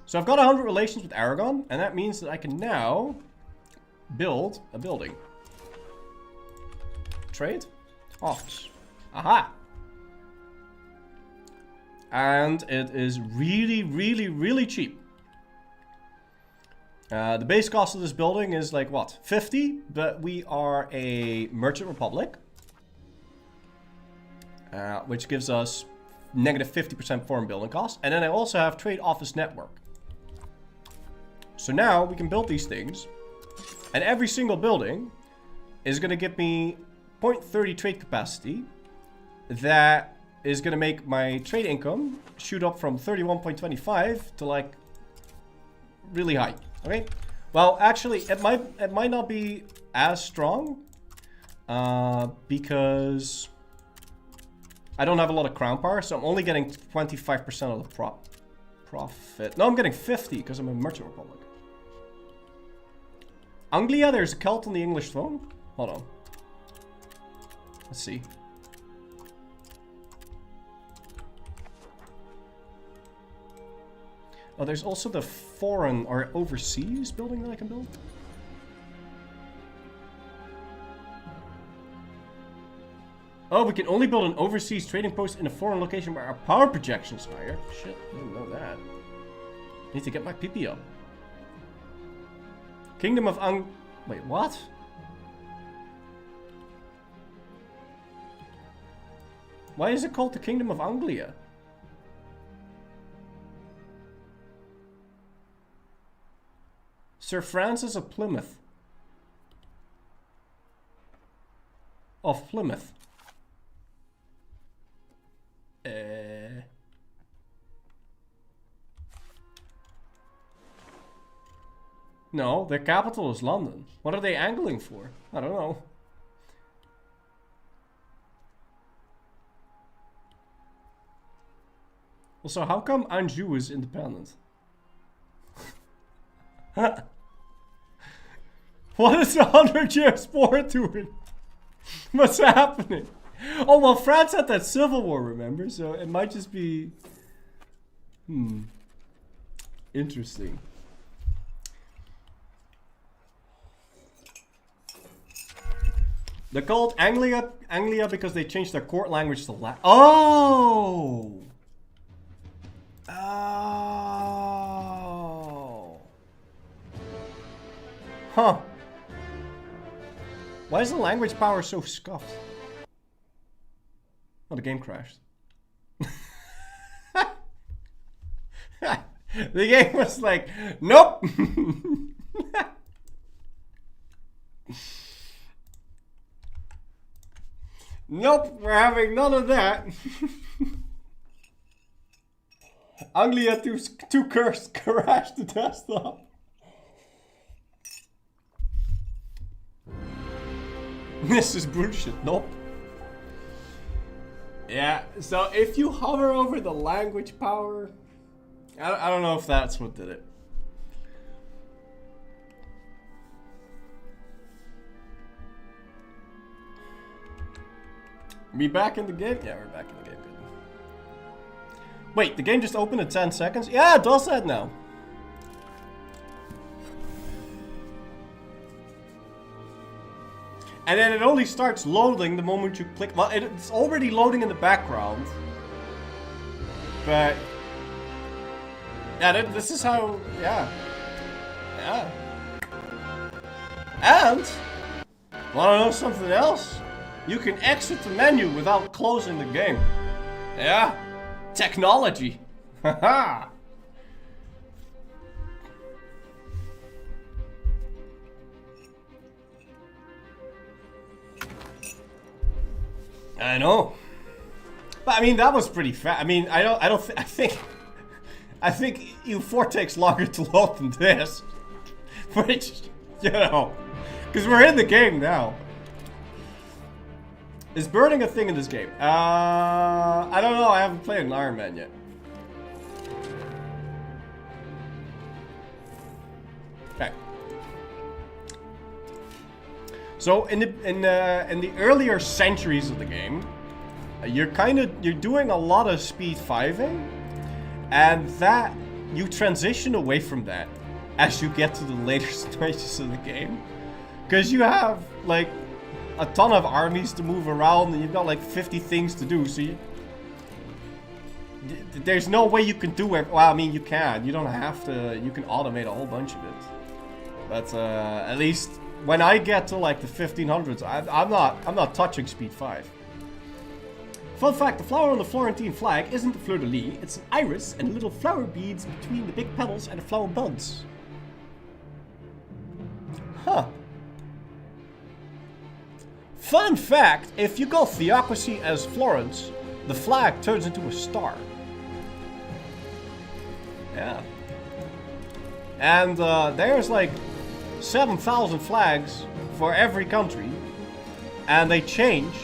So I've got 100 relations with Aragon, and that means that I can now build a building. Trade. Office. Aha! And it is really, really, really cheap. The base cost of this building is like, what, 50? But we are a merchant republic. Which gives us negative 50% foreign building costs. And then I also have trade office network. So now we can build these things. And every single building is going to give me 0.30 trade capacity. That is going to make my trade income shoot up from 31.25 to like really high. Okay. Well, actually, it might not be as strong because I don't have a lot of crown power, so I'm only getting 25% of the profit. No, I'm getting 50 because I'm a merchant republic. Anglia, there's a Celt on the English throne. Hold on. Let's see. Oh, there's also the foreign or overseas building that I can build. Oh, we can only build an overseas trading post in a foreign location where our power projection is higher. Shit, I didn't know that. Need to get my PP up. Kingdom of Wait, what? Why is it called the Kingdom of Anglia? Sir Francis of Plymouth. Of Plymouth. No, their capital is London. What are they angling for? I don't know. Also, how come Anjou is independent? What is the 100-year war doing? What's happening? Oh, well, France had that civil war, remember? So it might just be... Interesting. They're called Anglia because they changed their court language to Latin. Oh! Oh. Huh. Why is the language power so scuffed? Oh, the game crashed. The game was like, nope! Nope, we're having none of that. Anglia too cursed, crashed the desktop. This is bullshit, nope. Yeah, so if you hover over the language power, I don't know if that's what did it. We back in the game? Yeah, we're back in the game. Good. Wait, the game just opened in 10 seconds? Yeah, it does that now. And then it only starts loading the moment you click. Well, it's already loading in the background. But yeah, this is how. Yeah. Yeah. And wanna know something else? You can exit the menu without closing the game. Yeah. Technology. Haha. I know. But I mean, that was pretty fast. I mean, I think EU4 takes longer to load than this. Which, you know, because we're in the game now. Is burning a thing in this game? I don't know. I haven't played an Iron Man yet. Okay. So in the earlier centuries of the game, you're doing a lot of speed 5ing, and that you transition away from that as you get to the later stages of the game, because you have like a ton of armies to move around, and you've got like 50 things to do, so there's no way you can do it. Well, I mean, you can. You don't have to. You can automate a whole bunch of it. But at least when I get to like the 1500s, I'm not touching speed 5. Fun fact, the flower on the Florentine flag isn't a fleur-de-lis, it's an iris and little flower beads between the big petals and the flower buds. Huh. Fun fact, if you go Theocracy as Florence, the flag turns into a star. Yeah. And there's like 7,000 flags for every country, and they change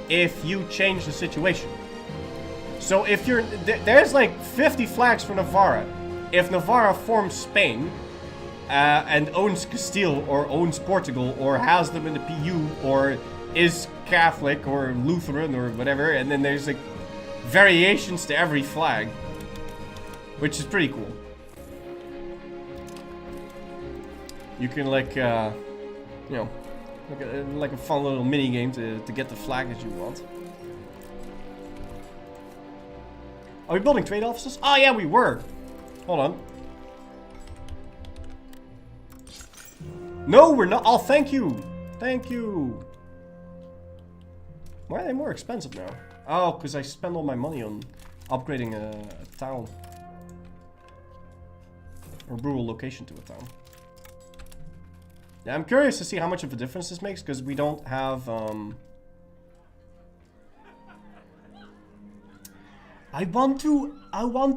if you change the situation. So if you're... there's like 50 flags for Navarra. If Navarra forms Spain, and owns Castile, or owns Portugal, or has them in the PU, or is Catholic or Lutheran or whatever, and then there's like variations to every flag, which is pretty cool. You can like, you know, like a fun little mini game to get the flag that you want. Are we building trade offices? Oh yeah, we were. Hold on. No, we're not. Oh, thank you. Thank you. Why are they more expensive now? Oh, because I spend all my money on upgrading a town. Or rural location to a town. Yeah, I'm curious to see how much of a difference this makes, because we don't have, I want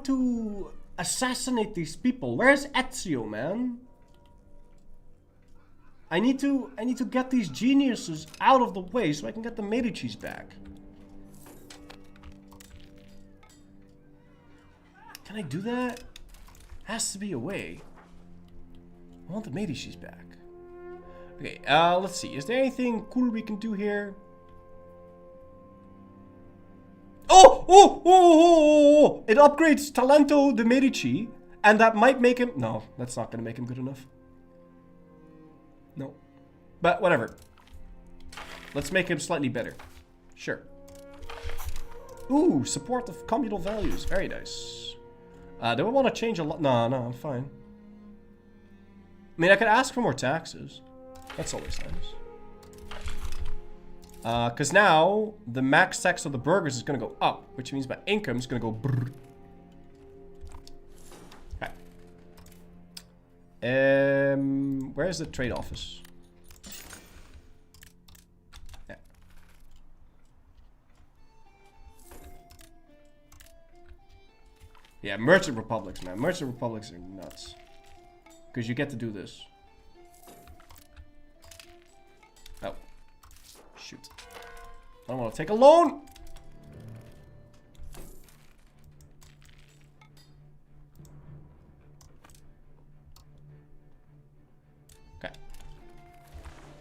to assassinate these people. Where's Ezio, man? I need to get these geniuses out of the way so I can get the Medicis back. Can I do that? Has to be a way. I want the Medicis back. Okay, let's see. Is there anything cool we can do here? Oh! It upgrades Talento de Medici, and that might make him... No, that's not going to make him good enough. No. But whatever. Let's make him slightly better. Sure. Ooh, support of communal values. Very nice. Do I want to change a lot? No, I'm fine. I mean, I could ask for more taxes. That's always nice. Because now, the max tax of the burgers is going to go up, which means my income is going to go brrr. Okay. Where's the trade office? Yeah. Yeah, merchant republics, man. Merchant republics are nuts. Because you get to do this. Oh. Shoot. I don't want to take a loan! Okay.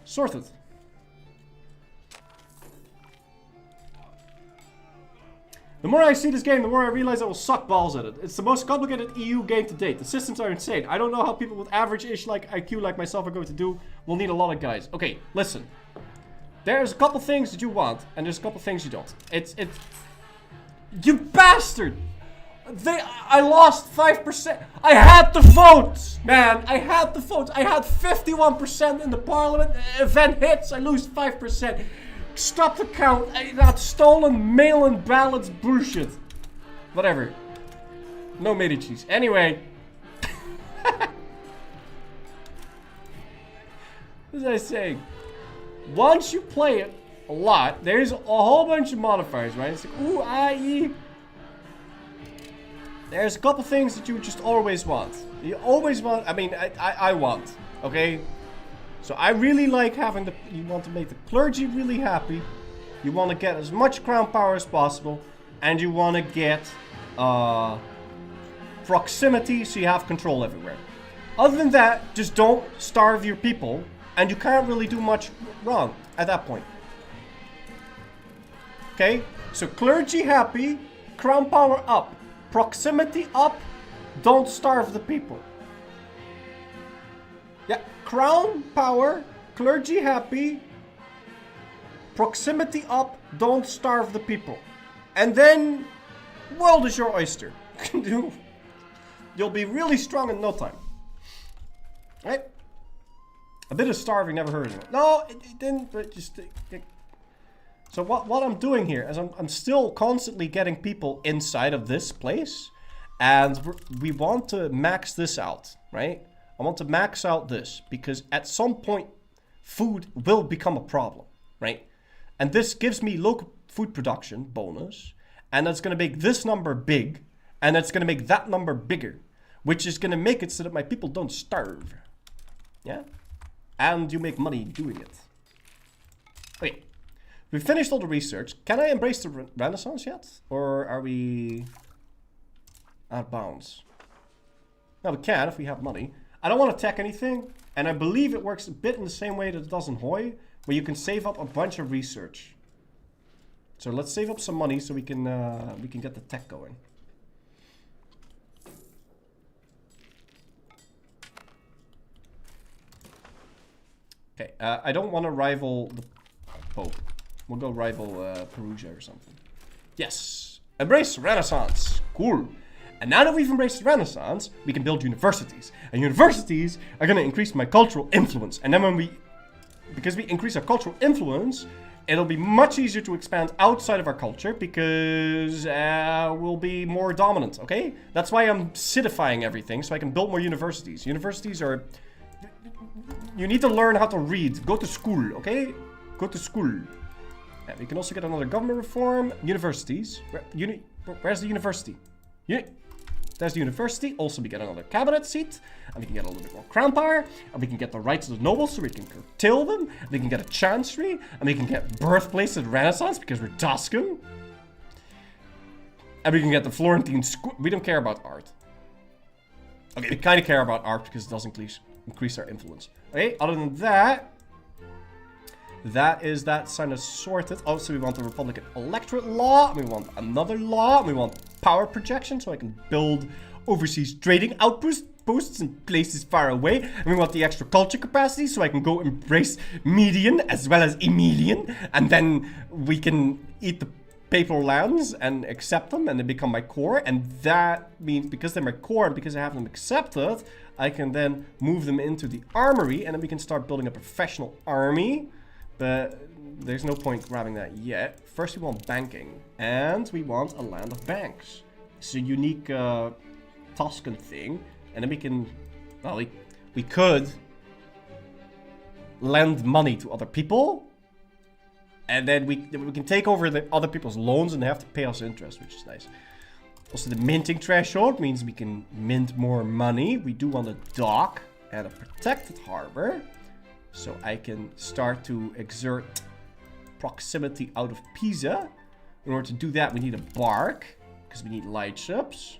Sorted. The more I see this game, the more I realize I will suck balls at it. It's the most complicated EU game to date. The systems are insane. I don't know how people with average-ish like IQ like myself are going to do. We'll need a lot of guys. Okay, listen. There's a couple things that you want, and there's a couple things you don't. It's... You bastard! I lost 5%. I had the votes, man. I had the votes. I had 51% in the parliament. Event hits, I lose 5%. Stop the count. That stolen mail-in ballots bullshit. Whatever. No Medicis. Anyway. What was I saying? Once you play it a lot, there's a whole bunch of modifiers, right? It's like, ooh, IE. There's a couple things that you just always want. You always want, I mean, I want, okay? So I really like having the, you want to make the clergy really happy. You want to get as much crown power as possible. And you want to get proximity so you have control everywhere. Other than that, just don't starve your people. And you can't really do much wrong at that point. Okay? So clergy happy, crown power up. Proximity up, don't starve the people. Yeah, crown power, clergy happy, proximity up, don't starve the people. And then, world is your oyster. You'll be really strong in no time. Right? A bit of starving never hurt anyone. No, it didn't, but just... So what I'm doing here is I'm still constantly getting people inside of this place. And we want to max this out, right? I want to max out this. Because at some point, food will become a problem, right? And this gives me local food production bonus. And that's going to make this number big. And that's going to make that number bigger. Which is going to make it so that my people don't starve. Yeah? And you make money doing it. Okay. We finished all the research. Can I embrace the Renaissance yet? Or are we out of bounds? No, we can if we have money. I don't want to tech anything. And I believe it works a bit in the same way that it does in Hoi, where you can save up a bunch of research. So let's save up some money so we can get the tech going. Okay, I don't want to rival the Pope. We'll go rival Perugia or something. Yes! Embrace Renaissance! Cool! And now that we've embraced the Renaissance, we can build universities. And universities are going to increase my cultural influence. And then because we increase our cultural influence, it'll be much easier to expand outside of our culture because we'll be more dominant, okay? That's why I'm citifying everything, so I can build more universities. Universities are... You need to learn how to read. Go to school, okay? Go to school. Yeah, we can also get another government reform. Universities. Where's the university? There's the university. Also, we get another cabinet seat. And we can get a little bit more crown power. And we can get the rights of the nobles so we can curtail them. And we can get a chancery. And we can get birthplace of the Renaissance because we're Tuscan. And we can get the Florentine school. We don't care about art. Okay, we kind of care about art because it does increase our influence. Okay, other than that... That is that kind of sorted. Also, we want the Republican electorate law. We want another law. We want power projection so I can build overseas trading outposts in places far away. And we want the extra culture capacity so I can go embrace Median as well as Emilian. And then we can eat the papal lands and accept them and they become my core. And that means because they're my core and because I have them accepted, I can then move them into the armory and then we can start building a professional army. But there's no point grabbing that yet. First we want banking. And we want a land of banks. It's a unique Tuscan thing. And then we can... Well, we could lend money to other people. And then we can take over the other people's loans and they have to pay us interest, which is nice. Also, the minting threshold means we can mint more money. We do want a dock and a protected harbor. So I can start to exert proximity out of Pisa. In order to do that, we need a bark. Because we need lightships.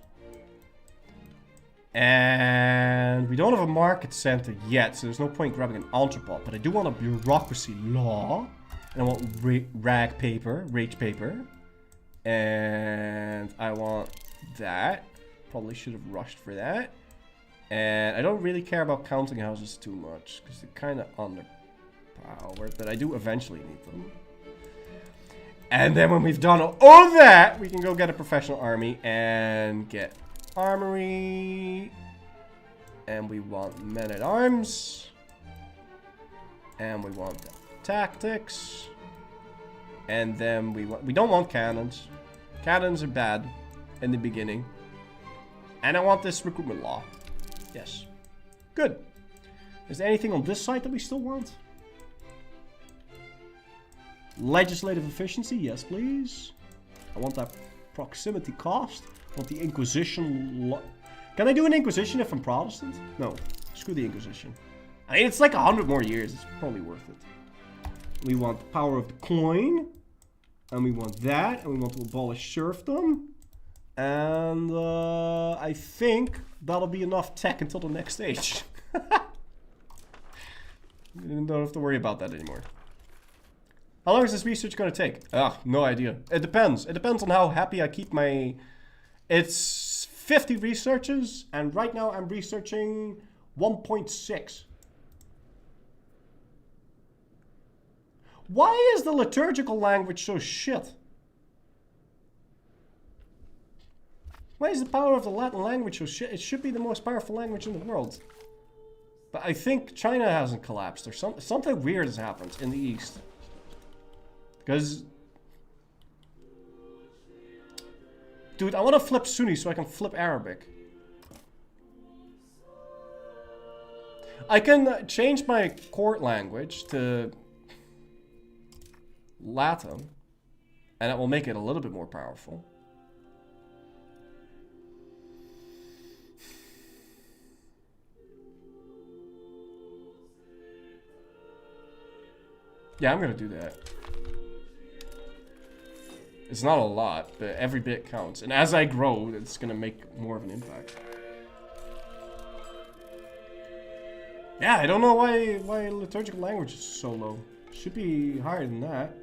And we don't have a market center yet. So there's no point grabbing an entrepot. But I do want a bureaucracy law. And I want rage paper. And I want that. Probably should have rushed for that. And I don't really care about counting houses too much, because they're kind of underpowered, but I do eventually need them. And then when we've done all that, we can go get a professional army and get armory. And we want men-at-arms. And we want tactics. And then we don't want cannons. Cannons are bad in the beginning. And I want this recruitment law. Yes. Good. Is there anything on this side that we still want? Legislative efficiency? Yes, please. I want that proximity cost. I want the Inquisition law. Can I do an Inquisition if I'm Protestant? No. Screw the Inquisition. I mean, it's like 100 more years. It's probably worth it. We want the power of the coin. And we want that. And we want to abolish serfdom. And I think that'll be enough tech until the next stage. You don't have to worry about that anymore. How long is this research going to take? No idea. It depends. It depends on how happy I keep my... It's 50 researches, and right now I'm researching 1.6. Why is the liturgical language so shit? Why is the power of the Latin language so shit? It should be the most powerful language in the world. But I think China hasn't collapsed or something weird has happened in the East. Because... Dude, I want to flip Sunni so I can flip Arabic. I can change my court language to Latin. And it will make it a little bit more powerful. Yeah, I'm gonna do that. It's not a lot, but every bit counts. And as I grow, it's gonna make more of an impact. Yeah, I don't know why liturgical language is so low. Should be higher than that.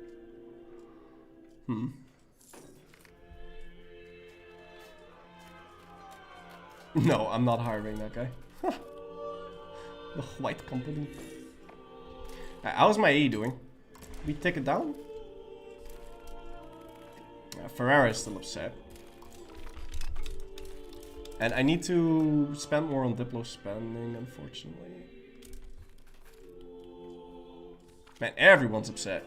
No, I'm not hiring that guy. The white company. How's my E doing? We take it down? Ferrara is still upset. And I need to spend more on Diplo spending, unfortunately. Man, everyone's upset.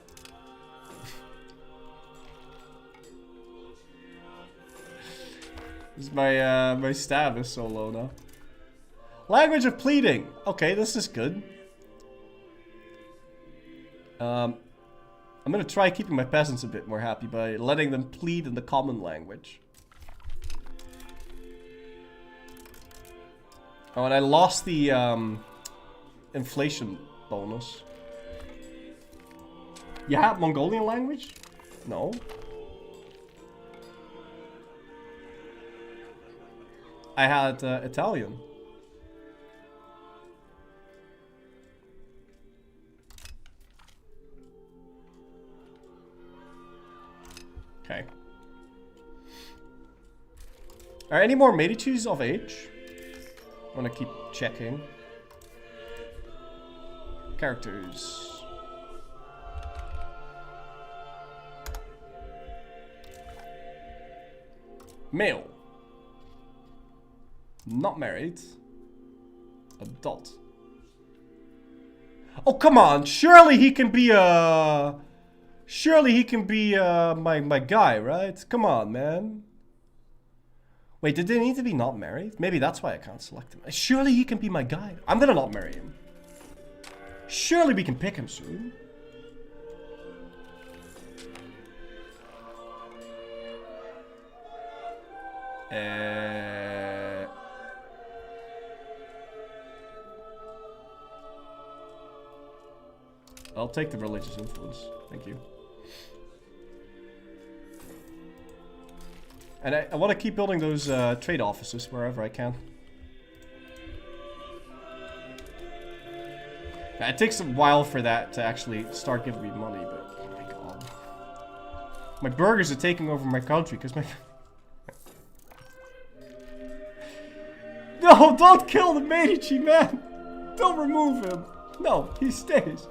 My stab is so low now. Language of pleading. Okay, this is good. I'm gonna try keeping my peasants a bit more happy by letting them plead in the common language. Oh, and I lost the inflation bonus. You have Mongolian language? No. I had Italian. Okay. Are any more Medicis of age? I want to keep checking. Characters. Male. Not married. Adult. Oh, come on. Surely he can be my guy, right? Come on, man. Wait, did they need to be not married? Maybe that's why I can't select him. Surely he can be my guy. I'm gonna not marry him. Surely we can pick him soon. I'll take the religious influence. Thank you. And I want to keep building those trade offices wherever I can. It takes a while for that to actually start giving me money, but oh my god. My burgers are taking over my country because my... No, don't kill the Medici, man! Don't remove him! No, he stays.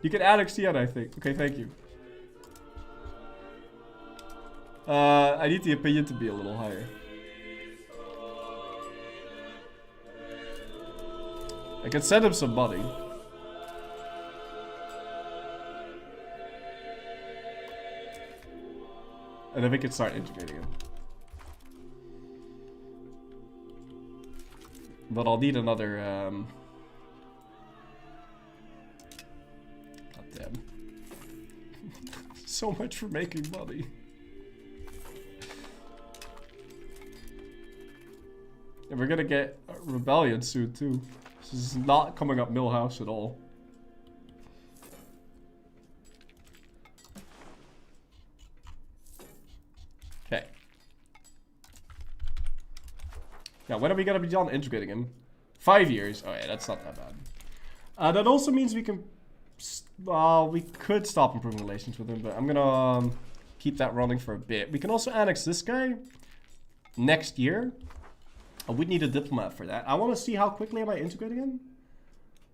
You can annex Siena, I think. Okay, thank you. I need the opinion to be a little higher. I can send him some money. And then we can start integrating him. But I'll need another, God damn. So much for making money. And we're gonna get a rebellion soon, too. This is not coming up Millhouse at all. Okay. Now, when are we gonna be done integrating him? 5 years. Oh yeah, that's not that bad. That also means we can... Well, we could stop improving relations with him, but I'm gonna keep that running for a bit. We can also annex this guy next year. I would need a diplomat for that. I want to see how quickly am I integrating him?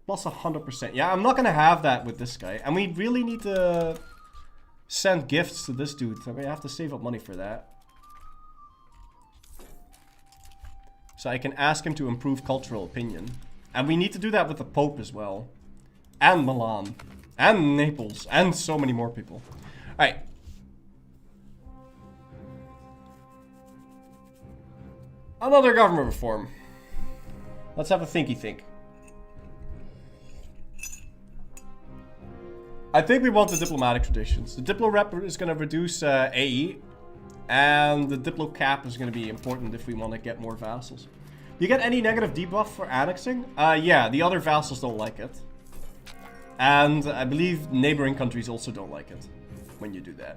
Plus 100%. Yeah, I'm not gonna have that with this guy. And we really need to send gifts to this dude. So we have to save up money for that. So I can ask him to improve cultural opinion. And we need to do that with the Pope as well. And Milan. And Naples. And so many more people. Alright. Another government reform. Let's have a thinky think. I think we want the diplomatic traditions. The Diplo rep is going to reduce AE. And the Diplo cap is going to be important if we want to get more vassals. You get any negative debuff for annexing? Yeah, the other vassals don't like it. And I believe neighboring countries also don't like it when you do that.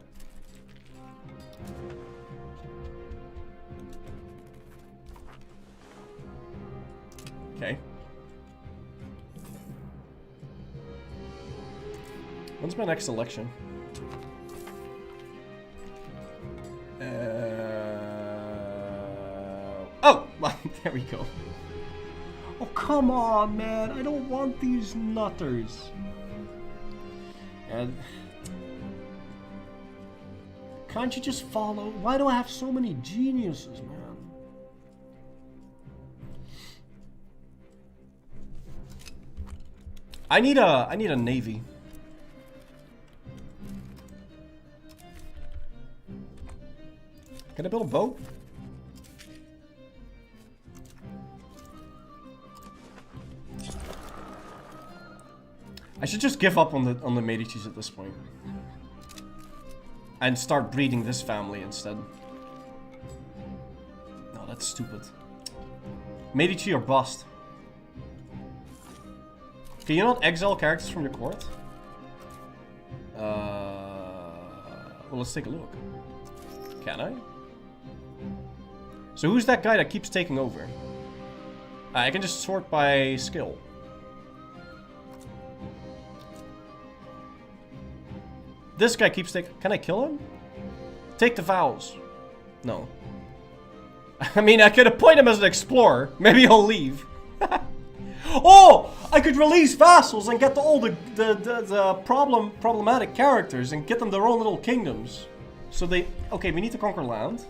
Okay. When's my next election? Oh! There we go. Oh, come on, man. I don't want these nutters. And... Can't you just follow? Why do I have so many geniuses, man? I need a navy. Can I build a boat? I should just give up on the Medicis at this point. And start breeding this family instead. Oh, that's stupid. Medici or bust. Can you not exile characters from your court? Well, let's take a look. Can I? So who's that guy that keeps taking over? I can just sort by skill. This guy keeps taking... Can I kill him? Take the vows. No. I mean, I could appoint him as an explorer. Maybe he'll leave. Oh! I could release vassals and get all the problematic characters and get them their own little kingdoms. So they... Okay, we need to conquer land.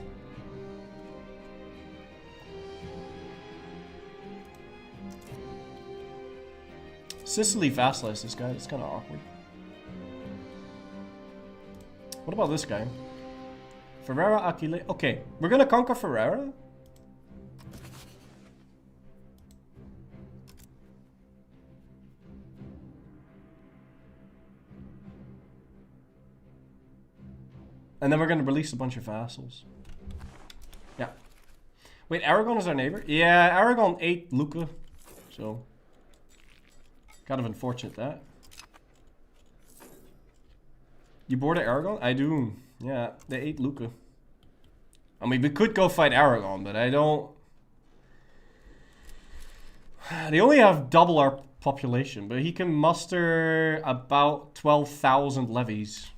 Sicily vassalize this guy. That's kind of awkward. What about this guy? Ferrara, Aquile... Okay, we're gonna conquer Ferrara. And then we're gonna release a bunch of vassals. Yeah. Wait, Aragon is our neighbor? Yeah, Aragon ate Lucca. So... Kind of unfortunate that. You boarded Aragon? I do. Yeah, they ate Lucca. I mean, we could go fight Aragon, but I don't... They only have double our population, but he can muster about 12,000 levies.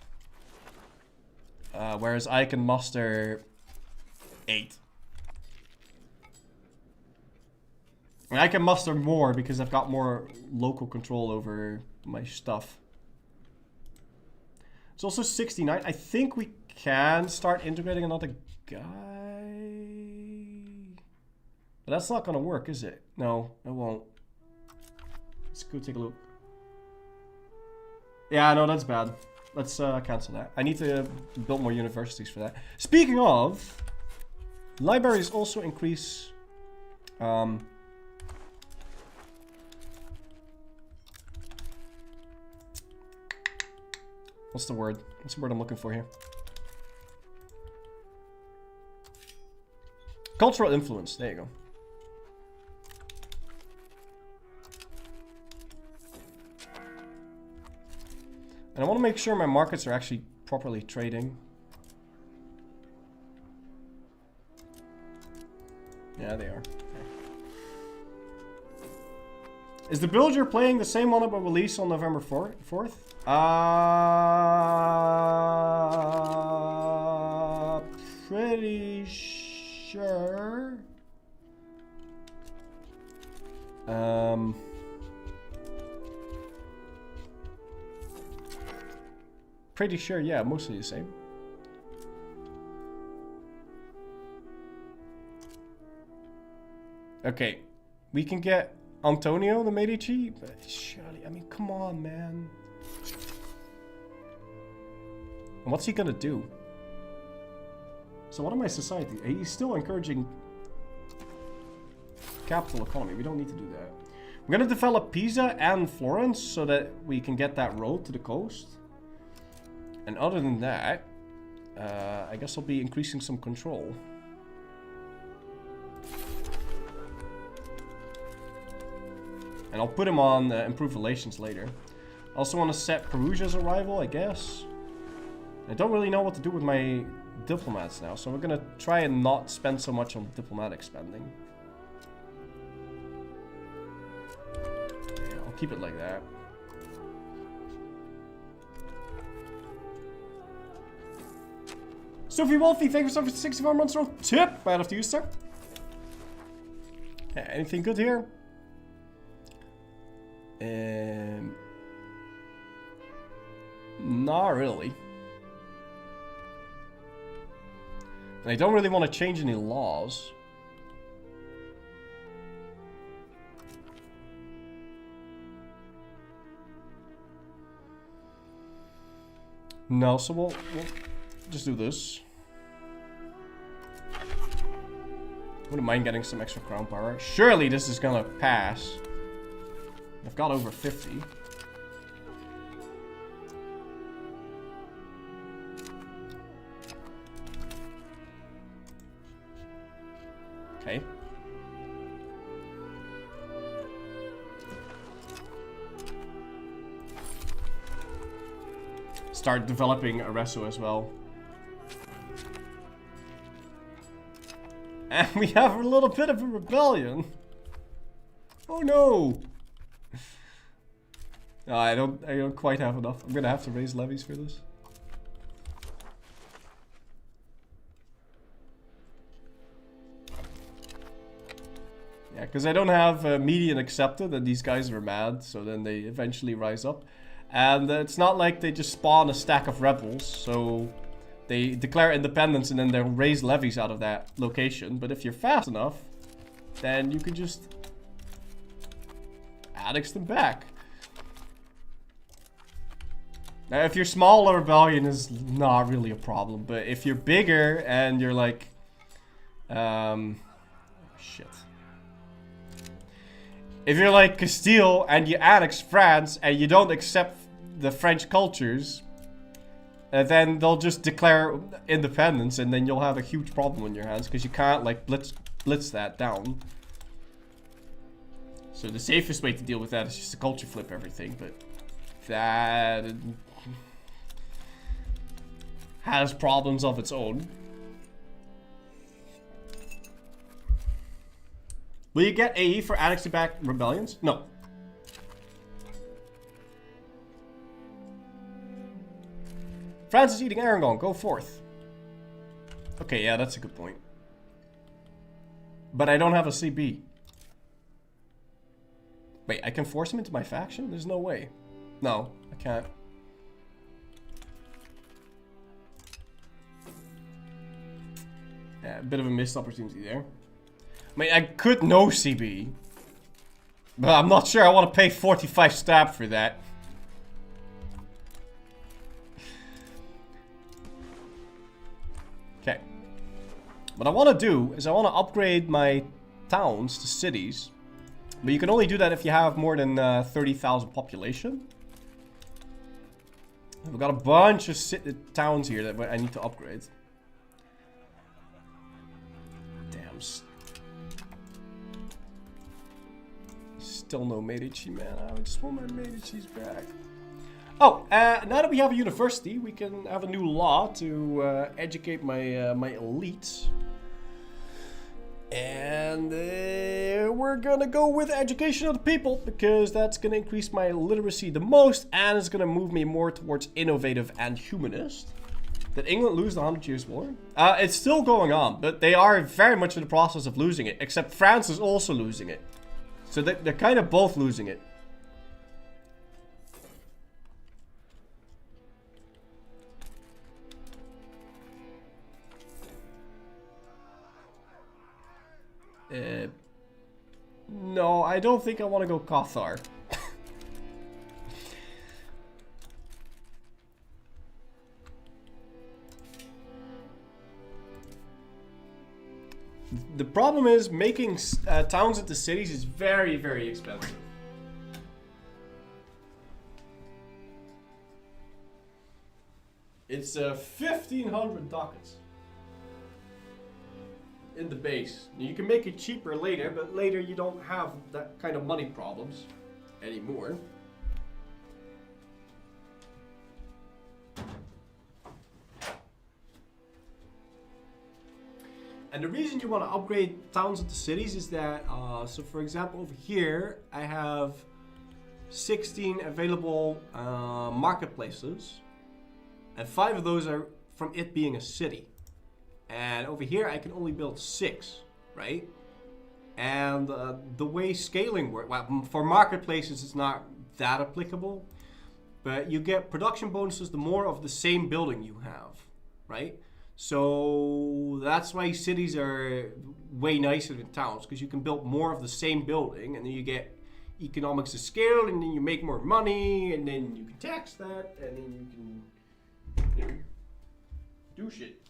Whereas I can muster 8. And I can muster more because I've got more local control over my stuff. It's also 69. I think we can start integrating another guy. But that's not going to work, is it? No, it won't. Let's go take a look. Yeah, no, that's bad. Let's cancel that. I need to build more universities for that. Speaking of, libraries also increase... What's the word? What's the word I'm looking for here? Cultural influence. There you go. And I want to make sure my markets are actually properly trading. Yeah, they are. Okay. Is the build you're playing the same one that will release on November 4th? Pretty sure. Pretty sure, yeah, mostly the same. Okay, we can get Antonio the Medici, but surely, I mean, come on, man. And what's he gonna do? So what am I society? He's still encouraging capital economy. We don't need to do that. We're gonna develop Pisa and Florence so that we can get that road to the coast. And other than that, I guess I'll be increasing some control. And I'll put him on improved relations later. I also want to set Perugia's arrival, I guess. I don't really know what to do with my diplomats now, so we're gonna try and not spend so much on diplomatic spending. Yeah, I'll keep it like that. Sophie Wolfie, thank you so much for 64 months roll tip. Right off to you, sir. Okay, anything good here? Not really. And I don't really want to change any laws. No, so we'll just do this. Wouldn't mind getting some extra crown power. Surely this is gonna pass. I've got over 50. Okay. Start developing Arreso as well. And we have a little bit of a rebellion. Oh no! No, I don't quite have enough. I'm gonna have to raise levies for this. Yeah, because I don't have median accepted, and these guys are mad, so then they eventually rise up. And it's not like they just spawn a stack of rebels, so they declare independence and then they'll raise levies out of that location. But if you're fast enough, then you can just annex them back. Now, if you're small, a rebellion is not really a problem. But if you're bigger and you're like... shit. If you're like Castile and you annex France and you don't accept the French cultures, then they'll just declare independence and then you'll have a huge problem on your hands because you can't like blitz that down. So the safest way to deal with that is just to culture flip everything, but that has problems of its own. Will you get AE for annexing back rebellions? No. France is eating Aragon. Go forth. Okay, yeah, that's a good point. But I don't have a CB. Wait, I can force him into my faction? There's no way. No, I can't. Yeah, a bit of a missed opportunity there. I mean, I could no CB. But I'm not sure I want to pay 45 stab for that. Okay. What I want to do is I want to upgrade my towns to cities. But you can only do that if you have more than 30,000 population. We've got a bunch of towns here that I need to upgrade. Damn. Still no Medici, man. I just want my Medici's back. Oh, now that we have a university, we can have a new law to educate my my elites. And we're gonna go with education of the people because that's gonna increase my literacy the most and it's gonna move me more towards innovative and humanist. Did England lose the 100 Years' War? It's still going on, but they are very much in the process of losing it, except France is also losing it. So they're kind of both losing it. No, I don't think I want to go Cathar. The problem is making towns into cities is very, very expensive. It's 1,500 ducats in the base. You can make it cheaper later, but later you don't have that kind of money problems anymore. And the reason you want to upgrade towns into cities is that, so for example, over here, I have 16 available marketplaces, and 5 of those are from it being a city. And over here, I can only build 6, right? And the way scaling works, well, for marketplaces, it's not that applicable, but you get production bonuses the more of the same building you have, right? So that's why cities are way nicer than towns, because you can build more of the same building, and then you get economics of scale, and then you make more money, and then you can tax that, and then you can, you know, do shit.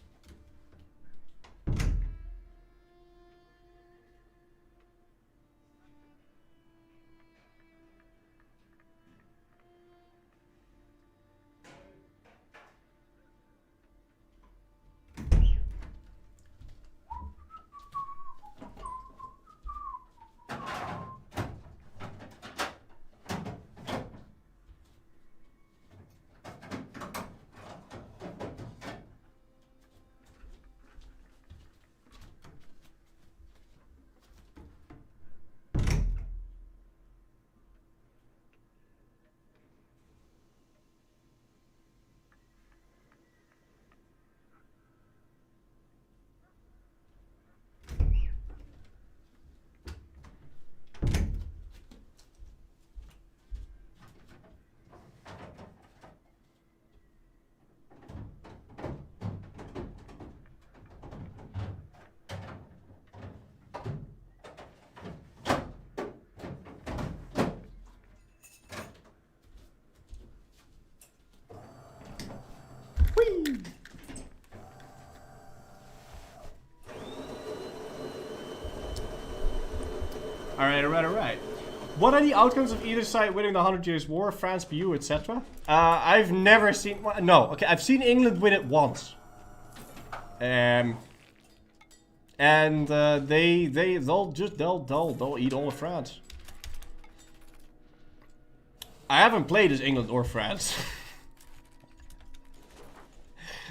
Alright. What are the outcomes of either side winning the 100 Years' War, France, BU, etc.? I've never seen... No, okay, I've seen England win it once. And they'll eat all of France. I haven't played as England or France.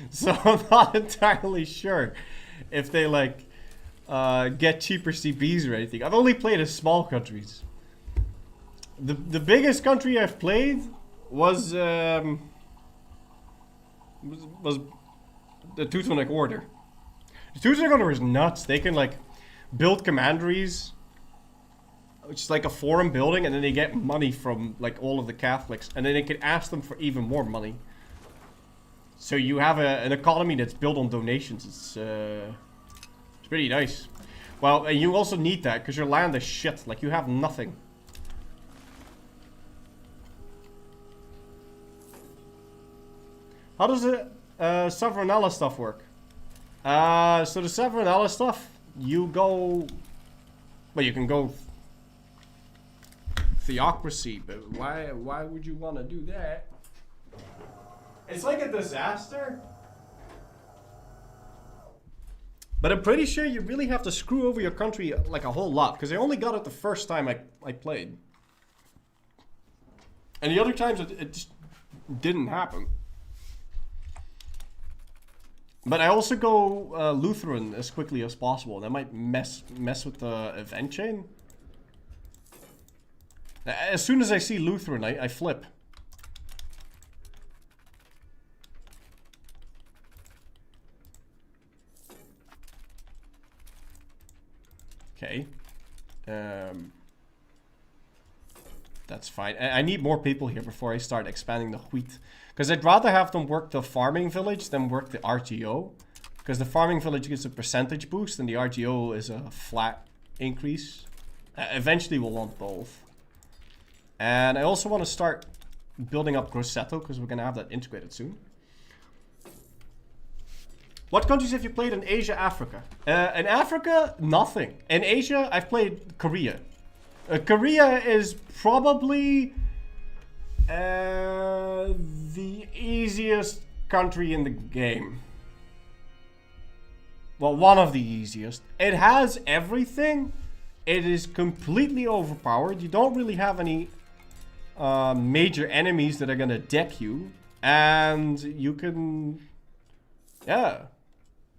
So I'm not entirely sure if they like get cheaper CBs or anything. I've only played as small countries. The biggest country I've played was the Teutonic Order. The Teutonic Order is nuts. They can like build commanderies, which is like a foreign building, and then they get money from like all of the Catholics, and then they can ask them for even more money. So you have an economy that's built on donations. It's pretty nice. Well, and you also need that because your land is shit. Like you have nothing. How does the Savronella stuff work? So the Savronella stuff, you go... Well, you can go... Theocracy, but why would you want to do that? It's like a disaster. But I'm pretty sure you really have to screw over your country like a whole lot. Because I only got it the first time I played. And the other times it just didn't happen. But I also go Lutheran as quickly as possible. That might mess with the event chain. As soon as I see Lutheran, I flip. Okay. That's fine. I need more people here before I start expanding the wheat. Because I'd rather have them work the farming village than work the RGO. Because the farming village gives a percentage boost and the RGO is a flat increase. Eventually we'll want both. And I also want to start building up Grosseto because we're going to have that integrated soon. What countries have you played in Asia, Africa? In Africa, nothing. In Asia, I've played Korea. Korea is probably the easiest country in the game. Well, one of the easiest. It has everything. It is completely overpowered. You don't really have any major enemies that are gonna deck you. And you can... Yeah.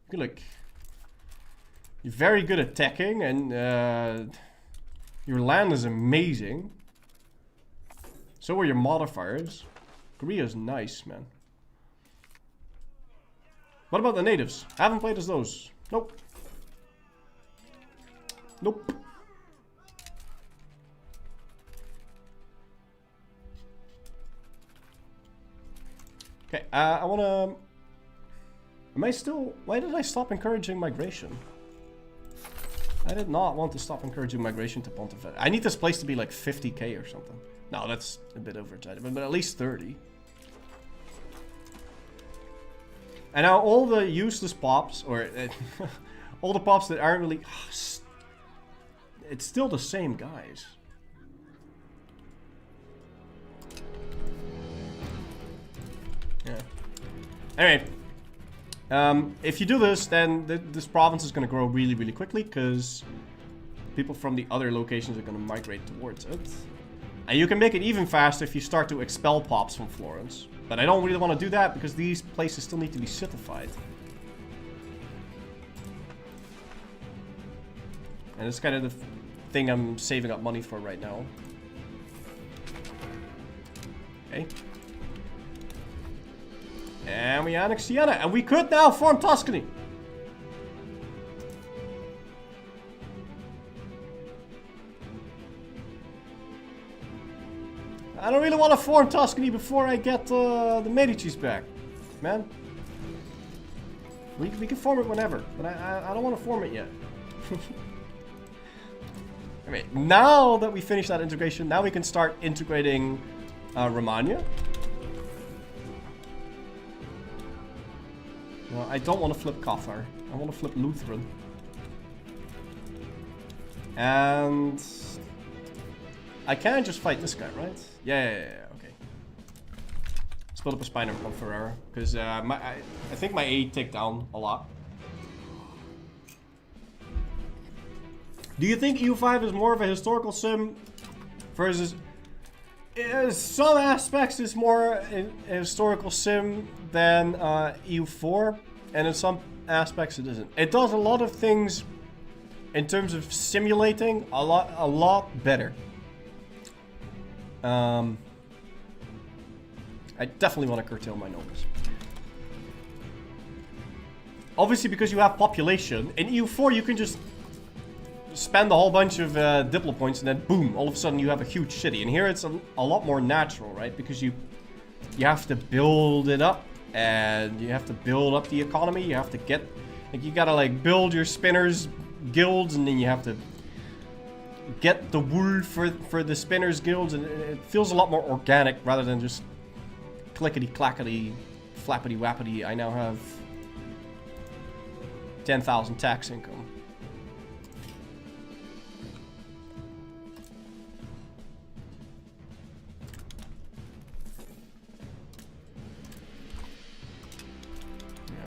You can like... You're very good at teching and... your land is amazing. So are your modifiers. Korea's nice, man. What about the natives? I haven't played as those. Nope. Nope. Okay, I wanna... Am I still... Why did I stop encouraging migration? I did not want to stop encouraging migration to Pontevedra. I need this place to be like 50k or something. No, that's a bit overcharged, but at least 30. And now all the useless pops, or all the pops that aren't really... It's still the same guys. Yeah. Anyway. If you do this, then this province is going to grow really, really quickly because people from the other locations are going to migrate towards it. And you can make it even faster if you start to expel pops from Florence. But I don't really want to do that because these places still need to be citified. And it's kind of the thing I'm saving up money for right now. Okay. And we annex Siena, and we could now form Tuscany. I don't really want to form Tuscany before I get the Medicis back, man. We can form it whenever, but I don't want to form it yet. Okay, now that we finish that integration, now we can start integrating Romagna. Well, I don't want to flip Cathar. I want to flip Lutheran. And I can just fight this guy, right? Yeah, okay. Let's build up a Spiner on Ferrara. Because I think my A ticked down a lot. Do you think EU5 is more of a historical sim versus... In some aspects it's more a historical sim than EU4, and in some aspects it isn't. It does a lot of things in terms of simulating a lot better. I definitely want to curtail my numbers. Obviously, because you have population, in EU4 you can just spend a whole bunch of Diplo points and then boom, all of a sudden you have a huge city. And here it's a lot more natural, right? Because you have to build it up, and you have to build up the economy. You have to get, like, you gotta like build your spinners guilds, and then you have to get the wool for the spinners guilds, and it feels a lot more organic rather than just clickety clackety flappity wappity. I now have 10,000 tax income.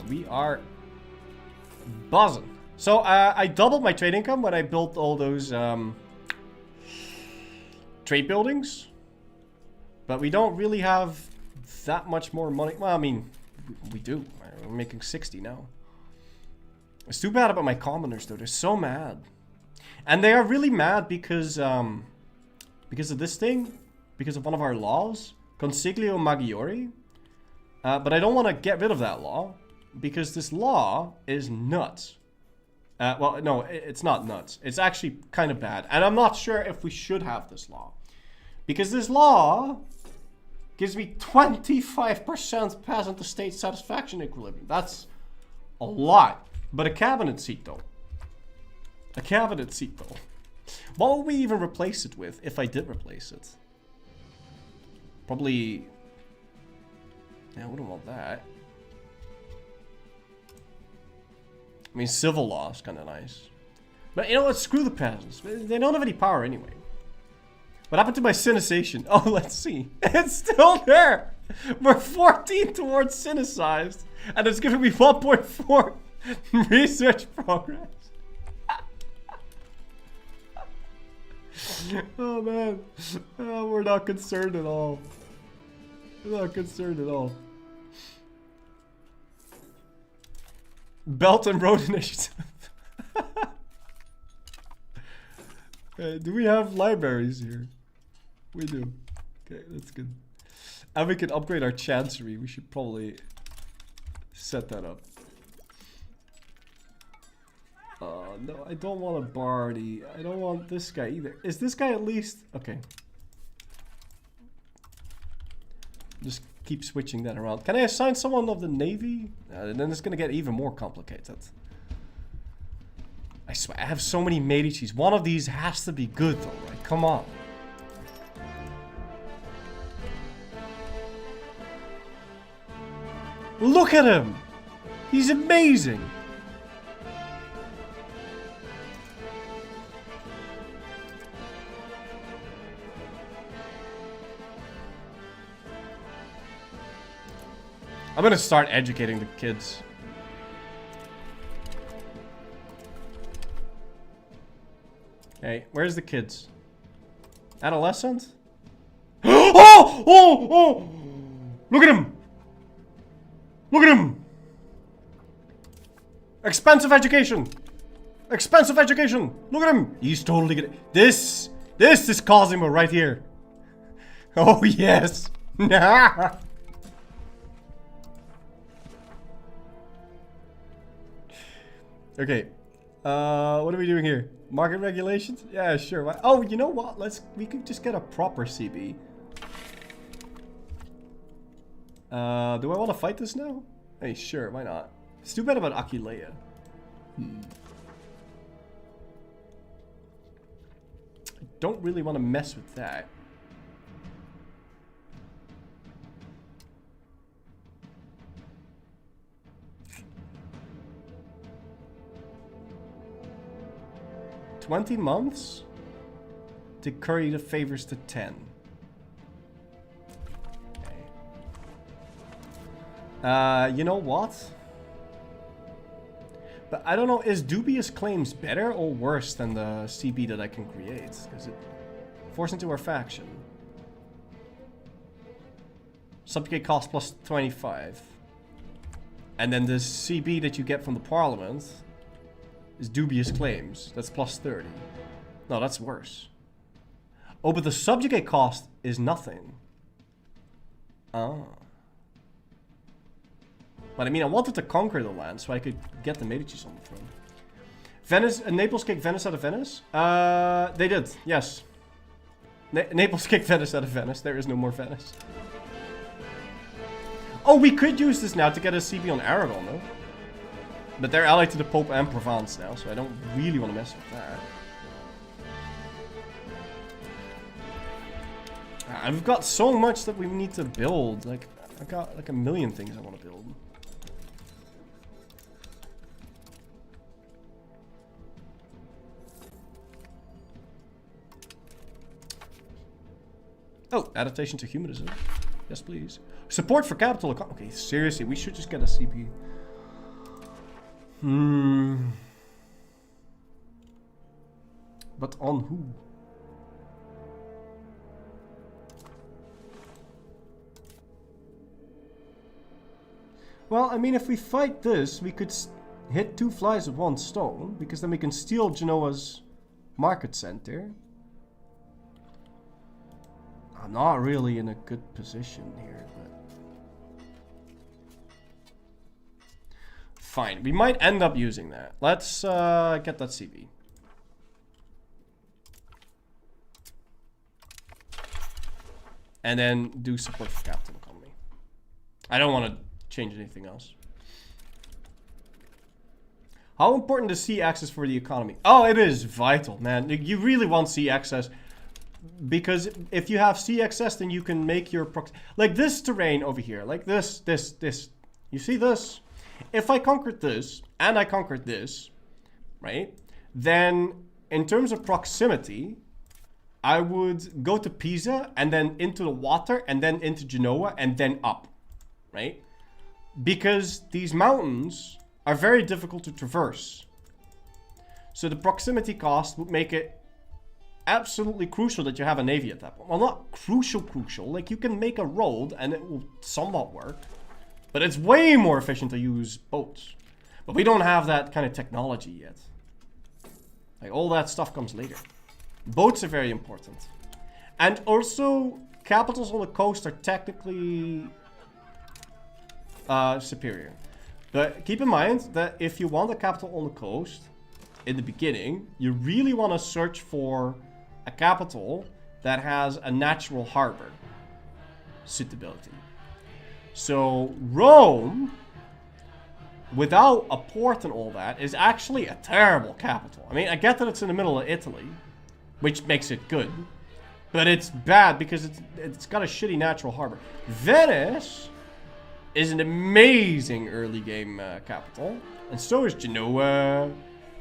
We are buzzing. So I doubled my trade income when I built all those trade buildings, but we don't really have that much more money. Well, I mean, we do. We're making 60 now. It's too bad about my commoners though. They're so mad, and they are really mad because of this thing, because of one of our laws, Consiglio Maggiore. But I don't want to get rid of that law. Because this law is nuts. Well, no, it's not nuts. It's actually kind of bad. And I'm not sure if we should have this law. Because this law gives me 25% peasant to state satisfaction equilibrium. That's a lot. But a cabinet seat, though. A cabinet seat, though. What would we even replace it with if I did replace it? Probably... Yeah, I wouldn't want that. I mean, civil law is kind of nice. But you know what? Screw the peasants. They don't have any power anyway. What happened to my sinicization? Oh, let's see. It's still there. We're 14 towards sinicized. And it's giving me 1.4 research progress. Oh, man. Oh, we're not concerned at all. We're not concerned at all. Belt and Road Initiative. Do we have libraries here? We do. Okay, that's good. And we can upgrade our chancery. We should probably set that up. Oh, no, I don't want a Bardi. I don't want this guy either. Is this guy at least... Okay. Just keep switching that around. Can I assign someone of the Navy? Then it's going to get even more complicated. I swear, I have so many Medicis. One of these has to be good though, right? Come on. Look at him! He's amazing! I'm gonna start educating the kids. Hey, where's the kids? Adolescent? Oh! Oh! Oh! Look at him! Look at him! Expensive education! Expensive education! Look at him! He's totally gonna... This is Cosimo right here. Oh, yes! Okay. What are we doing here? Market regulations? Yeah, sure. Why? Oh, you know what? We could just get a proper CB. Do I want to fight this now? Hey, sure, why not? It's too bad about Aquileia. I don't really want to mess with that. $20 months? to curry the favors to 10. Okay. You know what? But I don't know, is dubious claims better or worse than the CB that I can create? Because it forced into our faction. Subjugate cost plus 25. And then the CB that you get from the parliament is dubious claims. That's plus 30. No, that's worse. Oh, but the subjugate cost is nothing. Ah. But I mean, I wanted to conquer the land so I could get the Medicis on the throne. Venice, Naples kicked Venice out of Venice? They did, yes. Naples kicked Venice out of Venice. There is no more Venice. Oh, we could use this now to get a CB on Aragon, though. But they're allied to the Pope and Provence now, so I don't really want to mess with that. I've got so much that we need to build. Like, I've got like a million things I want to build. Oh, adaptation to humanism. Yes, please. Support for capital economy. Okay, seriously, we should just get a CP. But on who? Well, I mean, if we fight this, we could hit 2 flies with 1 stone, because then we can steal Genoa's market center. I'm not really in a good position here, but... Fine, we might end up using that. Let's get that CB. And then do support for capital economy. I don't want to change anything else. How important is sea access for the economy? Oh, it is vital, man. You really want sea access. Because if you have sea access, then you can make your... Like this terrain over here. Like this. You see this? If I conquered this, and I conquered this, right? Then, in terms of proximity, I would go to Pisa, and then into the water, and then into Genoa, and then up, right? Because these mountains are very difficult to traverse. So the proximity cost would make it absolutely crucial that you have a navy at that point. Well, not crucial. Like, you can make a road and it will somewhat work. But it's way more efficient to use boats. But we don't have that kind of technology yet. Like, all that stuff comes later. Boats are very important. And also, capitals on the coast are technically superior. But keep in mind that if you want a capital on the coast, in the beginning, you really want to search for a capital that has a natural harbor suitability. So Rome, without a port and all that, is actually a terrible capital. I mean, I get that it's in the middle of Italy, which makes it good, but it's bad because it's got a shitty natural harbor. Venice is an amazing early game capital, and so is Genoa,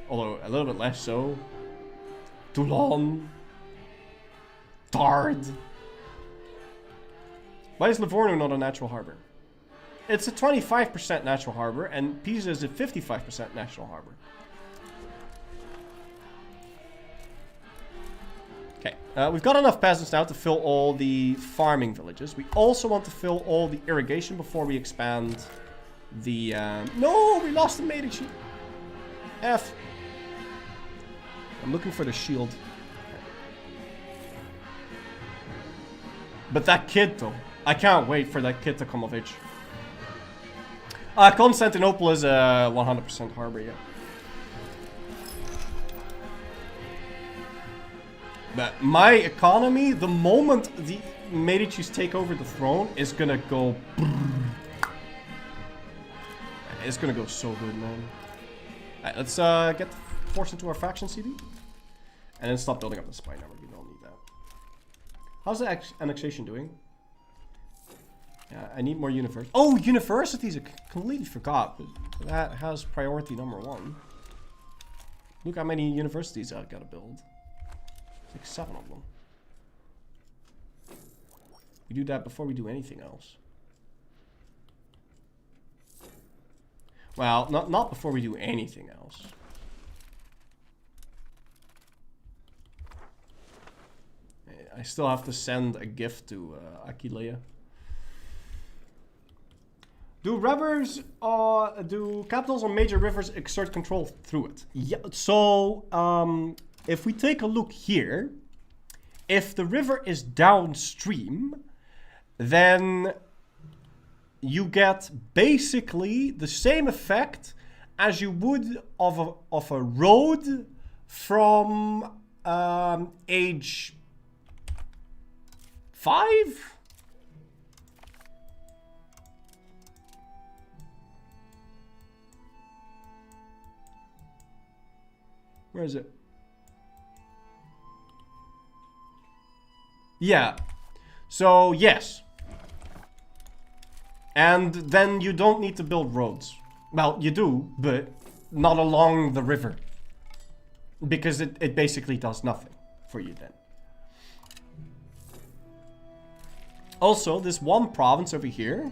although a little bit less so. Toulon. Tard. Why is Livorno not a natural harbor? It's a 25% natural harbor, and Pisa is a 55% natural harbor. Okay, we've got enough peasants now to fill all the farming villages. We also want to fill all the irrigation before we expand the... No, we lost the Medici. F. I'm looking for the shield. But that kid, though. I can't wait for that kid to come of age. Constantinople is a 100% harbor, yeah. But my economy, the moment the Medicis take over the throne, is gonna go... It's gonna go so good, man. Alright, let's get forced into our faction CD. And then stop building up the spy network. We don't need that. How's the annexation doing? Yeah, I need more universities. Oh, universities! I completely forgot. But that has priority number 1. Look how many universities I've got to build. It's like 7 of them. We do that before we do anything else. Well, not before we do anything else. I still have to send a gift to Aquilea. Do rivers, do capitals on major rivers exert control through it? Yeah, so if we take a look here, if the river is downstream, then you get basically the same effect as you would of a road from age 5? Where is it? Yeah. So, yes. And then you don't need to build roads. Well, you do, but not along the river. Because it basically does nothing for you then. Also, this one province over here,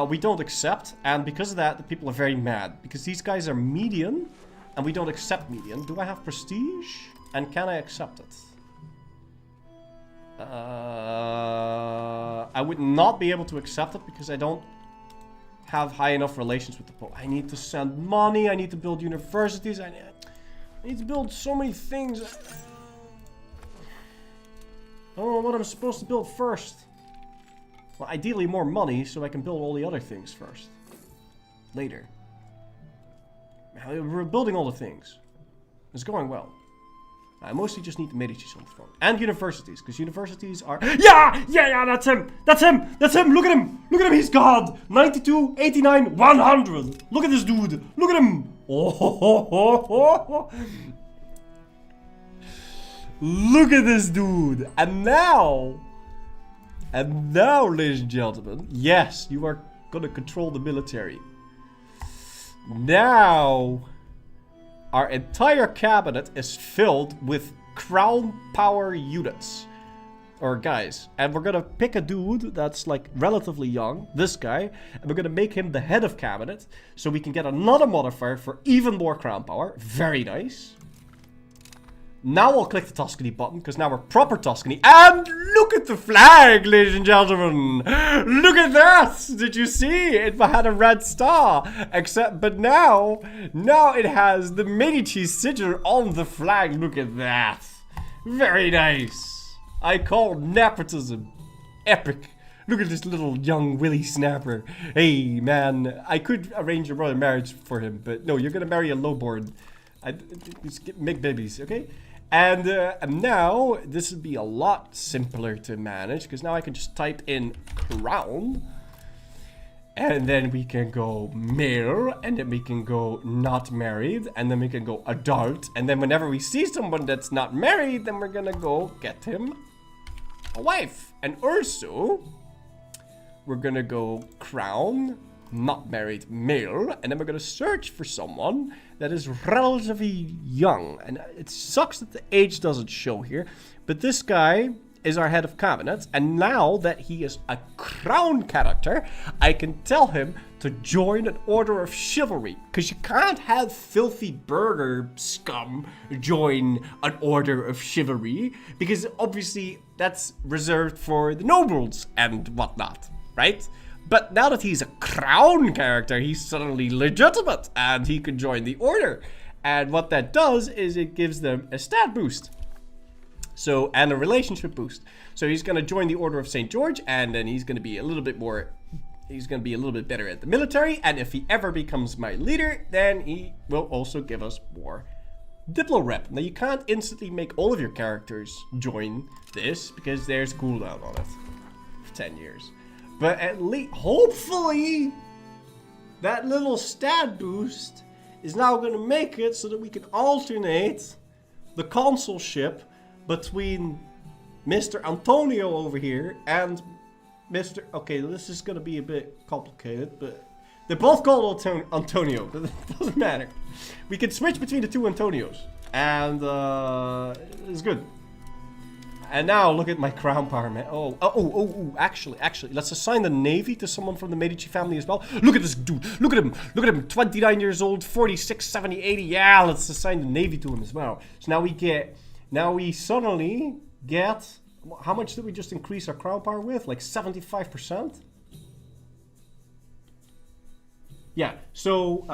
we don't accept. And because of that, the people are very mad. Because these guys are median. And we don't accept median. Do I have prestige? And can I accept it? I would not be able to accept it because I don't have high enough relations with the Pope. I need to send money. I need to build universities. I need to build so many things. I don't know what I'm supposed to build first. Well, ideally more money so I can build all the other things first. Later. We're building all the things. It's going well. I mostly just need the Medicis on the throne. And universities, because universities are... Yeah, that's him! That's him! That's him! Look at him! Look at him, he's God! 92, 89, 100! Look at this dude! Look at him! Oh, look at this dude! And now, ladies and gentlemen, yes, you are gonna control the military. Now, our entire cabinet is filled with crown power units. Or guys. And we're gonna pick a dude that's like relatively young, this guy, and we're gonna make him the head of cabinet, so we can get another modifier for even more crown power. Very nice. Now I'll click the Tuscany button, because now we're proper Tuscany. And look at the flag, ladies and gentlemen! Look at that! Did you see? It had a red star. But now it has the Medici sigil on the flag. Look at that. Very nice. I call nepotism epic. Look at this little young Willy Snapper. Hey, man, I could arrange a royal marriage for him, but no, you're gonna marry a lowborn. Make babies, okay? And now, this would be a lot simpler to manage, because now I can just type in crown. And then we can go male, and then we can go not married, and then we can go adult. And then whenever we see someone that's not married, then we're gonna go get him a wife. And also, we're gonna go crown, not married, male, and then we're gonna search for someone that is relatively young. And it sucks that the age doesn't show here, but this guy is our head of cabinet, and now that he is a crown character, I can tell him to join an order of chivalry, because you can't have filthy burger scum join an order of chivalry, because obviously that's reserved for the nobles and whatnot, right? But now that he's a crown character, he's suddenly legitimate, and he can join the order. And what that does is it gives them a stat boost. So, and a relationship boost. So he's going to join the Order of St. George, and then he's going to be a little bit more, he's going to be a little bit better at the military, and if he ever becomes my leader, then he will also give us more Diplo rep. Now you can't instantly make all of your characters join this, because there's cooldown on it for 10 years. But at least, hopefully, that little stat boost is now going to make it so that we can alternate the consulship between Mr. Antonio over here and Mr. Okay, this is going to be a bit complicated, but they're both called Antonio, but it doesn't matter. We can switch between the two Antonios, and it's good. And now look at my crown power, man. Actually, let's assign the navy to someone from the Medici family as well. Look at this dude. Look at him. 29 years old, 46, 70, 80. Yeah, let's assign the navy to him as well. So now we suddenly get, how much did we just increase our crown power with? Like 75%? Yeah, so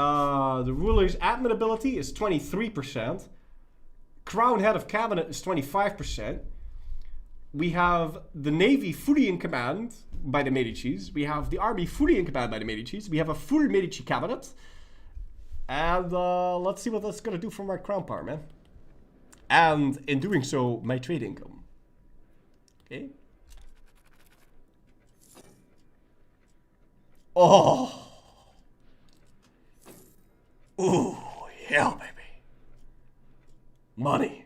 the ruler's admin ability is 23%. Crown head of cabinet is 25%. We have the navy fully in command by the Medicis. We have the army fully in command by the Medicis. We have a full Medici cabinet. And let's see what that's going to do for my crown power, man. And in doing so, my trade income. Okay. Oh. Ooh, yeah, baby. Money.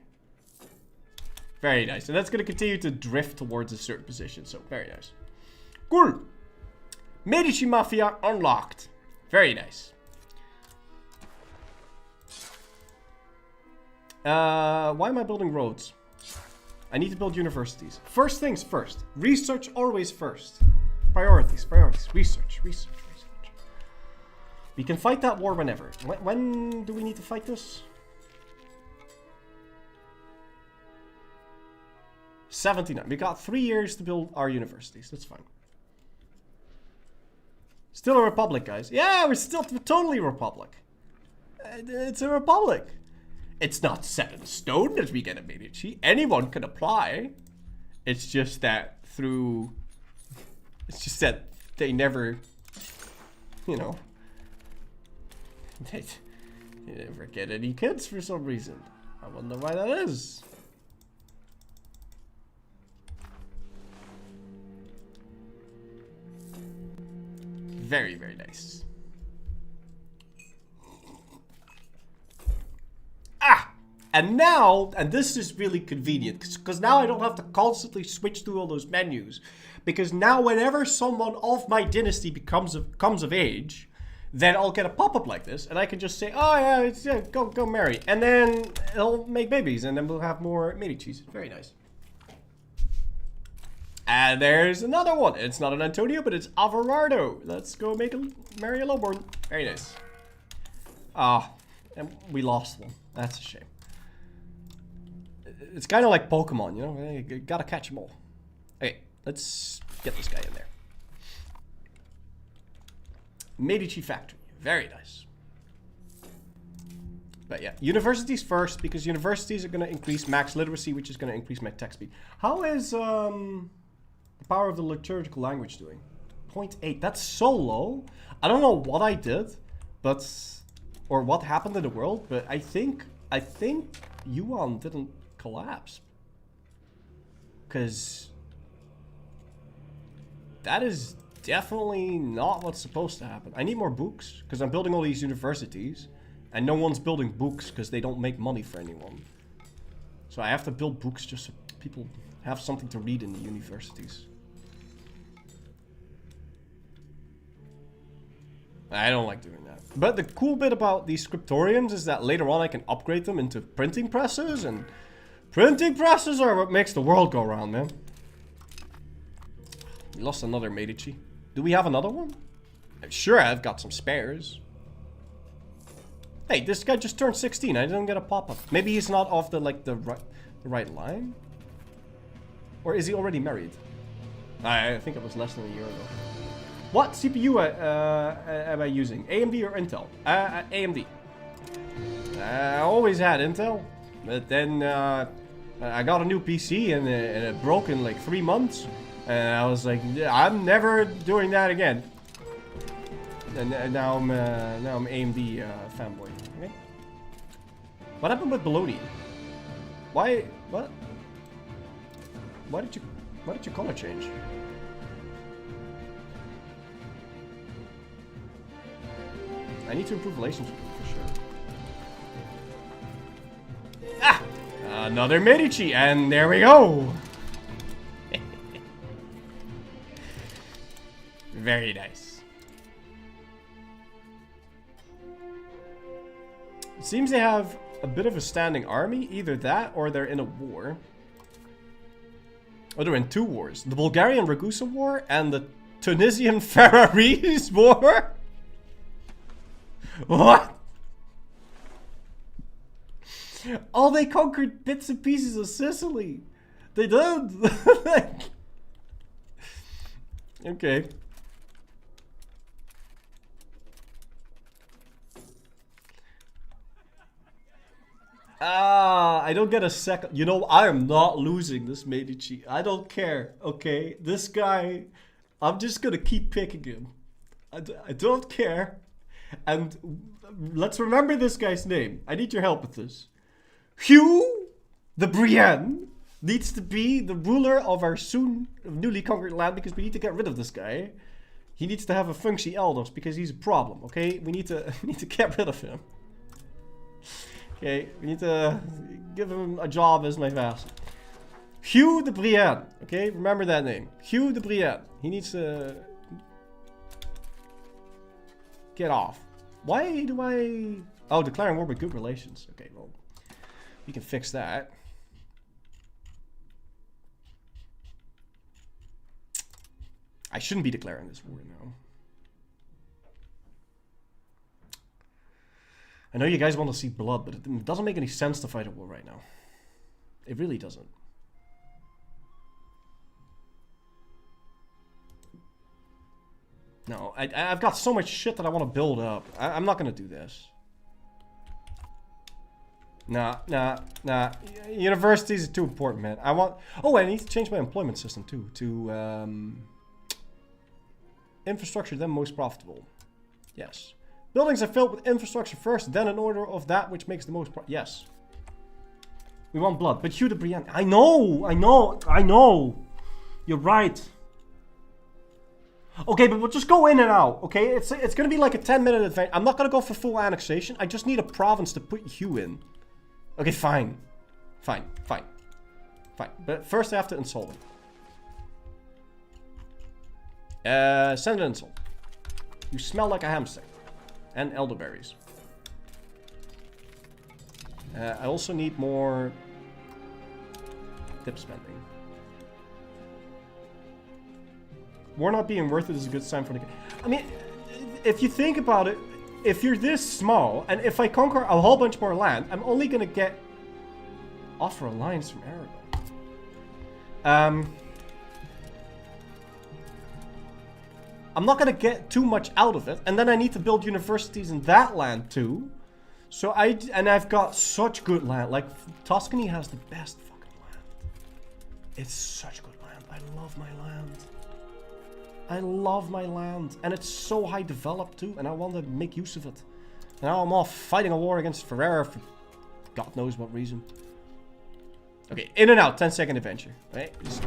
Very nice. And that's going to continue to drift towards a certain position. So, very nice. Cool. Medici Mafia unlocked. Very nice. Why am I building roads? I need to build universities. First things first. Research always first. Priorities. Research. We can fight that war whenever. When do we need to fight this? 79. We got 3 years to build our universities. That's fine. Still a republic, guys. Yeah, we're still totally a republic. It's a republic. It's not set in stone that we get a Medici. Anyone can apply. It's just that It's just that they never, you know, they never get any kids for some reason. I wonder why that is. Very, very nice. And now, and this is really convenient, because now I don't have to constantly switch through all those menus. Because now whenever someone of my dynasty comes of age, then I'll get a pop-up like this, and I can just say, oh yeah, go marry. And then it'll make babies, and then we'll have more Medicis. Very nice. And there's another one. It's not an Antonio, but it's Averardo. Let's go marry a lowborn. Very nice. And we lost one. That's a shame. It's kind of like Pokemon, you know? You gotta catch them all. Okay, let's get this guy in there. Medici Factory. Very nice. But yeah, universities first, because universities are going to increase max literacy, which is going to increase my tech speed. How is the power of the liturgical language doing? 0.8. That's so low. I don't know what I did, but... or what happened in the world, but I think Yuan didn't collapse. Because that is definitely not what's supposed to happen. I need more books, because I'm building all these universities, and no one's building books because they don't make money for anyone. So I have to build books just so people have something to read in the universities. I don't like doing that. But the cool bit about these scriptoriums is that later on I can upgrade them into printing presses, and printing presses are what makes the world go round, man. We lost another Medici. Do we have another one? I'm sure I've got some spares. Hey, this guy just turned 16. I didn't get a pop-up. Maybe he's not off the right line? Or is he already married? I think it was less than a year ago. What CPU am I using? AMD or Intel? AMD. I always had Intel, but then I got a new PC and it broke in like 3 months, and I was like, I'm never doing that again. And now I'm AMD fanboy. Okay. What happened with Bologna? Why? What? Why did you color change? I need to improve relationship for sure. Ah! Another Medici, and there we go! Very nice. It seems they have a bit of a standing army. Either that or they're in a war. Oh, they're in 2 wars. The Bulgarian Ragusa War and the Tunisian Ferraris War? What? Oh, they conquered bits and pieces of Sicily. They did. Okay. I don't get a second. You know, I am not losing this Medici. I don't care, okay? This guy, I'm just gonna keep picking him. I don't care. And let's remember this guy's name. I need your help with this. Hugh the Brienne needs to be the ruler of our soon newly conquered land because we need to get rid of this guy. He needs to have a Function Elders because he's a problem, okay? We need to get rid of him. Okay, we need to give him a job as my vassal. Hugh de Brienne. Okay, remember that name. Hugh de Brienne. He needs to get off. Why do I... Oh, declaring war with good relations. Okay, well, we can fix that. I shouldn't be declaring this war now. I know you guys want to see blood, but it doesn't make any sense to fight a war right now. It really doesn't. No, I've got so much shit that I want to build up. I'm not going to do this. Nah. Universities are too important, man. Oh, I need to change my employment system too. To infrastructure, then most profitable. Yes. Buildings are filled with infrastructure first, then in order of that which makes the most yes. We want blood. But Hugh de Brienne. I know. You're right. Okay, but we'll just go in and out, okay? It's gonna be like a 10-minute adventure. I'm not gonna go for full annexation. I just need a province to put Hugh in. Okay, fine. Fine. But first I have to insult him. Send an insult. You smell like a hamster. And elderberries. I also need more tip spending. War not being worth it is a good sign for the game. I mean, if you think about it, if you're this small, and if I conquer a whole bunch more land, I'm only gonna get offer alliance from Aragon. I'm not gonna get too much out of it, and then I need to build universities in that land too. So I've got such good land. Like Tuscany has the best fucking land. It's such good land. I love my land. I love my land, and it's so high developed too, and I want to make use of it. And now I'm off fighting a war against Ferrara for God knows what reason. Okay, in and out, 10-second adventure. Right, just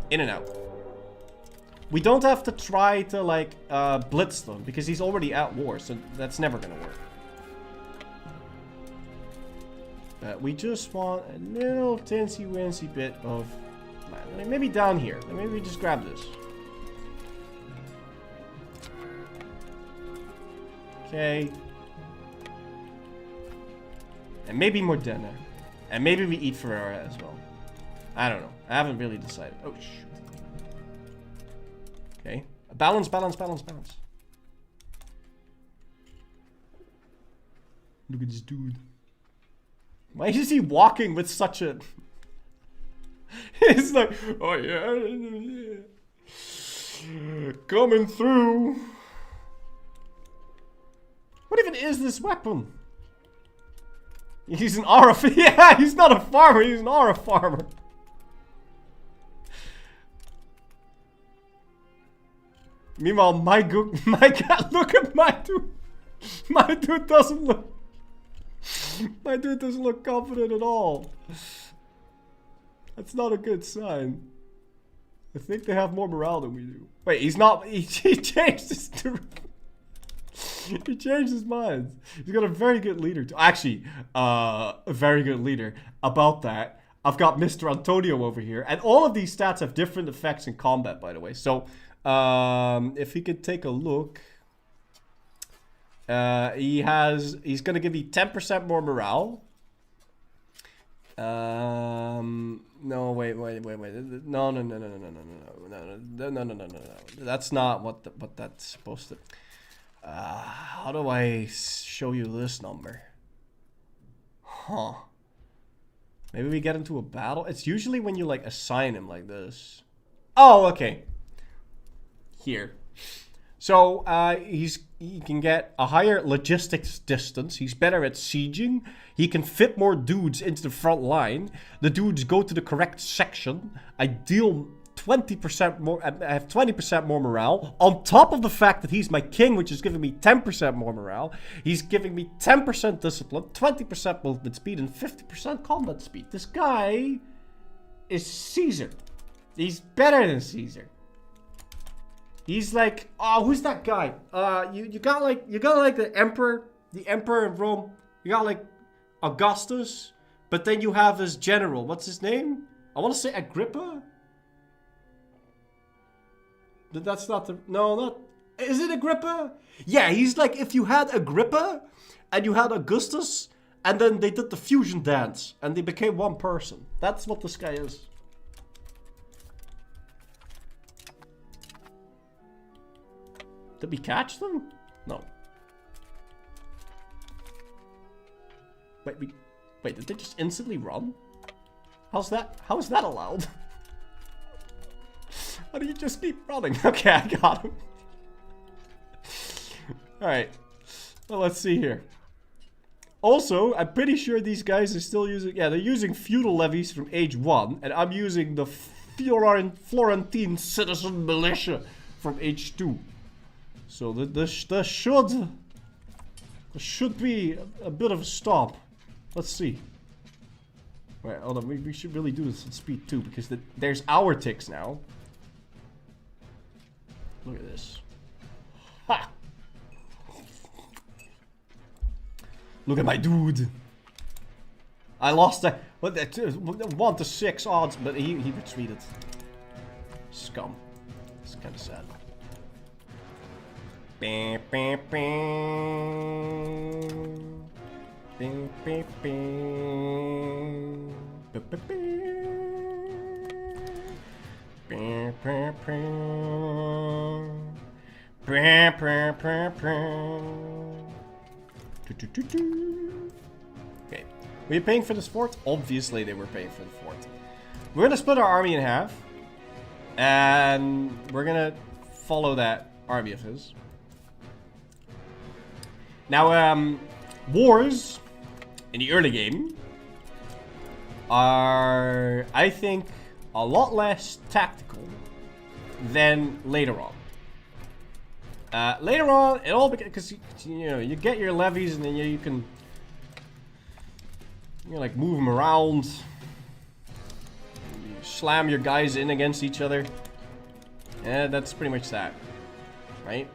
in and out. We don't have to try to, like, blitz them, because he's already at war, so that's never gonna work. We just want a little teensy-weensy bit of land. Maybe down here. Maybe we just grab this. Okay. And maybe Modena. And maybe we eat Ferrara as well. I don't know. I haven't really decided. Oh, shoot. Okay. Balance. Look at this dude. Why is he walking with such a... It's like, oh yeah. Coming through. What even is this weapon? He's an aura... Yeah, he's not a farmer. He's an aura farmer. Meanwhile, my cat, look at my dude. My dude doesn't look... My dude doesn't look confident at all. That's not a good sign. I think they have more morale than we do. Wait, he's not... He changed his... He changed his mind. He's got a very good leader. Actually, a very good leader. About that, I've got Mr. Antonio over here. And all of these stats have different effects in combat, by the way. So, if we could take a look... he's gonna give me 10% more morale. No, wait. No. That's not what that's supposed to. How do I show you this number? Huh. Maybe we get into a battle? It's usually when you, like, assign him like this. Oh, okay. Here. So, he can get a higher logistics distance. He's better at sieging. He can fit more dudes into the front line. The dudes go to the correct section. I deal 20% more. I have 20% more morale. On top of the fact that he's my king, which is giving me 10% more morale. He's giving me 10% discipline, 20% movement speed, and 50% combat speed. This guy is Caesar. He's better than Caesar. He's like, oh, who's that guy? You got like the emperor in Rome. You got like Augustus, but then you have his general. What's his name? I want to say Agrippa. But that's not the not. Is it Agrippa? Yeah, he's like if you had Agrippa and you had Augustus, and then they did the fusion dance and they became one person. That's what this guy is. Did we catch them? No. Wait, did they just instantly run? How is that allowed? How do you just keep running? Okay, I got him. Alright. Well, let's see here. Also, I'm pretty sure these guys are still using... Yeah, they're using feudal levies from age 1. And I'm using the Florentine citizen militia from age 2. So this should be a bit of a stop. Let's see. Right, hold on. We should really do this at speed 2 because there's hour ticks now. Look at this. Ha! Look at my dude. I lost that. What? 1 to 6 odds, but he retreated. Scum. It's kind of sad. Bam, bam, bam. Bam, bam, bam. Bam, bam, bam. Bam, bam, bam. Bam, bam, bam, bam. Okay. Were you paying for this fort? Obviously they were paying for the fort. We're gonna split our army in half. And we're gonna follow that army of his. Now, wars in the early game are, I think, a lot less tactical than later on. Later on, it all because you know you get your levies and then you can like move them around, you slam your guys in against each other. Yeah, that's pretty much that, right?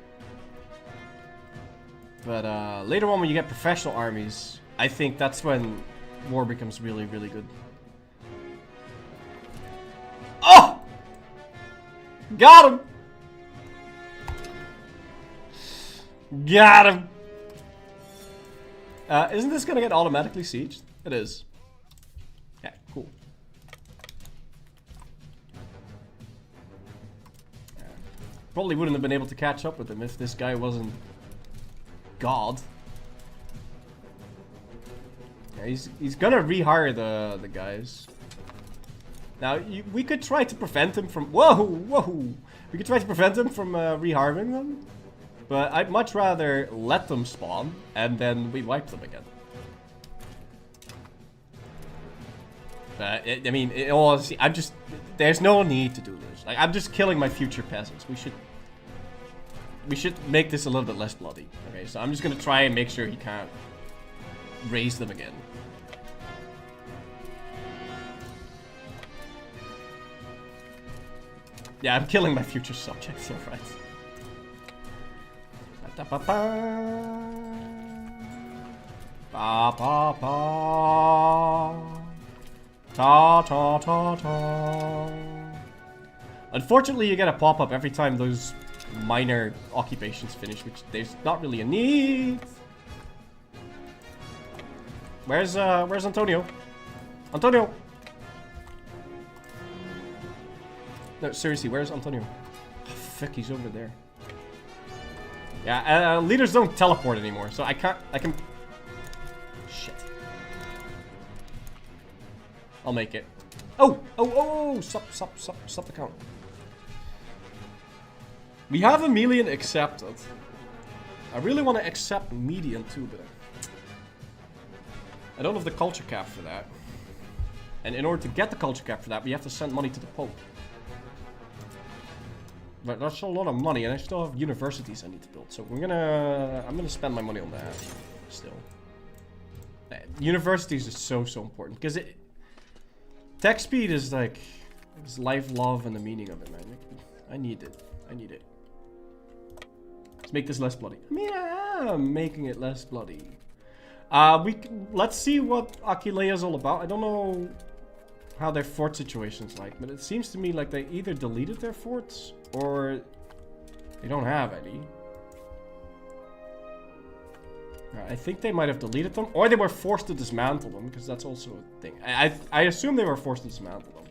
But later on, when you get professional armies, I think that's when war becomes really, really good. Oh! Got him! Got him! Isn't this gonna get automatically sieged? It is. Yeah, cool. Probably wouldn't have been able to catch up with him if this guy wasn't God. Yeah, he's gonna rehire the guys. Now we could try to prevent him from whoa. We could try to prevent him from rehiring them, but I'd much rather let them spawn and then we wipe them again. I mean, honestly, there's no need to do this. Like, I'm just killing my future peasants. We should make this a little bit less bloody. Okay, so I'm just gonna try and make sure he can't raise them again. Yeah, I'm killing my future subjects, alright. Ba ba ba. Ta ta ta ta. Unfortunately, you get a pop-up every time those minor occupations finish, which there's not really a need. Where's Antonio? Antonio! No, seriously, where's Antonio? Oh, fuck, he's over there. Yeah, leaders don't teleport anymore, so I can... Shit. I'll make it. Oh! Stop the count. We have a million accepted. I really want to accept median too, but I don't have the culture cap for that. And in order to get the culture cap for that, we have to send money to the Pope. But that's a lot of money, and I still have universities I need to build. So I'm gonna spend my money on that still. Universities is so important because tech speed is like it's life, love, and the meaning of it, man. I need it. Let's make this less bloody. I mean, I am making it less bloody. Let's see what Aquileia is all about. I don't know how their fort situation's like, but it seems to me like they either deleted their forts or they don't have any. I think they might have deleted them, or they were forced to dismantle them, because that's also a thing. I assume they were forced to dismantle them.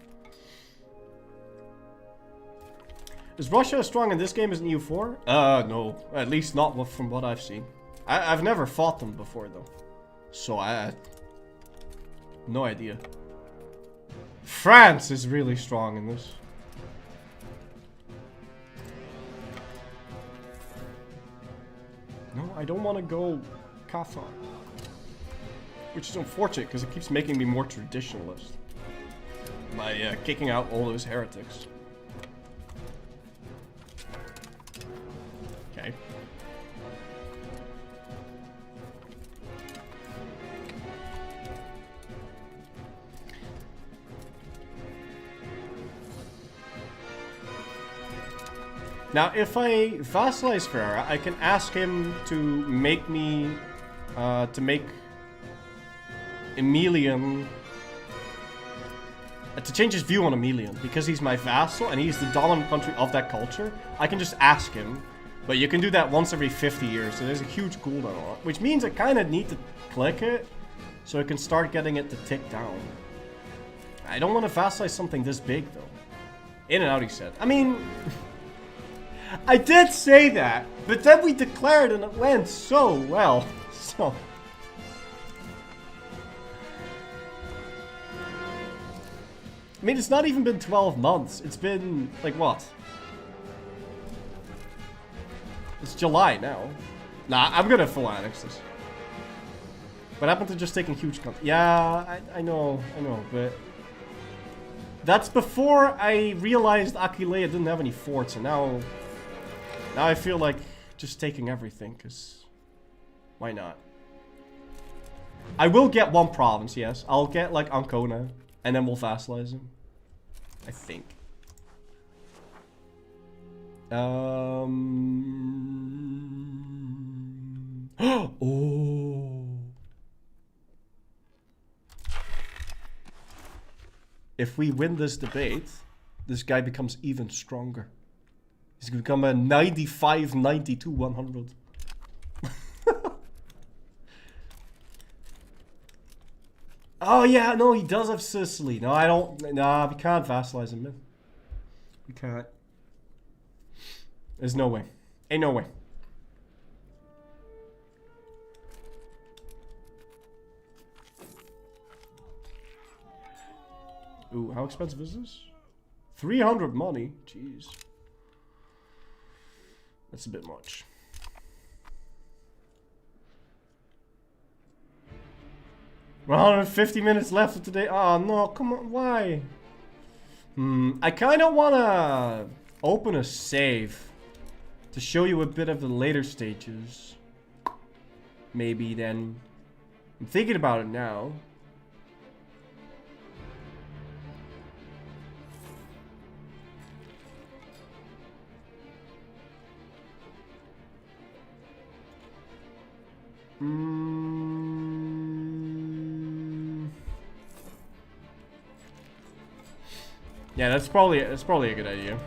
Is Russia as strong in this game as in EU4? No. At least not from what I've seen. I've never fought them before, though. So no idea. France is really strong in this. No, I don't want to go Cathar. Which is unfortunate, because it keeps making me more traditionalist. By kicking out all those heretics. Okay. Now, if I vassalize Ferrara, I can ask him to make me, to make Emilian, to change his view on Emilian, because he's my vassal and he's the dominant country of that culture. I can just ask him, but you can do that once every 50 years, so there's a huge cooldown on it, which means I kind of need to click it, so I can start getting it to tick down. I don't want to vassalize something this big, though. In and out, he said. I mean... I did say that, but then we declared and it went so well. So... I mean, it's not even been 12 months. It's been, like, what? It's July now. Nah, I'm gonna full annex this. What happened to just taking huge Yeah, I know, but... That's before I realized Aquileia didn't have any forts, and now I feel like just taking everything, because why not? I will get one province, yes. I'll get, like, Ancona, and then we'll vassalize him. I think. Oh. If we win this debate, this guy becomes even stronger. He's gonna become a 95, 92, 100. Oh yeah, no, he does have Sicily. No, I don't. Nah, we can't vassalize him, man. We can't. There's no way. Ain't no way. Ooh, how expensive is this? 300 money? Jeez. That's a bit much. We're 150 minutes left of today. Oh no, come on, why? I kind of want to open a save to show you a bit of the later stages. Maybe then. I'm thinking about it now. Yeah, that's probably a good idea.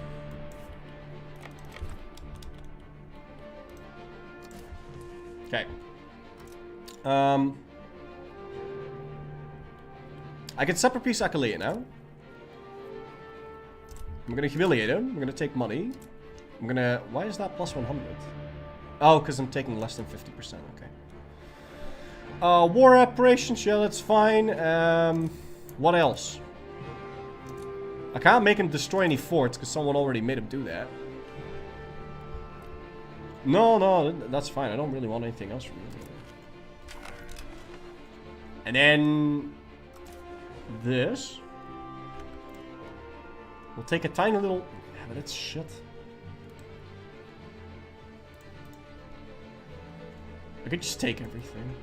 Okay. I can separate piece Aquileia now. I'm gonna humiliate him. I'm gonna take money. I'm gonna... Why is that plus 100? Oh, because I'm taking less than 50%. Okay. War operations. Yeah, that's fine. What else? I can't make him destroy any forts because someone already made him do that. No, that's fine. I don't really want anything else from you. And then... this. We'll take a tiny little... Yeah, but it's shit. I could just take everything.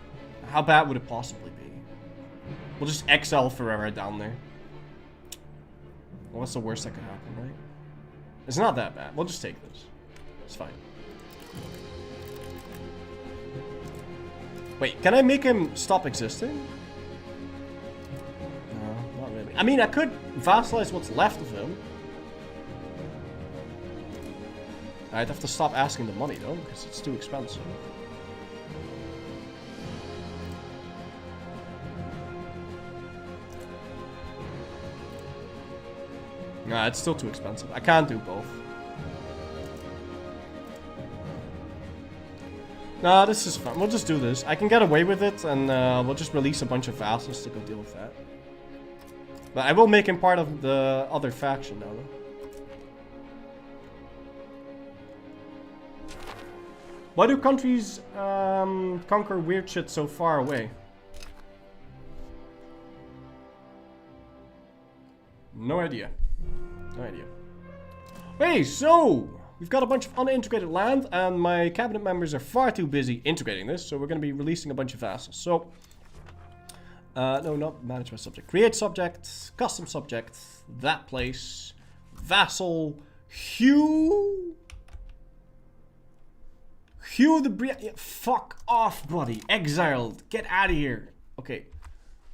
How bad would it possibly be? We'll just exile Ferrera down there. Well, what's the worst that could happen, right? It's not that bad. We'll just take this. It's fine. Wait, can I make him stop existing? No, not really. I mean, I could vassalize what's left of him. I'd have to stop asking the money, though, because it's too expensive. Nah, it's still too expensive. I can't do both. Nah, this is fun. We'll just do this. I can get away with it, and we'll just release a bunch of vassals to go deal with that. But I will make him part of the other faction now, though. Why do countries conquer weird shit so far away? No idea. No idea. Hey, so we've got a bunch of unintegrated land, and my cabinet members are far too busy integrating this, so we're going to be releasing a bunch of vassals. So, no, not manage by subject. Create subject, custom subject, that place, vassal, Hugh the fuck off, buddy. Exiled. Get out of here. Okay.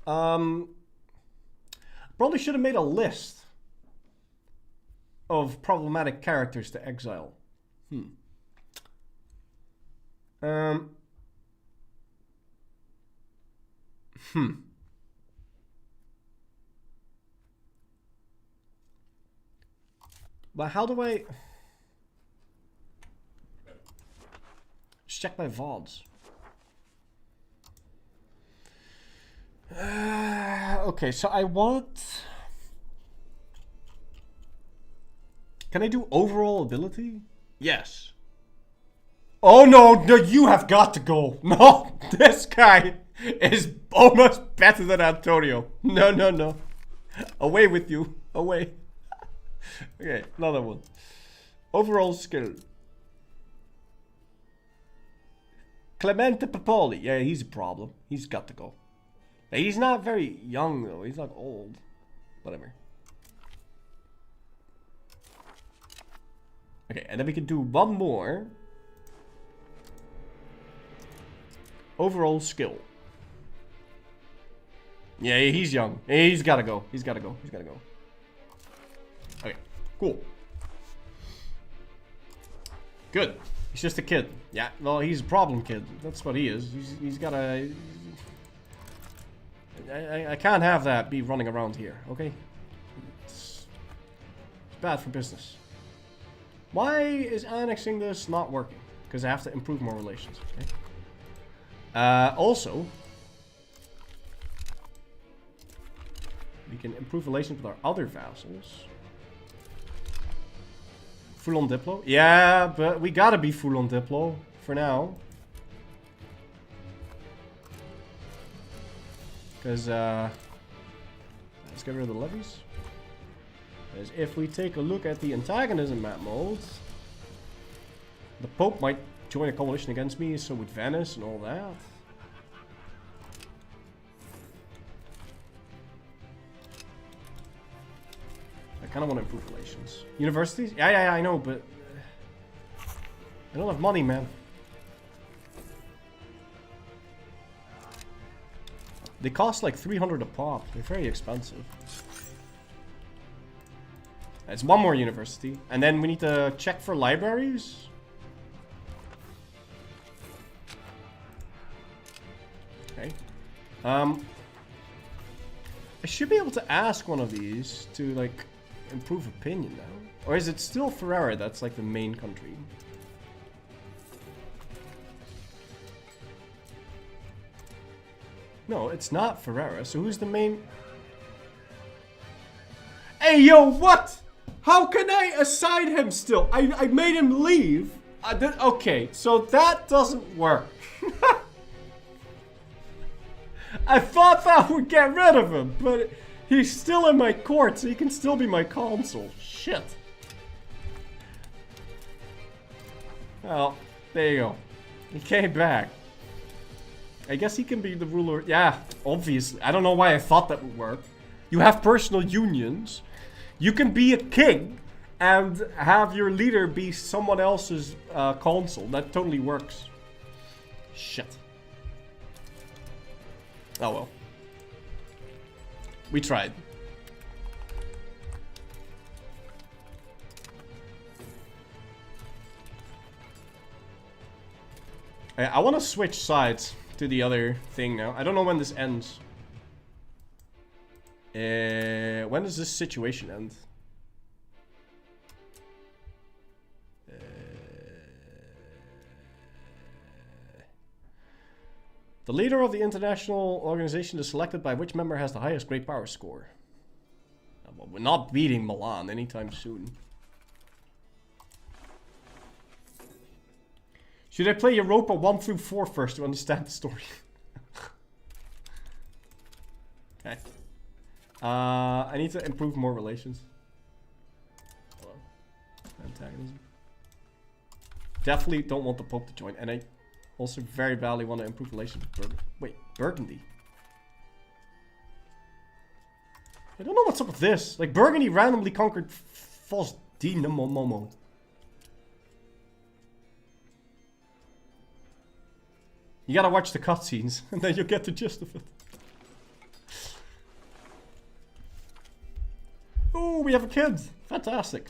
Probably should have made a list of problematic characters to exile. But how do I... Just check my VODs. Okay, so I want... Can I do overall ability? Yes. Oh no, no, you have got to go. No, this guy is almost better than Antonio. No, no, no. Away with you. Away. Okay, another one. Overall skill. Clemente Papoli. Yeah, he's a problem. He's got to go. He's not very young though. He's not old. Whatever. Okay, and then we can do one more. Overall skill. Yeah, he's young. He's gotta go. He's gotta go. He's gotta go. Okay, cool. Good. He's just a kid. Yeah, well, he's a problem kid. That's what he is. He's gotta... I can't have that be running around here, okay? It's bad for business. Why is annexing this not working? Because I have to improve more relations, okay? Also, we can improve relations with our other vassals. Full on Diplo? Yeah, but we gotta be full on Diplo for now. Because, let's get rid of the levies. Because if we take a look at the antagonism map mode, the Pope might join a coalition against me, so would Venice and all that. I kind of want to improve relations. Universities? Yeah, I know, but I don't have money, man. They cost like 300 a pop. They're very expensive. It's one more university. And then we need to check for libraries. Okay. I should be able to ask one of these to like improve opinion now. Or is it still Ferrara that's like the main country? No, it's not Ferrara. So who's the main? Hey, yo, what? How can I assign him still? I made him leave. Okay, so that doesn't work. I thought that would get rid of him, but he's still in my court, so he can still be my consul. Shit. Well, there you go. He came back. I guess he can be the ruler. Yeah, obviously. I don't know why I thought that would work. You have personal unions. You can be a king and have your leader be someone else's consul. That totally works. Shit. Oh well. We tried. I want to switch sides to the other thing now. I don't know when this ends. When does this situation end? The leader of the international organization is selected by which member has the highest great power score. Well, we're not beating Milan anytime soon. Should I play Europa 1 through 4 first to understand the story? Okay. I need to improve more relations. Hello. Antagonism. Definitely don't want the Pope to join, and I also very badly want to improve relations with Burgundy. Wait, Burgundy? I don't know what's up with this. Like, Burgundy randomly conquered Fos Momo. You gotta watch the cutscenes, and then you'll get the gist of it. Ooh, we have a kid. Fantastic.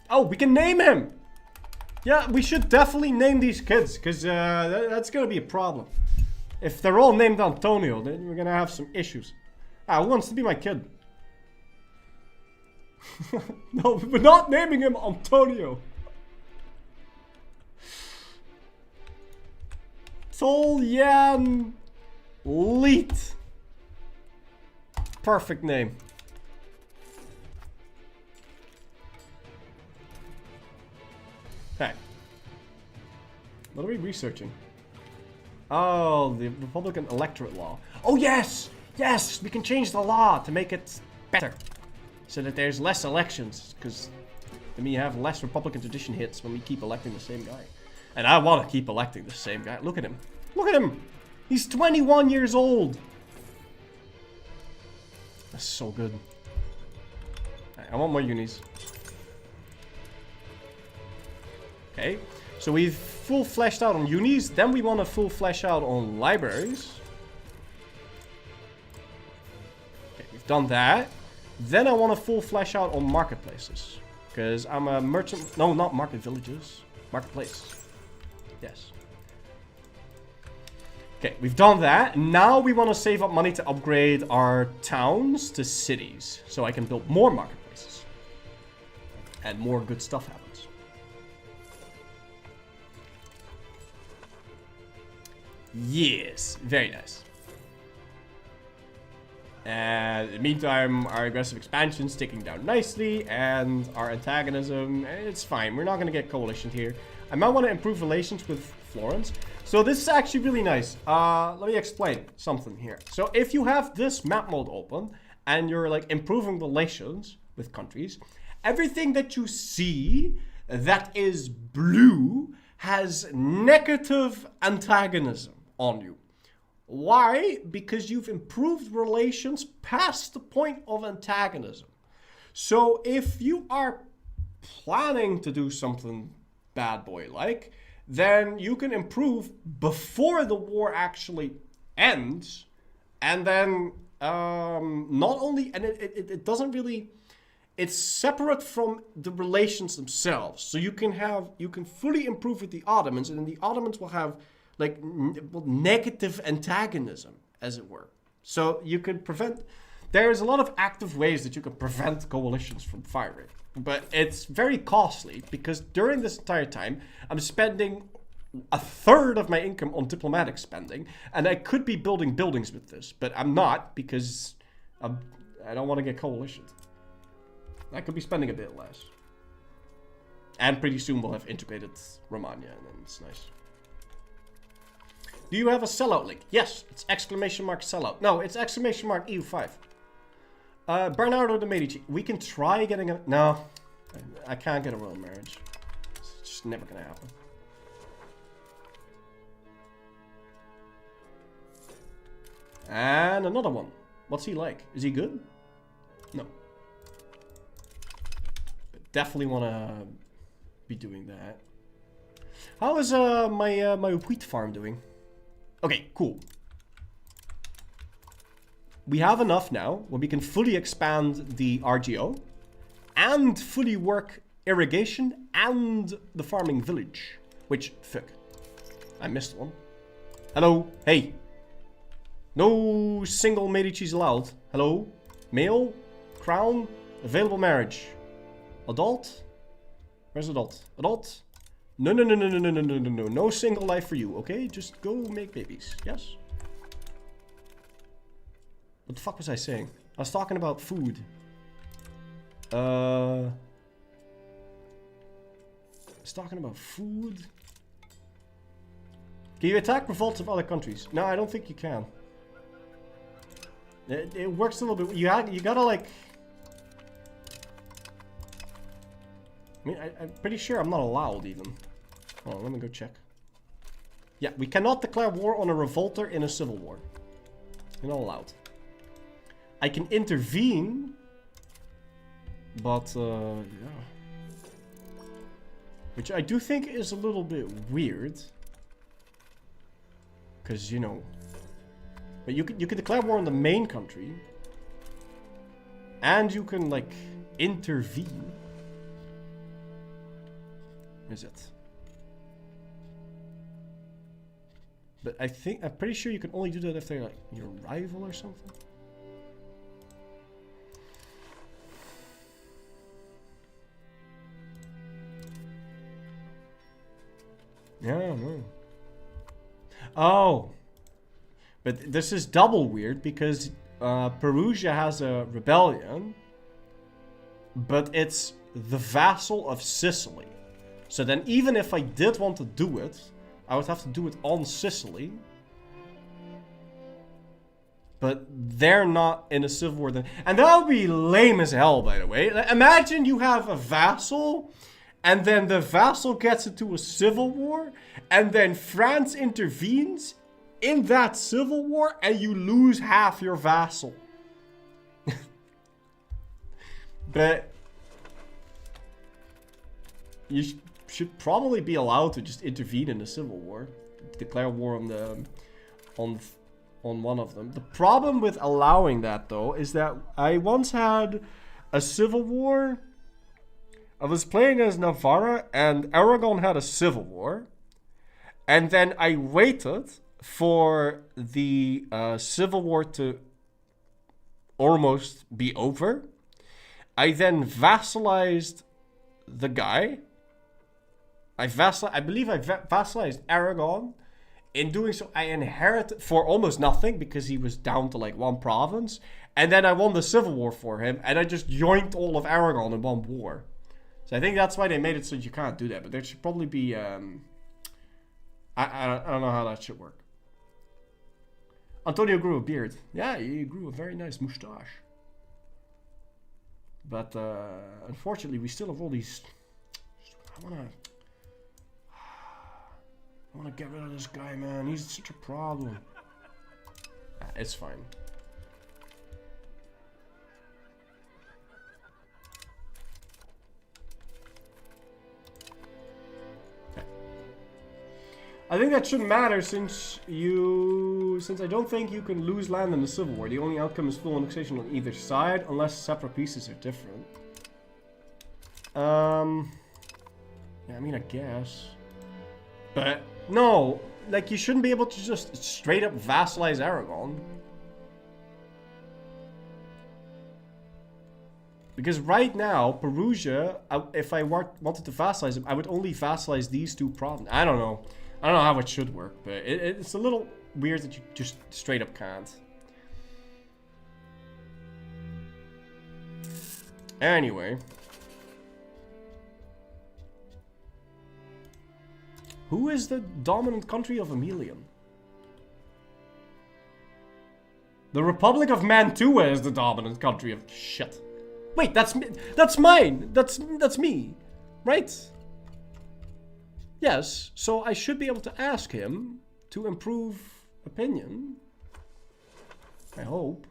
Oh, we can name him! Yeah, we should definitely name these kids, because that's gonna be a problem. If they're all named Antonio, then we're gonna have some issues. Ah, who wants to be my kid? No, we're not naming him Antonio. Tolyan Leet. Perfect name. Okay. What are we researching? Oh, the Republican electorate law. Oh, yes! Yes! We can change the law to make it better. So that there's less elections. Because then we have less Republican tradition hits when we keep electing the same guy. And I want to keep electing the same guy. Look at him. Look at him! He's 21 years old! That's so good. I want more unis. Okay. So we've full fleshed out on unis. Then we want to full flesh out on libraries. Okay, we've done that. Then I want to full flesh out on marketplaces. Because I'm a merchant... No, not market villages. Marketplace. Yes. Okay, we've done that. Now we want to save up money to upgrade our towns to cities. So I can build more marketplaces. And more good stuff happens. Yes, very nice. And in the meantime, our aggressive expansion's ticking down nicely, and our antagonism, it's fine. We're not going to get coalition here. I might want to improve relations with Florence. So this is actually really nice. Let me explain something here. So if you have this map mode open, and you're like improving relations with countries, everything that you see that is blue has negative antagonism on you. Why? Because you've improved relations past the point of antagonism. So if you are planning to do something bad boy like, then you can improve before the war actually ends. And then not only, and it doesn't really, it's separate from the relations themselves. So you can fully improve with the Ottomans, and then the Ottomans will have like negative antagonism, as it were. So you could prevent there's a lot of active ways that you can prevent coalitions from firing. But it's very costly because during this entire time, I'm spending a third of my income on diplomatic spending, and I could be building buildings with this, but I'm not because I don't want to get coalitioned. I could be spending a bit less. And pretty soon we'll have integrated Romania, and then it's nice. Do you have a sellout link? Yes, it's exclamation mark sellout. No, it's exclamation mark EU5. Bernardo de Medici. We can try getting a... No, I can't get a royal marriage. It's just never gonna happen. And another one. What's he like? Is he good? No. But definitely want to be doing that. How is my wheat farm doing? Okay, cool. We have enough now where we can fully expand the RGO and fully work irrigation and the farming village. Which, fuck, I missed one. Hello, hey. No single Medici's allowed. Hello, male, crown, available marriage. Adult? Where's adult? Adult? No, no, no, no, no, no, no, no, no, no. No single life for you, okay? Just go make babies, yes? What the fuck was I saying? I was talking about food. I was talking about food. Can you attack revolts of other countries? No, I don't think you can. It works a little bit. You gotta like... I mean, I'm pretty sure I'm not allowed even. Hold on, let me go check. Yeah, we cannot declare war on a revolter in a civil war. You're not allowed. I can intervene, but yeah. Which I do think is a little bit weird. Because, you know... But you can declare war on the main country. And you can, like, intervene. Is it? But I'm pretty sure you can only do that if they're, like, your rival or something. Yeah, no. Oh. But this is double weird because Perugia has a rebellion, but it's the vassal of Sicily. So then even if I did want to do it, I would have to do it on Sicily. But they're not in a civil war then. And that would be lame as hell, by the way. Imagine you have a vassal, and then the vassal gets into a civil war, and then France intervenes in that civil war, and you lose half your vassal. But you should probably be allowed to just intervene in the civil war, declare war on one of them. The problem with allowing that, though, is that I once had a civil war. I was playing as Navarra, and Aragon had a civil war, and then I waited for the civil war to almost be over. I then vassalized the guy. I believe I vassalized Aragon. In doing so, I inherited for almost nothing because he was down to like one province. And then I won the civil war for him, and I just joined all of Aragon in one war. So I think that's why they made it so you can't do that. But there should probably be... I don't know how that should work. Antonio grew a beard. Yeah, he grew a very nice moustache. But unfortunately, we still have all these... I want to get rid of this guy, man. He's such a problem. It's fine. I think that shouldn't matter since I don't think you can lose land in the Civil War. The only outcome is full annexation on either side, unless separate pieces are different. Yeah, I mean, I guess. But, no, like, you shouldn't be able to just straight up vassalize Aragon. Because right now, Perugia, if I wanted to vassalize them, I would only vassalize these two provinces. I don't know. I don't know how it should work, but it's a little weird that you just straight up can't. Anyway. Who is the dominant country of Emelian? The Republic of Mantua is the dominant country of... Shit. Wait, that's me. That's mine. That's me. Right? Yes, so I should be able to ask him to improve opinion. I hope.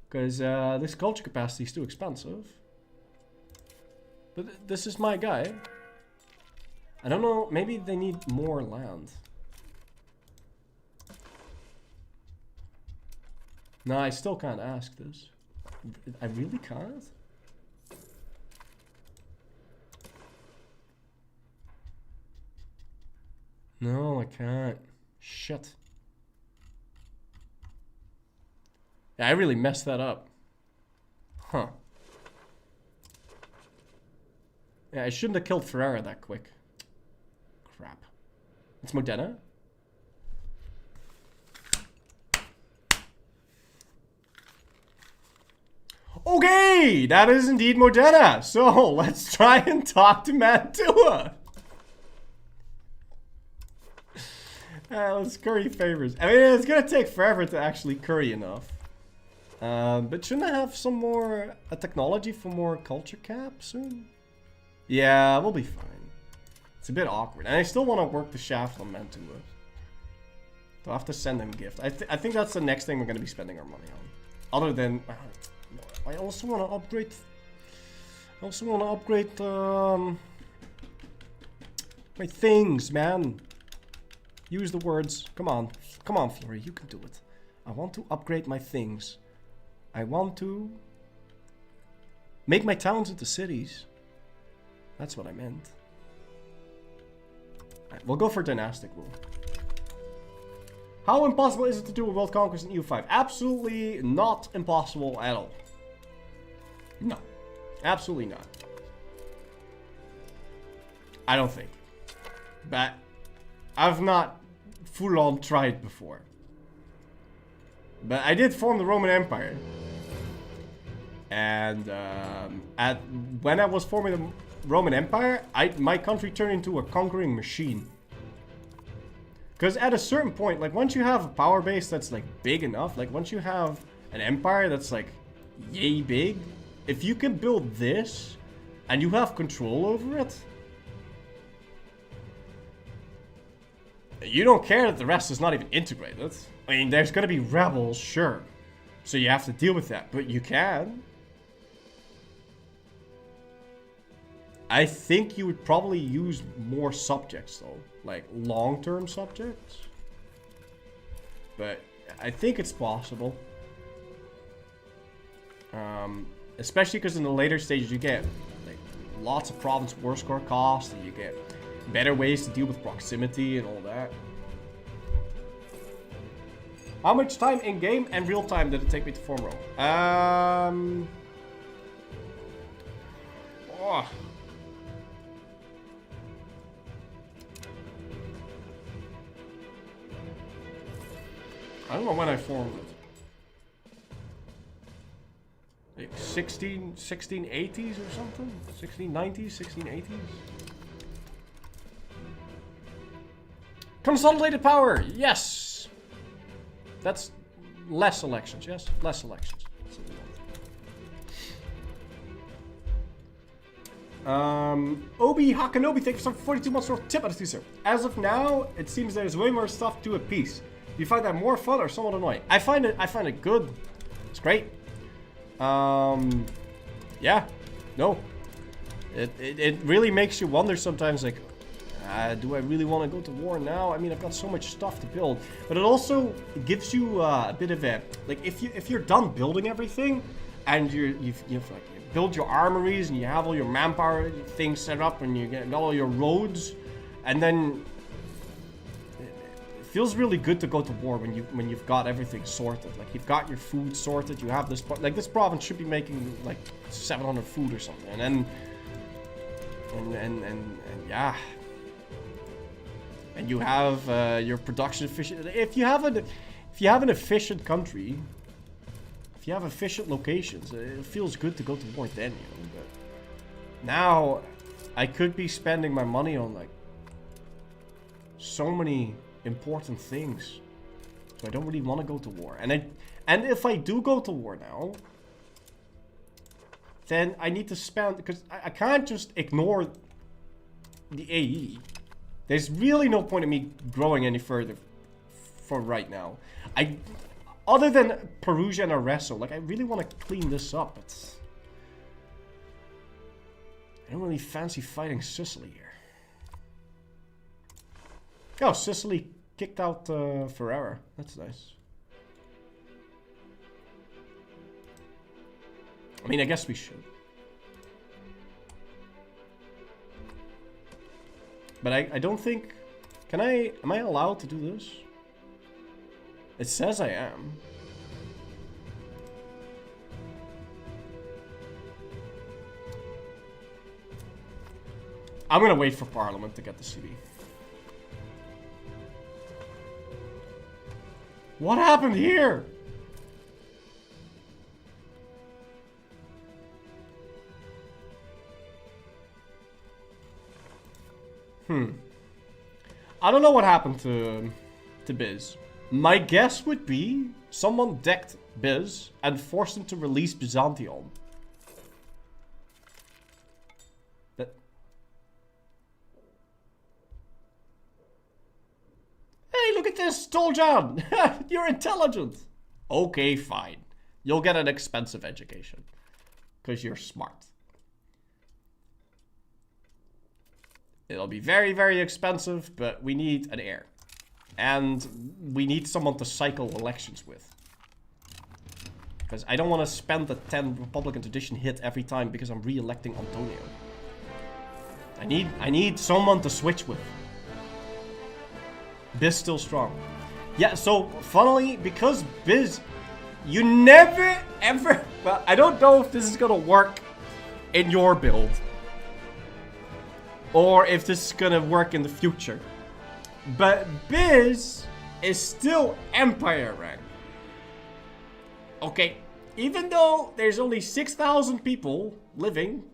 Because this culture capacity is too expensive. But this is my guy. I don't know, maybe they need more land. No, I still can't ask this. I really can't? No, I can't. Shit. Yeah, I really messed that up. Huh. Yeah, I shouldn't have killed Ferrara that quick. Crap. It's Modena? Okay, that is indeed Modena. So, let's try and talk to Mantua. Let's curry favors. I mean, it's gonna take forever to actually curry enough. But shouldn't I have some more technology for more culture cap soon? Yeah, we'll be fine. It's a bit awkward. And I still want to work the shaft on Mantua. So I have to send him a gift. I think that's the next thing we're going to be spending our money on. Other than... I also want to upgrade... my things, man. Use the words. Come on. Come on, Flurry. You can do it. I want to upgrade my things. I want to... make my towns into cities. That's what I meant. Right, we'll go for dynastic rule. How impossible is it to do a world conquest in EU5? Absolutely not impossible at all. No. Absolutely not. I don't think. But I've not full on tried before. But I did form the Roman Empire. And when I was forming the Roman Empire, my country turned into a conquering machine. Because at a certain point, like once you have a power base that's like big enough, like once you have an empire that's like yay big, if you can build this and you have control over it, you don't care that the rest is not even integrated. I mean, there's gonna be rebels, sure. So you have to deal with that, but you can. I think you would probably use more subjects though, like long-term subjects. But I think it's possible. Especially because in the later stages you get like lots of province war score cost, and you get better ways to deal with proximity and all that. How much time in game and real time did it take me to form Rome? Oh. I don't know when I formed it. Like 1680s or something? 1690s, 1680s? Consolidated power, yes! That's less elections, yes? Less elections. Obi Hakanobi, thank you for 42 months for tip out of sir. As of now, it seems there's way more stuff to a piece. Do you find that more fun or somewhat annoying? I find it good. It's great. Yeah. No. It really makes you wonder sometimes, like, do I really want to go to war now? I mean, I've got so much stuff to build, but it also gives you a bit of a, like, if you're done building everything, and you've like build your armories and you have all your manpower things set up and you got all your roads, and then feels really good to go to war when you've got everything sorted. Like you've got your food sorted. You have this like this province should be making like 700 food or something, and yeah. And you have your production efficient. If you have an efficient country, if you have efficient locations, it feels good to go to war then, you know. But now, I could be spending my money on like so many important things, so I don't really want to go to war. And if I do go to war now, then I need to spend, because I can't just ignore the AE. There's really no point in me growing any further for right now. Other than Perugia and Arezzo, like I really want to clean this up. I don't really fancy fighting Sicily here. Oh, Sicily kicked out Ferrara. That's nice. I mean, I guess we should. But I don't think... Am I allowed to do this? It says I am. I'm gonna wait for Parliament to get the CD. What happened here? I don't know what happened to Biz. My guess would be someone decked Biz and forced him to release Byzantium. That... Hey, look at this, Toljan! You're intelligent! Okay, fine. You'll get an expensive education. Because you're smart. It'll be very, very expensive, but we need an heir. And we need someone to cycle elections with. Because I don't want to spend the 10 Republican tradition hit every time because I'm re-electing Antonio. I need someone to switch with. Biz still strong. Yeah, so funnily, because Biz, you never ever... Well, I don't know if this is going to work in your build. Or if this is gonna work in the future. But Biz is still Empire rank. Okay, even though there's only 6,000 people living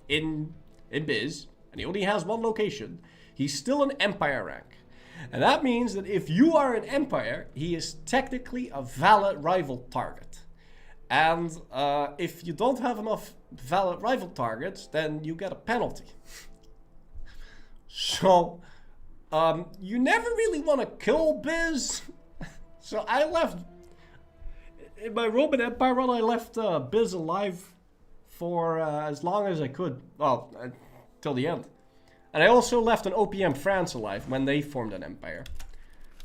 in Biz, and he only has one location, he's still an Empire rank. And that means that if you are an Empire, he is technically a valid rival target. And if you don't have enough valid rival targets, then you get a penalty. So, you never really want to kill Biz. So I left, in my Roman Empire run, I left Biz alive for as long as I could. Well, till the end. And I also left an OPM France alive when they formed an empire.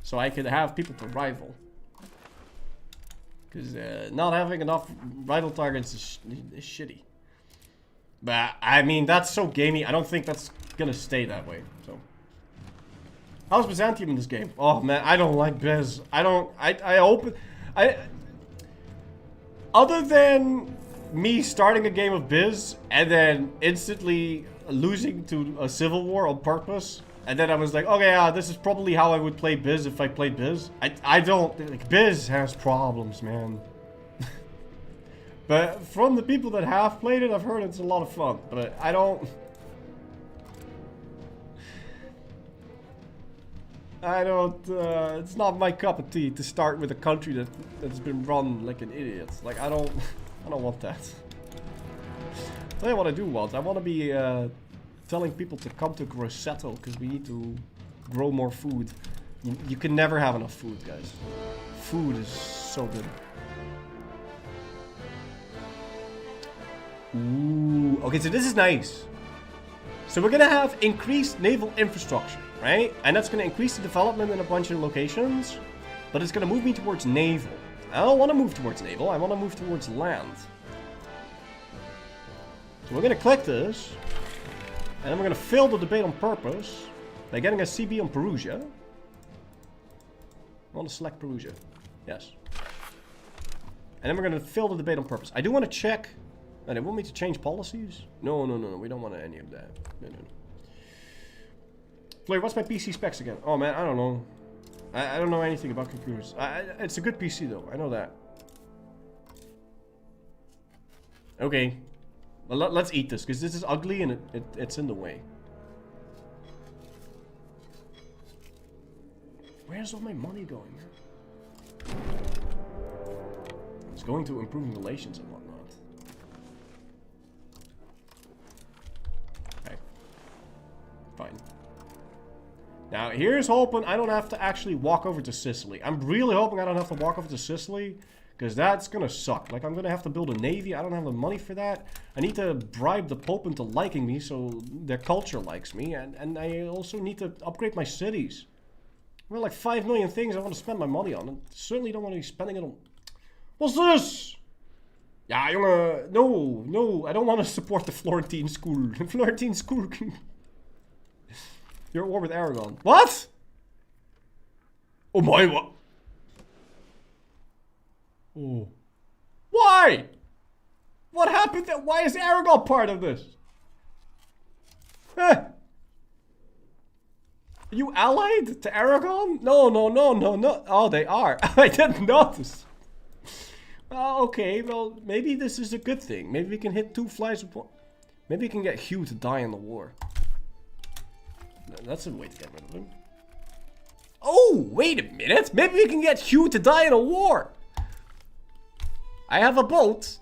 So I could have people to rival. Because not having enough rival targets is shitty. But, I mean, that's so gamey. I don't think that's gonna stay that way, so. How's Byzantium in this game? Oh, man, I don't like Biz. Other than me starting a game of Biz and then instantly losing to a civil war on purpose, and then I was like, okay, yeah, this is probably how I would play Biz if I played Biz. I don't, like, Biz has problems, man. But from the people that have played it, I've heard it's a lot of fun. But I don't... it's not my cup of tea to start with a country that's been run like an idiot. Like, I don't want that. I'll tell you what I do want. I want to be telling people to come to Grosseto because we need to grow more food. You can never have enough food, guys. Food is so good. Ooh, okay, so this is nice. So we're gonna have increased naval infrastructure, right? And that's gonna increase the development in a bunch of locations, but it's gonna move me towards naval. I don't want to move towards naval, I want to move towards land. So we're gonna click this, and then we're gonna fill the debate on purpose by getting a CB on Perugia. I want to select Perugia. Yes. And then we're going to fill the debate on purpose. I do want to check. Oh, they want me to change policies? No. We don't want any of that. No. Fleur, what's my PC specs again? Oh man, I don't know. I don't know anything about computers. It's a good PC though. I know that. Okay. Well, let's eat this, because this is ugly and it's in the way. Where's all my money going? It's going to improving relations and whatnot. Okay. Fine. Now, here's hoping I don't have to actually walk over to Sicily. I'm really hoping I don't have to walk over to Sicily, because that's gonna suck. Like, I'm gonna have to build a navy. I don't have the money for that. I need to bribe the Pope into liking me so their culture likes me. And I also need to upgrade my cities. Well, like 5 million things I want to spend my money on. And certainly don't want to be spending it on... What's this? Ja, jongen. No. I don't want to support the Florentine school. The Florentine school can... You're at war with Aragon. What? Oh my, what? Oh. Why? What happened there? Why is Aragon part of this? Huh? Are you allied to Aragon? No. Oh, they are. I didn't notice. Okay, well, maybe this is a good thing. Maybe we can hit 2 flies with one. Maybe we can get Hugh to die in the war. That's a way to get rid of him. Oh, wait a minute. Maybe we can get Hugh to die in a war. I have a boat.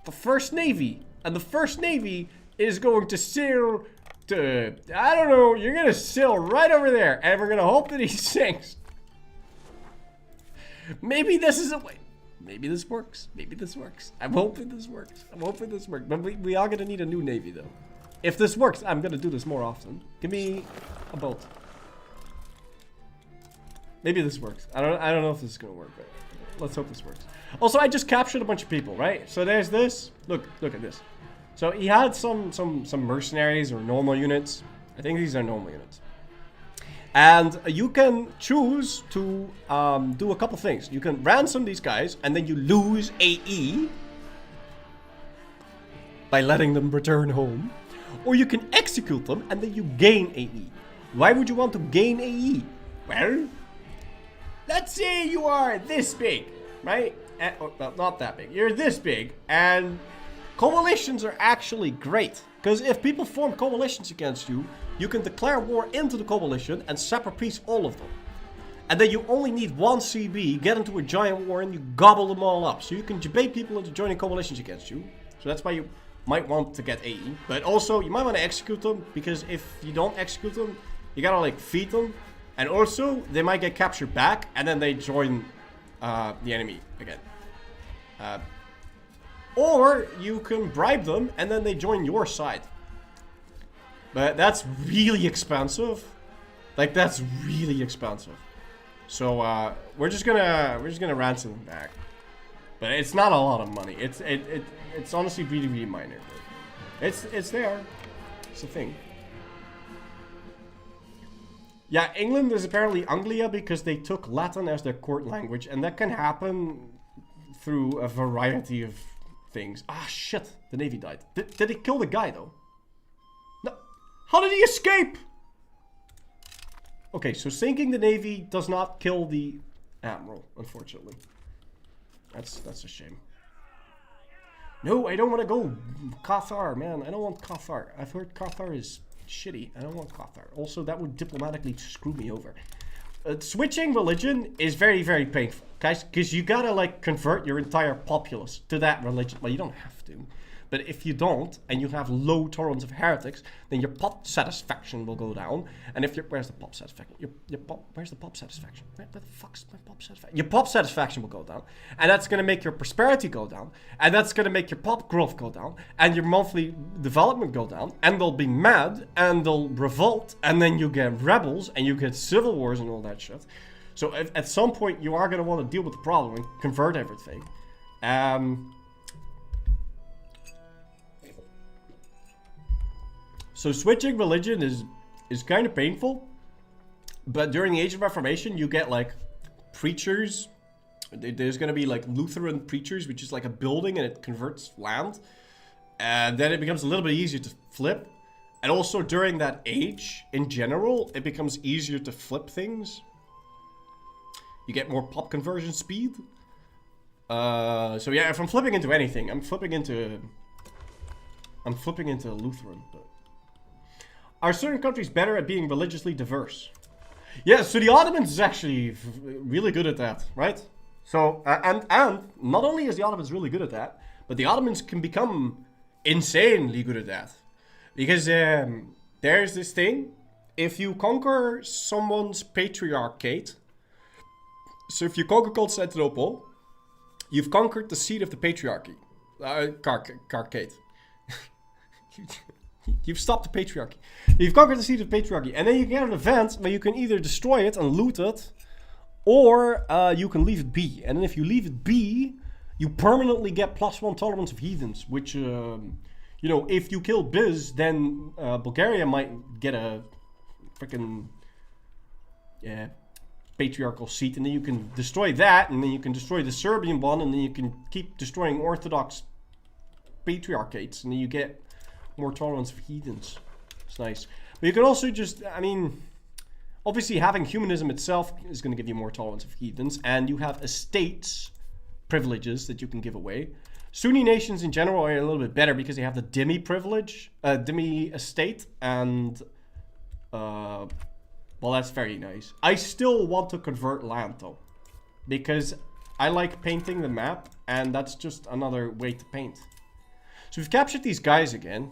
The First Navy. And the First Navy is going to sail to... I don't know. You're going to sail right over there. And we're going to hope that he sinks. Maybe this is a way. Maybe this works. Maybe this works. I'm hoping this works. But we are going to need a new navy, though. If this works, I'm going to do this more often. Give me a boat. Maybe this works. I don't know if this is going to work, but let's hope this works. Also, I just captured a bunch of people, right? So there's this. Look at this. So he had some mercenaries or normal units. I think these are normal units. And you can choose to do a couple things. You can ransom these guys, and then you lose AE by letting them return home. Or you can execute them, and then you gain AE. Why would you want to gain AE? Well, let's say you are this big, right? Well, not that big. You're this big, and coalitions are actually great. Because if people form coalitions against you, you can declare war into the coalition and separate peace all of them. And then you only need one CB, get into a giant war, and you gobble them all up. So you can debate people into joining coalitions against you. So that's why you might want to get AE. But also, you might want to execute them, because if you don't execute them, you gotta like feed them. And also, they might get captured back, and then they join the enemy again. Or you can bribe them, and then they join your side. But that's really expensive. Like, that's really expensive. So we're just gonna ransom them back. But it's not a lot of money. It's honestly really minor. It's there. It's a thing. Yeah, England is apparently Anglia because they took Latin as their court language, and that can happen through a variety of things. Ah, shit. The navy died. Did it kill the guy, though? No. How did he escape? Okay, so sinking the navy does not kill the admiral, unfortunately. That's a shame. No, I don't want to go Qatar, man. I don't want Qatar. I've heard Qatar is shitty. I don't want Qatar. Also, that would diplomatically screw me over. Switching religion is very painful, guys, because you gotta like convert your entire populace to that religion. Well, you don't have to, but if you don't, and you have low tolerance of heretics, then your pop satisfaction will go down. And if where's the pop satisfaction? Where's the pop satisfaction? Where the fuck's my pop satisfaction? Your pop satisfaction will go down, and that's gonna make your prosperity go down, and that's gonna make your pop growth go down, and your monthly development go down, and they'll be mad, and they'll revolt, and then you get rebels, and you get civil wars and all that shit. So at some point, you are gonna want to deal with the problem and convert everything. So switching religion is kind of painful, but during the Age of Reformation, you get like preachers. There's gonna be like Lutheran preachers, which is like a building and it converts land. And then it becomes a little bit easier to flip. And also during that age, in general, it becomes easier to flip things. You get more pop conversion speed. So yeah, if I'm flipping into anything, I'm flipping into Lutheran. But are certain countries better at being religiously diverse? Yeah, so the Ottomans is actually really good at that, right? So, and not only is the Ottomans really good at that, but the Ottomans can become insanely good at that. Because there's this thing, if you conquer someone's patriarchate, so if you conquer Constantinople, you've conquered the seat of the patriarchy. Carcate. You've stopped the patriarchy. You've conquered the seat of the patriarchy. And then you get an event where you can either destroy it and loot it, or you can leave it be. And then if you leave it be, you permanently get +1 tolerance of heathens. Which, you know, if you kill Biz, then Bulgaria might get a freaking patriarchal seat. And then you can destroy that, and then you can destroy the Serbian one, and then you can keep destroying Orthodox patriarchates. And then you get more tolerance of heathens. It's nice. But you can also just, I mean, obviously having humanism itself is going to give you more tolerance of heathens, and you have estates privileges that you can give away. Sunni nations in general are a little bit better because they have the dhimmi privilege, dhimmi estate, and well, that's very nice. I still want to convert land though, because I like painting the map, and that's just another way to paint. So we've captured these guys again.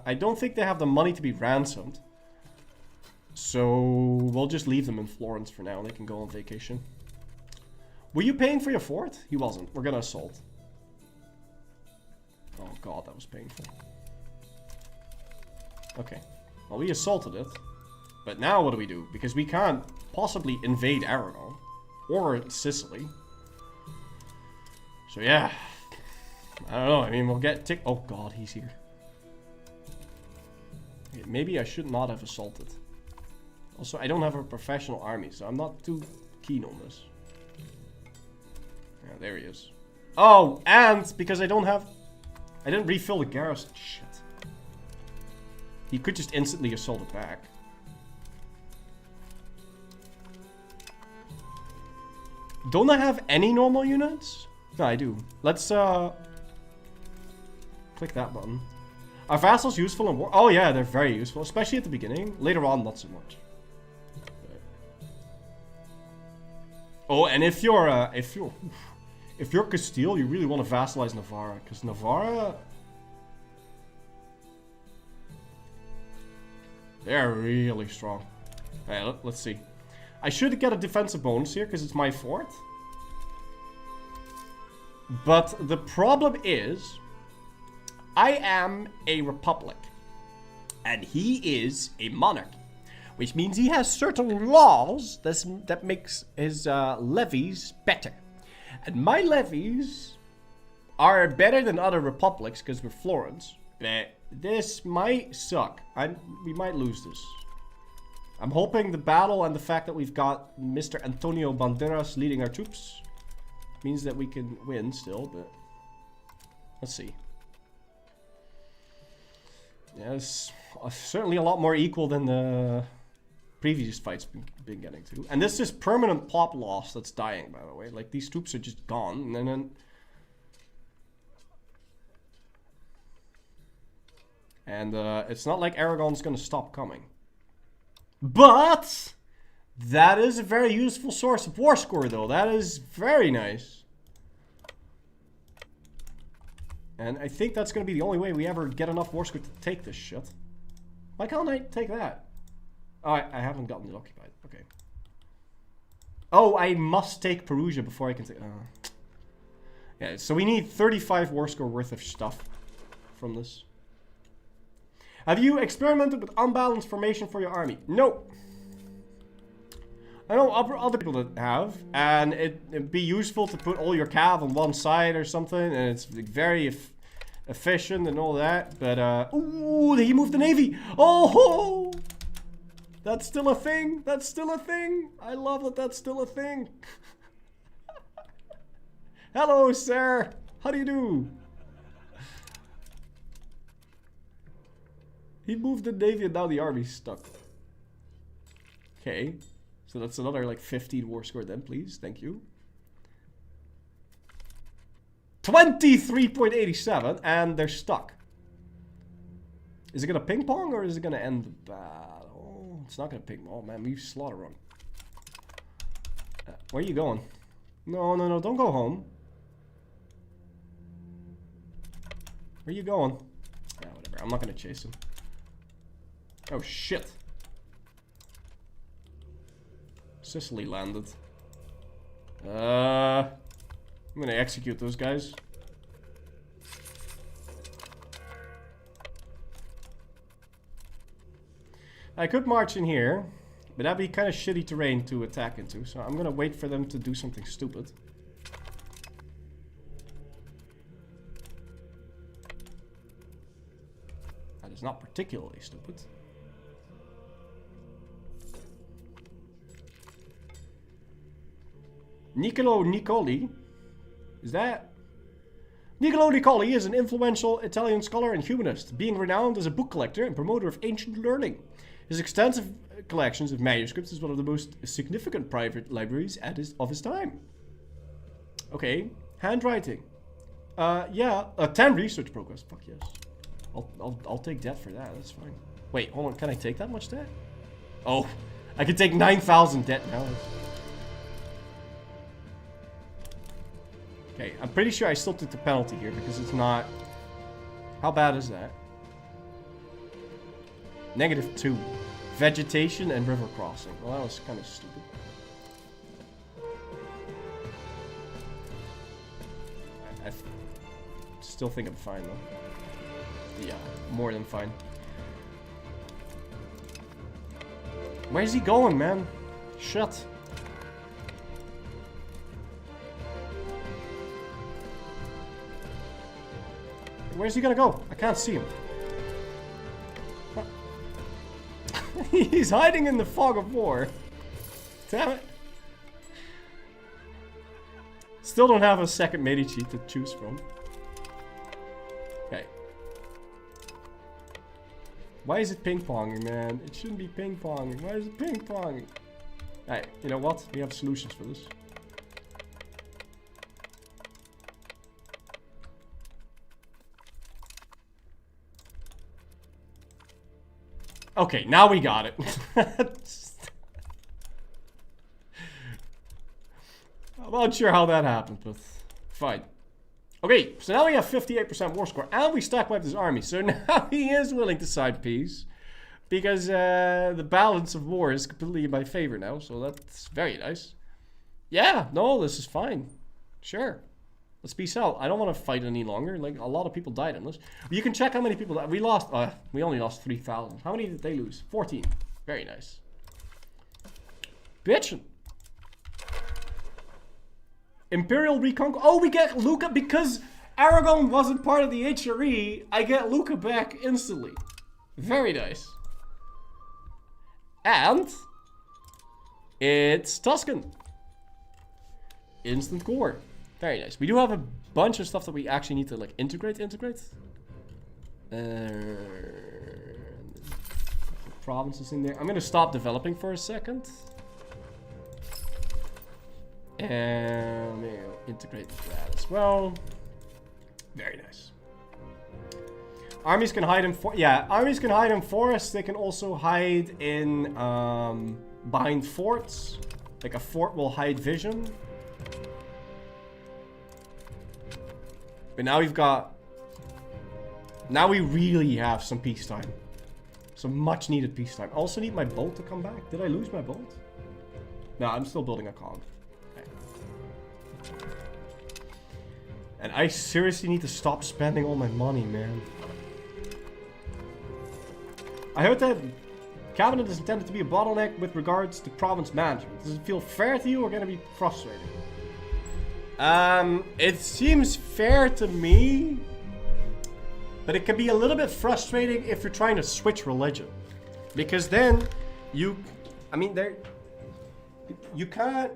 I don't think they have the money to be ransomed. So we'll just leave them in Florence for now. They can go on vacation. Were you paying for your fort? He wasn't. We're gonna assault. Oh god, that was painful. Okay. Well, we assaulted it. But now what do we do? Because we can't possibly invade Aragon. Or Sicily. So yeah. I don't know. I mean, we'll get tick. Oh god, he's here. Okay, maybe I should not have assaulted. Also, I don't have a professional army, so I'm not too keen on this. Yeah, there he is. Oh, and because I didn't refill the garrison. Shit. He could just instantly assault it back. Don't I have any normal units? No, I do. Let's, click that button. Are vassals useful in war? Oh yeah, they're very useful, especially at the beginning. Later on, not so much. Oh, and if you're Castile, you really want to vassalize Navarra, because Navarra, they're really strong. Alright, let's see. I should get a defensive bonus here because it's my fort. But the problem is, I am a republic, and he is a monarchy, which means he has certain laws that makes his levies better. And my levies are better than other republics because we're Florence, but this might suck. We might lose this. I'm hoping the battle and the fact that we've got Mr. Antonio Banderas leading our troops means that we can win still, but let's see. Yeah, it's certainly a lot more equal than the previous fights been getting to. And this is permanent pop loss that's dying, by the way. Like, these troops are just gone, and then... And it's not like Aragon's gonna stop coming. But that is a very useful source of war score, though. That is very nice. And I think that's going to be the only way we ever get enough war score to take this shit. Why can't I take that? Oh, I haven't gotten it occupied. Okay. Oh, I must take Perugia before I can take... Yeah, so we need 35 war score worth of stuff from this. Have you experimented with unbalanced formation for your army? No. I know other people that have, and it'd be useful to put all your cav on one side or something, and it's very efficient and all that, but, ooh, he moved the navy! Oh! That's still a thing. That's still a thing. I love that that's still a thing. Hello, sir. How do you do? He moved the navy and now the army's stuck. Okay. So that's another like 15 war score then, please. Thank you. 23.87 and they're stuck. Is it gonna ping pong or is it gonna end the battle? Oh, it's not gonna ping pong. Oh man, we've slaughter run. Where are you going? No, no, no, don't go home. Where are you going? Yeah, whatever. I'm not gonna chase him. Oh shit. Sicily landed. I'm gonna execute those guys. I could march in here, but that'd be kind of shitty terrain to attack into, so I'm gonna wait for them to do something stupid. That is not particularly stupid. Niccolo Niccoli? Is that? Niccolo Niccoli is an influential Italian scholar and humanist, being renowned as a book collector and promoter of ancient learning. His extensive collections of manuscripts is one of the most significant private libraries of his time. Okay, handwriting. Yeah, 10 research progress. Fuck yes. I'll take debt for that. That's fine. Wait, hold on. Can I take that much debt? Oh, I can take 9,000 debt now. Okay, I'm pretty sure I still took the penalty here because it's not... How bad is that? -2. Vegetation and river crossing. Well, that was kind of stupid. I still think I'm fine though. Yeah, more than fine. Where's he going, man? Shut. Where's he gonna go? I can't see him. He's hiding in the fog of war. Damn it. Still don't have a second Medici to choose from. Okay. Why is it ping-ponging, man? It shouldn't be ping-ponging. Why is it ping-ponging? Alright, you know what? We have solutions for this. Okay, now we got it. I'm not sure how that happened, but fine. Okay, so now we have 58% war score, and we stack wiped his army. So now he is willing to sign peace, because the balance of war is completely in my favor now. So that's very nice. Yeah, no, this is fine. Sure. Let's peace out. I don't want to fight any longer. Like, a lot of people died in this. You can check how many people died. We lost... we only lost 3,000. How many did they lose? 14. Very nice. Bitchin'. Imperial Reconquer. Oh, we get Lucca because Aragon wasn't part of the HRE. I get Lucca back instantly. Very nice. And... it's Tuscan. Instant core. Very nice. We do have a bunch of stuff that we actually need to like integrate. Provinces in there. I'm gonna stop developing for a second. And integrate that as well. Very nice. Armies can hide in armies can hide in forests. They can also hide in behind forts. Like a fort will hide vision. But now we've got... Now we really have some peacetime. Some much needed peacetime. I also need my boat to come back. Did I lose my boat? No, I'm still building a column. Okay. And I seriously need to stop spending all my money, man. I heard that cabinet is intended to be a bottleneck with regards to province management. Does it feel fair to you or gonna be frustrating? It seems fair to me, but it can be a little bit frustrating if you're trying to switch religion. Because then I mean, you can't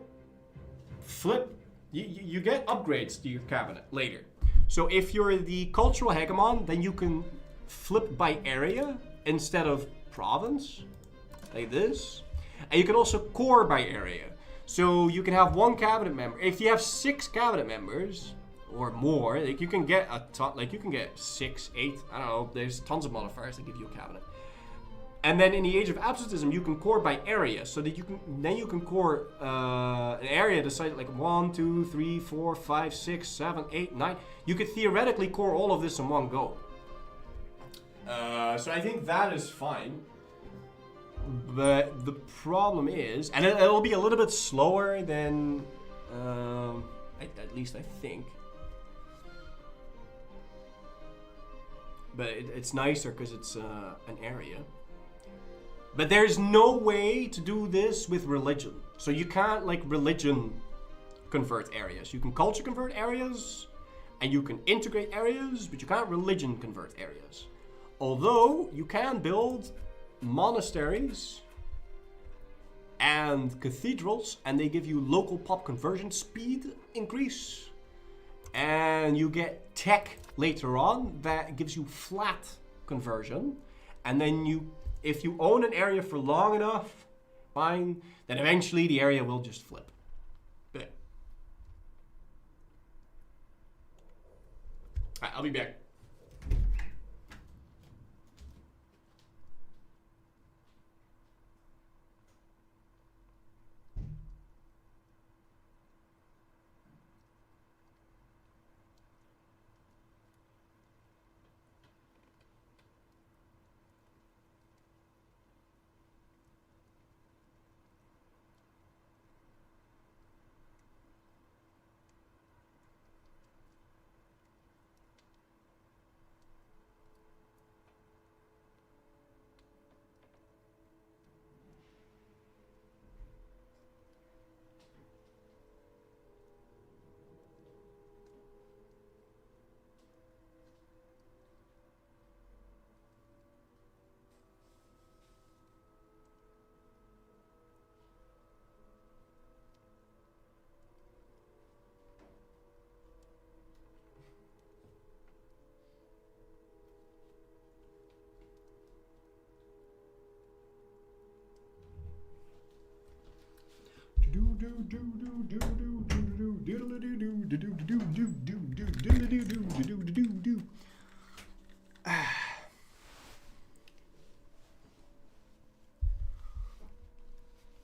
flip. You get upgrades to your cabinet later. So if you're the cultural hegemon, then you can flip by area instead of province, like this. And you can also core by area. So you can have one cabinet member. If you have 6 cabinet members or more, like you can get a ton, like you can get 6, 8, I don't know, there's tons of modifiers that give you a cabinet. And then in the age of absolutism, you can core by area, so that you can core an area the size like 1, 2, 3, 4, 5, 6, 7, 8, 9. You could theoretically core all of this in one go. So I think that is fine. But the problem is, and it'll be a little bit slower than, at least I think. But it's nicer because it's an area. But there's no way to do this with religion. So you can't, like, religion convert areas. You can culture convert areas, and you can integrate areas, but you can't religion convert areas. Although, you can build monasteries and cathedrals, and they give you local pop conversion speed increase. And you get tech later on that gives you flat conversion. And then if you own an area for long enough, fine, then eventually the area will just flip. But I'll be back.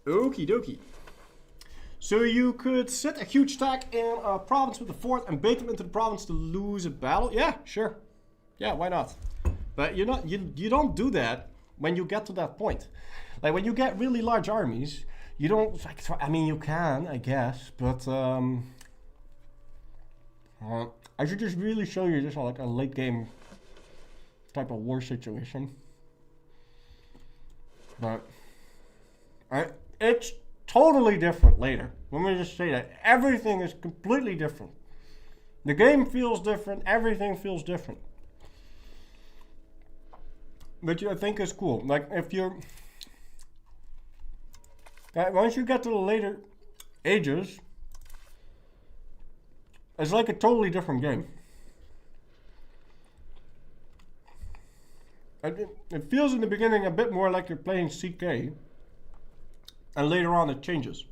Okie dokie. So you could set a huge stack in a province with a fort and bait them into the province to lose a battle. Yeah, sure. Yeah, why not? But you don't do that when you get to that point. Like when you get really large armies, you don't, like, I mean, you can, I guess, but I should just really show you this on like a late game type of war situation. But it's totally different later. Let me just say that everything is completely different. The game feels different, everything feels different. Which I think is cool. Like if you're once you get to the later ages, it's like a totally different game. It feels in the beginning a bit more like you're playing CK, and later on it changes.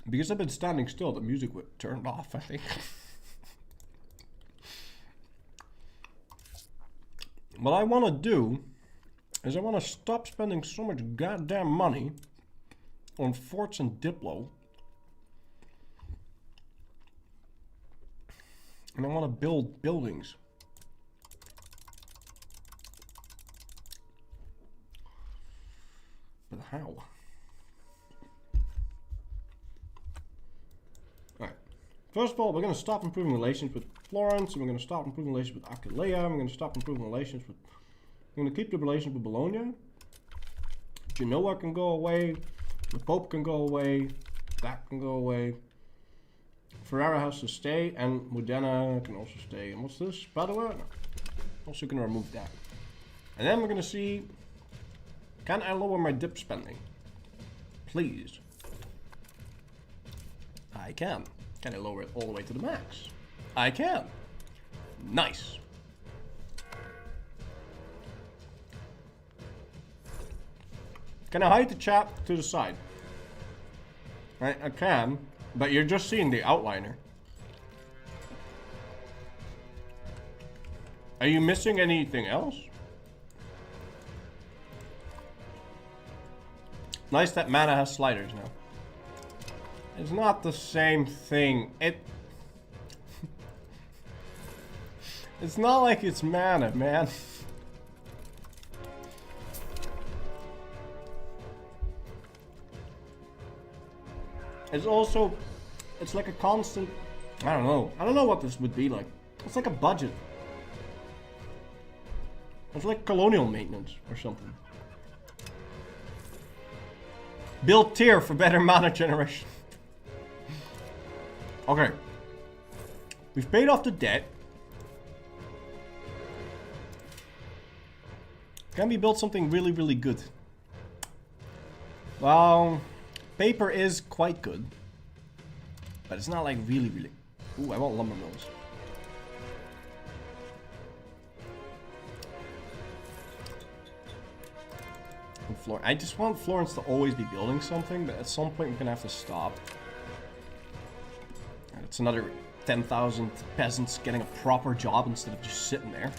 Because I've been standing still, the music would turned off, I think. What I want to do is I want to stop spending so much goddamn money on forts and Diplo. And I want to build buildings. But how? Alright. First of all, we're going to stop improving relations with Florence, and we're going to stop improving relations with Aquileia, and we're going to stop improving relations with... We're going to keep the relations with Bologna. Genoa can go away. The Pope can go away. That can go away. Ferrara has to stay, and Modena can also stay. And what's this? Padua? No. Also gonna remove that. And then we're gonna see, can I lower my dip spending? Please. I can. Can I lower it all the way to the max? I can. Nice. Can I hide the chat to the side? Right, I can, but you're just seeing the outliner. Are you missing anything else? Nice that mana has sliders now. It's not the same thing. It's not like it's mana, man. It's also, it's like a constant, I don't know what this would be like. It's like a budget. It's like colonial maintenance or something. Build tier for better mana generation. Okay. We've paid off the debt. Can we build something really, really good? Well, paper is quite good. But it's not like really, really... Ooh, I want lumber mills. I just want Florence to always be building something, but at some point we're gonna have to stop. And it's another 10,000 peasants getting a proper job instead of just sitting there.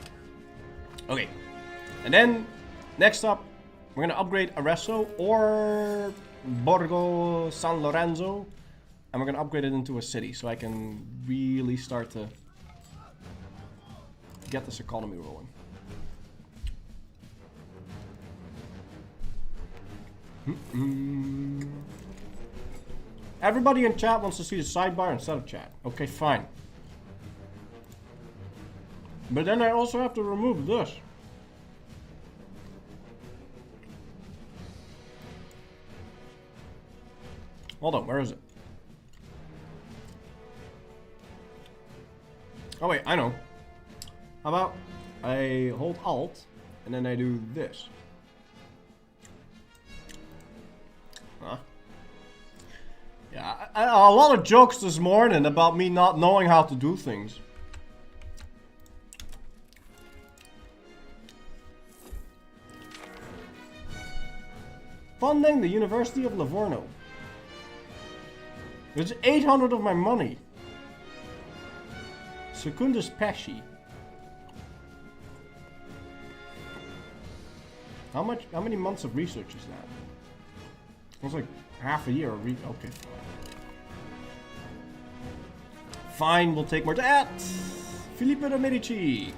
Okay. And then, next up, we're gonna upgrade Arezzo or Borgo San Lorenzo. And we're gonna upgrade it into a city so I can really start to get this economy rolling. Everybody in chat wants to see the sidebar instead of chat. Okay, fine. But then I also have to remove this. Hold on, where is it? Oh wait, I know. How about I hold Alt and then I do this. Huh? Yeah, a lot of jokes this morning about me not knowing how to do things. Funding the University of Livorno. It's 800 of my money. Secundus Pesci. How many months of research is that? It's like half a year of okay. Fine, we'll take more debt. Filippo de' Medici.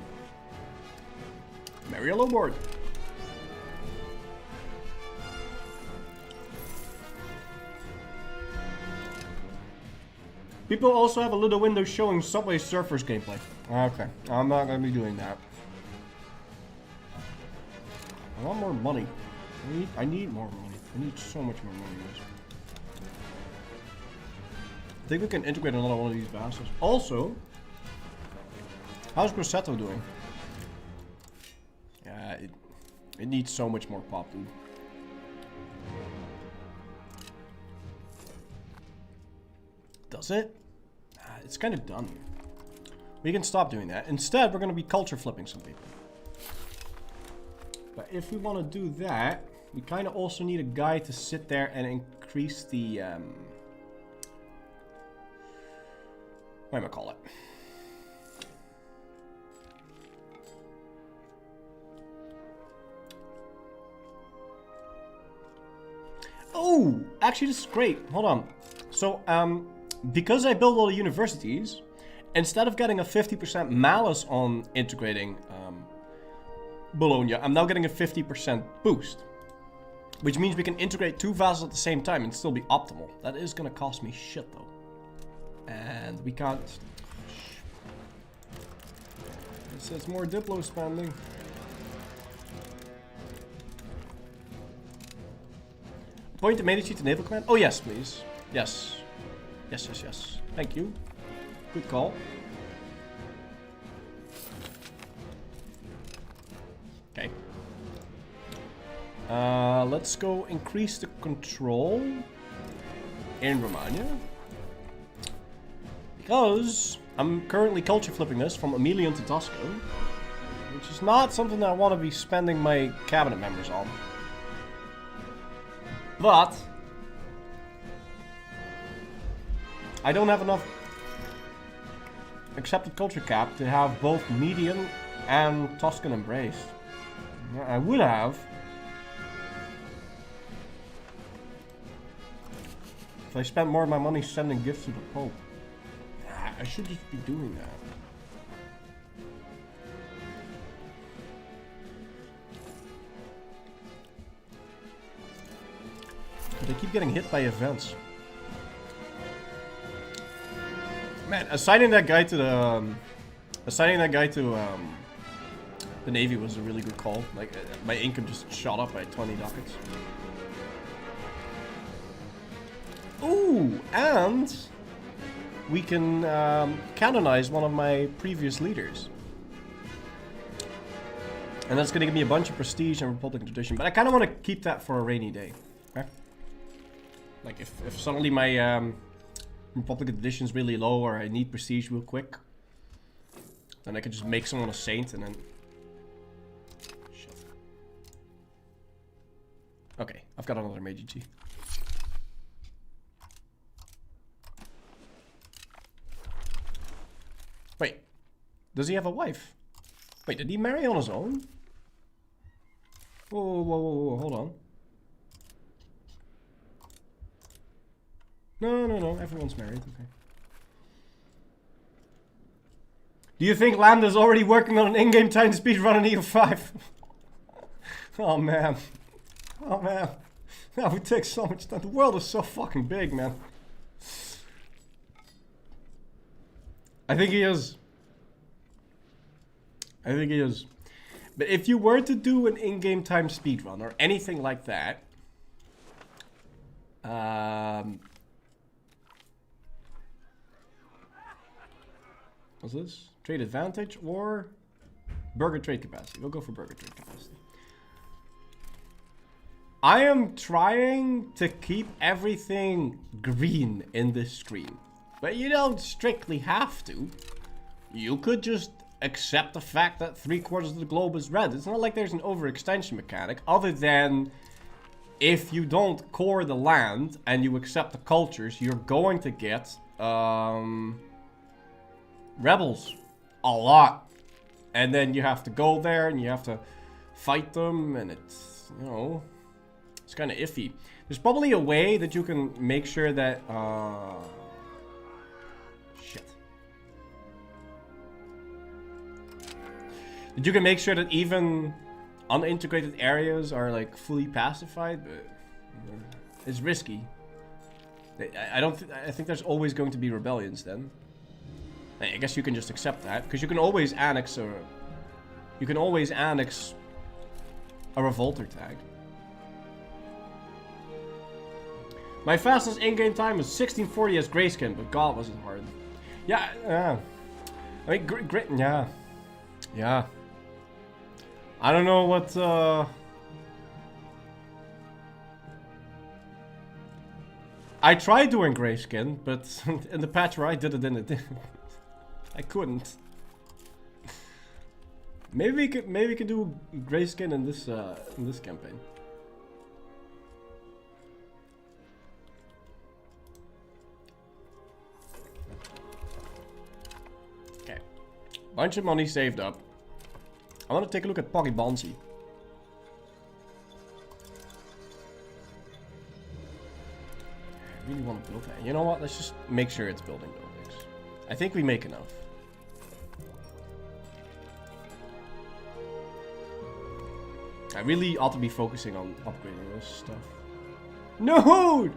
Marry a lowboard. People also have a little window showing Subway Surfers gameplay. Okay, I'm not gonna be doing that. I want more money. I need more money. I need so much more money, guys. I think we can integrate another one of these bastards. Also, how's Grosseto doing? Yeah, it needs so much more pop, dude. Does it? It's kind of done. We can stop doing that. Instead, we're going to be culture flipping some people. But if we want to do that, we kind of also need a guy to sit there and increase the... what am I call it? Oh, actually this is great. Hold on. So, because I build all the universities, instead of getting a 50% malus on integrating Bologna, I'm now getting a 50% boost. Which means we can integrate two vassals at the same time and still be optimal. That is gonna cost me shit though. And we can't... It says more Diplo spending. Appoint the Medici to naval command? Oh yes, please. Yes. Yes, yes, yes. Thank you. Good call. Okay. Let's go increase the control in Romania. Because I'm currently culture flipping this from Emilian to Tuscan, which is not something that I want to be spending my cabinet members on. But I don't have enough accepted culture cap to have both Median and Tuscan embraced. I would have if I spent more of my money sending gifts to the Pope. I should just be doing that. But they keep getting hit by events. Man, assigning that guy to the Navy was a really good call. Like, my income just shot up by 20 ducats. Ooh, and we can canonize one of my previous leaders. And that's going to give me a bunch of prestige and Republican tradition. But I kind of want to keep that for a rainy day. Okay? Like, if suddenly my Republican tradition is really low or I need prestige real quick, then I can just make someone a saint and then... Shit. Okay, I've got another Meiji. Wait, does he have a wife? Wait, did he marry on his own? Whoa, whoa, whoa, whoa, hold on. No, everyone's married, okay. Do you think Landa's already working on an in-game time speedrun in EU5? Oh man. Oh man. That would take so much time. The world is so fucking big, man. I think he is. I think he is. But if you were to do an in-game time speedrun or anything like that, what's this? Trade advantage or burger trade capacity? We'll go for burger trade capacity. I am trying to keep everything green in this screen. But you don't strictly have to. You could just accept the fact that 3/4 of the globe is red. It's not like there's an overextension mechanic, other than if you don't core the land and you accept the cultures, you're going to get rebels a lot. And then you have to go there and you have to fight them, and it's, you know, it's kind of iffy. There's probably a way that you can make sure that that you can make sure that even unintegrated areas are like fully pacified, but it's risky. I think there's always going to be rebellions then. I guess you can just accept that, because you can always annex a revolter tag. My fastest in-game time was 1640 as Grayskin, but God, was it hard. Yeah, I mean, great, yeah. I don't know what, I tried doing Grayskin, but in the patch where I did it, I couldn't. Maybe we could do Grayskin in this campaign. Okay, bunch of money saved up. I want to take a look at Poggy Bonzi. I really want to build that. You know what? Let's just make sure it's building buildings. I think we make enough. I really ought to be focusing on upgrading this stuff. No!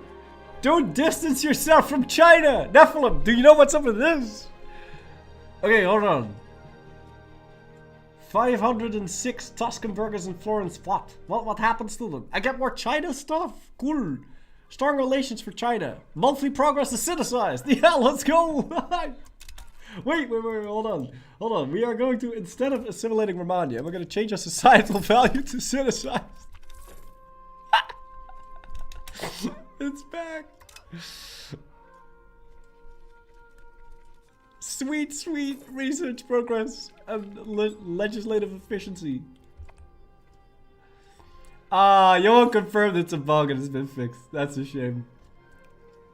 Don't distance yourself from China! Nephilim, do you know what's up with this? Okay, hold on. 506 Tuscan burgers in Florence. What happens to them? I get more China stuff? Cool. Strong relations for China. Monthly progress acidicized. Yeah, let's go. Wait, hold on. Hold on. We are going to, instead of assimilating Romania, we're going to change our societal value to acidicized. It's back. Sweet, sweet research progress and legislative efficiency. Ah, Johan confirmed it's a bug and it's been fixed. That's a shame.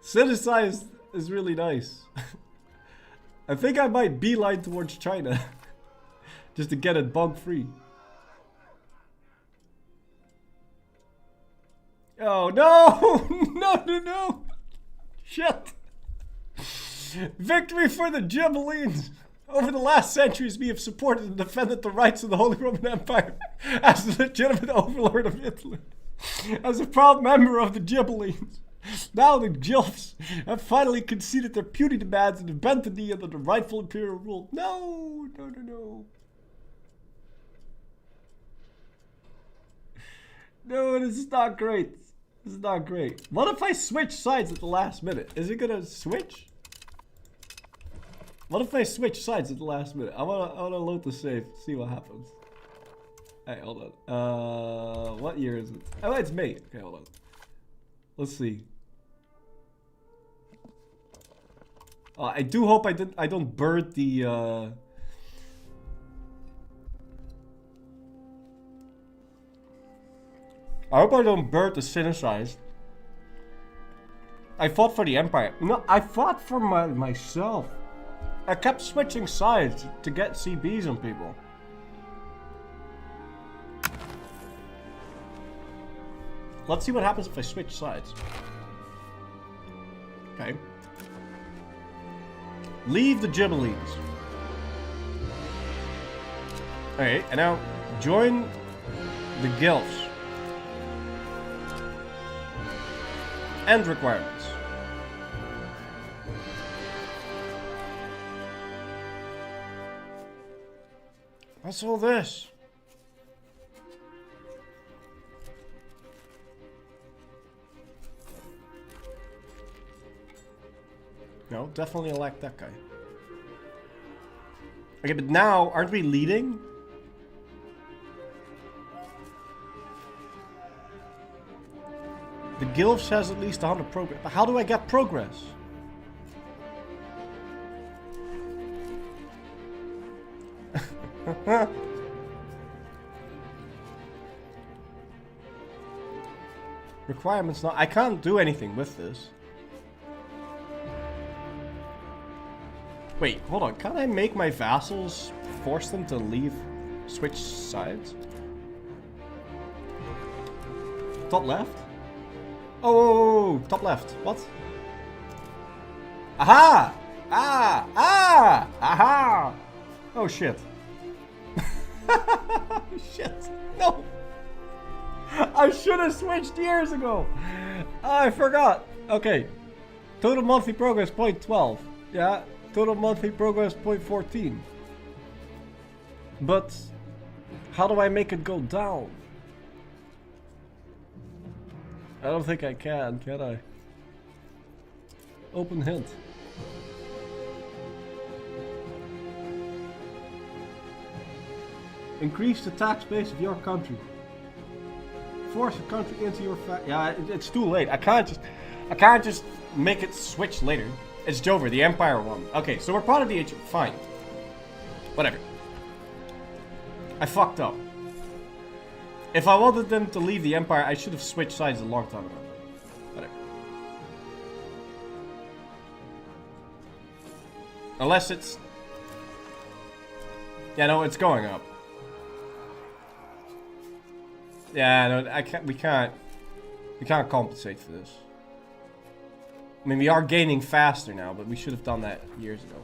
Citizenized is really nice. I think I might beeline towards China. Just to get it bug free. Oh no! No! Shit! Victory for the Ghibellines! Over the last centuries, we have supported and defended the rights of the Holy Roman Empire as the legitimate overlord of Italy. As a proud member of the Ghibellines, now the Guelphs have finally conceded their puny demands and have bent the knee under the rightful imperial rule. No! No, this is not great. This is not great. What if I switch sides at the last minute? Is it gonna switch? What if I switch sides at the last minute? I wanna load the save, see what happens. Hey, hold on. What year is it? Oh, it's May. Okay, hold on. Let's see. I do hope I don't burn the I hope I don't burn the Sinicized. I fought for the Empire. No, I fought for myself. I kept switching sides to get CBs on people. Let's see what happens if I switch sides. Okay. Leave the Ghibellines. Alright, and now join the Guelphs. End requirements. What's all this? No, definitely elect that guy. Okay, but now, aren't we leading? The Guilfs has at least 100 progress. But how do I get progress? Requirements not. I can't do anything with this. Wait, hold on. Can't I make my vassals force them to leave? Switch sides? Top left? Oh, top left. What? Aha! Aha! Oh shit. Shit. No. I should have switched years ago. I forgot. Okay. Total monthly progress 0.12. Yeah. Total monthly progress 0.14. But how do I make it go down? I don't think I can I? Open hint. Increase the tax base of your country. Force a country into your yeah, it's too late. I can't just make it switch later. It's Jover, the Empire won. Okay, so we're part of the H. Fine. Whatever. I fucked up. If I wanted them to leave the Empire, I should have switched sides a long time ago. Whatever. Unless it's... Yeah, no, it's going up. Yeah, no, we can't compensate for this. I mean, we are gaining faster now, but we should have done that years ago.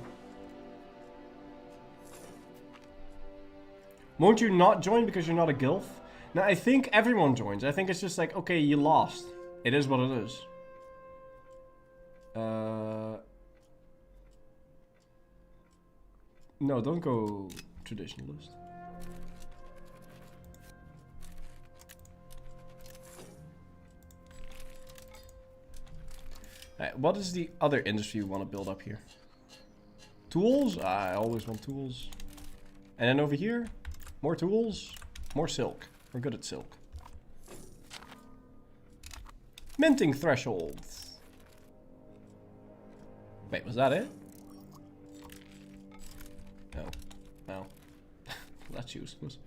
Won't you not join because you're not a Guilf? No, I think everyone joins. I think it's just like, okay, you lost. It is what it is. No, don't go traditionalist. Right, what is the other industry we want to build up here? Tools? I always want tools. And then over here, more tools, more silk. We're good at silk. Minting thresholds. Wait, was that it? No. No. That's useless.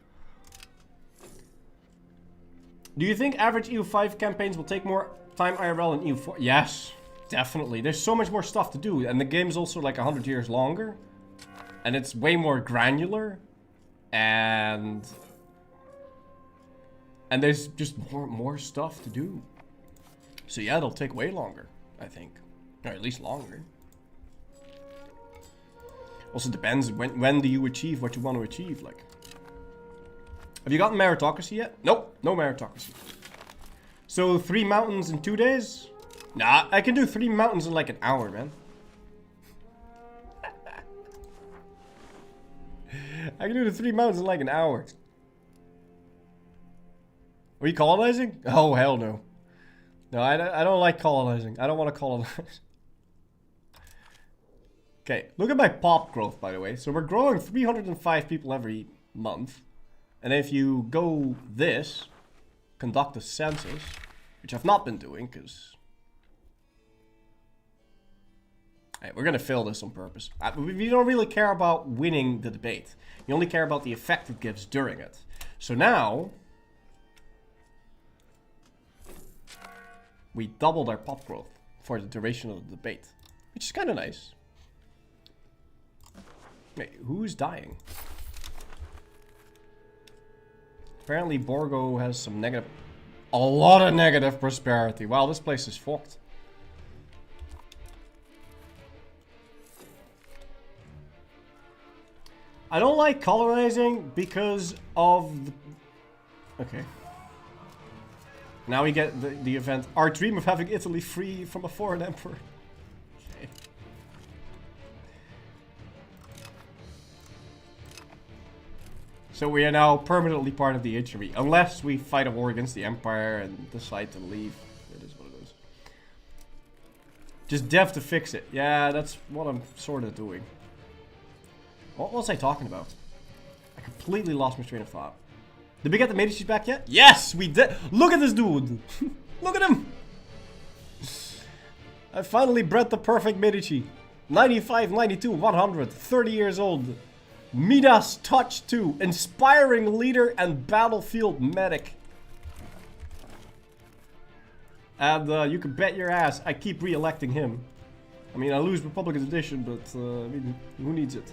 Do you think average EU5 campaigns will take more time IRL than EU4? Yes, definitely. There's so much more stuff to do. And the game's also like 100 years longer. And it's way more granular. And there's just more stuff to do. So yeah, it'll take way longer, I think. Or at least longer. Also depends when do you achieve what you want to achieve, like. Have you gotten meritocracy yet? Nope, no meritocracy. So 3 mountains in 2 days? Nah, I can do 3 mountains in like an hour, man. I can do the 3 mountains in like an hour. Are you colonizing? Oh, hell no. No, I don't like colonizing. I don't want to colonize. Okay, look at my pop growth, by the way. So we're growing 305 people every month. And if you go this, conduct a census, which I've not been doing, because... Alright, we're going to fill this on purpose. We don't really care about winning the debate. We only care about the effect it gives during it. So now... we doubled our pop growth for the duration of the debate. Which is kind of nice. Wait, who's dying? Apparently Borgo has some negative... a lot of negative prosperity. Wow, this place is fucked. I don't like colonizing because of the... Okay. Now we get the event. Our dream of having Italy free from a foreign emperor. Okay. So we are now permanently part of the injury. Unless we fight a war against the empire and decide to leave. It is what it is. Just dev to fix it. Yeah, that's what I'm sort of doing. What was I talking about? I completely lost my train of thought. Did we get the Medici back yet? Yes, we did. Look at this dude. Look at him. I finally bred the perfect Medici. 95, 92, 100, 30 years old. Midas Touch 2. Inspiring leader and battlefield medic. And you can bet your ass I keep re-electing him. I mean, I lose Republican edition, but I mean, who needs it?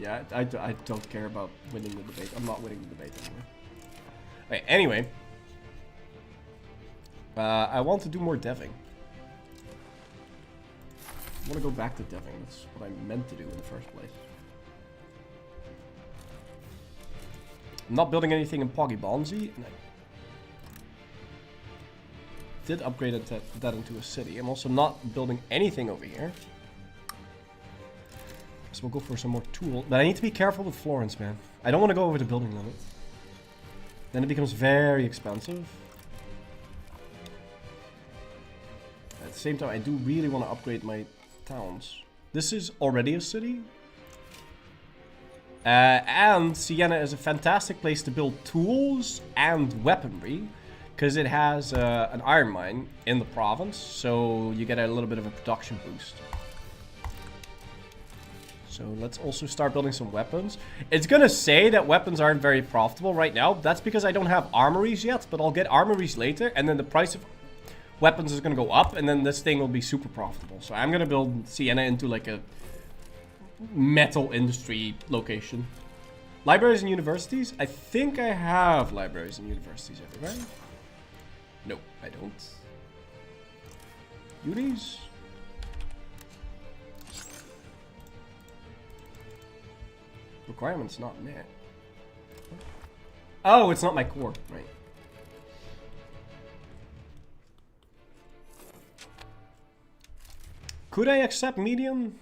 Yeah, I don't care about winning the debate. I'm not winning the debate anymore. Okay, anyway. I want to do more deving. I want to go back to deving. That's what I meant to do in the first place. I'm not building anything in Poggy Bonzi. And I did upgrade that into a city. I'm also not building anything over here. So we'll go for some more tools. But I need to be careful with Florence, man. I don't want to go over the building limit. Then it becomes very expensive. At the same time, I do really want to upgrade my towns. This is already a city. And Siena is a fantastic place to build tools and weaponry. Because it has an iron mine in the province. So you get a little bit of a production boost. So let's also start building some weapons. It's gonna say that weapons aren't very profitable right now. That's because I don't have armories yet, but I'll get armories later, and then the price of weapons is gonna go up, and then this thing will be super profitable. So I'm gonna build Siena into like a metal industry location. Libraries and universities? I think I have libraries and universities everywhere. No, I don't. Unis? Requirements not met. Oh, it's not my core, right? Could I accept medium?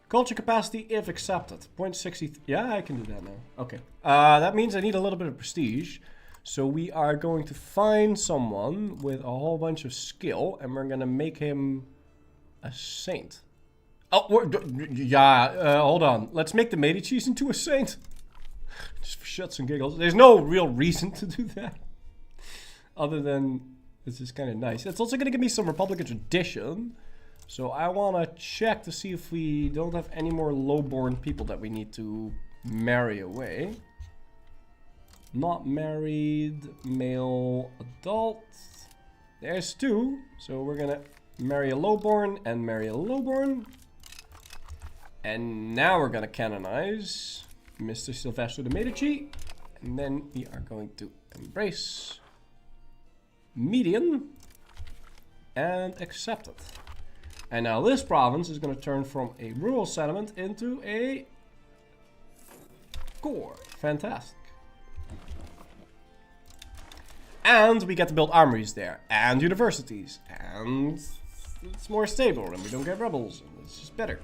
Culture capacity if accepted. 0.60. Yeah, I can do that now. Okay. That means I need a little bit of prestige. So we are going to find someone with a whole bunch of skill, and we're gonna make him a saint. Oh, yeah, hold on. Let's make the Medicis into a saint. Just for shits and giggles. There's no real reason to do that. Other than, this is kind of nice. It's also gonna give me some Republican tradition. So I wanna check to see if we don't have any more low-born people that we need to marry away. Not married, male, adult. There's 2. So we're gonna marry a lowborn and marry a lowborn. And now we're gonna canonize Mr. Silvestro de' Medici. And then we are going to embrace median and accept it. And now this province is gonna turn from a rural settlement into a core. Fantastic. And we get to build armories there, and universities, and it's more stable, and we don't get rebels, and it's just better.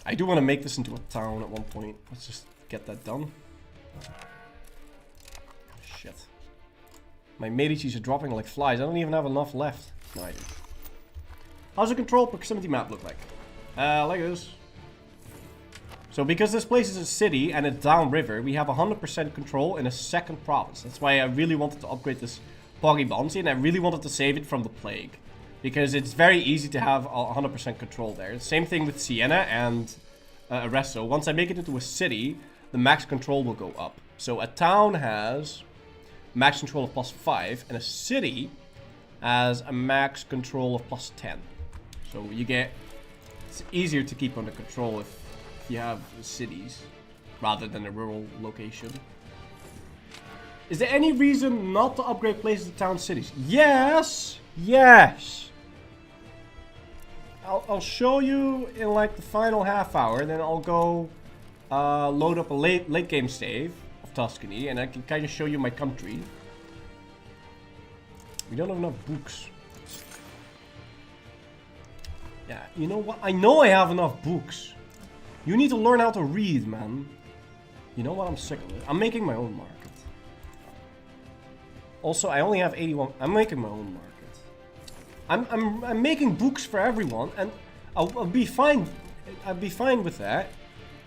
I do want to make this into a town at one point. Let's just get that done. Shit. My Medicis are dropping like flies. I don't even have enough left. No, I do. How's the control proximity map look like? Like this. So because this place is a city and it's downriver, we have 100% control in a second province. That's why I really wanted to upgrade this Pogibonsi, and I really wanted to save it from the plague. Because it's very easy to have 100% control there. Same thing with Siena and Arezzo. Once I make it into a city, the max control will go up. So a town has max control of +5, and a city has a max control of +10. So you get... It's easier to keep under control if you have cities rather than a rural location. Is there any reason not to upgrade places to town cities? Yes! Yes! I'll show you in like the final half hour, then I'll go load up a late game save of Tuscany, and I can kind of show you my country. We don't have enough books. Yeah, you know what? I know I have enough books. You need to learn how to read, man. You know what? I'm sick of it. I'm making my own market. Also, I only have 81. I'm making my own market. I'm making books for everyone, and I'll be fine. I'd be fine with that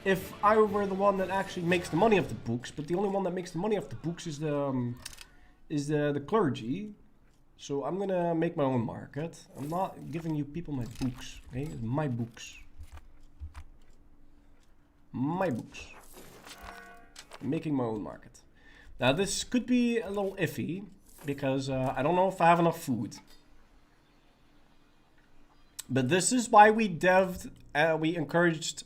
if I were the one that actually makes the money of the books. But the only one that makes the money of the books is the clergy. So I'm gonna make my own market. I'm not giving you people my books. Okay, it's my books. My books. I'm making my own market. Now this could be a little iffy because I don't know if I have enough food. But this is why we we encouraged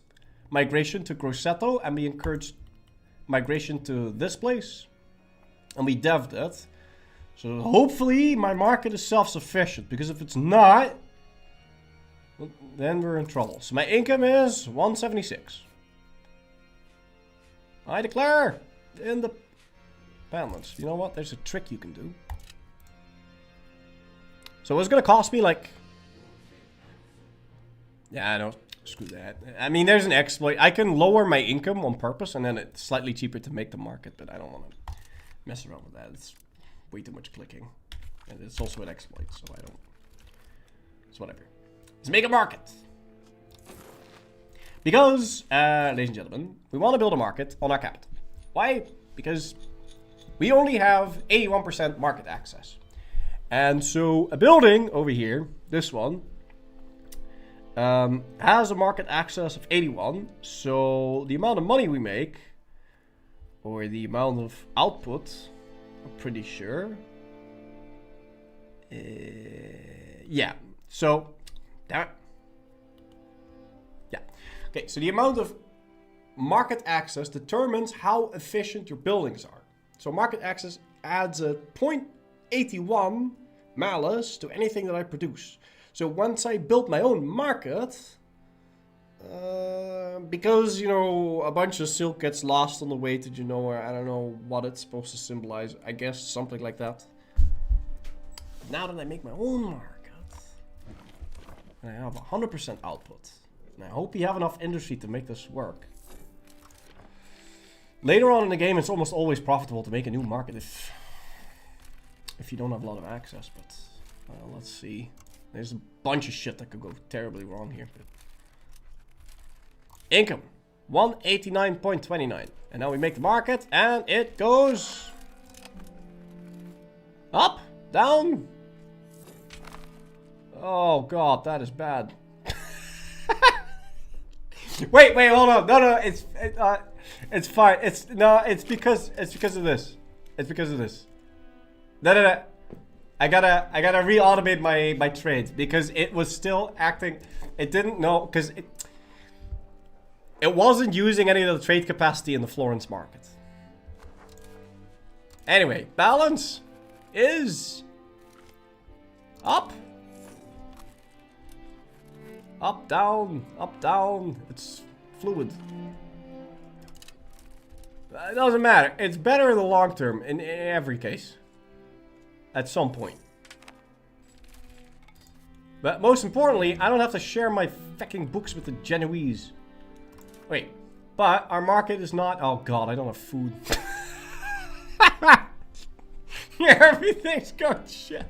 migration to Grosseto, and we encouraged migration to this place, and we devved it. So hopefully my market is self-sufficient, because if it's not, then we're in trouble. So my income is 176. I declare independence. You know what? There's a trick you can do. So it's gonna cost me like... Yeah, I don't. Screw that. I mean, there's an exploit. I can lower my income on purpose, and then it's slightly cheaper to make the market, but I don't want to mess around with that. It's way too much clicking. And it's also an exploit, so I don't... It's whatever. Let's make a market. Because, ladies and gentlemen, we want to build a market on our capital. Why? Because we only have 81% market access. And so a building over here, this one, has a market access of 81. So the amount of money we make, or the amount of output, I'm pretty sure. Yeah. So, damn it. Yeah. Okay, so the amount of market access determines how efficient your buildings are. So market access adds a 0.81 malus to anything that I produce. So once I build my own market, because, you know, a bunch of silk gets lost on the way to Genoa, I don't know what it's supposed to symbolize. I guess something like that. Now that I make my own market, and I have 100% output, and I hope we have enough industry to make this work. Later on in the game, it's almost always profitable to make a new market if you don't have a lot of access. But let's see. There's a bunch of shit that could go terribly wrong here. Income 189.29, and now we make the market, and it goes up, down. Oh god, that is bad. wait, hold on. No, it's fine. It's because of this. It's because of this. No. I gotta re-automate my trades because it was still acting. It didn't know because it wasn't using any of the trade capacity in the Florence market. Anyway, balance is up. Up, down, up, down. It's fluid. It doesn't matter. It's better in the long term in every case. At some point. But most importantly, I don't have to share my fucking books with the Genoese. Wait. But our market is not... Oh god, I don't have food. Everything's going shit.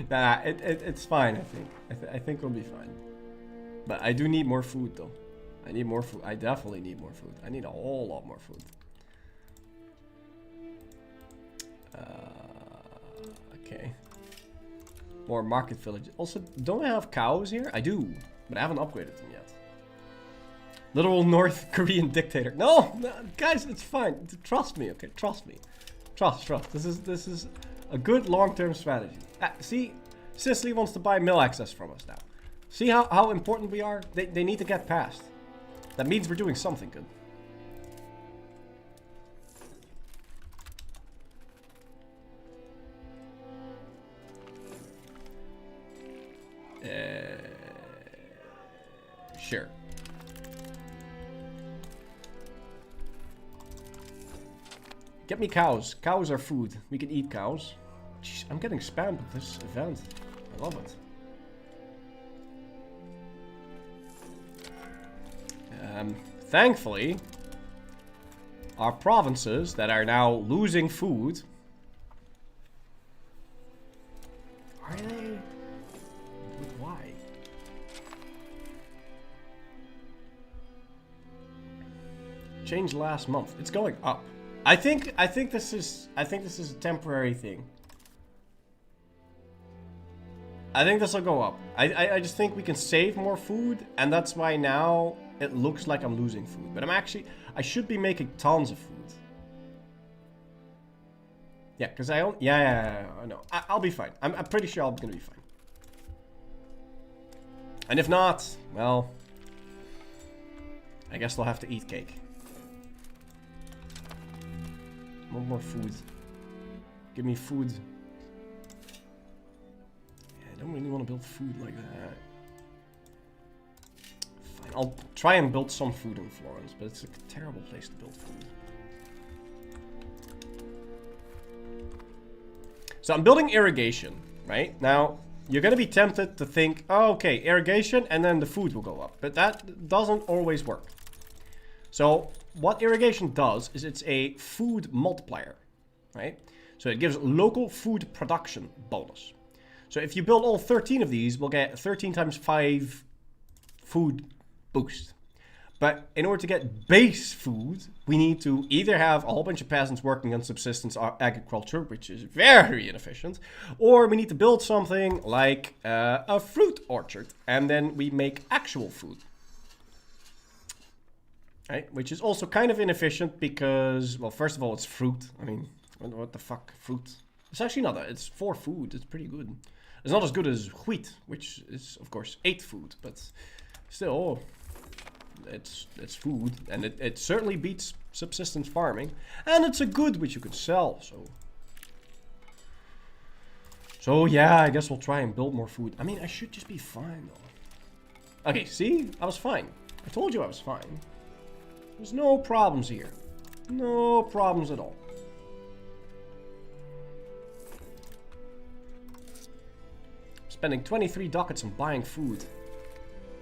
Nah, it's fine, I think. I think we'll be fine. But I do need more food, though. I need more food. I definitely need more food. I need a whole lot more food. Okay. More market villages. Also, don't I have cows here? I do, but I haven't upgraded them yet. Literal North Korean dictator. No, guys, it's fine. Trust me, okay? Trust me. Trust. This is a good long-term strategy. See, Sicily wants to buy mill access from us now. See how important we are? They need to get past. That means we're doing something good. Sure. Get me cows. Cows are food. We can eat cows. Jeez, I'm getting spammed with this event. I love it. Thankfully, our provinces that are now losing food... Are they? Why? Changed last month. It's going up. I think this is a temporary thing. I think this will go up. I just think we can save more food, and that's why now it looks like I'm losing food. But I should be making tons of food. Yeah, because I know. I'll be fine. I'm pretty sure I'm gonna be fine. And if not, well, I guess they'll have to eat cake. More food. Give me food. Yeah, I don't really want to build food like that. Fine, I'll try and build some food in Florence, but it's a terrible place to build food. So I'm building irrigation, right? Now, you're going to be tempted to think, oh, okay, irrigation, and then the food will go up. But that doesn't always work. So what irrigation does is it's a food multiplier, right? So it gives local food production bonus. So if you build all 13 of these, we'll get 13 times 5 food boost. But in order to get base food, we need to either have a whole bunch of peasants working on subsistence agriculture, which is very inefficient, or we need to build something like a fruit orchard, and then we make actual food. Right? Which is also kind of inefficient because, well, first of all, it's fruit. I mean, what the fuck, fruit? It's actually not that. It's for food. It's pretty good. It's not as good as wheat, which is, of course, 8 food, but still... It's food, and it certainly beats subsistence farming, and it's a good which you could sell, so yeah, I guess we'll try and build more food. I mean, I should just be fine though. Okay, see, I was fine. I told you I was fine. There's no problems here, no problems at all. Spending 23 ducats on buying food.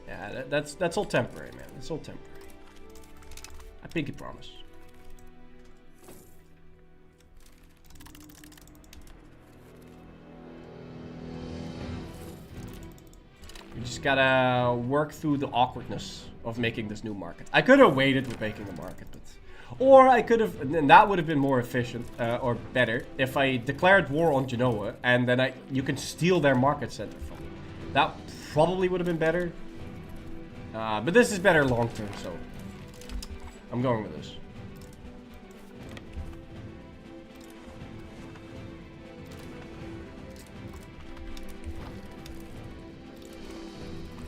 Yeah, that's all temporary, man. It's all temporary. Pinky promise. We just gotta work through the awkwardness of making this new market. I could have waited with making the market, but... Or I could have... And that would have been more efficient, or better, if I declared war on Genoa, and then you can steal their market center from them. That probably would have been better. But this is better long term, so... I'm going with this.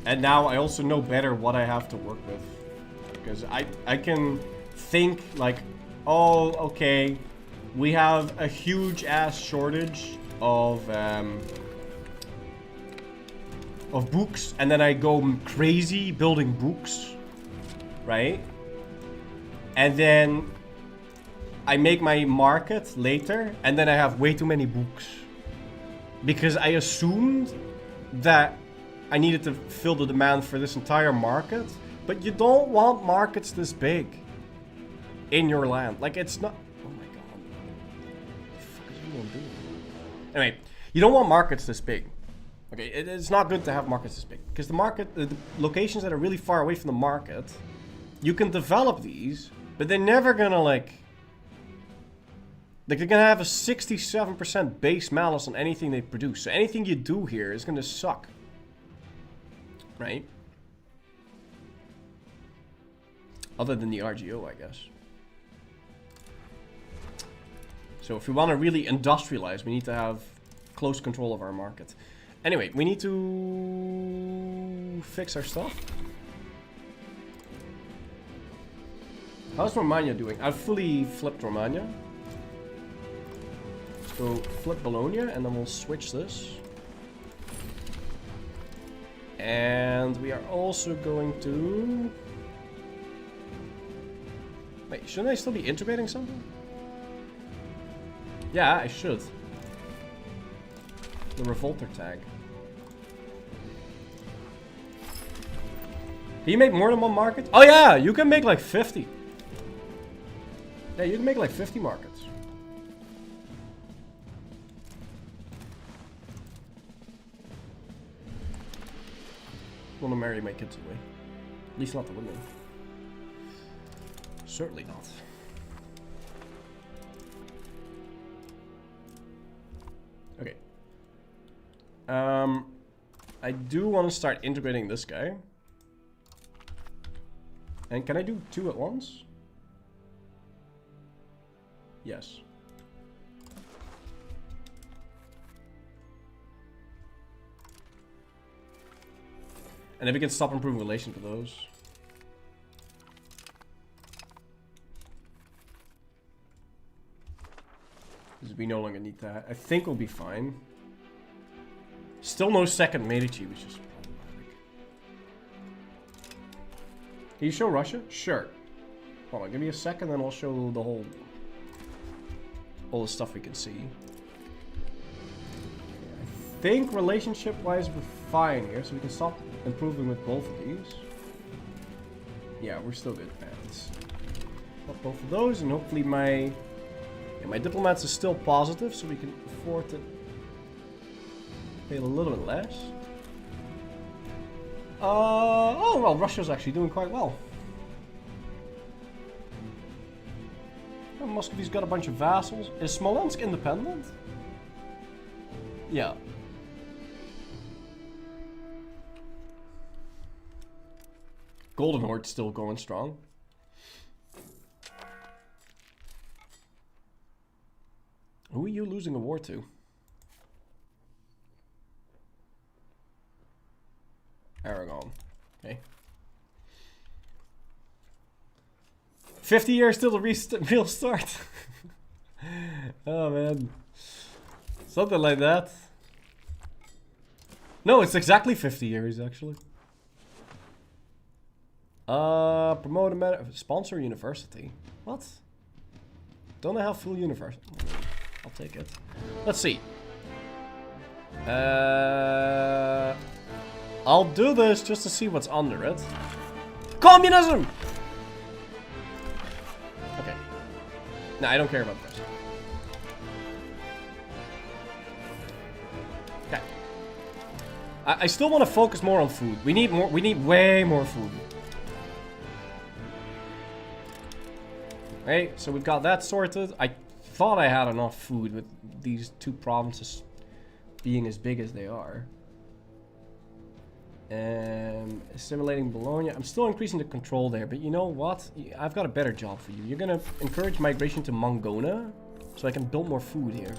And now I also know better what I have to work with. Because I can think like, oh, okay, we have a huge ass shortage of books, and then I go crazy building books, right? And then I make my market later, and then I have way too many books. Because I assumed that I needed to fill the demand for this entire market, but you don't want markets this big in your land. Like, it's not... Oh my god. What the fuck is everyone doing? Anyway, you don't want markets this big. Okay, it's not good to have markets this big. Because the market, the locations that are really far away from the market, you can develop these, but they're never gonna, like... Like, they're gonna have a 67% base malice on anything they produce. So anything you do here is gonna suck. Right? Other than the RGO, I guess. So if we want to really industrialize, we need to have close control of our market. Anyway, we need to fix our stuff. How's Romagna doing? I've fully flipped Romagna. So flip Bologna, and then we'll switch this. And we are also going to... Wait, shouldn't I still be integrating something? Yeah, I should. The Revolter tag. Can you make more than one market? Oh yeah, you can make like 50. Yeah, you can make like 50 markets. I want to marry my kids away. At least not the women. Certainly not. Okay. I do want to start integrating this guy. And can I do 2 at once? Yes. And if we can stop improving relation to those. Because we no longer need that. I think we'll be fine. Still no second Medici, which is problematic. Can you show Russia? Sure. Hold on, give me a second, then I'll show the whole... all the stuff we can see. I think relationship-wise we're fine here, so we can stop improving with both of these. Yeah, we're still good. Let's pop both of those, and hopefully my diplomats is still positive, so we can afford to pay a little bit less. Oh well, Russia's actually doing quite well. Oh, Muscovy's got a bunch of vassals. Is Smolensk independent? Yeah. Golden Horde's still going strong. Who are you losing a war to? Aragon. Okay. 50 years till the real start. Oh man. Something like that. No, it's exactly 50 years actually. Promote a sponsor university. What? Don't I have full university? I'll take it. Let's see. I'll do this just to see what's under it. Communism! No, I don't care about this. Okay. I still want to focus more on food. We need more. We need way more food. Okay, so we've got that sorted. I thought I had enough food with these two provinces being as big as they are. Assimilating Bologna. I'm still increasing the control there, but you know what? I've got a better job for you. You're gonna encourage migration to Mongona, so I can build more food here.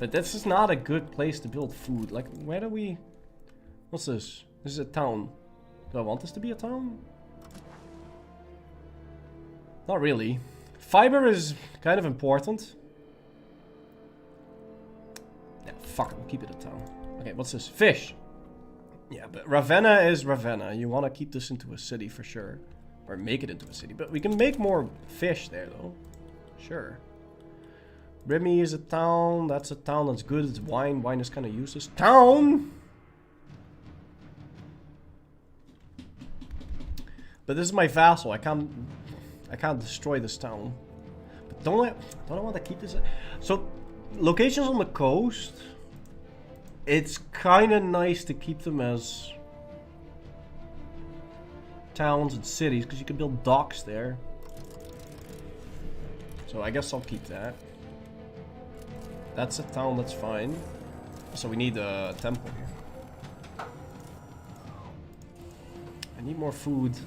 But this is not a good place to build food. Like, where do we... What's this? This is a town. Do I want this to be a town? Not really. Fiber is kind of important. Yeah, fuck it. We'll keep it a town. Okay, what's this? Fish. Yeah, but Ravenna is Ravenna. You want to keep this into a city for sure. Or make it into a city. But we can make more fish there, though. Sure. Remy is a town. That's a town that's good. It's wine. Wine is kind of useless. Town! But this is my vassal. I can't destroy this town. But don't I want to keep this? So, locations on the coast... It's kind of nice to keep them as towns and cities, because you can build docks there. So I guess I'll keep that. That's a town, that's fine. So we need a temple here. I need more food.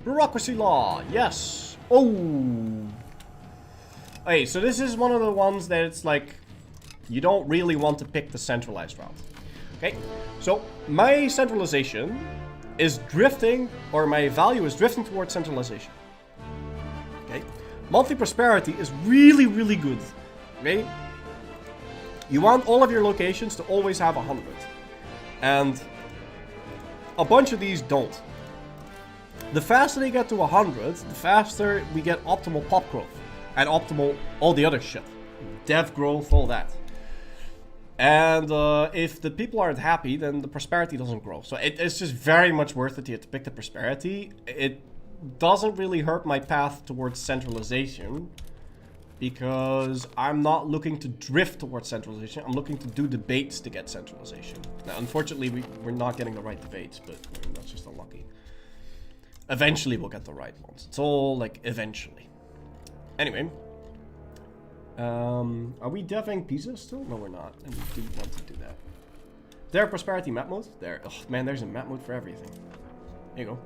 Bureaucracy law, yes! Oh! Okay, so this is one of the ones that it's like, you don't really want to pick the centralized route. Okay, so my centralization is drifting, or my value is drifting towards centralization. Okay, monthly prosperity is really, really good. Okay, you want all of your locations to always have 100. And a bunch of these don't. The faster they get to 100, the faster we get optimal pop growth. And optimal, all the other shit. Dev growth, all that. And if the people aren't happy, then the prosperity doesn't grow. So it's just very much worth it to pick the prosperity. It doesn't really hurt my path towards centralization. Because I'm not looking to drift towards centralization. I'm looking to do debates to get centralization. Now, unfortunately, we're not getting the right debates, but I mean, that's just unlucky. Eventually, we'll get the right ones. It's all like eventually. Anyway, are we deving Pisa still? No, we're not. And we do want to do that. There, prosperity map mode. There. Oh man, there's a map mode for everything. There you go.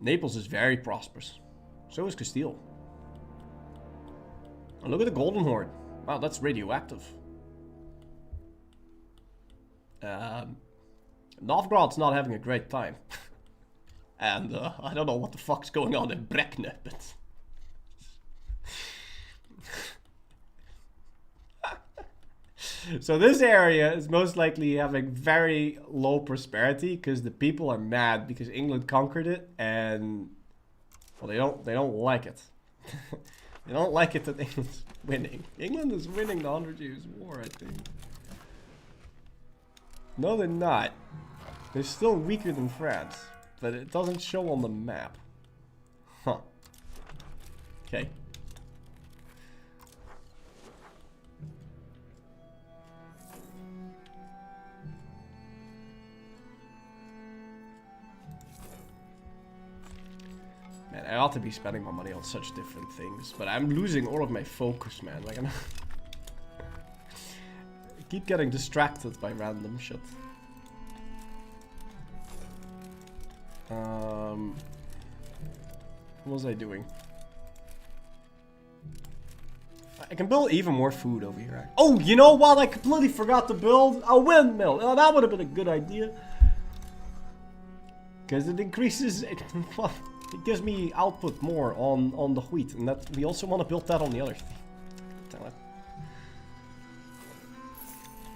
Naples is very prosperous. So is Castile. Oh, look at the Golden Horde. Wow, that's radioactive. Novgorod's not having a great time. And I don't know what the fuck's going on in Brekne, but... So this area is most likely having very low prosperity because the people are mad because England conquered it and... Well, they don't like it. They don't like it that England's winning. England is winning the 100 Years' War, I think. No, they're not. They're still weaker than France. But it doesn't show on the map. Huh. Okay. Man, I ought to be spending my money on such different things. But I'm losing all of my focus, man. Like, I keep getting distracted by random shit. What was I doing? I can build even more food over here. Oh, you know what? I completely forgot to build a windmill. Oh, that would have been a good idea. Because it increases... It gives me output more on the wheat. And that we also want to build that on the other thing. Damn it.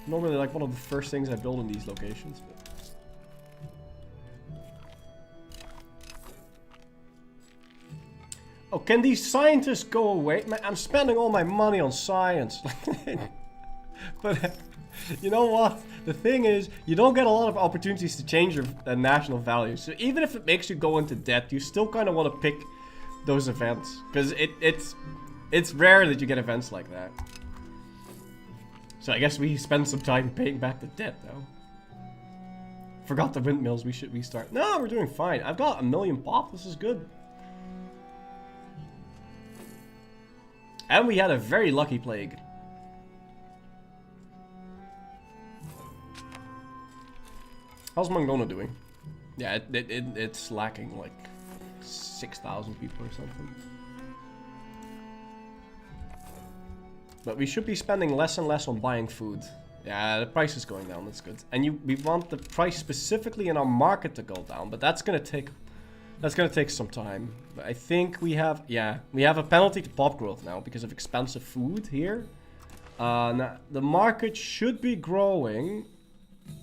Normally like one of the first things I build in these locations. But... Oh, can these scientists go away? Man, I'm spending all my money on science. But You know what? The thing is, you don't get a lot of opportunities to change your national values. So even if it makes you go into debt, you still kind of want to pick those events. Because it's rare that you get events like that. So I guess we spend some time paying back the debt, though. Forgot the windmills, we should restart. No, we're doing fine. I've got 1 million pop, this is good. And we had a very lucky plague. How's Mongona doing? Yeah, it's lacking like 6,000 people or something. But we should be spending less and less on buying food. Yeah, the price is going down, that's good. And we want the price specifically in our market to go down, but that's gonna take some time. But I think we have a penalty to pop growth now because of expensive food here. Now, the market should be growing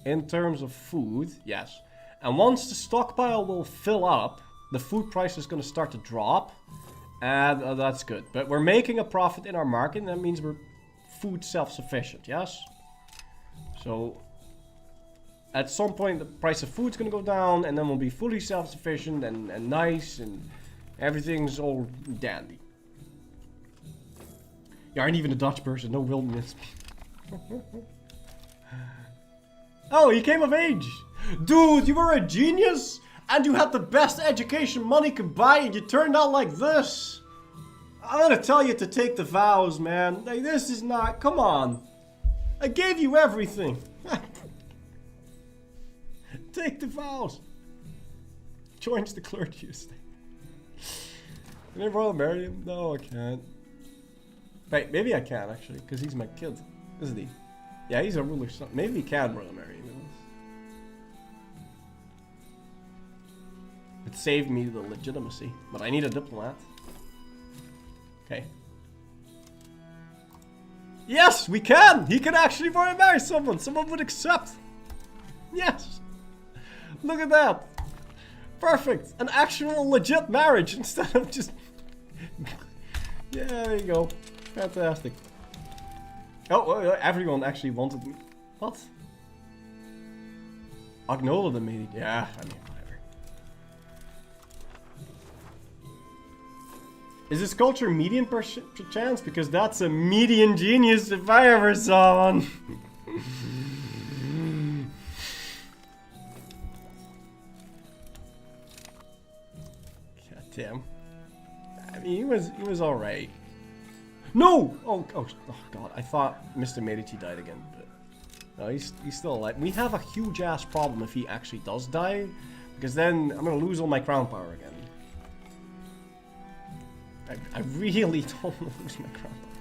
in terms of food, yes. And once the stockpile will fill up, the food price is going to start to drop. And that's good. But we're making a profit in our market, and that means we're food self-sufficient, yes? So, at some point, the price of food's going to go down, and then we'll be fully self-sufficient and nice, and everything's all dandy. You aren't even a Dutch person, no wilderness. Oh, he came of age! Dude, you were a genius! And you had the best education money could buy, and you turned out like this! I'm gonna tell you to take the vows, man. Like, this is not... Come on. I gave you everything. Take the vows. Joins the clergy estate. Can I royal marry him? No, I can't. Wait, maybe I can, actually, because he's my kid, isn't he? Yeah, he's a ruler's son. Maybe we can royal marry him. It saved me the legitimacy, but I need a diplomat. Okay. Yes, we can! He can actually royal marry someone! Someone would accept! Yes! Look at that! Perfect! An actual legit marriage instead of just... Yeah, there you go. Fantastic. Oh, everyone actually wanted me. What? Agnola the meeting. Yeah, I mean, whatever. Is this culture median per chance? Because that's a median genius if I ever saw one. God damn. I mean, he was alright. No! Oh god, I thought Mr. Medici died again, but no, he's still alive. We have a huge ass problem if he actually does die, because then I'm gonna lose all my crown power again. I really don't want to lose my crown power.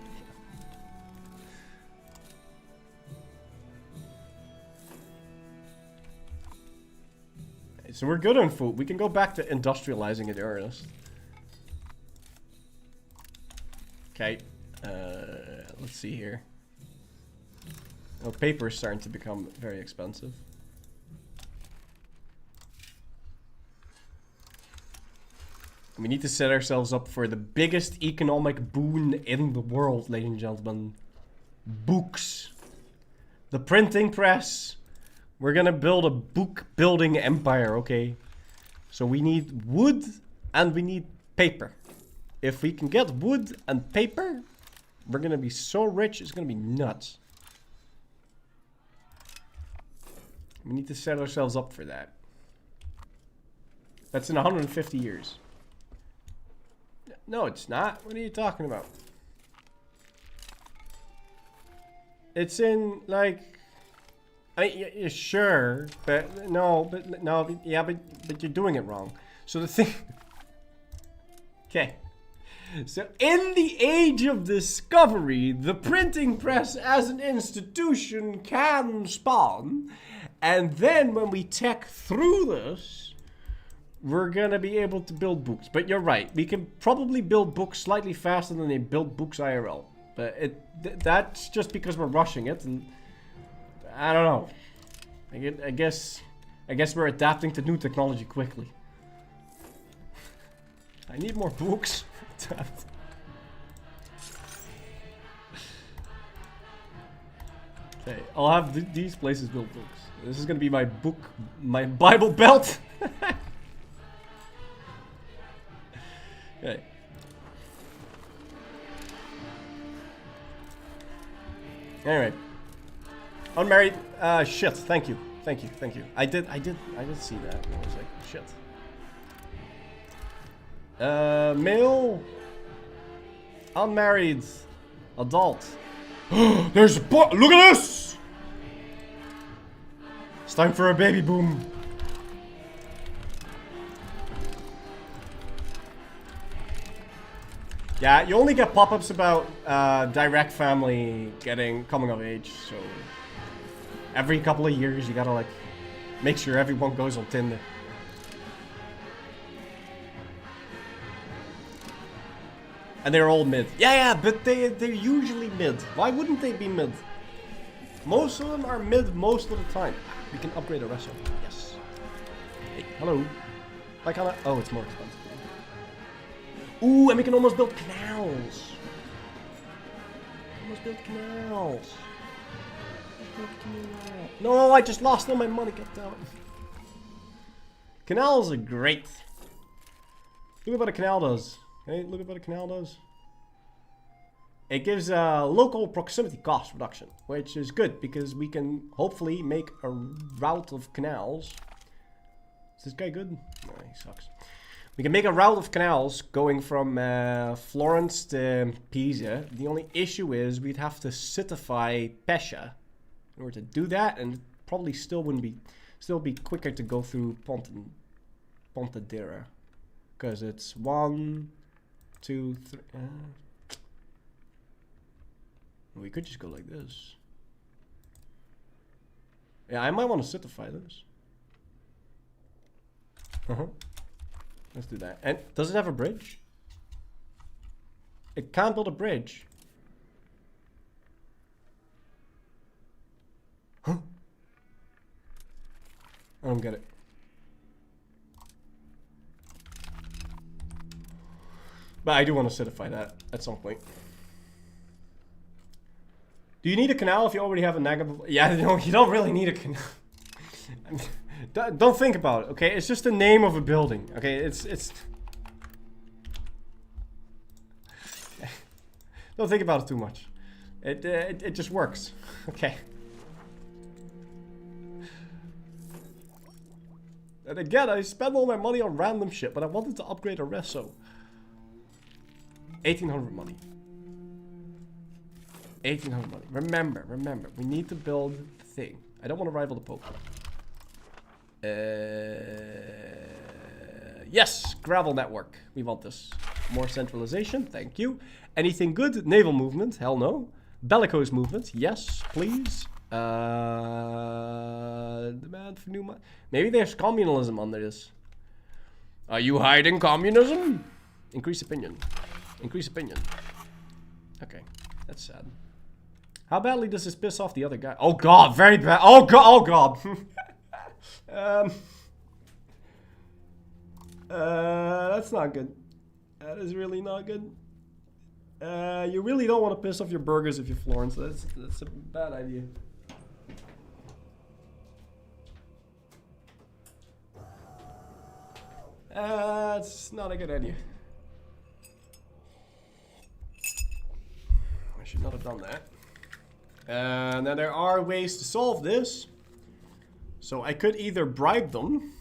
Okay, so we're good on food. We can go back to industrializing in earnest. Okay. Let's see here. Oh, paper is starting to become very expensive. We need to set ourselves up for the biggest economic boon in the world, ladies and gentlemen. Books. The printing press. We're gonna build a book building empire, okay? So we need wood and we need paper. If we can get wood and paper, we're gonna be so rich, it's gonna be nuts. We need to set ourselves up for that. That's in 150 years. No, it's not. What are you talking about? It's in, like... I mean, yeah, sure, but no, yeah, but you're doing it wrong. So the thing... Okay. So, in the age of discovery, the printing press as an institution can spawn. And then when we tech through this, we're gonna be able to build books. But you're right, we can probably build books slightly faster than they build books IRL. But that's just because we're rushing it, and I don't know. I guess we're adapting to new technology quickly. I need more books. Okay, I'll have these places built books. This is gonna be my book, my Bible belt. Okay. Anyway, unmarried. Shit. Thank you. Thank you. Thank you. I did see that. I was like, shit. Male. Unmarried. Adult. There's a look at this! It's time for a baby boom. Yeah, you only get pop-ups about direct family coming of age, so every couple of years you gotta like make sure everyone goes on Tinder. And they're all mid. Yeah, but they're usually mid. Why wouldn't they be mid? Most of them are mid most of the time. We can upgrade a resto. Yes. Hey, hello. Why can't I? Oh, it's more expensive. Ooh, and we can almost build canals. Almost build canals. No, I just lost all my money. Get down. Canals are great. Look at what a canal does. Okay, look at what a canal does. It gives a local proximity cost reduction, which is good because we can hopefully make a route of canals. Is this guy good? No, he sucks. We can make a route of canals going from Florence to Pisa. The only issue is we'd have to citify Pescia in order to do that, and probably still be quicker to go through Pontedera, because it's 1, 2, 3. We could just go like this. Yeah, I might want to citify this. Let's do that. And does it have a bridge? It can't build a bridge. Huh? I don't get it. But I do want to citify that at some point. Do you need a canal if you already have a navigable? Yeah, no, you don't really need a canal. Don't think about it, okay? It's just the name of a building, okay? It's Don't think about it too much. It just works, okay? And again, I spent all my money on random shit, but I wanted to upgrade a resto. 1800 money. 1800 money. Remember, we need to build the thing. I don't want to rival the Pope. Yes, gravel network. We want this. More centralization, thank you. Anything good? Naval movement, hell no. Bellicose movement, yes, please. Demand for new money. Maybe there's communalism under this. Are you hiding communism? Increase opinion. Increase opinion. Okay, that's sad. How badly does this piss off the other guy? Oh god, very bad. Oh god, oh god. That's not good. That is really not good. You really don't want to piss off your burgers if you're Florence. That's a bad idea. It's not a good idea. I should not have done that. Now there are ways to solve this. So I could either bribe them.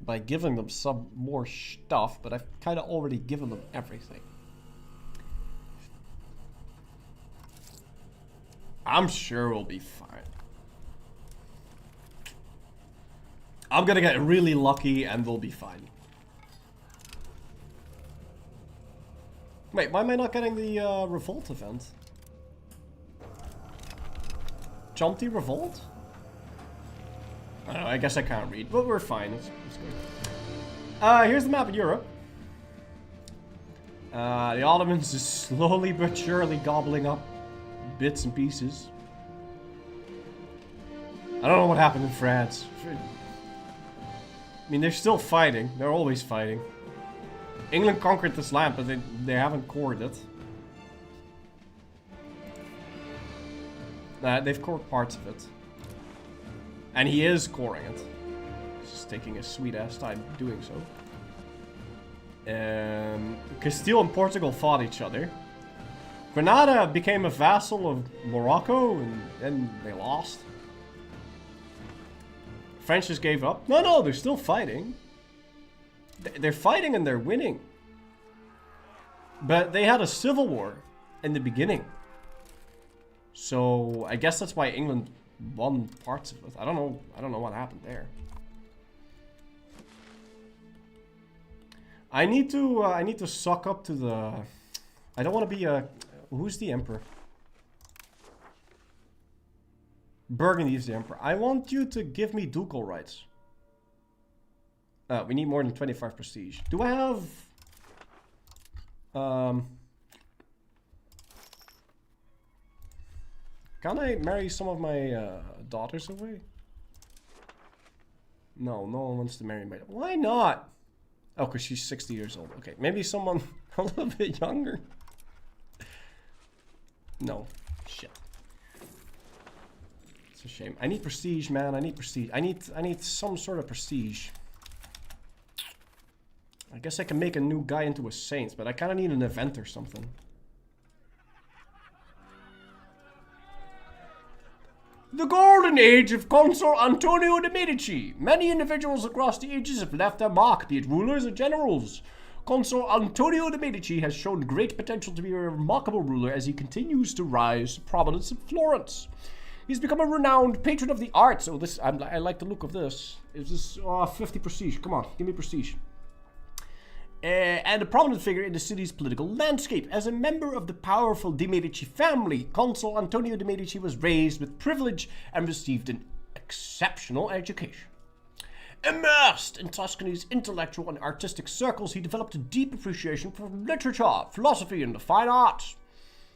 By giving them some more stuff, but I've kind of already given them everything. I'm sure we'll be fine. I'm gonna get really lucky and we'll be fine. Wait, why am I not getting the revolt event? Jaunty revolt? I don't know, I guess I can't read, but we're fine. It's good. Here's the map of Europe. The Ottomans is slowly but surely gobbling up bits and pieces. I don't know what happened in France. I mean, they're still fighting. They're always fighting. England conquered this land, but they haven't cored it. They've cored parts of it. And he is coring it. He's just taking a sweet-ass time doing so. Castile and Portugal fought each other. Granada became a vassal of Morocco, and then they lost. French just gave up. No, they're still fighting. They're fighting and they're winning. But they had a civil war in the beginning. So I guess that's why England won parts of it. I don't know what happened there. I need to suck up to the... I don't want to be a... Who's the emperor? Burgundy is the emperor. I want you to give me ducal rights. We need more than 25 prestige. Do I have... Can I marry some of my daughters away? No, no one wants to marry me. Why not? Oh, because she's 60 years old. Okay, maybe someone a little bit younger. No. Shit. It's a shame. I need prestige, man. I need prestige. I need some sort of prestige. I guess I can make a new guy into a saint, but I kind of need an event or something. The golden age of Consul Antonio de' Medici. Many individuals across the ages have left their mark, be it rulers or generals. Consul Antonio de' Medici has shown great potential to be a remarkable ruler as he continues to rise to prominence in Florence. He's become a renowned patron of the arts. Oh, this I like the look of this. Is this 50 prestige? Come on, give me prestige. And a prominent figure in the city's political landscape. As a member of the powerful de' Medici family, Consul Antonio de' Medici was raised with privilege and received an exceptional education. Immersed in Tuscany's intellectual and artistic circles, he developed a deep appreciation for literature, philosophy, and the fine arts.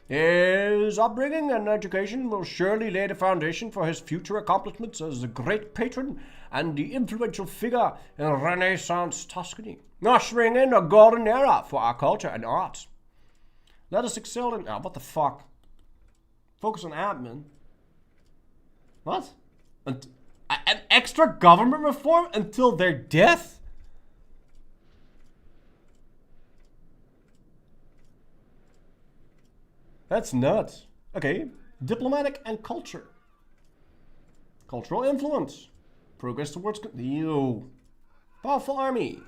His upbringing and education will surely lay the foundation for his future accomplishments as a great patron and the influential figure in Renaissance Tuscany, ushering in a golden era for our culture and arts. Let us excel in... what the fuck? Focus on admin. What? An extra government reform until their death? That's nuts. Okay. Diplomatic and culture. Cultural influence. Progress towards... Ew. Powerful army.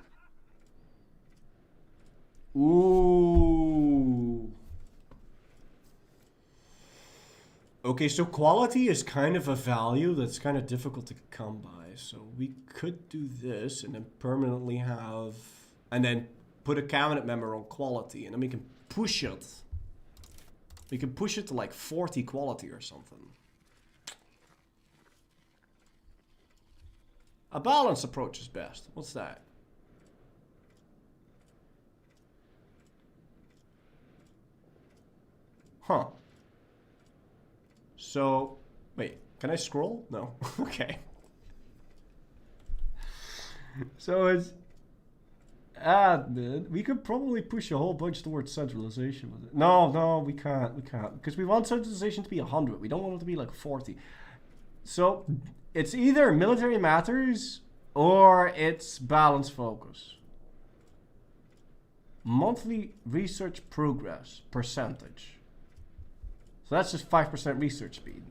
Ooh. Okay, so quality is kind of a value that's kind of difficult to come by. So we could do this and then permanently have... And then put a cabinet member on quality. And then we can push it. We can push it to like 40 quality or something. A balanced approach is best. What's that? Huh. So, wait, can I scroll? No. Okay. So it's... dude, we could probably push a whole bunch towards centralization with it. No, we can't. Because we want centralization to be 100. We don't want it to be like 40. So, it's either military matters or it's balanced focus. Monthly research progress percentage. So that's just 5% research speed.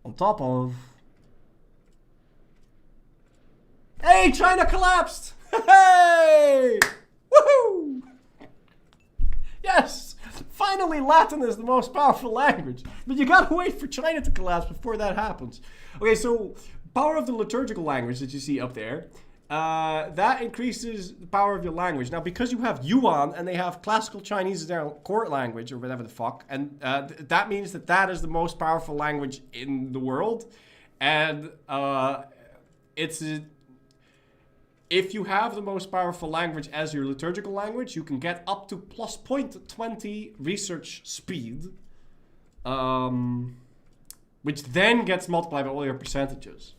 On top of... Hey, China collapsed! Hey! Woohoo! Yes! Finally, Latin is the most powerful language. But you gotta wait for China to collapse before that happens. Okay, so power of the liturgical language that you see up there, that increases the power of your language. Now, because you have Yuan and they have classical Chinese as their court language or whatever the fuck, and that means that that is the most powerful language in the world. And if you have the most powerful language as your liturgical language, you can get up to plus 0.20 research speed, which then gets multiplied by all your percentages.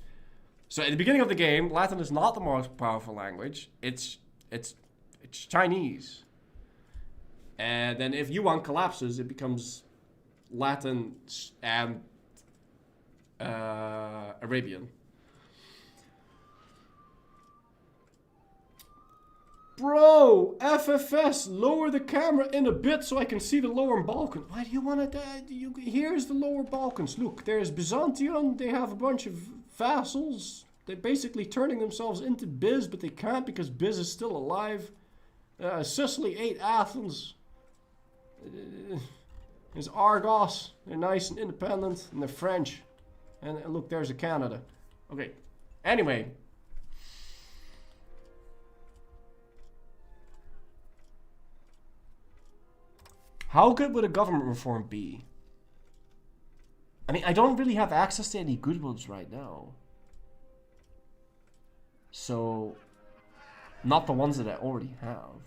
So at the beginning of the game, Latin is not the most powerful language. It's Chinese. And then if Yuan collapses, it becomes Latin and Arabian. Bro, FFS, lower the camera in a bit so I can see the lower Balkan. Why do you want to... here's the lower Balkans. Look, there's Byzantium. They have a bunch of vassals. They're basically turning themselves into Biz, but they can't because Biz is still alive. Sicily ate Athens. There's Argos. They're nice and independent. And they're French. And look, there's a Canada. Okay. Anyway... how good would a government reform be? I mean, I don't really have access to any good ones right now. So, not the ones that I already have.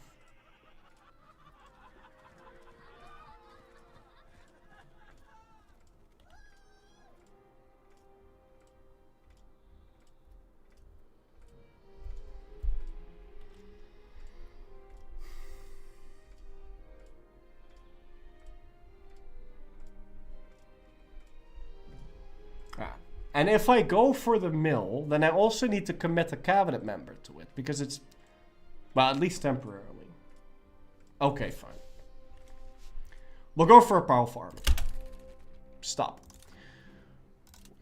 And if I go for the mill, then I also need to commit a cabinet member to it. Because it's... well, at least temporarily. Okay, fine. We'll go for a power farm. Stop.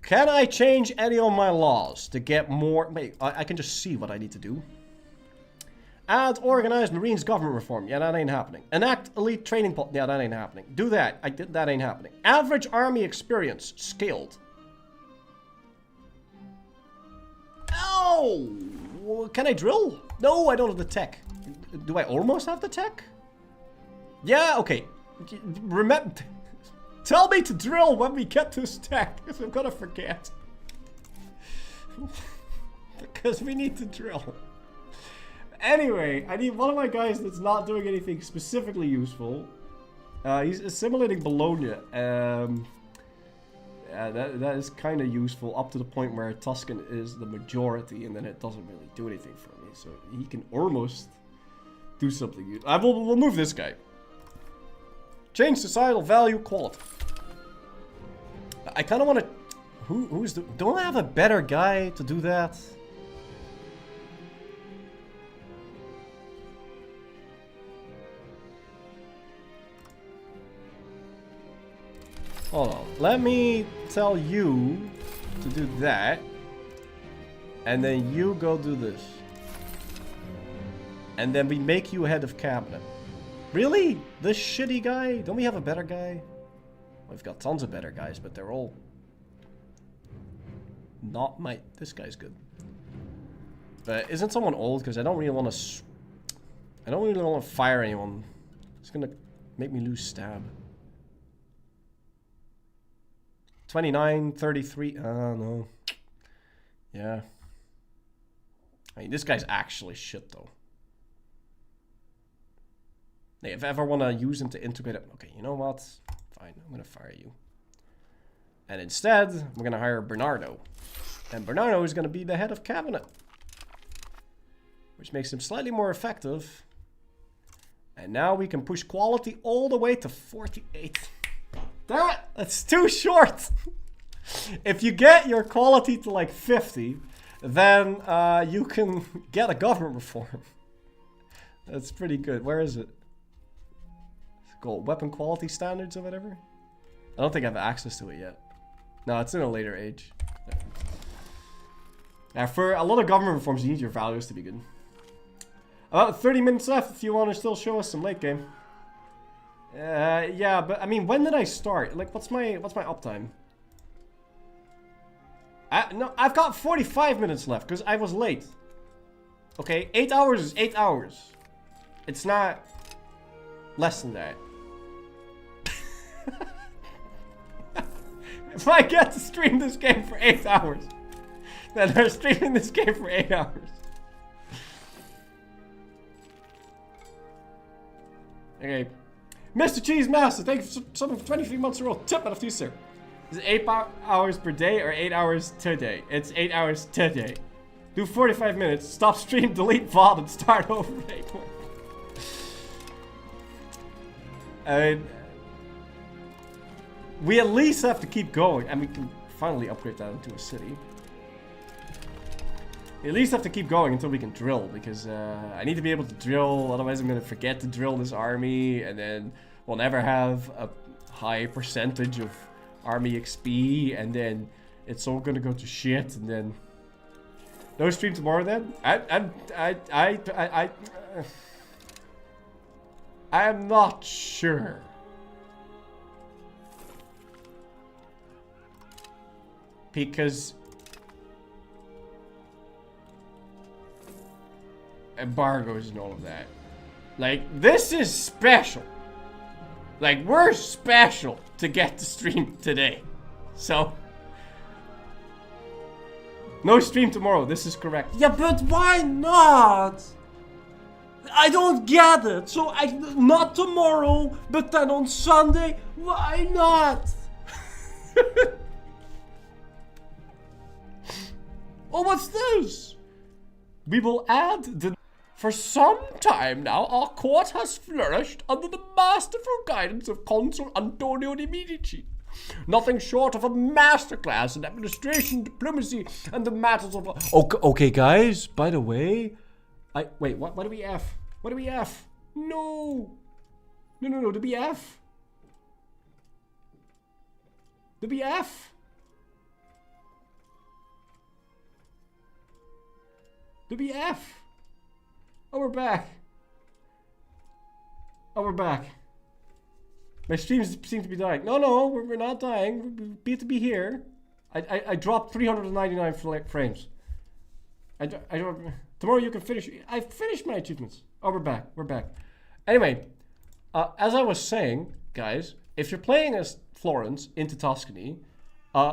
Can I change any of my laws to get more... wait, I can just see what I need to do. Add organized Marines government reform. Yeah, that ain't happening. Enact elite training... yeah, that ain't happening. Do that. That ain't happening. Average army experience. Scaled. Oh, can I drill? No, I don't have the tech. Do I almost have the tech? Yeah, okay. Remember, tell me to drill when we get this tech, because I'm gonna forget. Because we need to drill. Anyway, I need one of my guys that's not doing anything specifically useful. He's assimilating Bologna. Yeah, that is kind of useful up to the point where Tuscan is the majority and then it doesn't really do anything for me. So he can almost do something. We'll move this guy. Change societal value quality. I kind of want to... who's the... don't I have a better guy to do that? Hold on. Let me tell you to do that. And then you go do this. And then we make you head of cabinet. Really? This shitty guy? Don't we have a better guy? We've got tons of better guys, but they're all... not my... this guy's good. But isn't someone old? Because I don't really want to... I don't really want to fire anyone. It's gonna make me lose stab. 29, 33, no. Yeah. I mean, this guy's actually shit, though. Hey, if I ever want to use him to integrate it... okay, you know what? Fine, I'm going to fire you. And instead, we're going to hire Bernardo. And Bernardo is going to be the head of cabinet. Which makes him slightly more effective. And now we can push quality all the way to 48. That's too short. If you get your quality to like 50, then you can get a government reform. That's pretty good. Where is it? It's called weapon quality standards or whatever. I don't think I have access to it yet. No, it's in a later age. Now, for a lot of government reforms, you need your values to be good. About 30 minutes left if you want to still show us some late game. Yeah, but I mean, when did I start? Like, what's my uptime? No, I've got 45 minutes left because I was late. Okay, 8 hours is 8 hours. It's not less than that. If I get to stream this game for 8 hours, then they're streaming this game for 8 hours. Okay. Mr. Cheese Master, thank you for subbing for 23 months in a row. Tip out of you, sir. Is it 8 hours per day or 8 hours today? It's 8 hours today. Do 45 minutes, stop stream, delete VOD, and start over. I mean, we at least have to keep going, and we can finally upgrade that into a city. We at least have to keep going until we can drill, because I need to be able to drill, otherwise I'm going to forget to drill this army, and then we'll never have a high percentage of army XP, and then it's all going to go to shit, and then... No stream tomorrow then? I'm not sure. Because embargoes and all of that. Like, this is special. Like, we're special to get to stream today. So, no stream tomorrow, this is correct. Yeah, but why not? I don't get it. So, not tomorrow, but then on Sunday, why not? Oh, what's this? We will add the... For some time now, our court has flourished under the masterful guidance of Consul Antonio de Medici. Nothing short of a masterclass in administration, diplomacy, and the matters of... Okay, guys, by the way... Wait, what do we F? What do we F? No! No, do we F? Do we F? Do we F? Oh, we're back. Oh, we're back. My streams seem to be dying. No, we're not dying. We appear to be here. I dropped 399 frames. I don't... Tomorrow you can finish... I finished my achievements. Oh, we're back. We're back. Anyway, as I was saying, guys, if you're playing as Florence into Tuscany,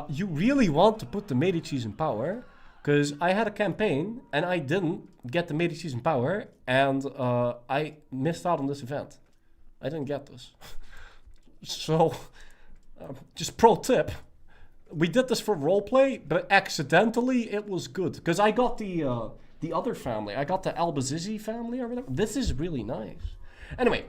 you really want to put the Medicis in power, because I had a campaign and I didn't get the Medicis in power, and I missed out on this event. I didn't get this. So, just pro tip, we did this for roleplay, but accidentally it was good, because I got the other family. I got the Albazizi family or whatever. This is really nice. Anyway,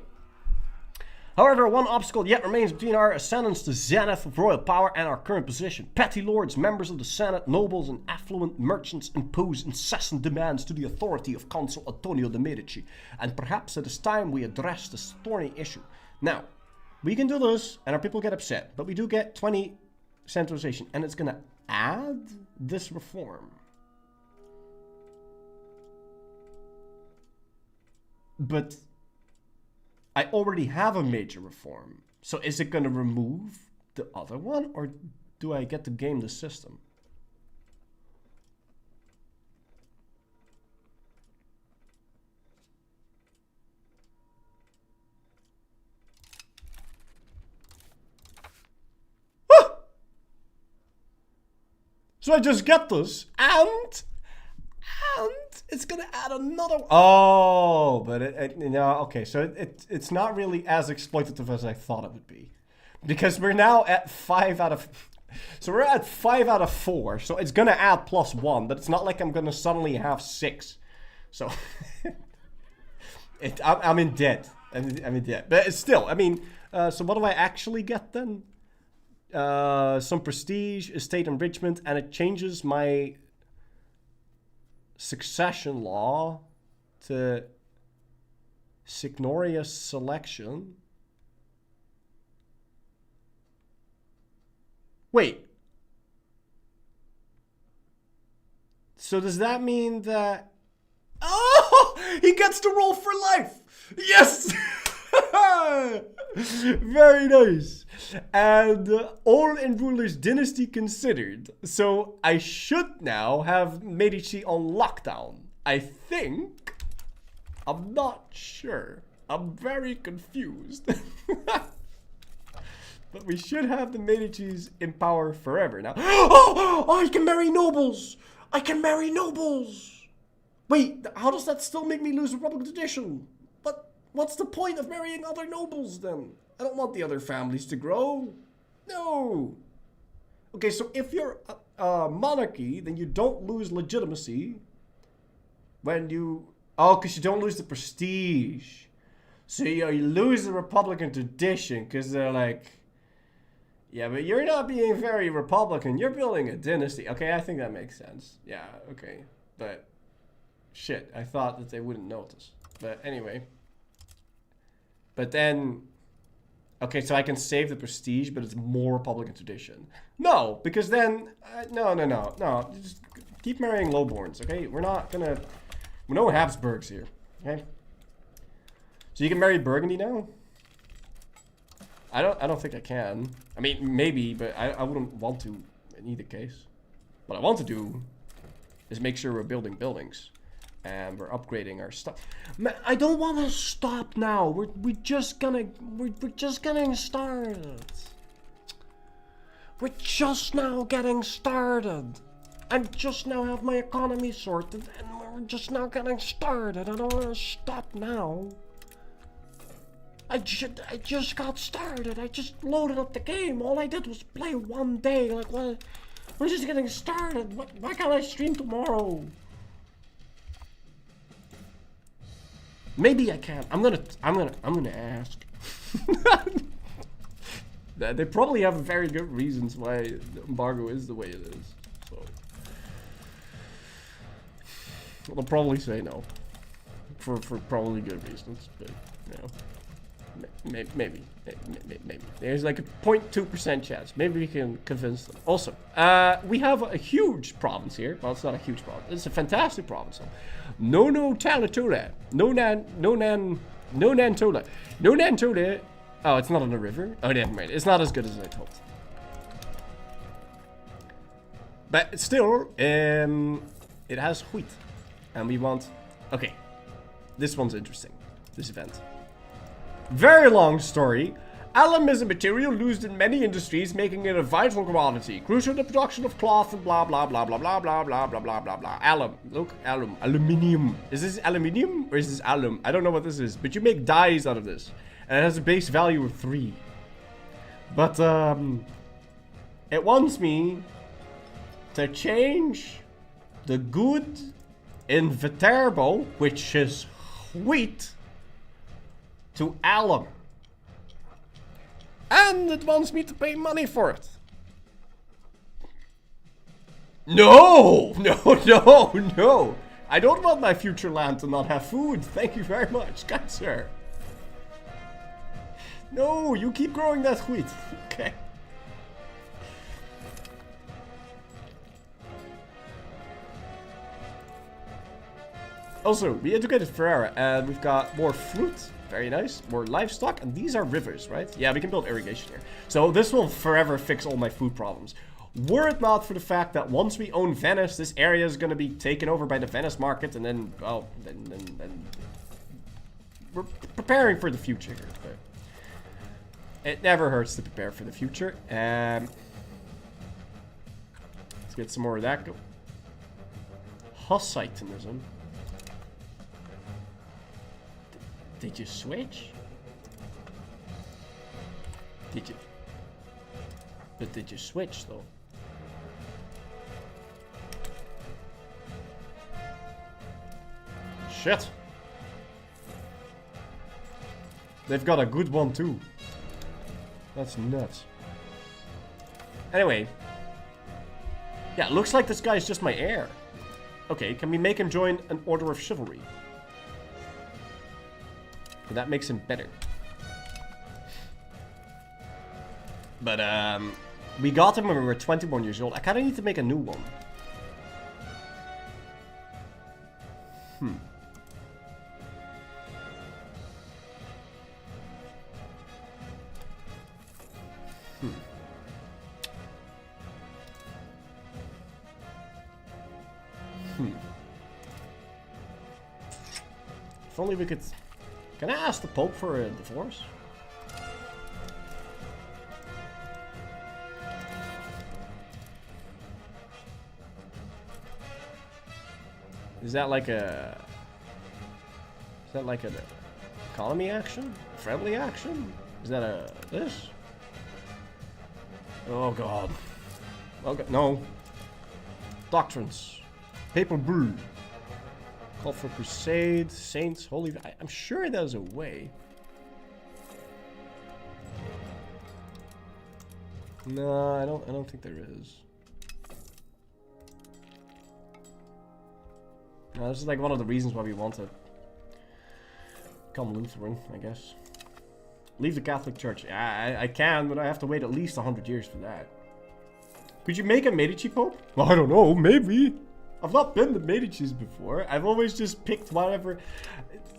however, one obstacle yet remains between our ascendance to zenith of royal power and our current position. Petty lords, members of the Senate, nobles, and affluent merchants impose incessant demands to the authority of Consul Antonio de Medici, and perhaps it is time we address this thorny issue. Now, we can do this, and our people get upset, but we do get 20 centralization, and it's gonna add this reform. But I already have a major reform. So is it going to remove the other one, or do I get to game the system? Ah! So I just get this, and it's gonna add another. Oh, but no, okay. So it's not really as exploitative as I thought it would be, because we're now at 5 out of. So we're at 5 out of 4. So it's gonna add +1, but it's not like I'm gonna suddenly have 6. So I'm in debt. I'm in debt, but it's still. I mean, so what do I actually get then? Some prestige, estate enrichment, and it changes my succession law to Signorious selection. Wait. So does that mean that... Oh! He gets to roll for life! Yes! Very nice. And all in rulers dynasty considered. So I should now have Medici on lockdown. I think. I'm not sure. I'm very confused. But we should have the Medicis in power forever now. Oh, I can marry nobles. I can marry nobles. Wait, how does that still make me lose Republican tradition? What's the point of marrying other nobles then? I don't want the other families to grow. No. Okay, so if you're a monarchy, then you don't lose legitimacy when you... Oh, because you don't lose the prestige. So you lose the Republican tradition because they're like... Yeah, but you're not being very Republican. You're building a dynasty. Okay, I think that makes sense. Yeah, okay. But... Shit, I thought that they wouldn't notice. But anyway. But then... Okay, so I can save the prestige, but it's more Republican tradition. No, because then... No. Just keep marrying lowborns, okay? We're not gonna... We're no Habsburgs here, okay? So you can marry Burgundy now? I don't think I can. I mean, maybe, but I wouldn't want to in either case. What I want to do is make sure we're building buildings. And we're upgrading our stuff. Man, I don't want to stop now. We're just getting started. We're just now getting started. I just now have my economy sorted, and we're just now getting started. I don't want to stop now. I just got started. I just loaded up the game. All I did was play one day. Like what? We're just getting started. Why can't I stream tomorrow? Maybe I can. I'm gonna ask. They probably have very good reasons why the embargo is the way it is. So they'll probably say no, for probably good reasons. But you know, maybe. There's like a 0.2% chance. Maybe we can convince them. Also, we have a huge province here. Well, it's not a huge province. It's a fantastic province. No Talatula. No Nantola. Oh, it's not on the river. Oh, never mind. It's not as good as I thought. But still, it has wheat. And we want... Okay. This one's interesting. This event. Very long story. Alum is a material used in many industries, making it a vital commodity, crucial to the production of cloth and blah blah blah blah blah blah blah blah blah blah blah. Alum. Look, alum. Aluminium. Is this aluminium or is this alum? I don't know what this is, but you make dyes out of this. And it has a base value of 3. But, it wants me to change the good in Viterbo, which is wheat, to alum. And it wants me to pay money for it. No! I don't want my future land to not have food. Thank you very much, kind sir. No, you keep growing that wheat. Okay. Also, we integrated Ferrara and we've got more fruit. Very nice. More livestock. And these are rivers, right? Yeah, we can build irrigation here. So this will forever fix all my food problems. Were it not for the fact that once we own Venice, this area is going to be taken over by the Venice market. And then, well, then we're preparing for the future here. But it never hurts to prepare for the future. Let's get some more of that. Hussiteanism. Did you switch? Did you? But did you switch though? Shit. They've got a good one too. That's nuts. Anyway. Yeah, it looks like this guy's just my heir. Okay, can we make him join an order of chivalry? That makes him better. But, we got him when we were 21 years old. I kind of need to make a new one. If only we could... Can I ask the Pope for a divorce? Is that like a... Is that like an economy action? Friendly action? Is that a... this? Oh god. Okay, no. Doctrines. Papal bull. Call for crusade. Saints. Holy. I'm sure there's a way. No, I don't think there is. No, this is like one of the reasons why we want to become Lutheran, I guess. Leave the Catholic Church. Yeah, I can, but I have to wait at least 100 years for that. Could you make a Medici Pope? Well, I don't know, maybe. I've not been the Medicis before. I've always just picked whatever...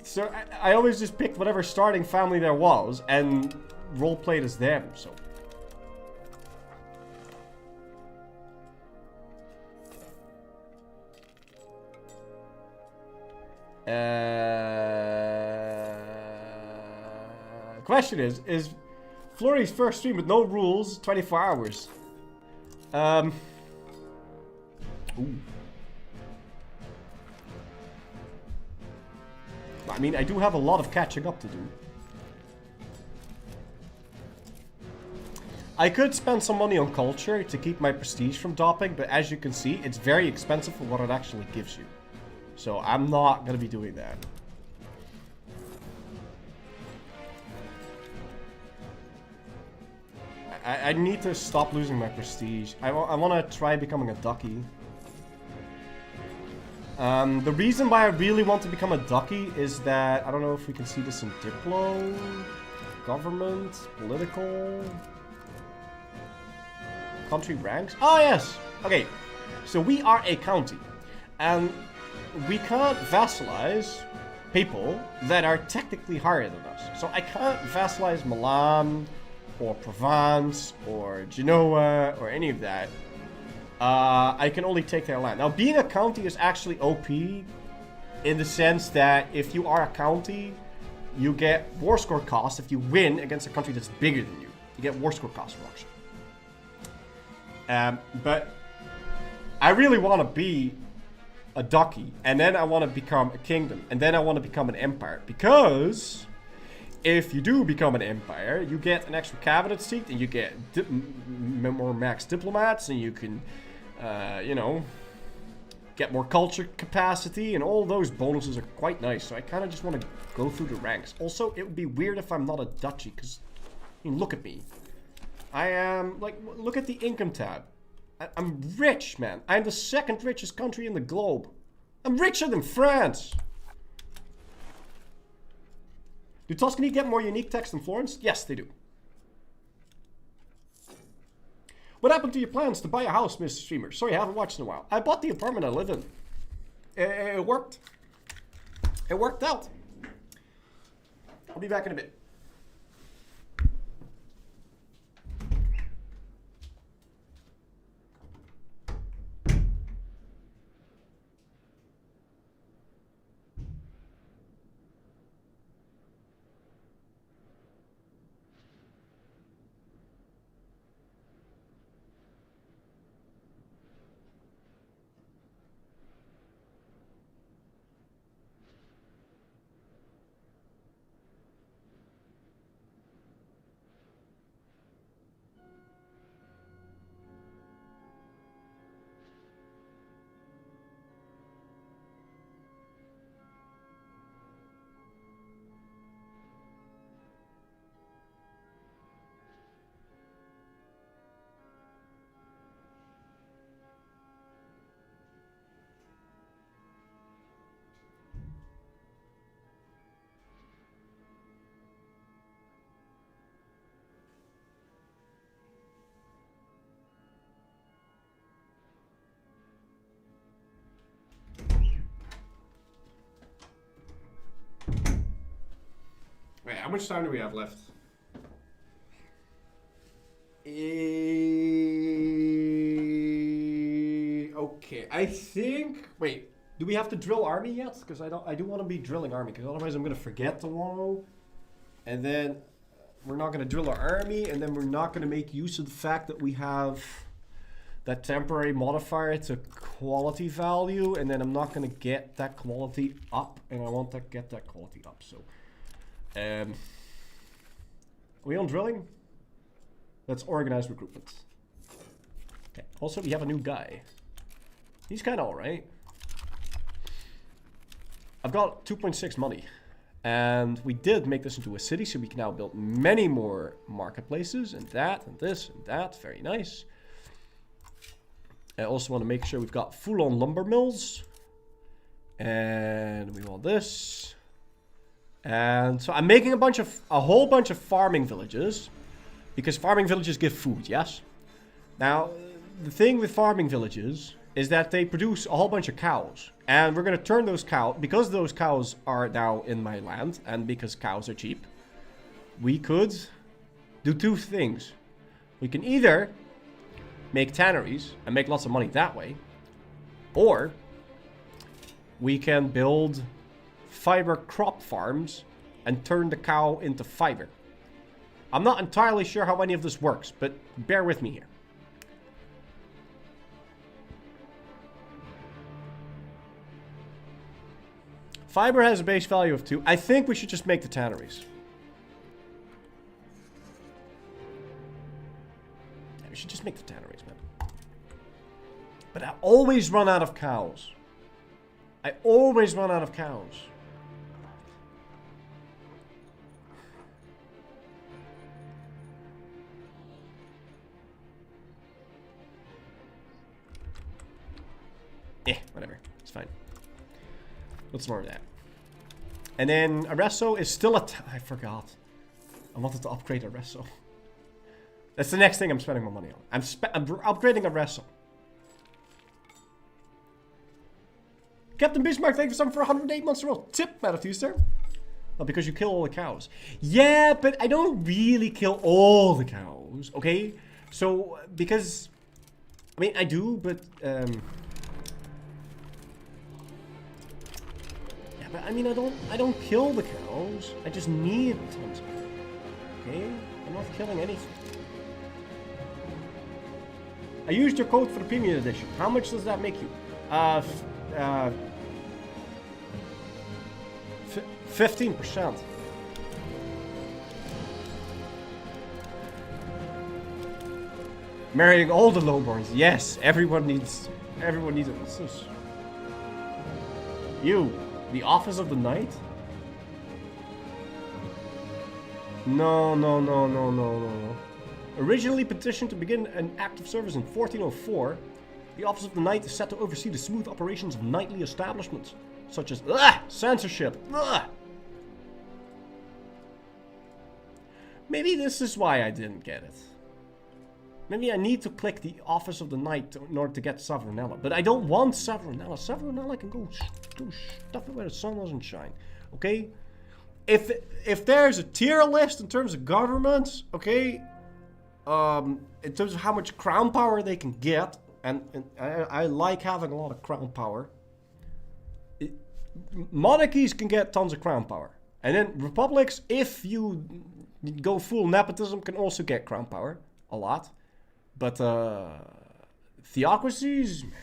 So, I always just picked whatever starting family there was and roleplayed as them, so... Question is Flurry's first stream with no rules, 24 hours? Ooh. I mean, I do have a lot of catching up to do. I could spend some money on culture to keep my prestige from dropping, but as you can see, it's very expensive for what it actually gives you. So I'm not going to be doing that. I need to stop losing my prestige. I want to try becoming a ducky. The reason why I really want to become a ducky is that, I don't know if we can see this in Diplo, government, political, country ranks. Oh yes! Okay, so we are a county. And we can't vassalize people that are technically higher than us. So I can't vassalize Milan, or Provence, or Genoa, or any of that. I can only take their land. Now, being a county is actually OP in the sense that if you are a county, you get war score costs if you win against a country that's bigger than you. You get war score cost reduction. But I really want to be a duchy, and then I want to become a kingdom, and then I want to become an empire, because if you do become an empire, you get an extra cabinet seat, and you get more max diplomats, and you can, you know, get more culture capacity, and all those bonuses are quite nice. So I kind of just want to go through the ranks. Also, it would be weird if I'm not a duchy, because, I mean, look at me. I am, like, look at the income tab. I'm rich, man. I'm the second richest country in the globe. I'm richer than France. Do Tuscany get more unique text than Florence? Yes, they do. What happened to your plans to buy a house, Mr. Streamer? Sorry, I haven't watched in a while. I bought the apartment I live in. It worked. It worked out. I'll be back in a bit. Wait, how much time do we have left? Okay, I think... Wait, do we have to drill army yet? Because I do want to be drilling army, because otherwise I'm going to forget tomorrow. And then we're not going to drill our army, and then we're not going to make use of the fact that we have that temporary modifier to quality value, and then I'm not going to get that quality up, and I want to get that quality up, so... Are we on drilling? Let's organize recruitment. Okay. Also, we have a new guy. He's kind of alright. I've got 2.6 money. And we did make this into a city, so we can now build many more marketplaces. And that, and this, and that. Very nice. I also want to make sure we've got full-on lumber mills. And we want this. And so I'm making a whole bunch of farming villages. Because farming villages give food, yes? Now, the thing with farming villages is that they produce a whole bunch of cows. And we're going to turn those cows, because those cows are now in my land, and because cows are cheap, we could do two things. We can either make tanneries and make lots of money that way, or we can build fiber crop farms and turn the cow into fiber. I'm not entirely sure how any of this works, but bear with me here. Fiber has a base value of 2. I think we should just make the tanneries. Yeah, we should just make the tanneries, man. But I always run out of cows. I always run out of cows. Whatever. It's fine. What's more of that? And then Arreso is still I forgot. I wanted to upgrade Arreso. That's the next thing I'm spending my money on. I'm upgrading Arreso. Captain Bismarck, thank you so much for 108 months in a row. Tip, Matthew, sir. Well, because you kill all the cows. Yeah, but I don't really kill all the cows, okay? So, because... I mean, I do, but... But I mean, I don't kill the cows. I just need tons of them. Okay? I'm not killing anything. I used your code for the premium edition. How much does that make you? 15%. Marrying all the lowborns. Yes, everyone needs it. What's this? You. The Office of the Knight? No. Originally petitioned to begin an active service in 1404, the Office of the Knight is set to oversee the smooth operations of knightly establishments, such as censorship. Maybe this is why I didn't get it. Maybe I need to click the Office of the Knight in order to get Savronella. But I don't want Savronella. Savronella can go stuff it where the sun doesn't shine. Okay? If there's a tier list in terms of governments, okay? In terms of how much crown power they can get. And I like having a lot of crown power. Monarchies can get tons of crown power. And then republics, if you go full nepotism, can also get crown power. A lot. But theocracies, man,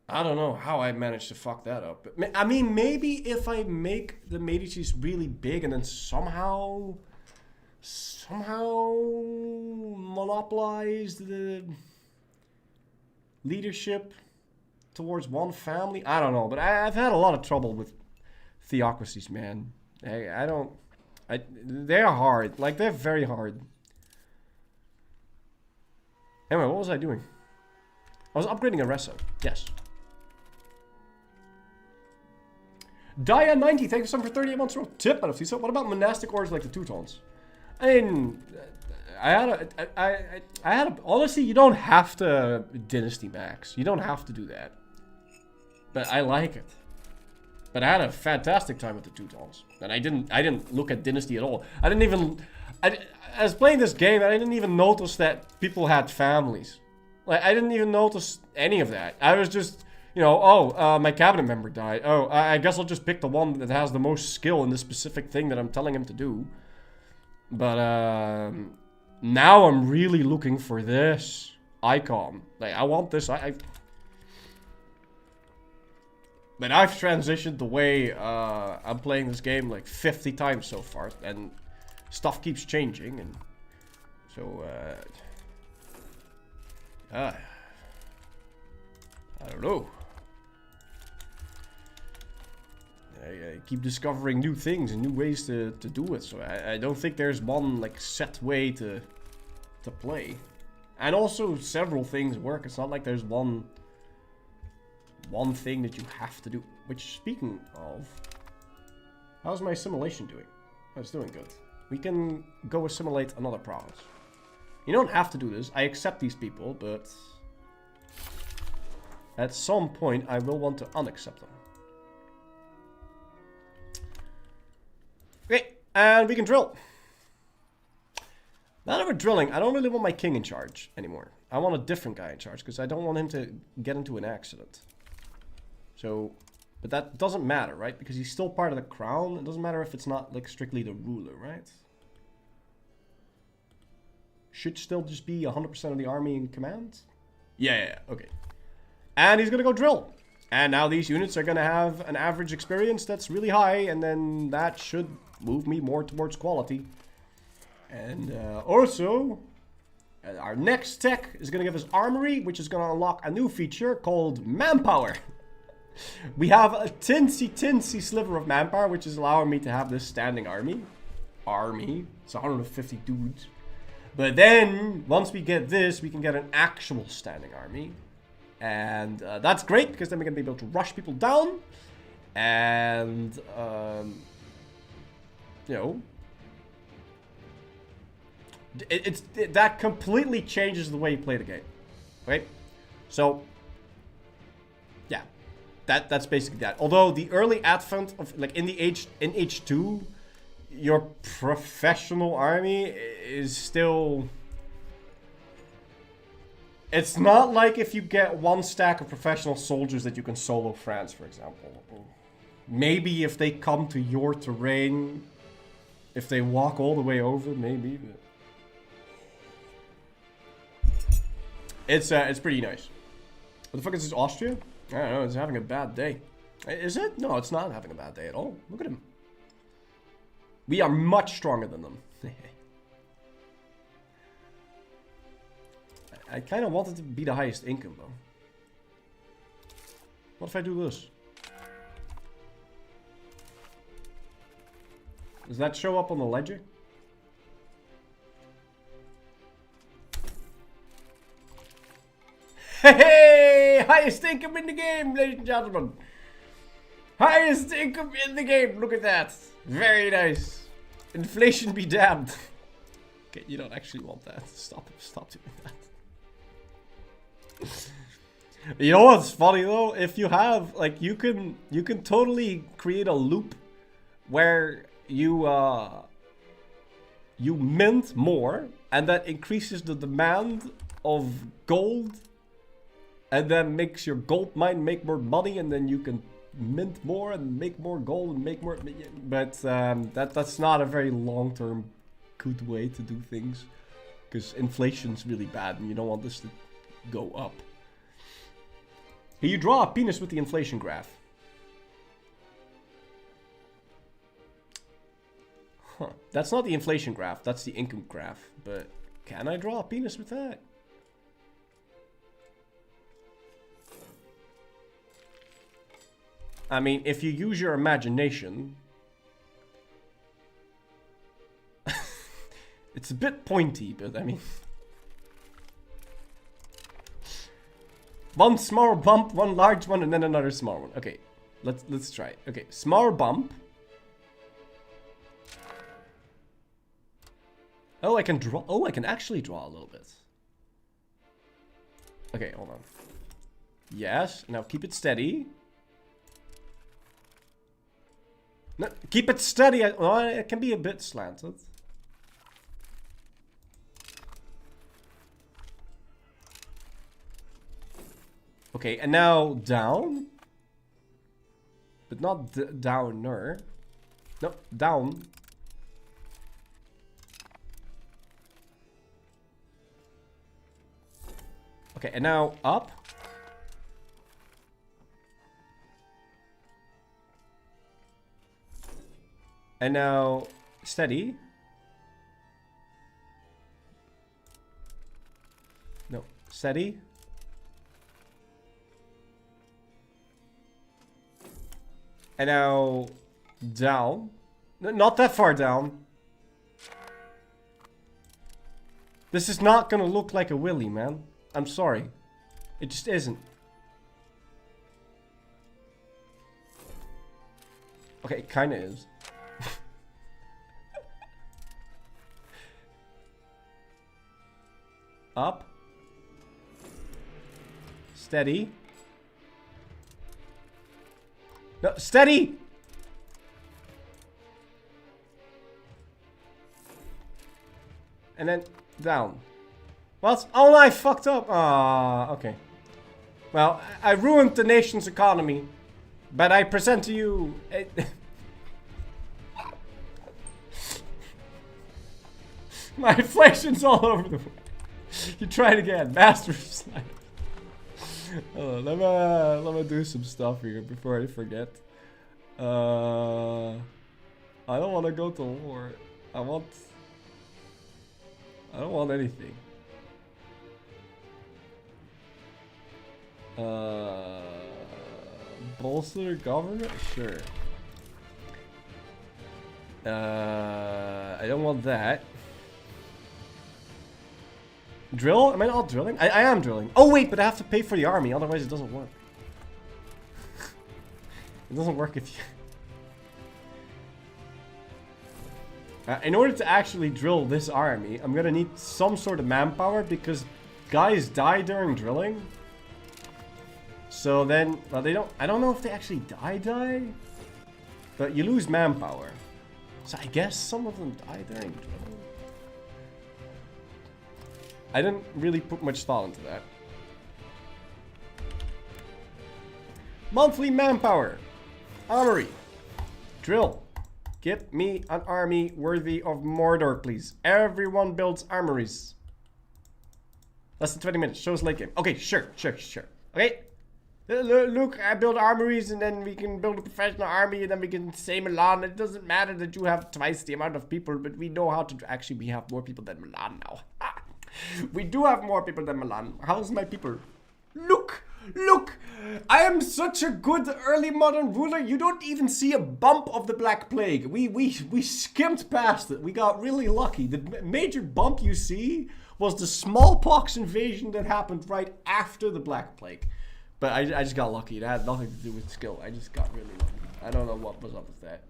I don't know how I managed to fuck that up. But, I mean, maybe if I make the Medicis really big and then somehow monopolize the leadership towards one family. I don't know, but I've had a lot of trouble with theocracies, man. They're hard. Like, they're very hard. Anyway, what was I doing? I was upgrading Arreso. Yes. Dia90, thank you so much for 38 months. Tip, NFT. So what about monastic orders like the Teutons? I mean, honestly, you don't have to dynasty max. You don't have to do that. But I like it. But I had a fantastic time with the Teutons. And I didn't look at dynasty at all. I was playing this game and I didn't even notice that people had families. Like, I didn't even notice any of that. I was just, my cabinet member died. Oh, I guess I'll just pick the one that has the most skill in this specific thing that I'm telling him to do. But now I'm really looking for this icon. Like, I want this. But I've transitioned the way I'm playing this game like 50 times so far, and stuff keeps changing, and So, I don't know. I keep discovering new things and new ways to do it. So I don't think there's one like set way to play. And also several things work. It's not like there's one thing that you have to do. Which, speaking of, how's my assimilation doing? Oh, it's doing good. We can go assimilate another province. You don't have to do this. I accept these people, but at some point I will want to unaccept them. Okay, and we can drill. Now that we're drilling, I don't really want my king in charge anymore. I want a different guy in charge because I don't want him to get into an accident. So, but that doesn't matter, right? Because he's still part of the crown. It doesn't matter if it's not like strictly the ruler, right? Should still just be 100% of the army in command. Yeah, okay. And he's gonna go drill. And now these units are gonna have an average experience that's really high, and then that should move me more towards quality. And also, our next tech is going to give us armory, which is going to unlock a new feature called manpower. We have a tinsy sliver of manpower, which is allowing me to have this standing army. It's 150 dudes. But then, once we get this, we can get an actual standing army. And that's great, because then we're going to be able to rush people down. And, you know, that completely changes the way you play the game, right? So, yeah, that's basically that. Although the early advent of like in H2, your professional army is still. It's not like if you get one stack of professional soldiers that you can solo France, for example. Maybe if they come to your terrain, if they walk all the way over, maybe. But it's pretty nice. What the fuck is this, Austria? I don't know, it's having a bad day. Is it? No, it's not having a bad day at all. Look at him. We are much stronger than them. I kind of wanted to be the highest income, though. What if I do this? Does that show up on the ledger? Hey, highest income in the game, ladies and gentlemen. Highest income in the game. Look at that. Very nice. Inflation be damned. Okay, you don't actually want that. Stop doing that. You know what's funny though? If you have like you can totally create a loop where you mint more and that increases the demand of gold. And then makes your gold mine make more money, and then you can mint more and make more gold and make more. But that's not a very long-term good way to do things, because inflation's really bad, and you don't want this to go up. Here you draw a penis with the inflation graph. Huh? That's not the inflation graph. That's the income graph. But can I draw a penis with that? I mean, if you use your imagination, it's a bit pointy, but I mean, one small bump, one large one, and then another small one. Okay, let's try it. Okay, small bump. Oh, I can draw. Oh, I can actually draw a little bit. Okay, hold on. Yes, now keep it steady. No, keep it steady. Oh, it can be a bit slanted. Okay, and now down. But not downer. No, down. Okay, and now up. And now steady. Steady. And now down. Not that far down. This is not gonna look like a willy, man. I'm sorry. It just isn't. Okay, it kinda is. Up. Steady. No, steady! And then down. What? Oh no, I fucked up. Ah, okay. Well, I ruined the nation's economy. But I present to you... My inflation's all over the place. You try it again. Master of Slide. Let me do some stuff here before I forget. I don't want to go to war. I don't want anything. Bolster government? Sure. I don't want that. Drill? Am I not drilling? I am drilling. Oh wait, but I have to pay for the army, otherwise it doesn't work. It doesn't work if you... in order to actually drill this army, I'm gonna need some sort of manpower because guys die during drilling. So then, well, they don't... I don't know if they actually die. But you lose manpower. So I guess some of them die during drilling. I didn't really put much thought into that. Monthly manpower. Armory. Drill. Get me an army worthy of Mordor, please. Everyone builds armories. Less than 20 minutes. Shows late game. Okay, sure. Okay. Look, I build armories and then we can build a professional army and then we can say Milan. It doesn't matter that you have twice the amount of people, but we know how to... Actually, we have more people than Milan now. We do have more people than Milan. How's my people? Look! I am such a good early modern ruler. You don't even see a bump of the Black Plague. We skimmed past it. We got really lucky. The major bump you see was the smallpox invasion that happened right after the Black Plague. But I just got lucky. It had nothing to do with skill. I just got really lucky. I don't know what was up with that.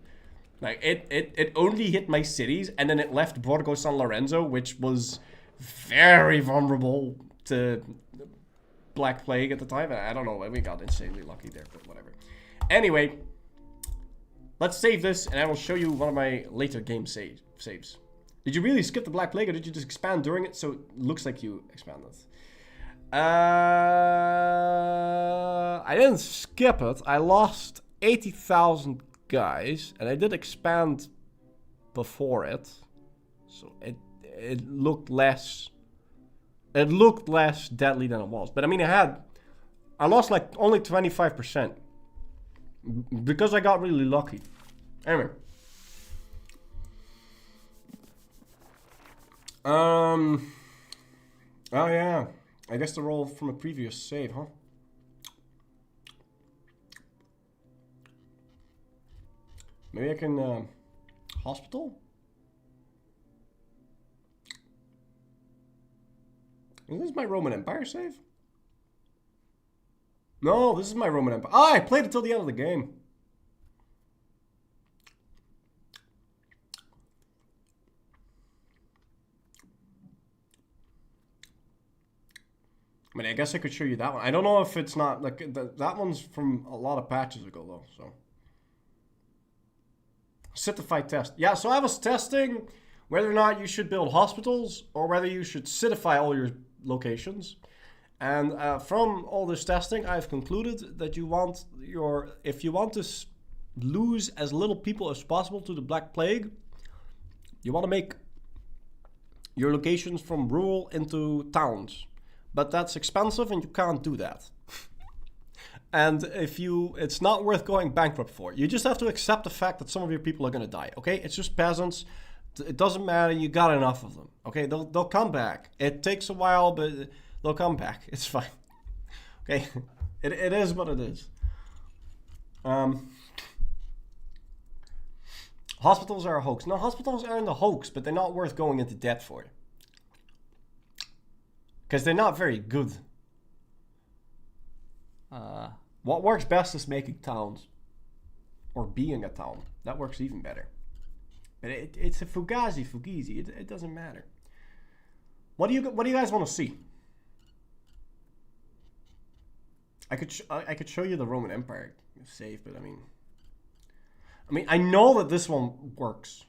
Like, it only hit my cities, and then it left Borgo San Lorenzo, which was very vulnerable to Black Plague at the time. I don't know, we got insanely lucky there, but whatever. Anyway, let's save this, and I will show you one of my later game saves. Did you really skip the Black Plague, or did you just expand during it so it looks like you expanded? I didn't skip it. I lost 80,000 guys, and I did expand before it, so it looked less deadly than it was. But I mean, I lost like only 25% because I got really lucky. Anyway, oh yeah, I guess the roll from a previous save, huh? Maybe I can hospital. Is this my Roman Empire save? No, this is my Roman Empire. Ah, I played it till the end of the game. I mean, I guess I could show you that one. I don't know if it's not, like, that one's from a lot of patches ago, though, so. Citify test. Yeah, so I was testing whether or not you should build hospitals or whether you should citify all your locations. And from all this testing, I've concluded that if you want to lose as little people as possible to the Black Plague, you want to make your locations from rural into towns. But that's expensive and you can't do that. And it's not worth going bankrupt for. You just have to accept the fact that some of your people are going to die, okay? It's just peasants. It doesn't matter, you got enough of them, okay? They'll come back. It takes a while, but They'll come back. It's fine. Okay, it is what it is. Hospitals are a hoax. No, hospitals aren't a hoax, but they're not worth going into debt for. Because they're not very good. What works best is making towns. Or being a town. That works even better. But it's a fugazi. It doesn't matter. What do you guys want to see? I could show you the Roman Empire save, but I mean, I know that this one works.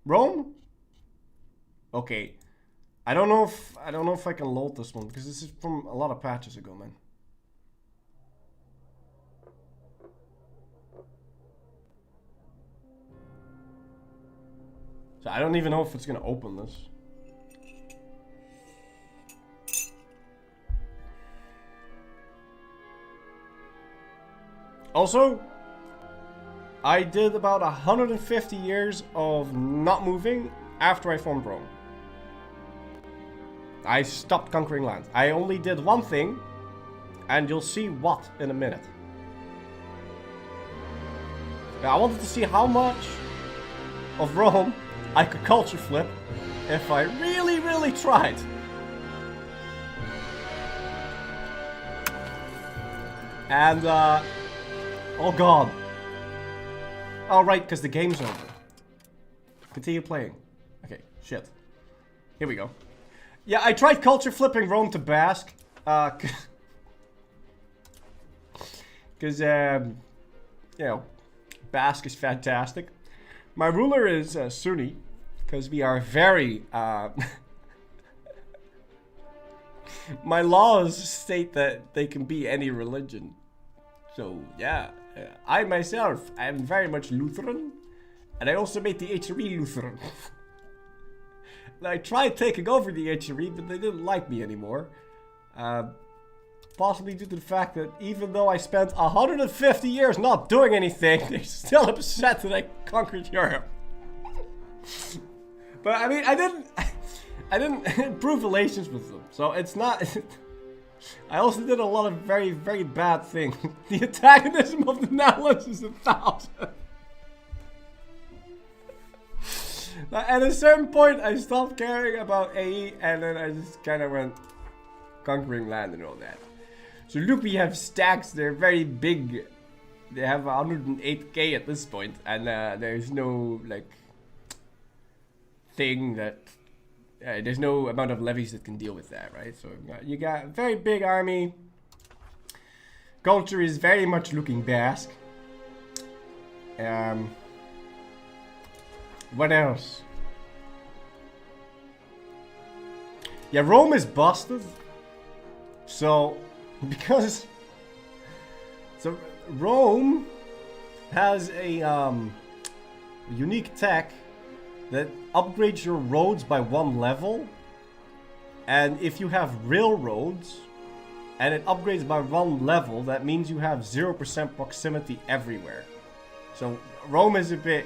Rome? Okay. I don't know if I can load this one because this is from a lot of patches ago, man. So I don't even know if it's gonna open this. Also, I did about 150 years of not moving after I formed Rome. I stopped conquering land. I only did one thing, and you'll see what in a minute. Now, I wanted to see how much of Rome I could culture flip if I really, really tried. And, oh god. Oh, right, because the game's over. Continue playing. Okay, shit. Here we go. Yeah, I tried culture flipping Rome to Basque. Because, you know, Basque is fantastic. My ruler is Sunni, because we are very, my laws state that they can be any religion. So, yeah. I myself, I am very much Lutheran. And I also made the HRE Lutheran. And I tried taking over the HRE, but they didn't like me anymore. Possibly due to the fact that even though I spent 150 years not doing anything, they're still upset that I conquered Europe. But I mean, I didn't improve relations with them, so it's not. I also did a lot of very, very bad things. The antagonism of the Netherlands is 1,000. At a certain point, I stopped caring about AE, and then I just kind of went conquering land and all that. So look, we have stacks. They're very big. They have 108k at this point, and there's no like thing that there's no amount of levies that can deal with that, right? So you got a very big army. Culture is very much looking Basque. What else? Yeah, Rome is busted. So, because... So, Rome has a unique tech that upgrades your roads by 1 level. And if you have railroads, and it upgrades by 1 level, that means you have 0% proximity everywhere. So, Rome is a bit...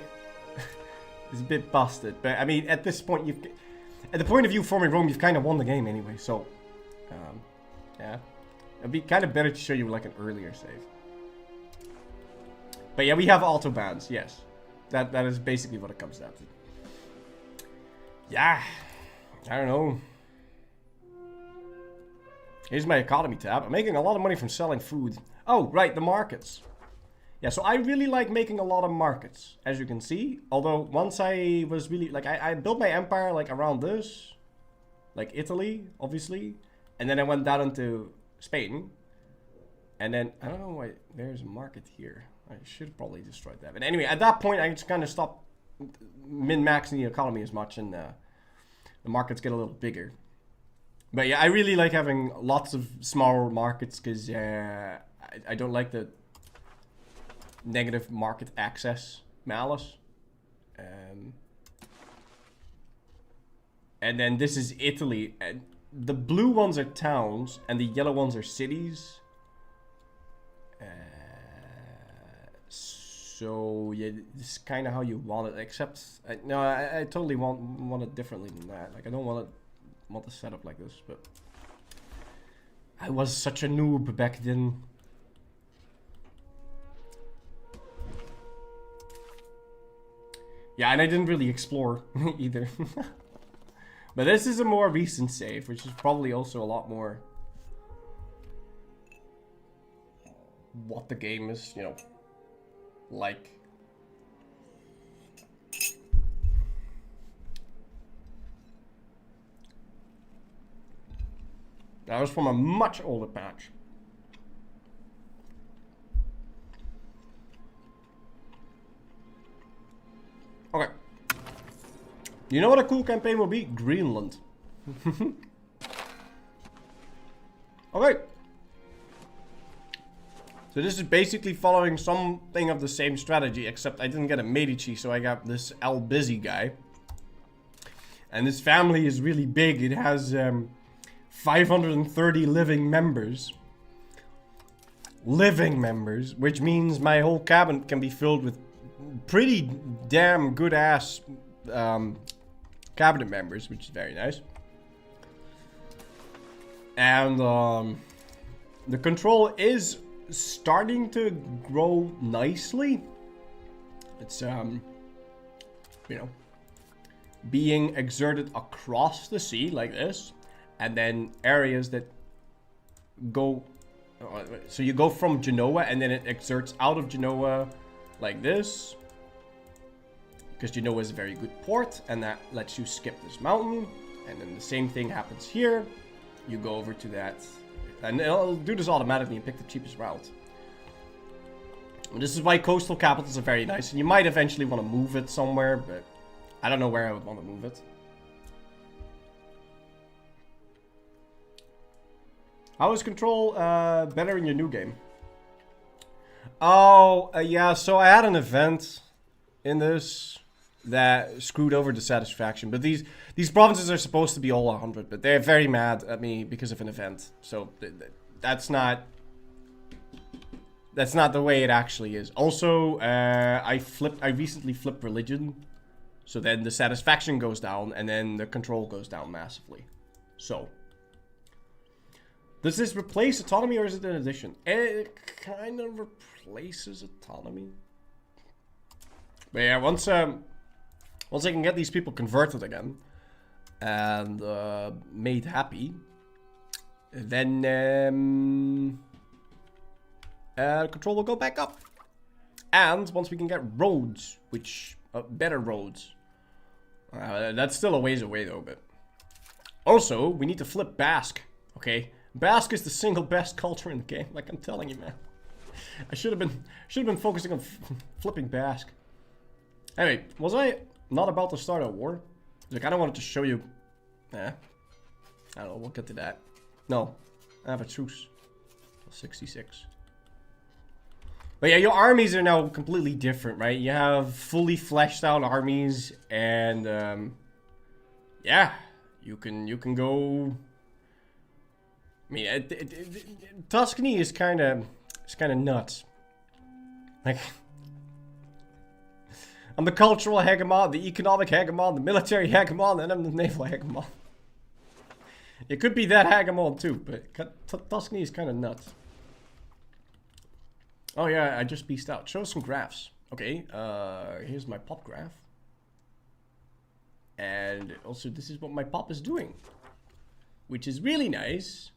is a bit busted. But, I mean, at this point, you've... At the point of view forming Rome, you've kind of won the game anyway, so... yeah. It'd be kind of better to show you, like, an earlier save. But yeah, we have autobans, yes. That is basically what it comes down to. Yeah. I don't know. Here's my economy tab. I'm making a lot of money from selling food. Oh, right, the markets. Yeah, so I really like making a lot of markets, as you can see. Although, once I was really... Like, I built my empire, like, around this. Like, Italy, obviously. And then I went down into Spain. And then, I don't know why there's a market here. I should have probably destroyed that. But anyway, at that point, I just kind of stopped min-maxing the economy as much. And the markets get a little bigger. But yeah, I really like having lots of smaller markets. Because I don't like the... negative market access malice. And then this is Italy, and the blue ones are towns and the yellow ones are cities. So yeah, this is kind of how you want it, except no, I totally want it differently than that. Like, I don't want the setup like this, but I was such a noob back then. Yeah, and I didn't really explore either. But this is a more recent save, which is probably also a lot more what the game is, you know, like. That was from a much older patch. Okay. You know what a cool campaign will be? Greenland. Okay. So this is basically following something of the same strategy, except I didn't get a Medici, so I got this Albizzi guy. And this family is really big. It has 530 living members. Living members, which means my whole cabinet can be filled with pretty damn good ass cabinet members, which is very nice. And the control is starting to grow nicely. It's you know, being exerted across the sea like this, and then areas that go, so you go from Genoa and then it exerts out of Genoa like this, because Genoa is a very good port and that lets you skip this mountain. And then the same thing happens here. You go over to that, and it'll do this automatically and pick the cheapest route. And this is why coastal capitals are very nice, and you might eventually want to move it somewhere, but I don't know where I would want to move it. How is control better in your new game? Oh, yeah, so I had an event in this that screwed over the satisfaction. But these provinces are supposed to be all 100, but they're very mad at me because of an event. So that's not the way it actually is. Also, I recently flipped religion. So then the satisfaction goes down, and then the control goes down massively. So, does this replace autonomy, or is it an addition? It kind of replaces autonomy. But yeah, once I can get these people converted again and made happy, then control will go back up. And once we can get roads, which better roads. That's still a ways away though, but also we need to flip Basque. Okay, Basque is the single best culture in the game. Like I'm telling you, man. I should have been focusing on flipping Basque. Anyway, was I not about to start a war? Like I don't want to show you. I don't know. We'll get to that. No, I have a truce. 66. But yeah, your armies are now completely different, right? You have fully fleshed out armies, and yeah, you can go. I mean, Tuscany is kind of nuts. Like, I'm the cultural hegemon, the economic hegemon, the military hegemon, and I'm the naval hegemon. It could be that hegemon too, but Tuscany is kind of nuts. Oh yeah, I just beasted out. Show some graphs. Okay, here's my pop graph. And also this is what my pop is doing. Which is really nice.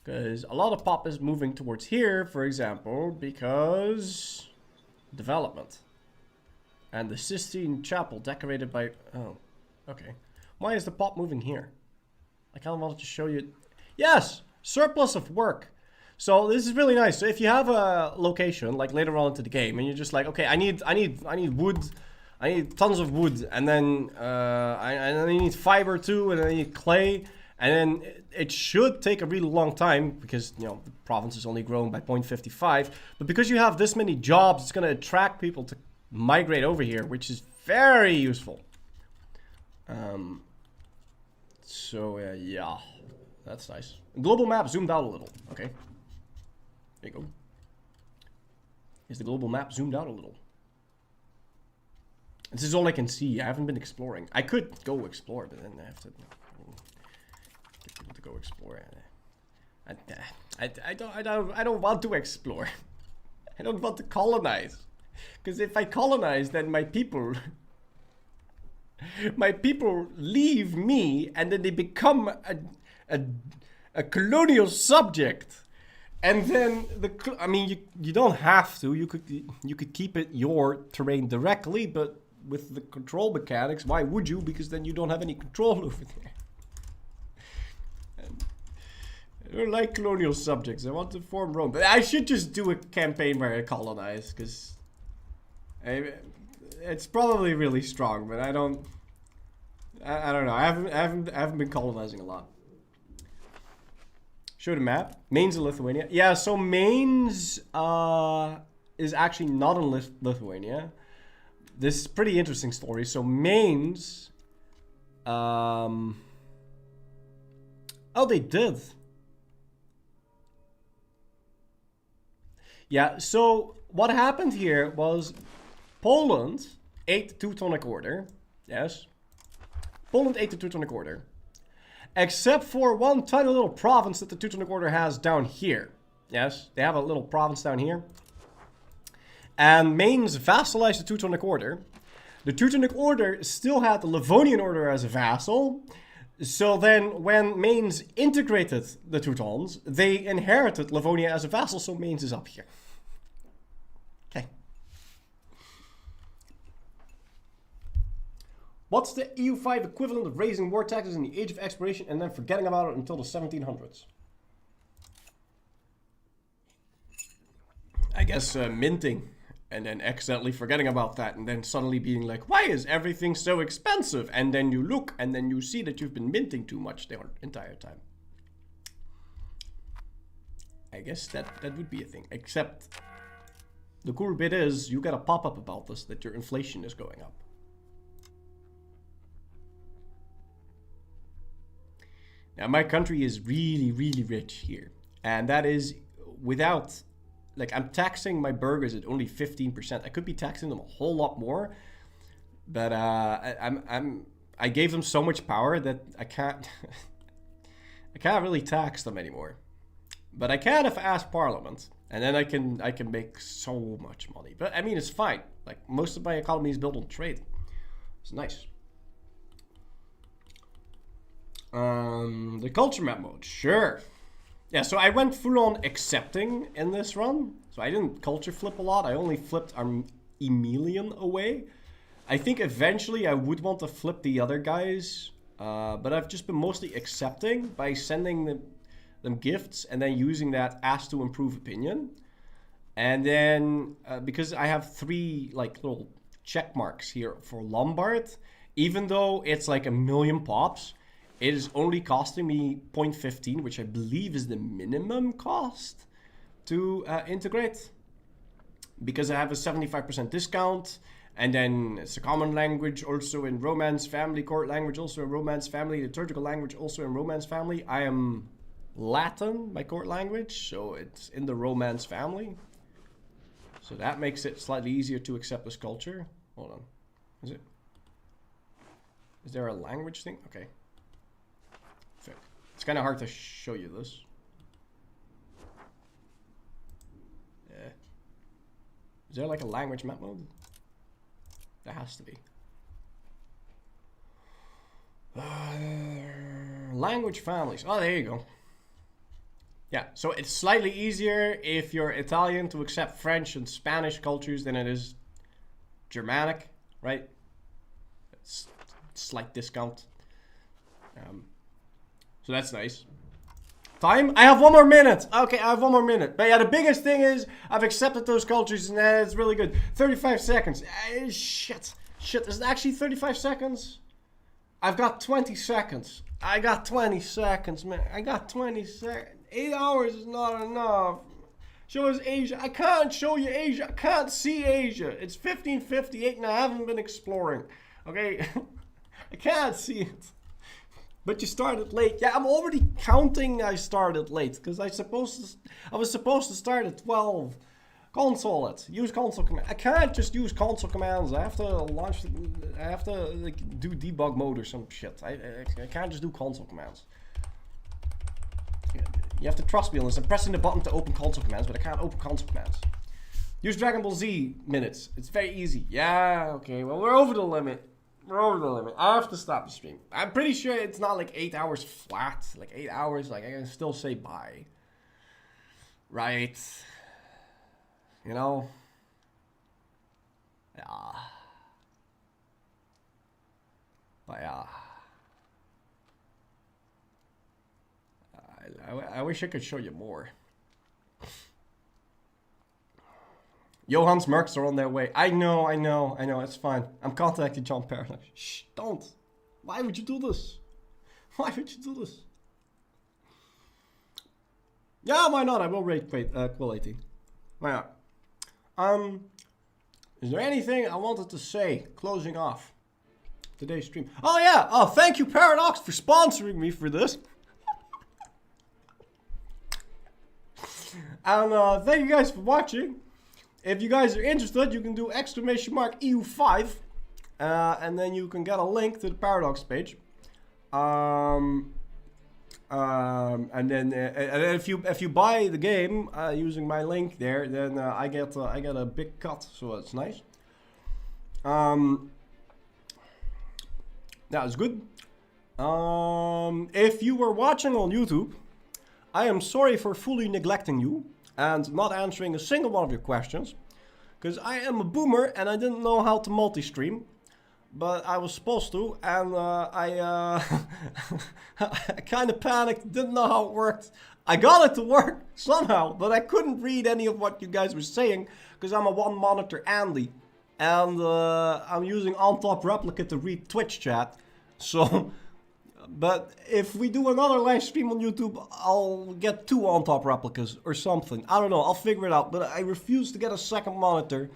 Because a lot of pop is moving towards here, for example, because development. And the Sistine Chapel decorated by... Oh, okay. Why is the pop moving here? I kind of wanted to show you... Yes! Surplus of work. So this is really nice. So if you have a location, like later on into the game, and you're just like, okay, I need wood, I need tons of wood, and then I need fiber too, and I need clay, and then it should take a really long time because you know the province is only grown by 0.55. But because you have this many jobs, it's gonna attract people to migrate over here, which is very useful. So yeah, that's nice. Global map zoomed out a little. Okay. There you go. Is the global map zoomed out a little? This is all I can see. I haven't been exploring. I could go explore, but then I have to get people to go explore. I don't want to explore. I don't want to colonize. Because if I colonize, then my people leave me, and then they become a colonial subject. And then you don't have to. You could keep it your terrain directly, but with the control mechanics, why would you? Because then you don't have any control over there. And I don't like colonial subjects. I want to form Rome, but I should just do a campaign where I colonize, because it's probably really strong. But I don't know. I haven't been colonizing a lot. Show the map. Mainz in Lithuania. Yeah, so Mainz is actually not in Lithuania. This is a pretty interesting story. So Mainz... oh, they did. Yeah, so what happened here was Poland ate the Teutonic Order. Yes. Poland ate the Teutonic Order. Except for one tiny little province that the Teutonic Order has down here. Yes, they have a little province down here. And Mainz vassalized the Teutonic Order. The Teutonic Order still had the Livonian Order as a vassal. So then when Mainz integrated the Teutons, they inherited Livonia as a vassal, so Mainz is up here. Okay. What's the EU5 equivalent of raising war taxes in the age of exploration and then forgetting about it until the 1700s? I guess minting, and then accidentally forgetting about that, and then suddenly being like, why is everything so expensive? And then you look, and then you see that you've been minting too much the entire time. I guess that would be a thing. Except the cool bit is you get a pop-up about this, that your inflation is going up. Now, my country is really, really rich here. And that is without, like, I'm taxing my burghers at only 15%. I could be taxing them a whole lot more. But I gave them so much power that I can't, I can't really tax them anymore. But I can if I ask Parliament. And then I can make so much money. But, I mean, it's fine. Like, most of my economy is built on trade. It's nice. The culture map mode, sure. Yeah, so I went full on accepting in this run. So I didn't culture flip a lot. I only flipped Emilian away. I think eventually I would want to flip the other guys. But I've just been mostly accepting by sending them gifts and then using that as to improve opinion. And then because I have 3 like little check marks here for Lombard, even though it's like 1,000,000 pops, it is only costing me 0.15, which I believe is the minimum cost to integrate. Because I have a 75% discount. And then it's a common language also in Romance family, court language also in Romance family, liturgical language also in Romance family. I am Latin, my court language, so it's in the Romance family. So that makes it slightly easier to accept this culture. Hold on. Is there a language thing? Okay. It's kind of hard to show you this. Yeah. Is there like a language map mode? There has to be. Language families. Oh, there you go. Yeah, so it's slightly easier if you're Italian to accept French and Spanish cultures than it is Germanic, right? It's slight discount. So that's nice. Time? I have 1 more minute. Okay, I have 1 more minute. But yeah, the biggest thing is I've accepted those cultures and it's really good. 35 seconds. Shit. Is it actually 35 seconds? I've got 20 seconds. I got 20 seconds, man. I got 20 seconds. 8 hours is not enough. Show us Asia. I can't show you Asia. I can't see Asia. It's 15:58 and I haven't been exploring. Okay? I can't see it. But you started late. Yeah, I'm already counting I started late. Because I was supposed to start at 12. Console it. Use console command. I can't just use console commands. I have to launch. I have to like do debug mode or some shit. I can't just do console commands. You have to trust me on this. I'm pressing the button to open console commands, but I can't open console commands. Use Dragon Ball Z minutes. It's very easy. Yeah, okay. Well, we're over the limit. We're over the limit. I have to stop the stream. I'm pretty sure it's not like 8 hours flat. Like 8 hours, like I can still say bye. Right. You know? Yeah. But yeah. I wish I could show you more. Johan's mercs are on their way. I know, it's fine. I'm contacting John Paradox. Shh, don't. Why would you do this? Why would you do this? Yeah, why not? I will rate Quill 18. Why not? Is there anything I wanted to say closing off today's stream? Oh yeah! Oh, thank you Paradox for sponsoring me for this. And thank you guys for watching. If you guys are interested, you can do !EU5, and then you can get a link to the Paradox page. And then if you buy the game using my link there, then I get a big cut, so it's nice. That is good. If you were watching on YouTube, I am sorry for fully neglecting you and not answering a single one of your questions, because I am a boomer and I didn't know how to multi-stream, but I was supposed to, and I kind of panicked, didn't know how it worked. I got it to work somehow, but I couldn't read any of what you guys were saying because I'm a one monitor Andy, and I'm using on top replica to read Twitch chat. So. But if we do another live stream on YouTube, I'll get 2 on-top replicas or something. I don't know, I'll figure it out. But I refuse to get a second monitor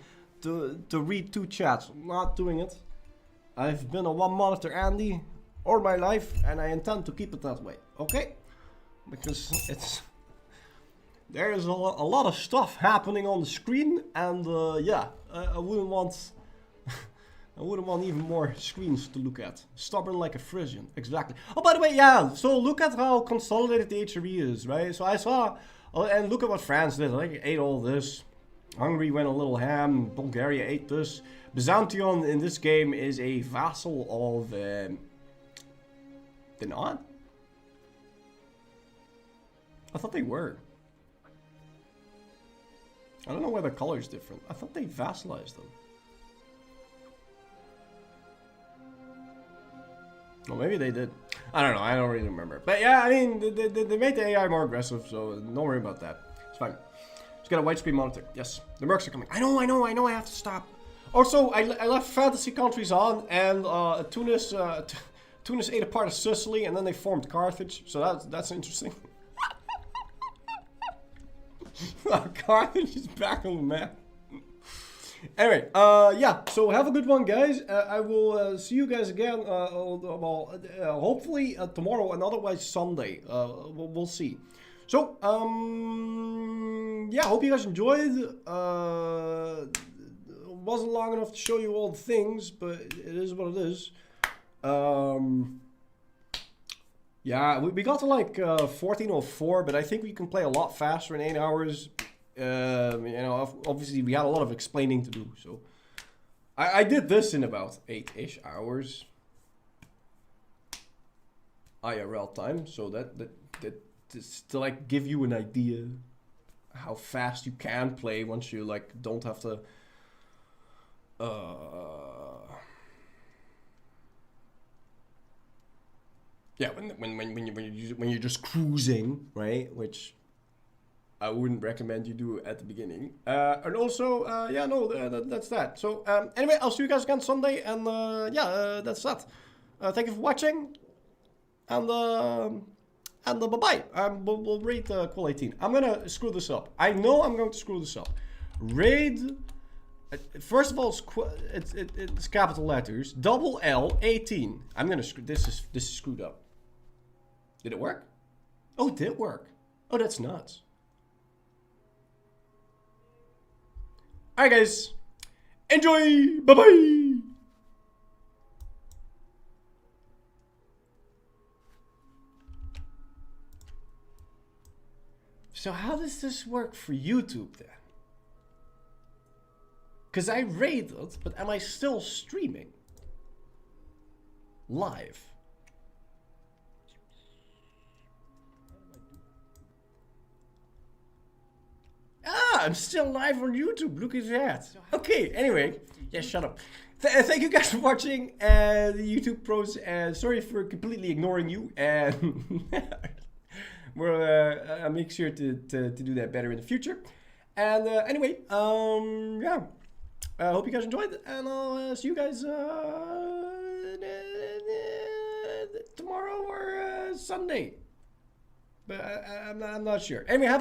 to read 2 chats. I'm not doing it. I've been a one-monitor Andy all my life, and I intend to keep it that way. Okay? Because there is a lot of stuff happening on the screen, and yeah, I wouldn't want... I wouldn't want even more screens to look at. Stubborn like a Frisian. Exactly. Oh, by the way, yeah. So look at how consolidated the HRE is, right? So I saw, and look at what France did. Like, ate all this. Hungary went a little ham. Bulgaria ate this. Byzantium in this game is a vassal of Dinan? I thought they were. I don't know why the color is different. I thought they vassalized them. Well, maybe they did. I don't know. I don't really remember. But yeah, I mean, they made the AI more aggressive, so don't worry about that. It's fine. Just got a widescreen monitor. Yes, the mercs are coming. I know. I have to stop. Also, I left fantasy countries on, and Tunis ate a part of Sicily, and then they formed Carthage. So that's interesting. Carthage is back on the map. Anyway, yeah, so have a good one, guys. I will see you guys again, hopefully tomorrow and otherwise Sunday. We'll see. So, yeah, hope you guys enjoyed. Wasn't long enough to show you all the things, but it is what it is. Yeah, we got to like 14:04, but I think we can play a lot faster in 8 hours. You know, obviously we had a lot of explaining to do, so I did this in about 8-ish hours IRL time, so that just to like give you an idea how fast you can play once you like don't have to yeah, when you're just cruising, right, which I wouldn't recommend you do at the beginning. And also, yeah, no, that's that. So, anyway, I'll see you guys again Sunday, and yeah, that's that. Thank you for watching, and bye-bye. We'll rate Quill 18. I'm gonna screw this up. I know I'm going to screw this up. Raid, first of all, it's capital letters, double L 18. I'm gonna screw, this is screwed up. Did it work? Oh, it did work. Oh, that's nuts. Alright guys, enjoy, bye bye. So how does this work for YouTube then? Because I rated, but am I still streaming? Live. Ah, I'm still live on YouTube. Look at that. Okay, anyway. Yeah, shut up. Thank you guys for watching the YouTube pros. Sorry for completely ignoring you. And I'll make sure to do that better in the future. And anyway, yeah. I hope you guys enjoyed it. And I'll see you guys tomorrow or Sunday. But I'm not sure. Anyway, have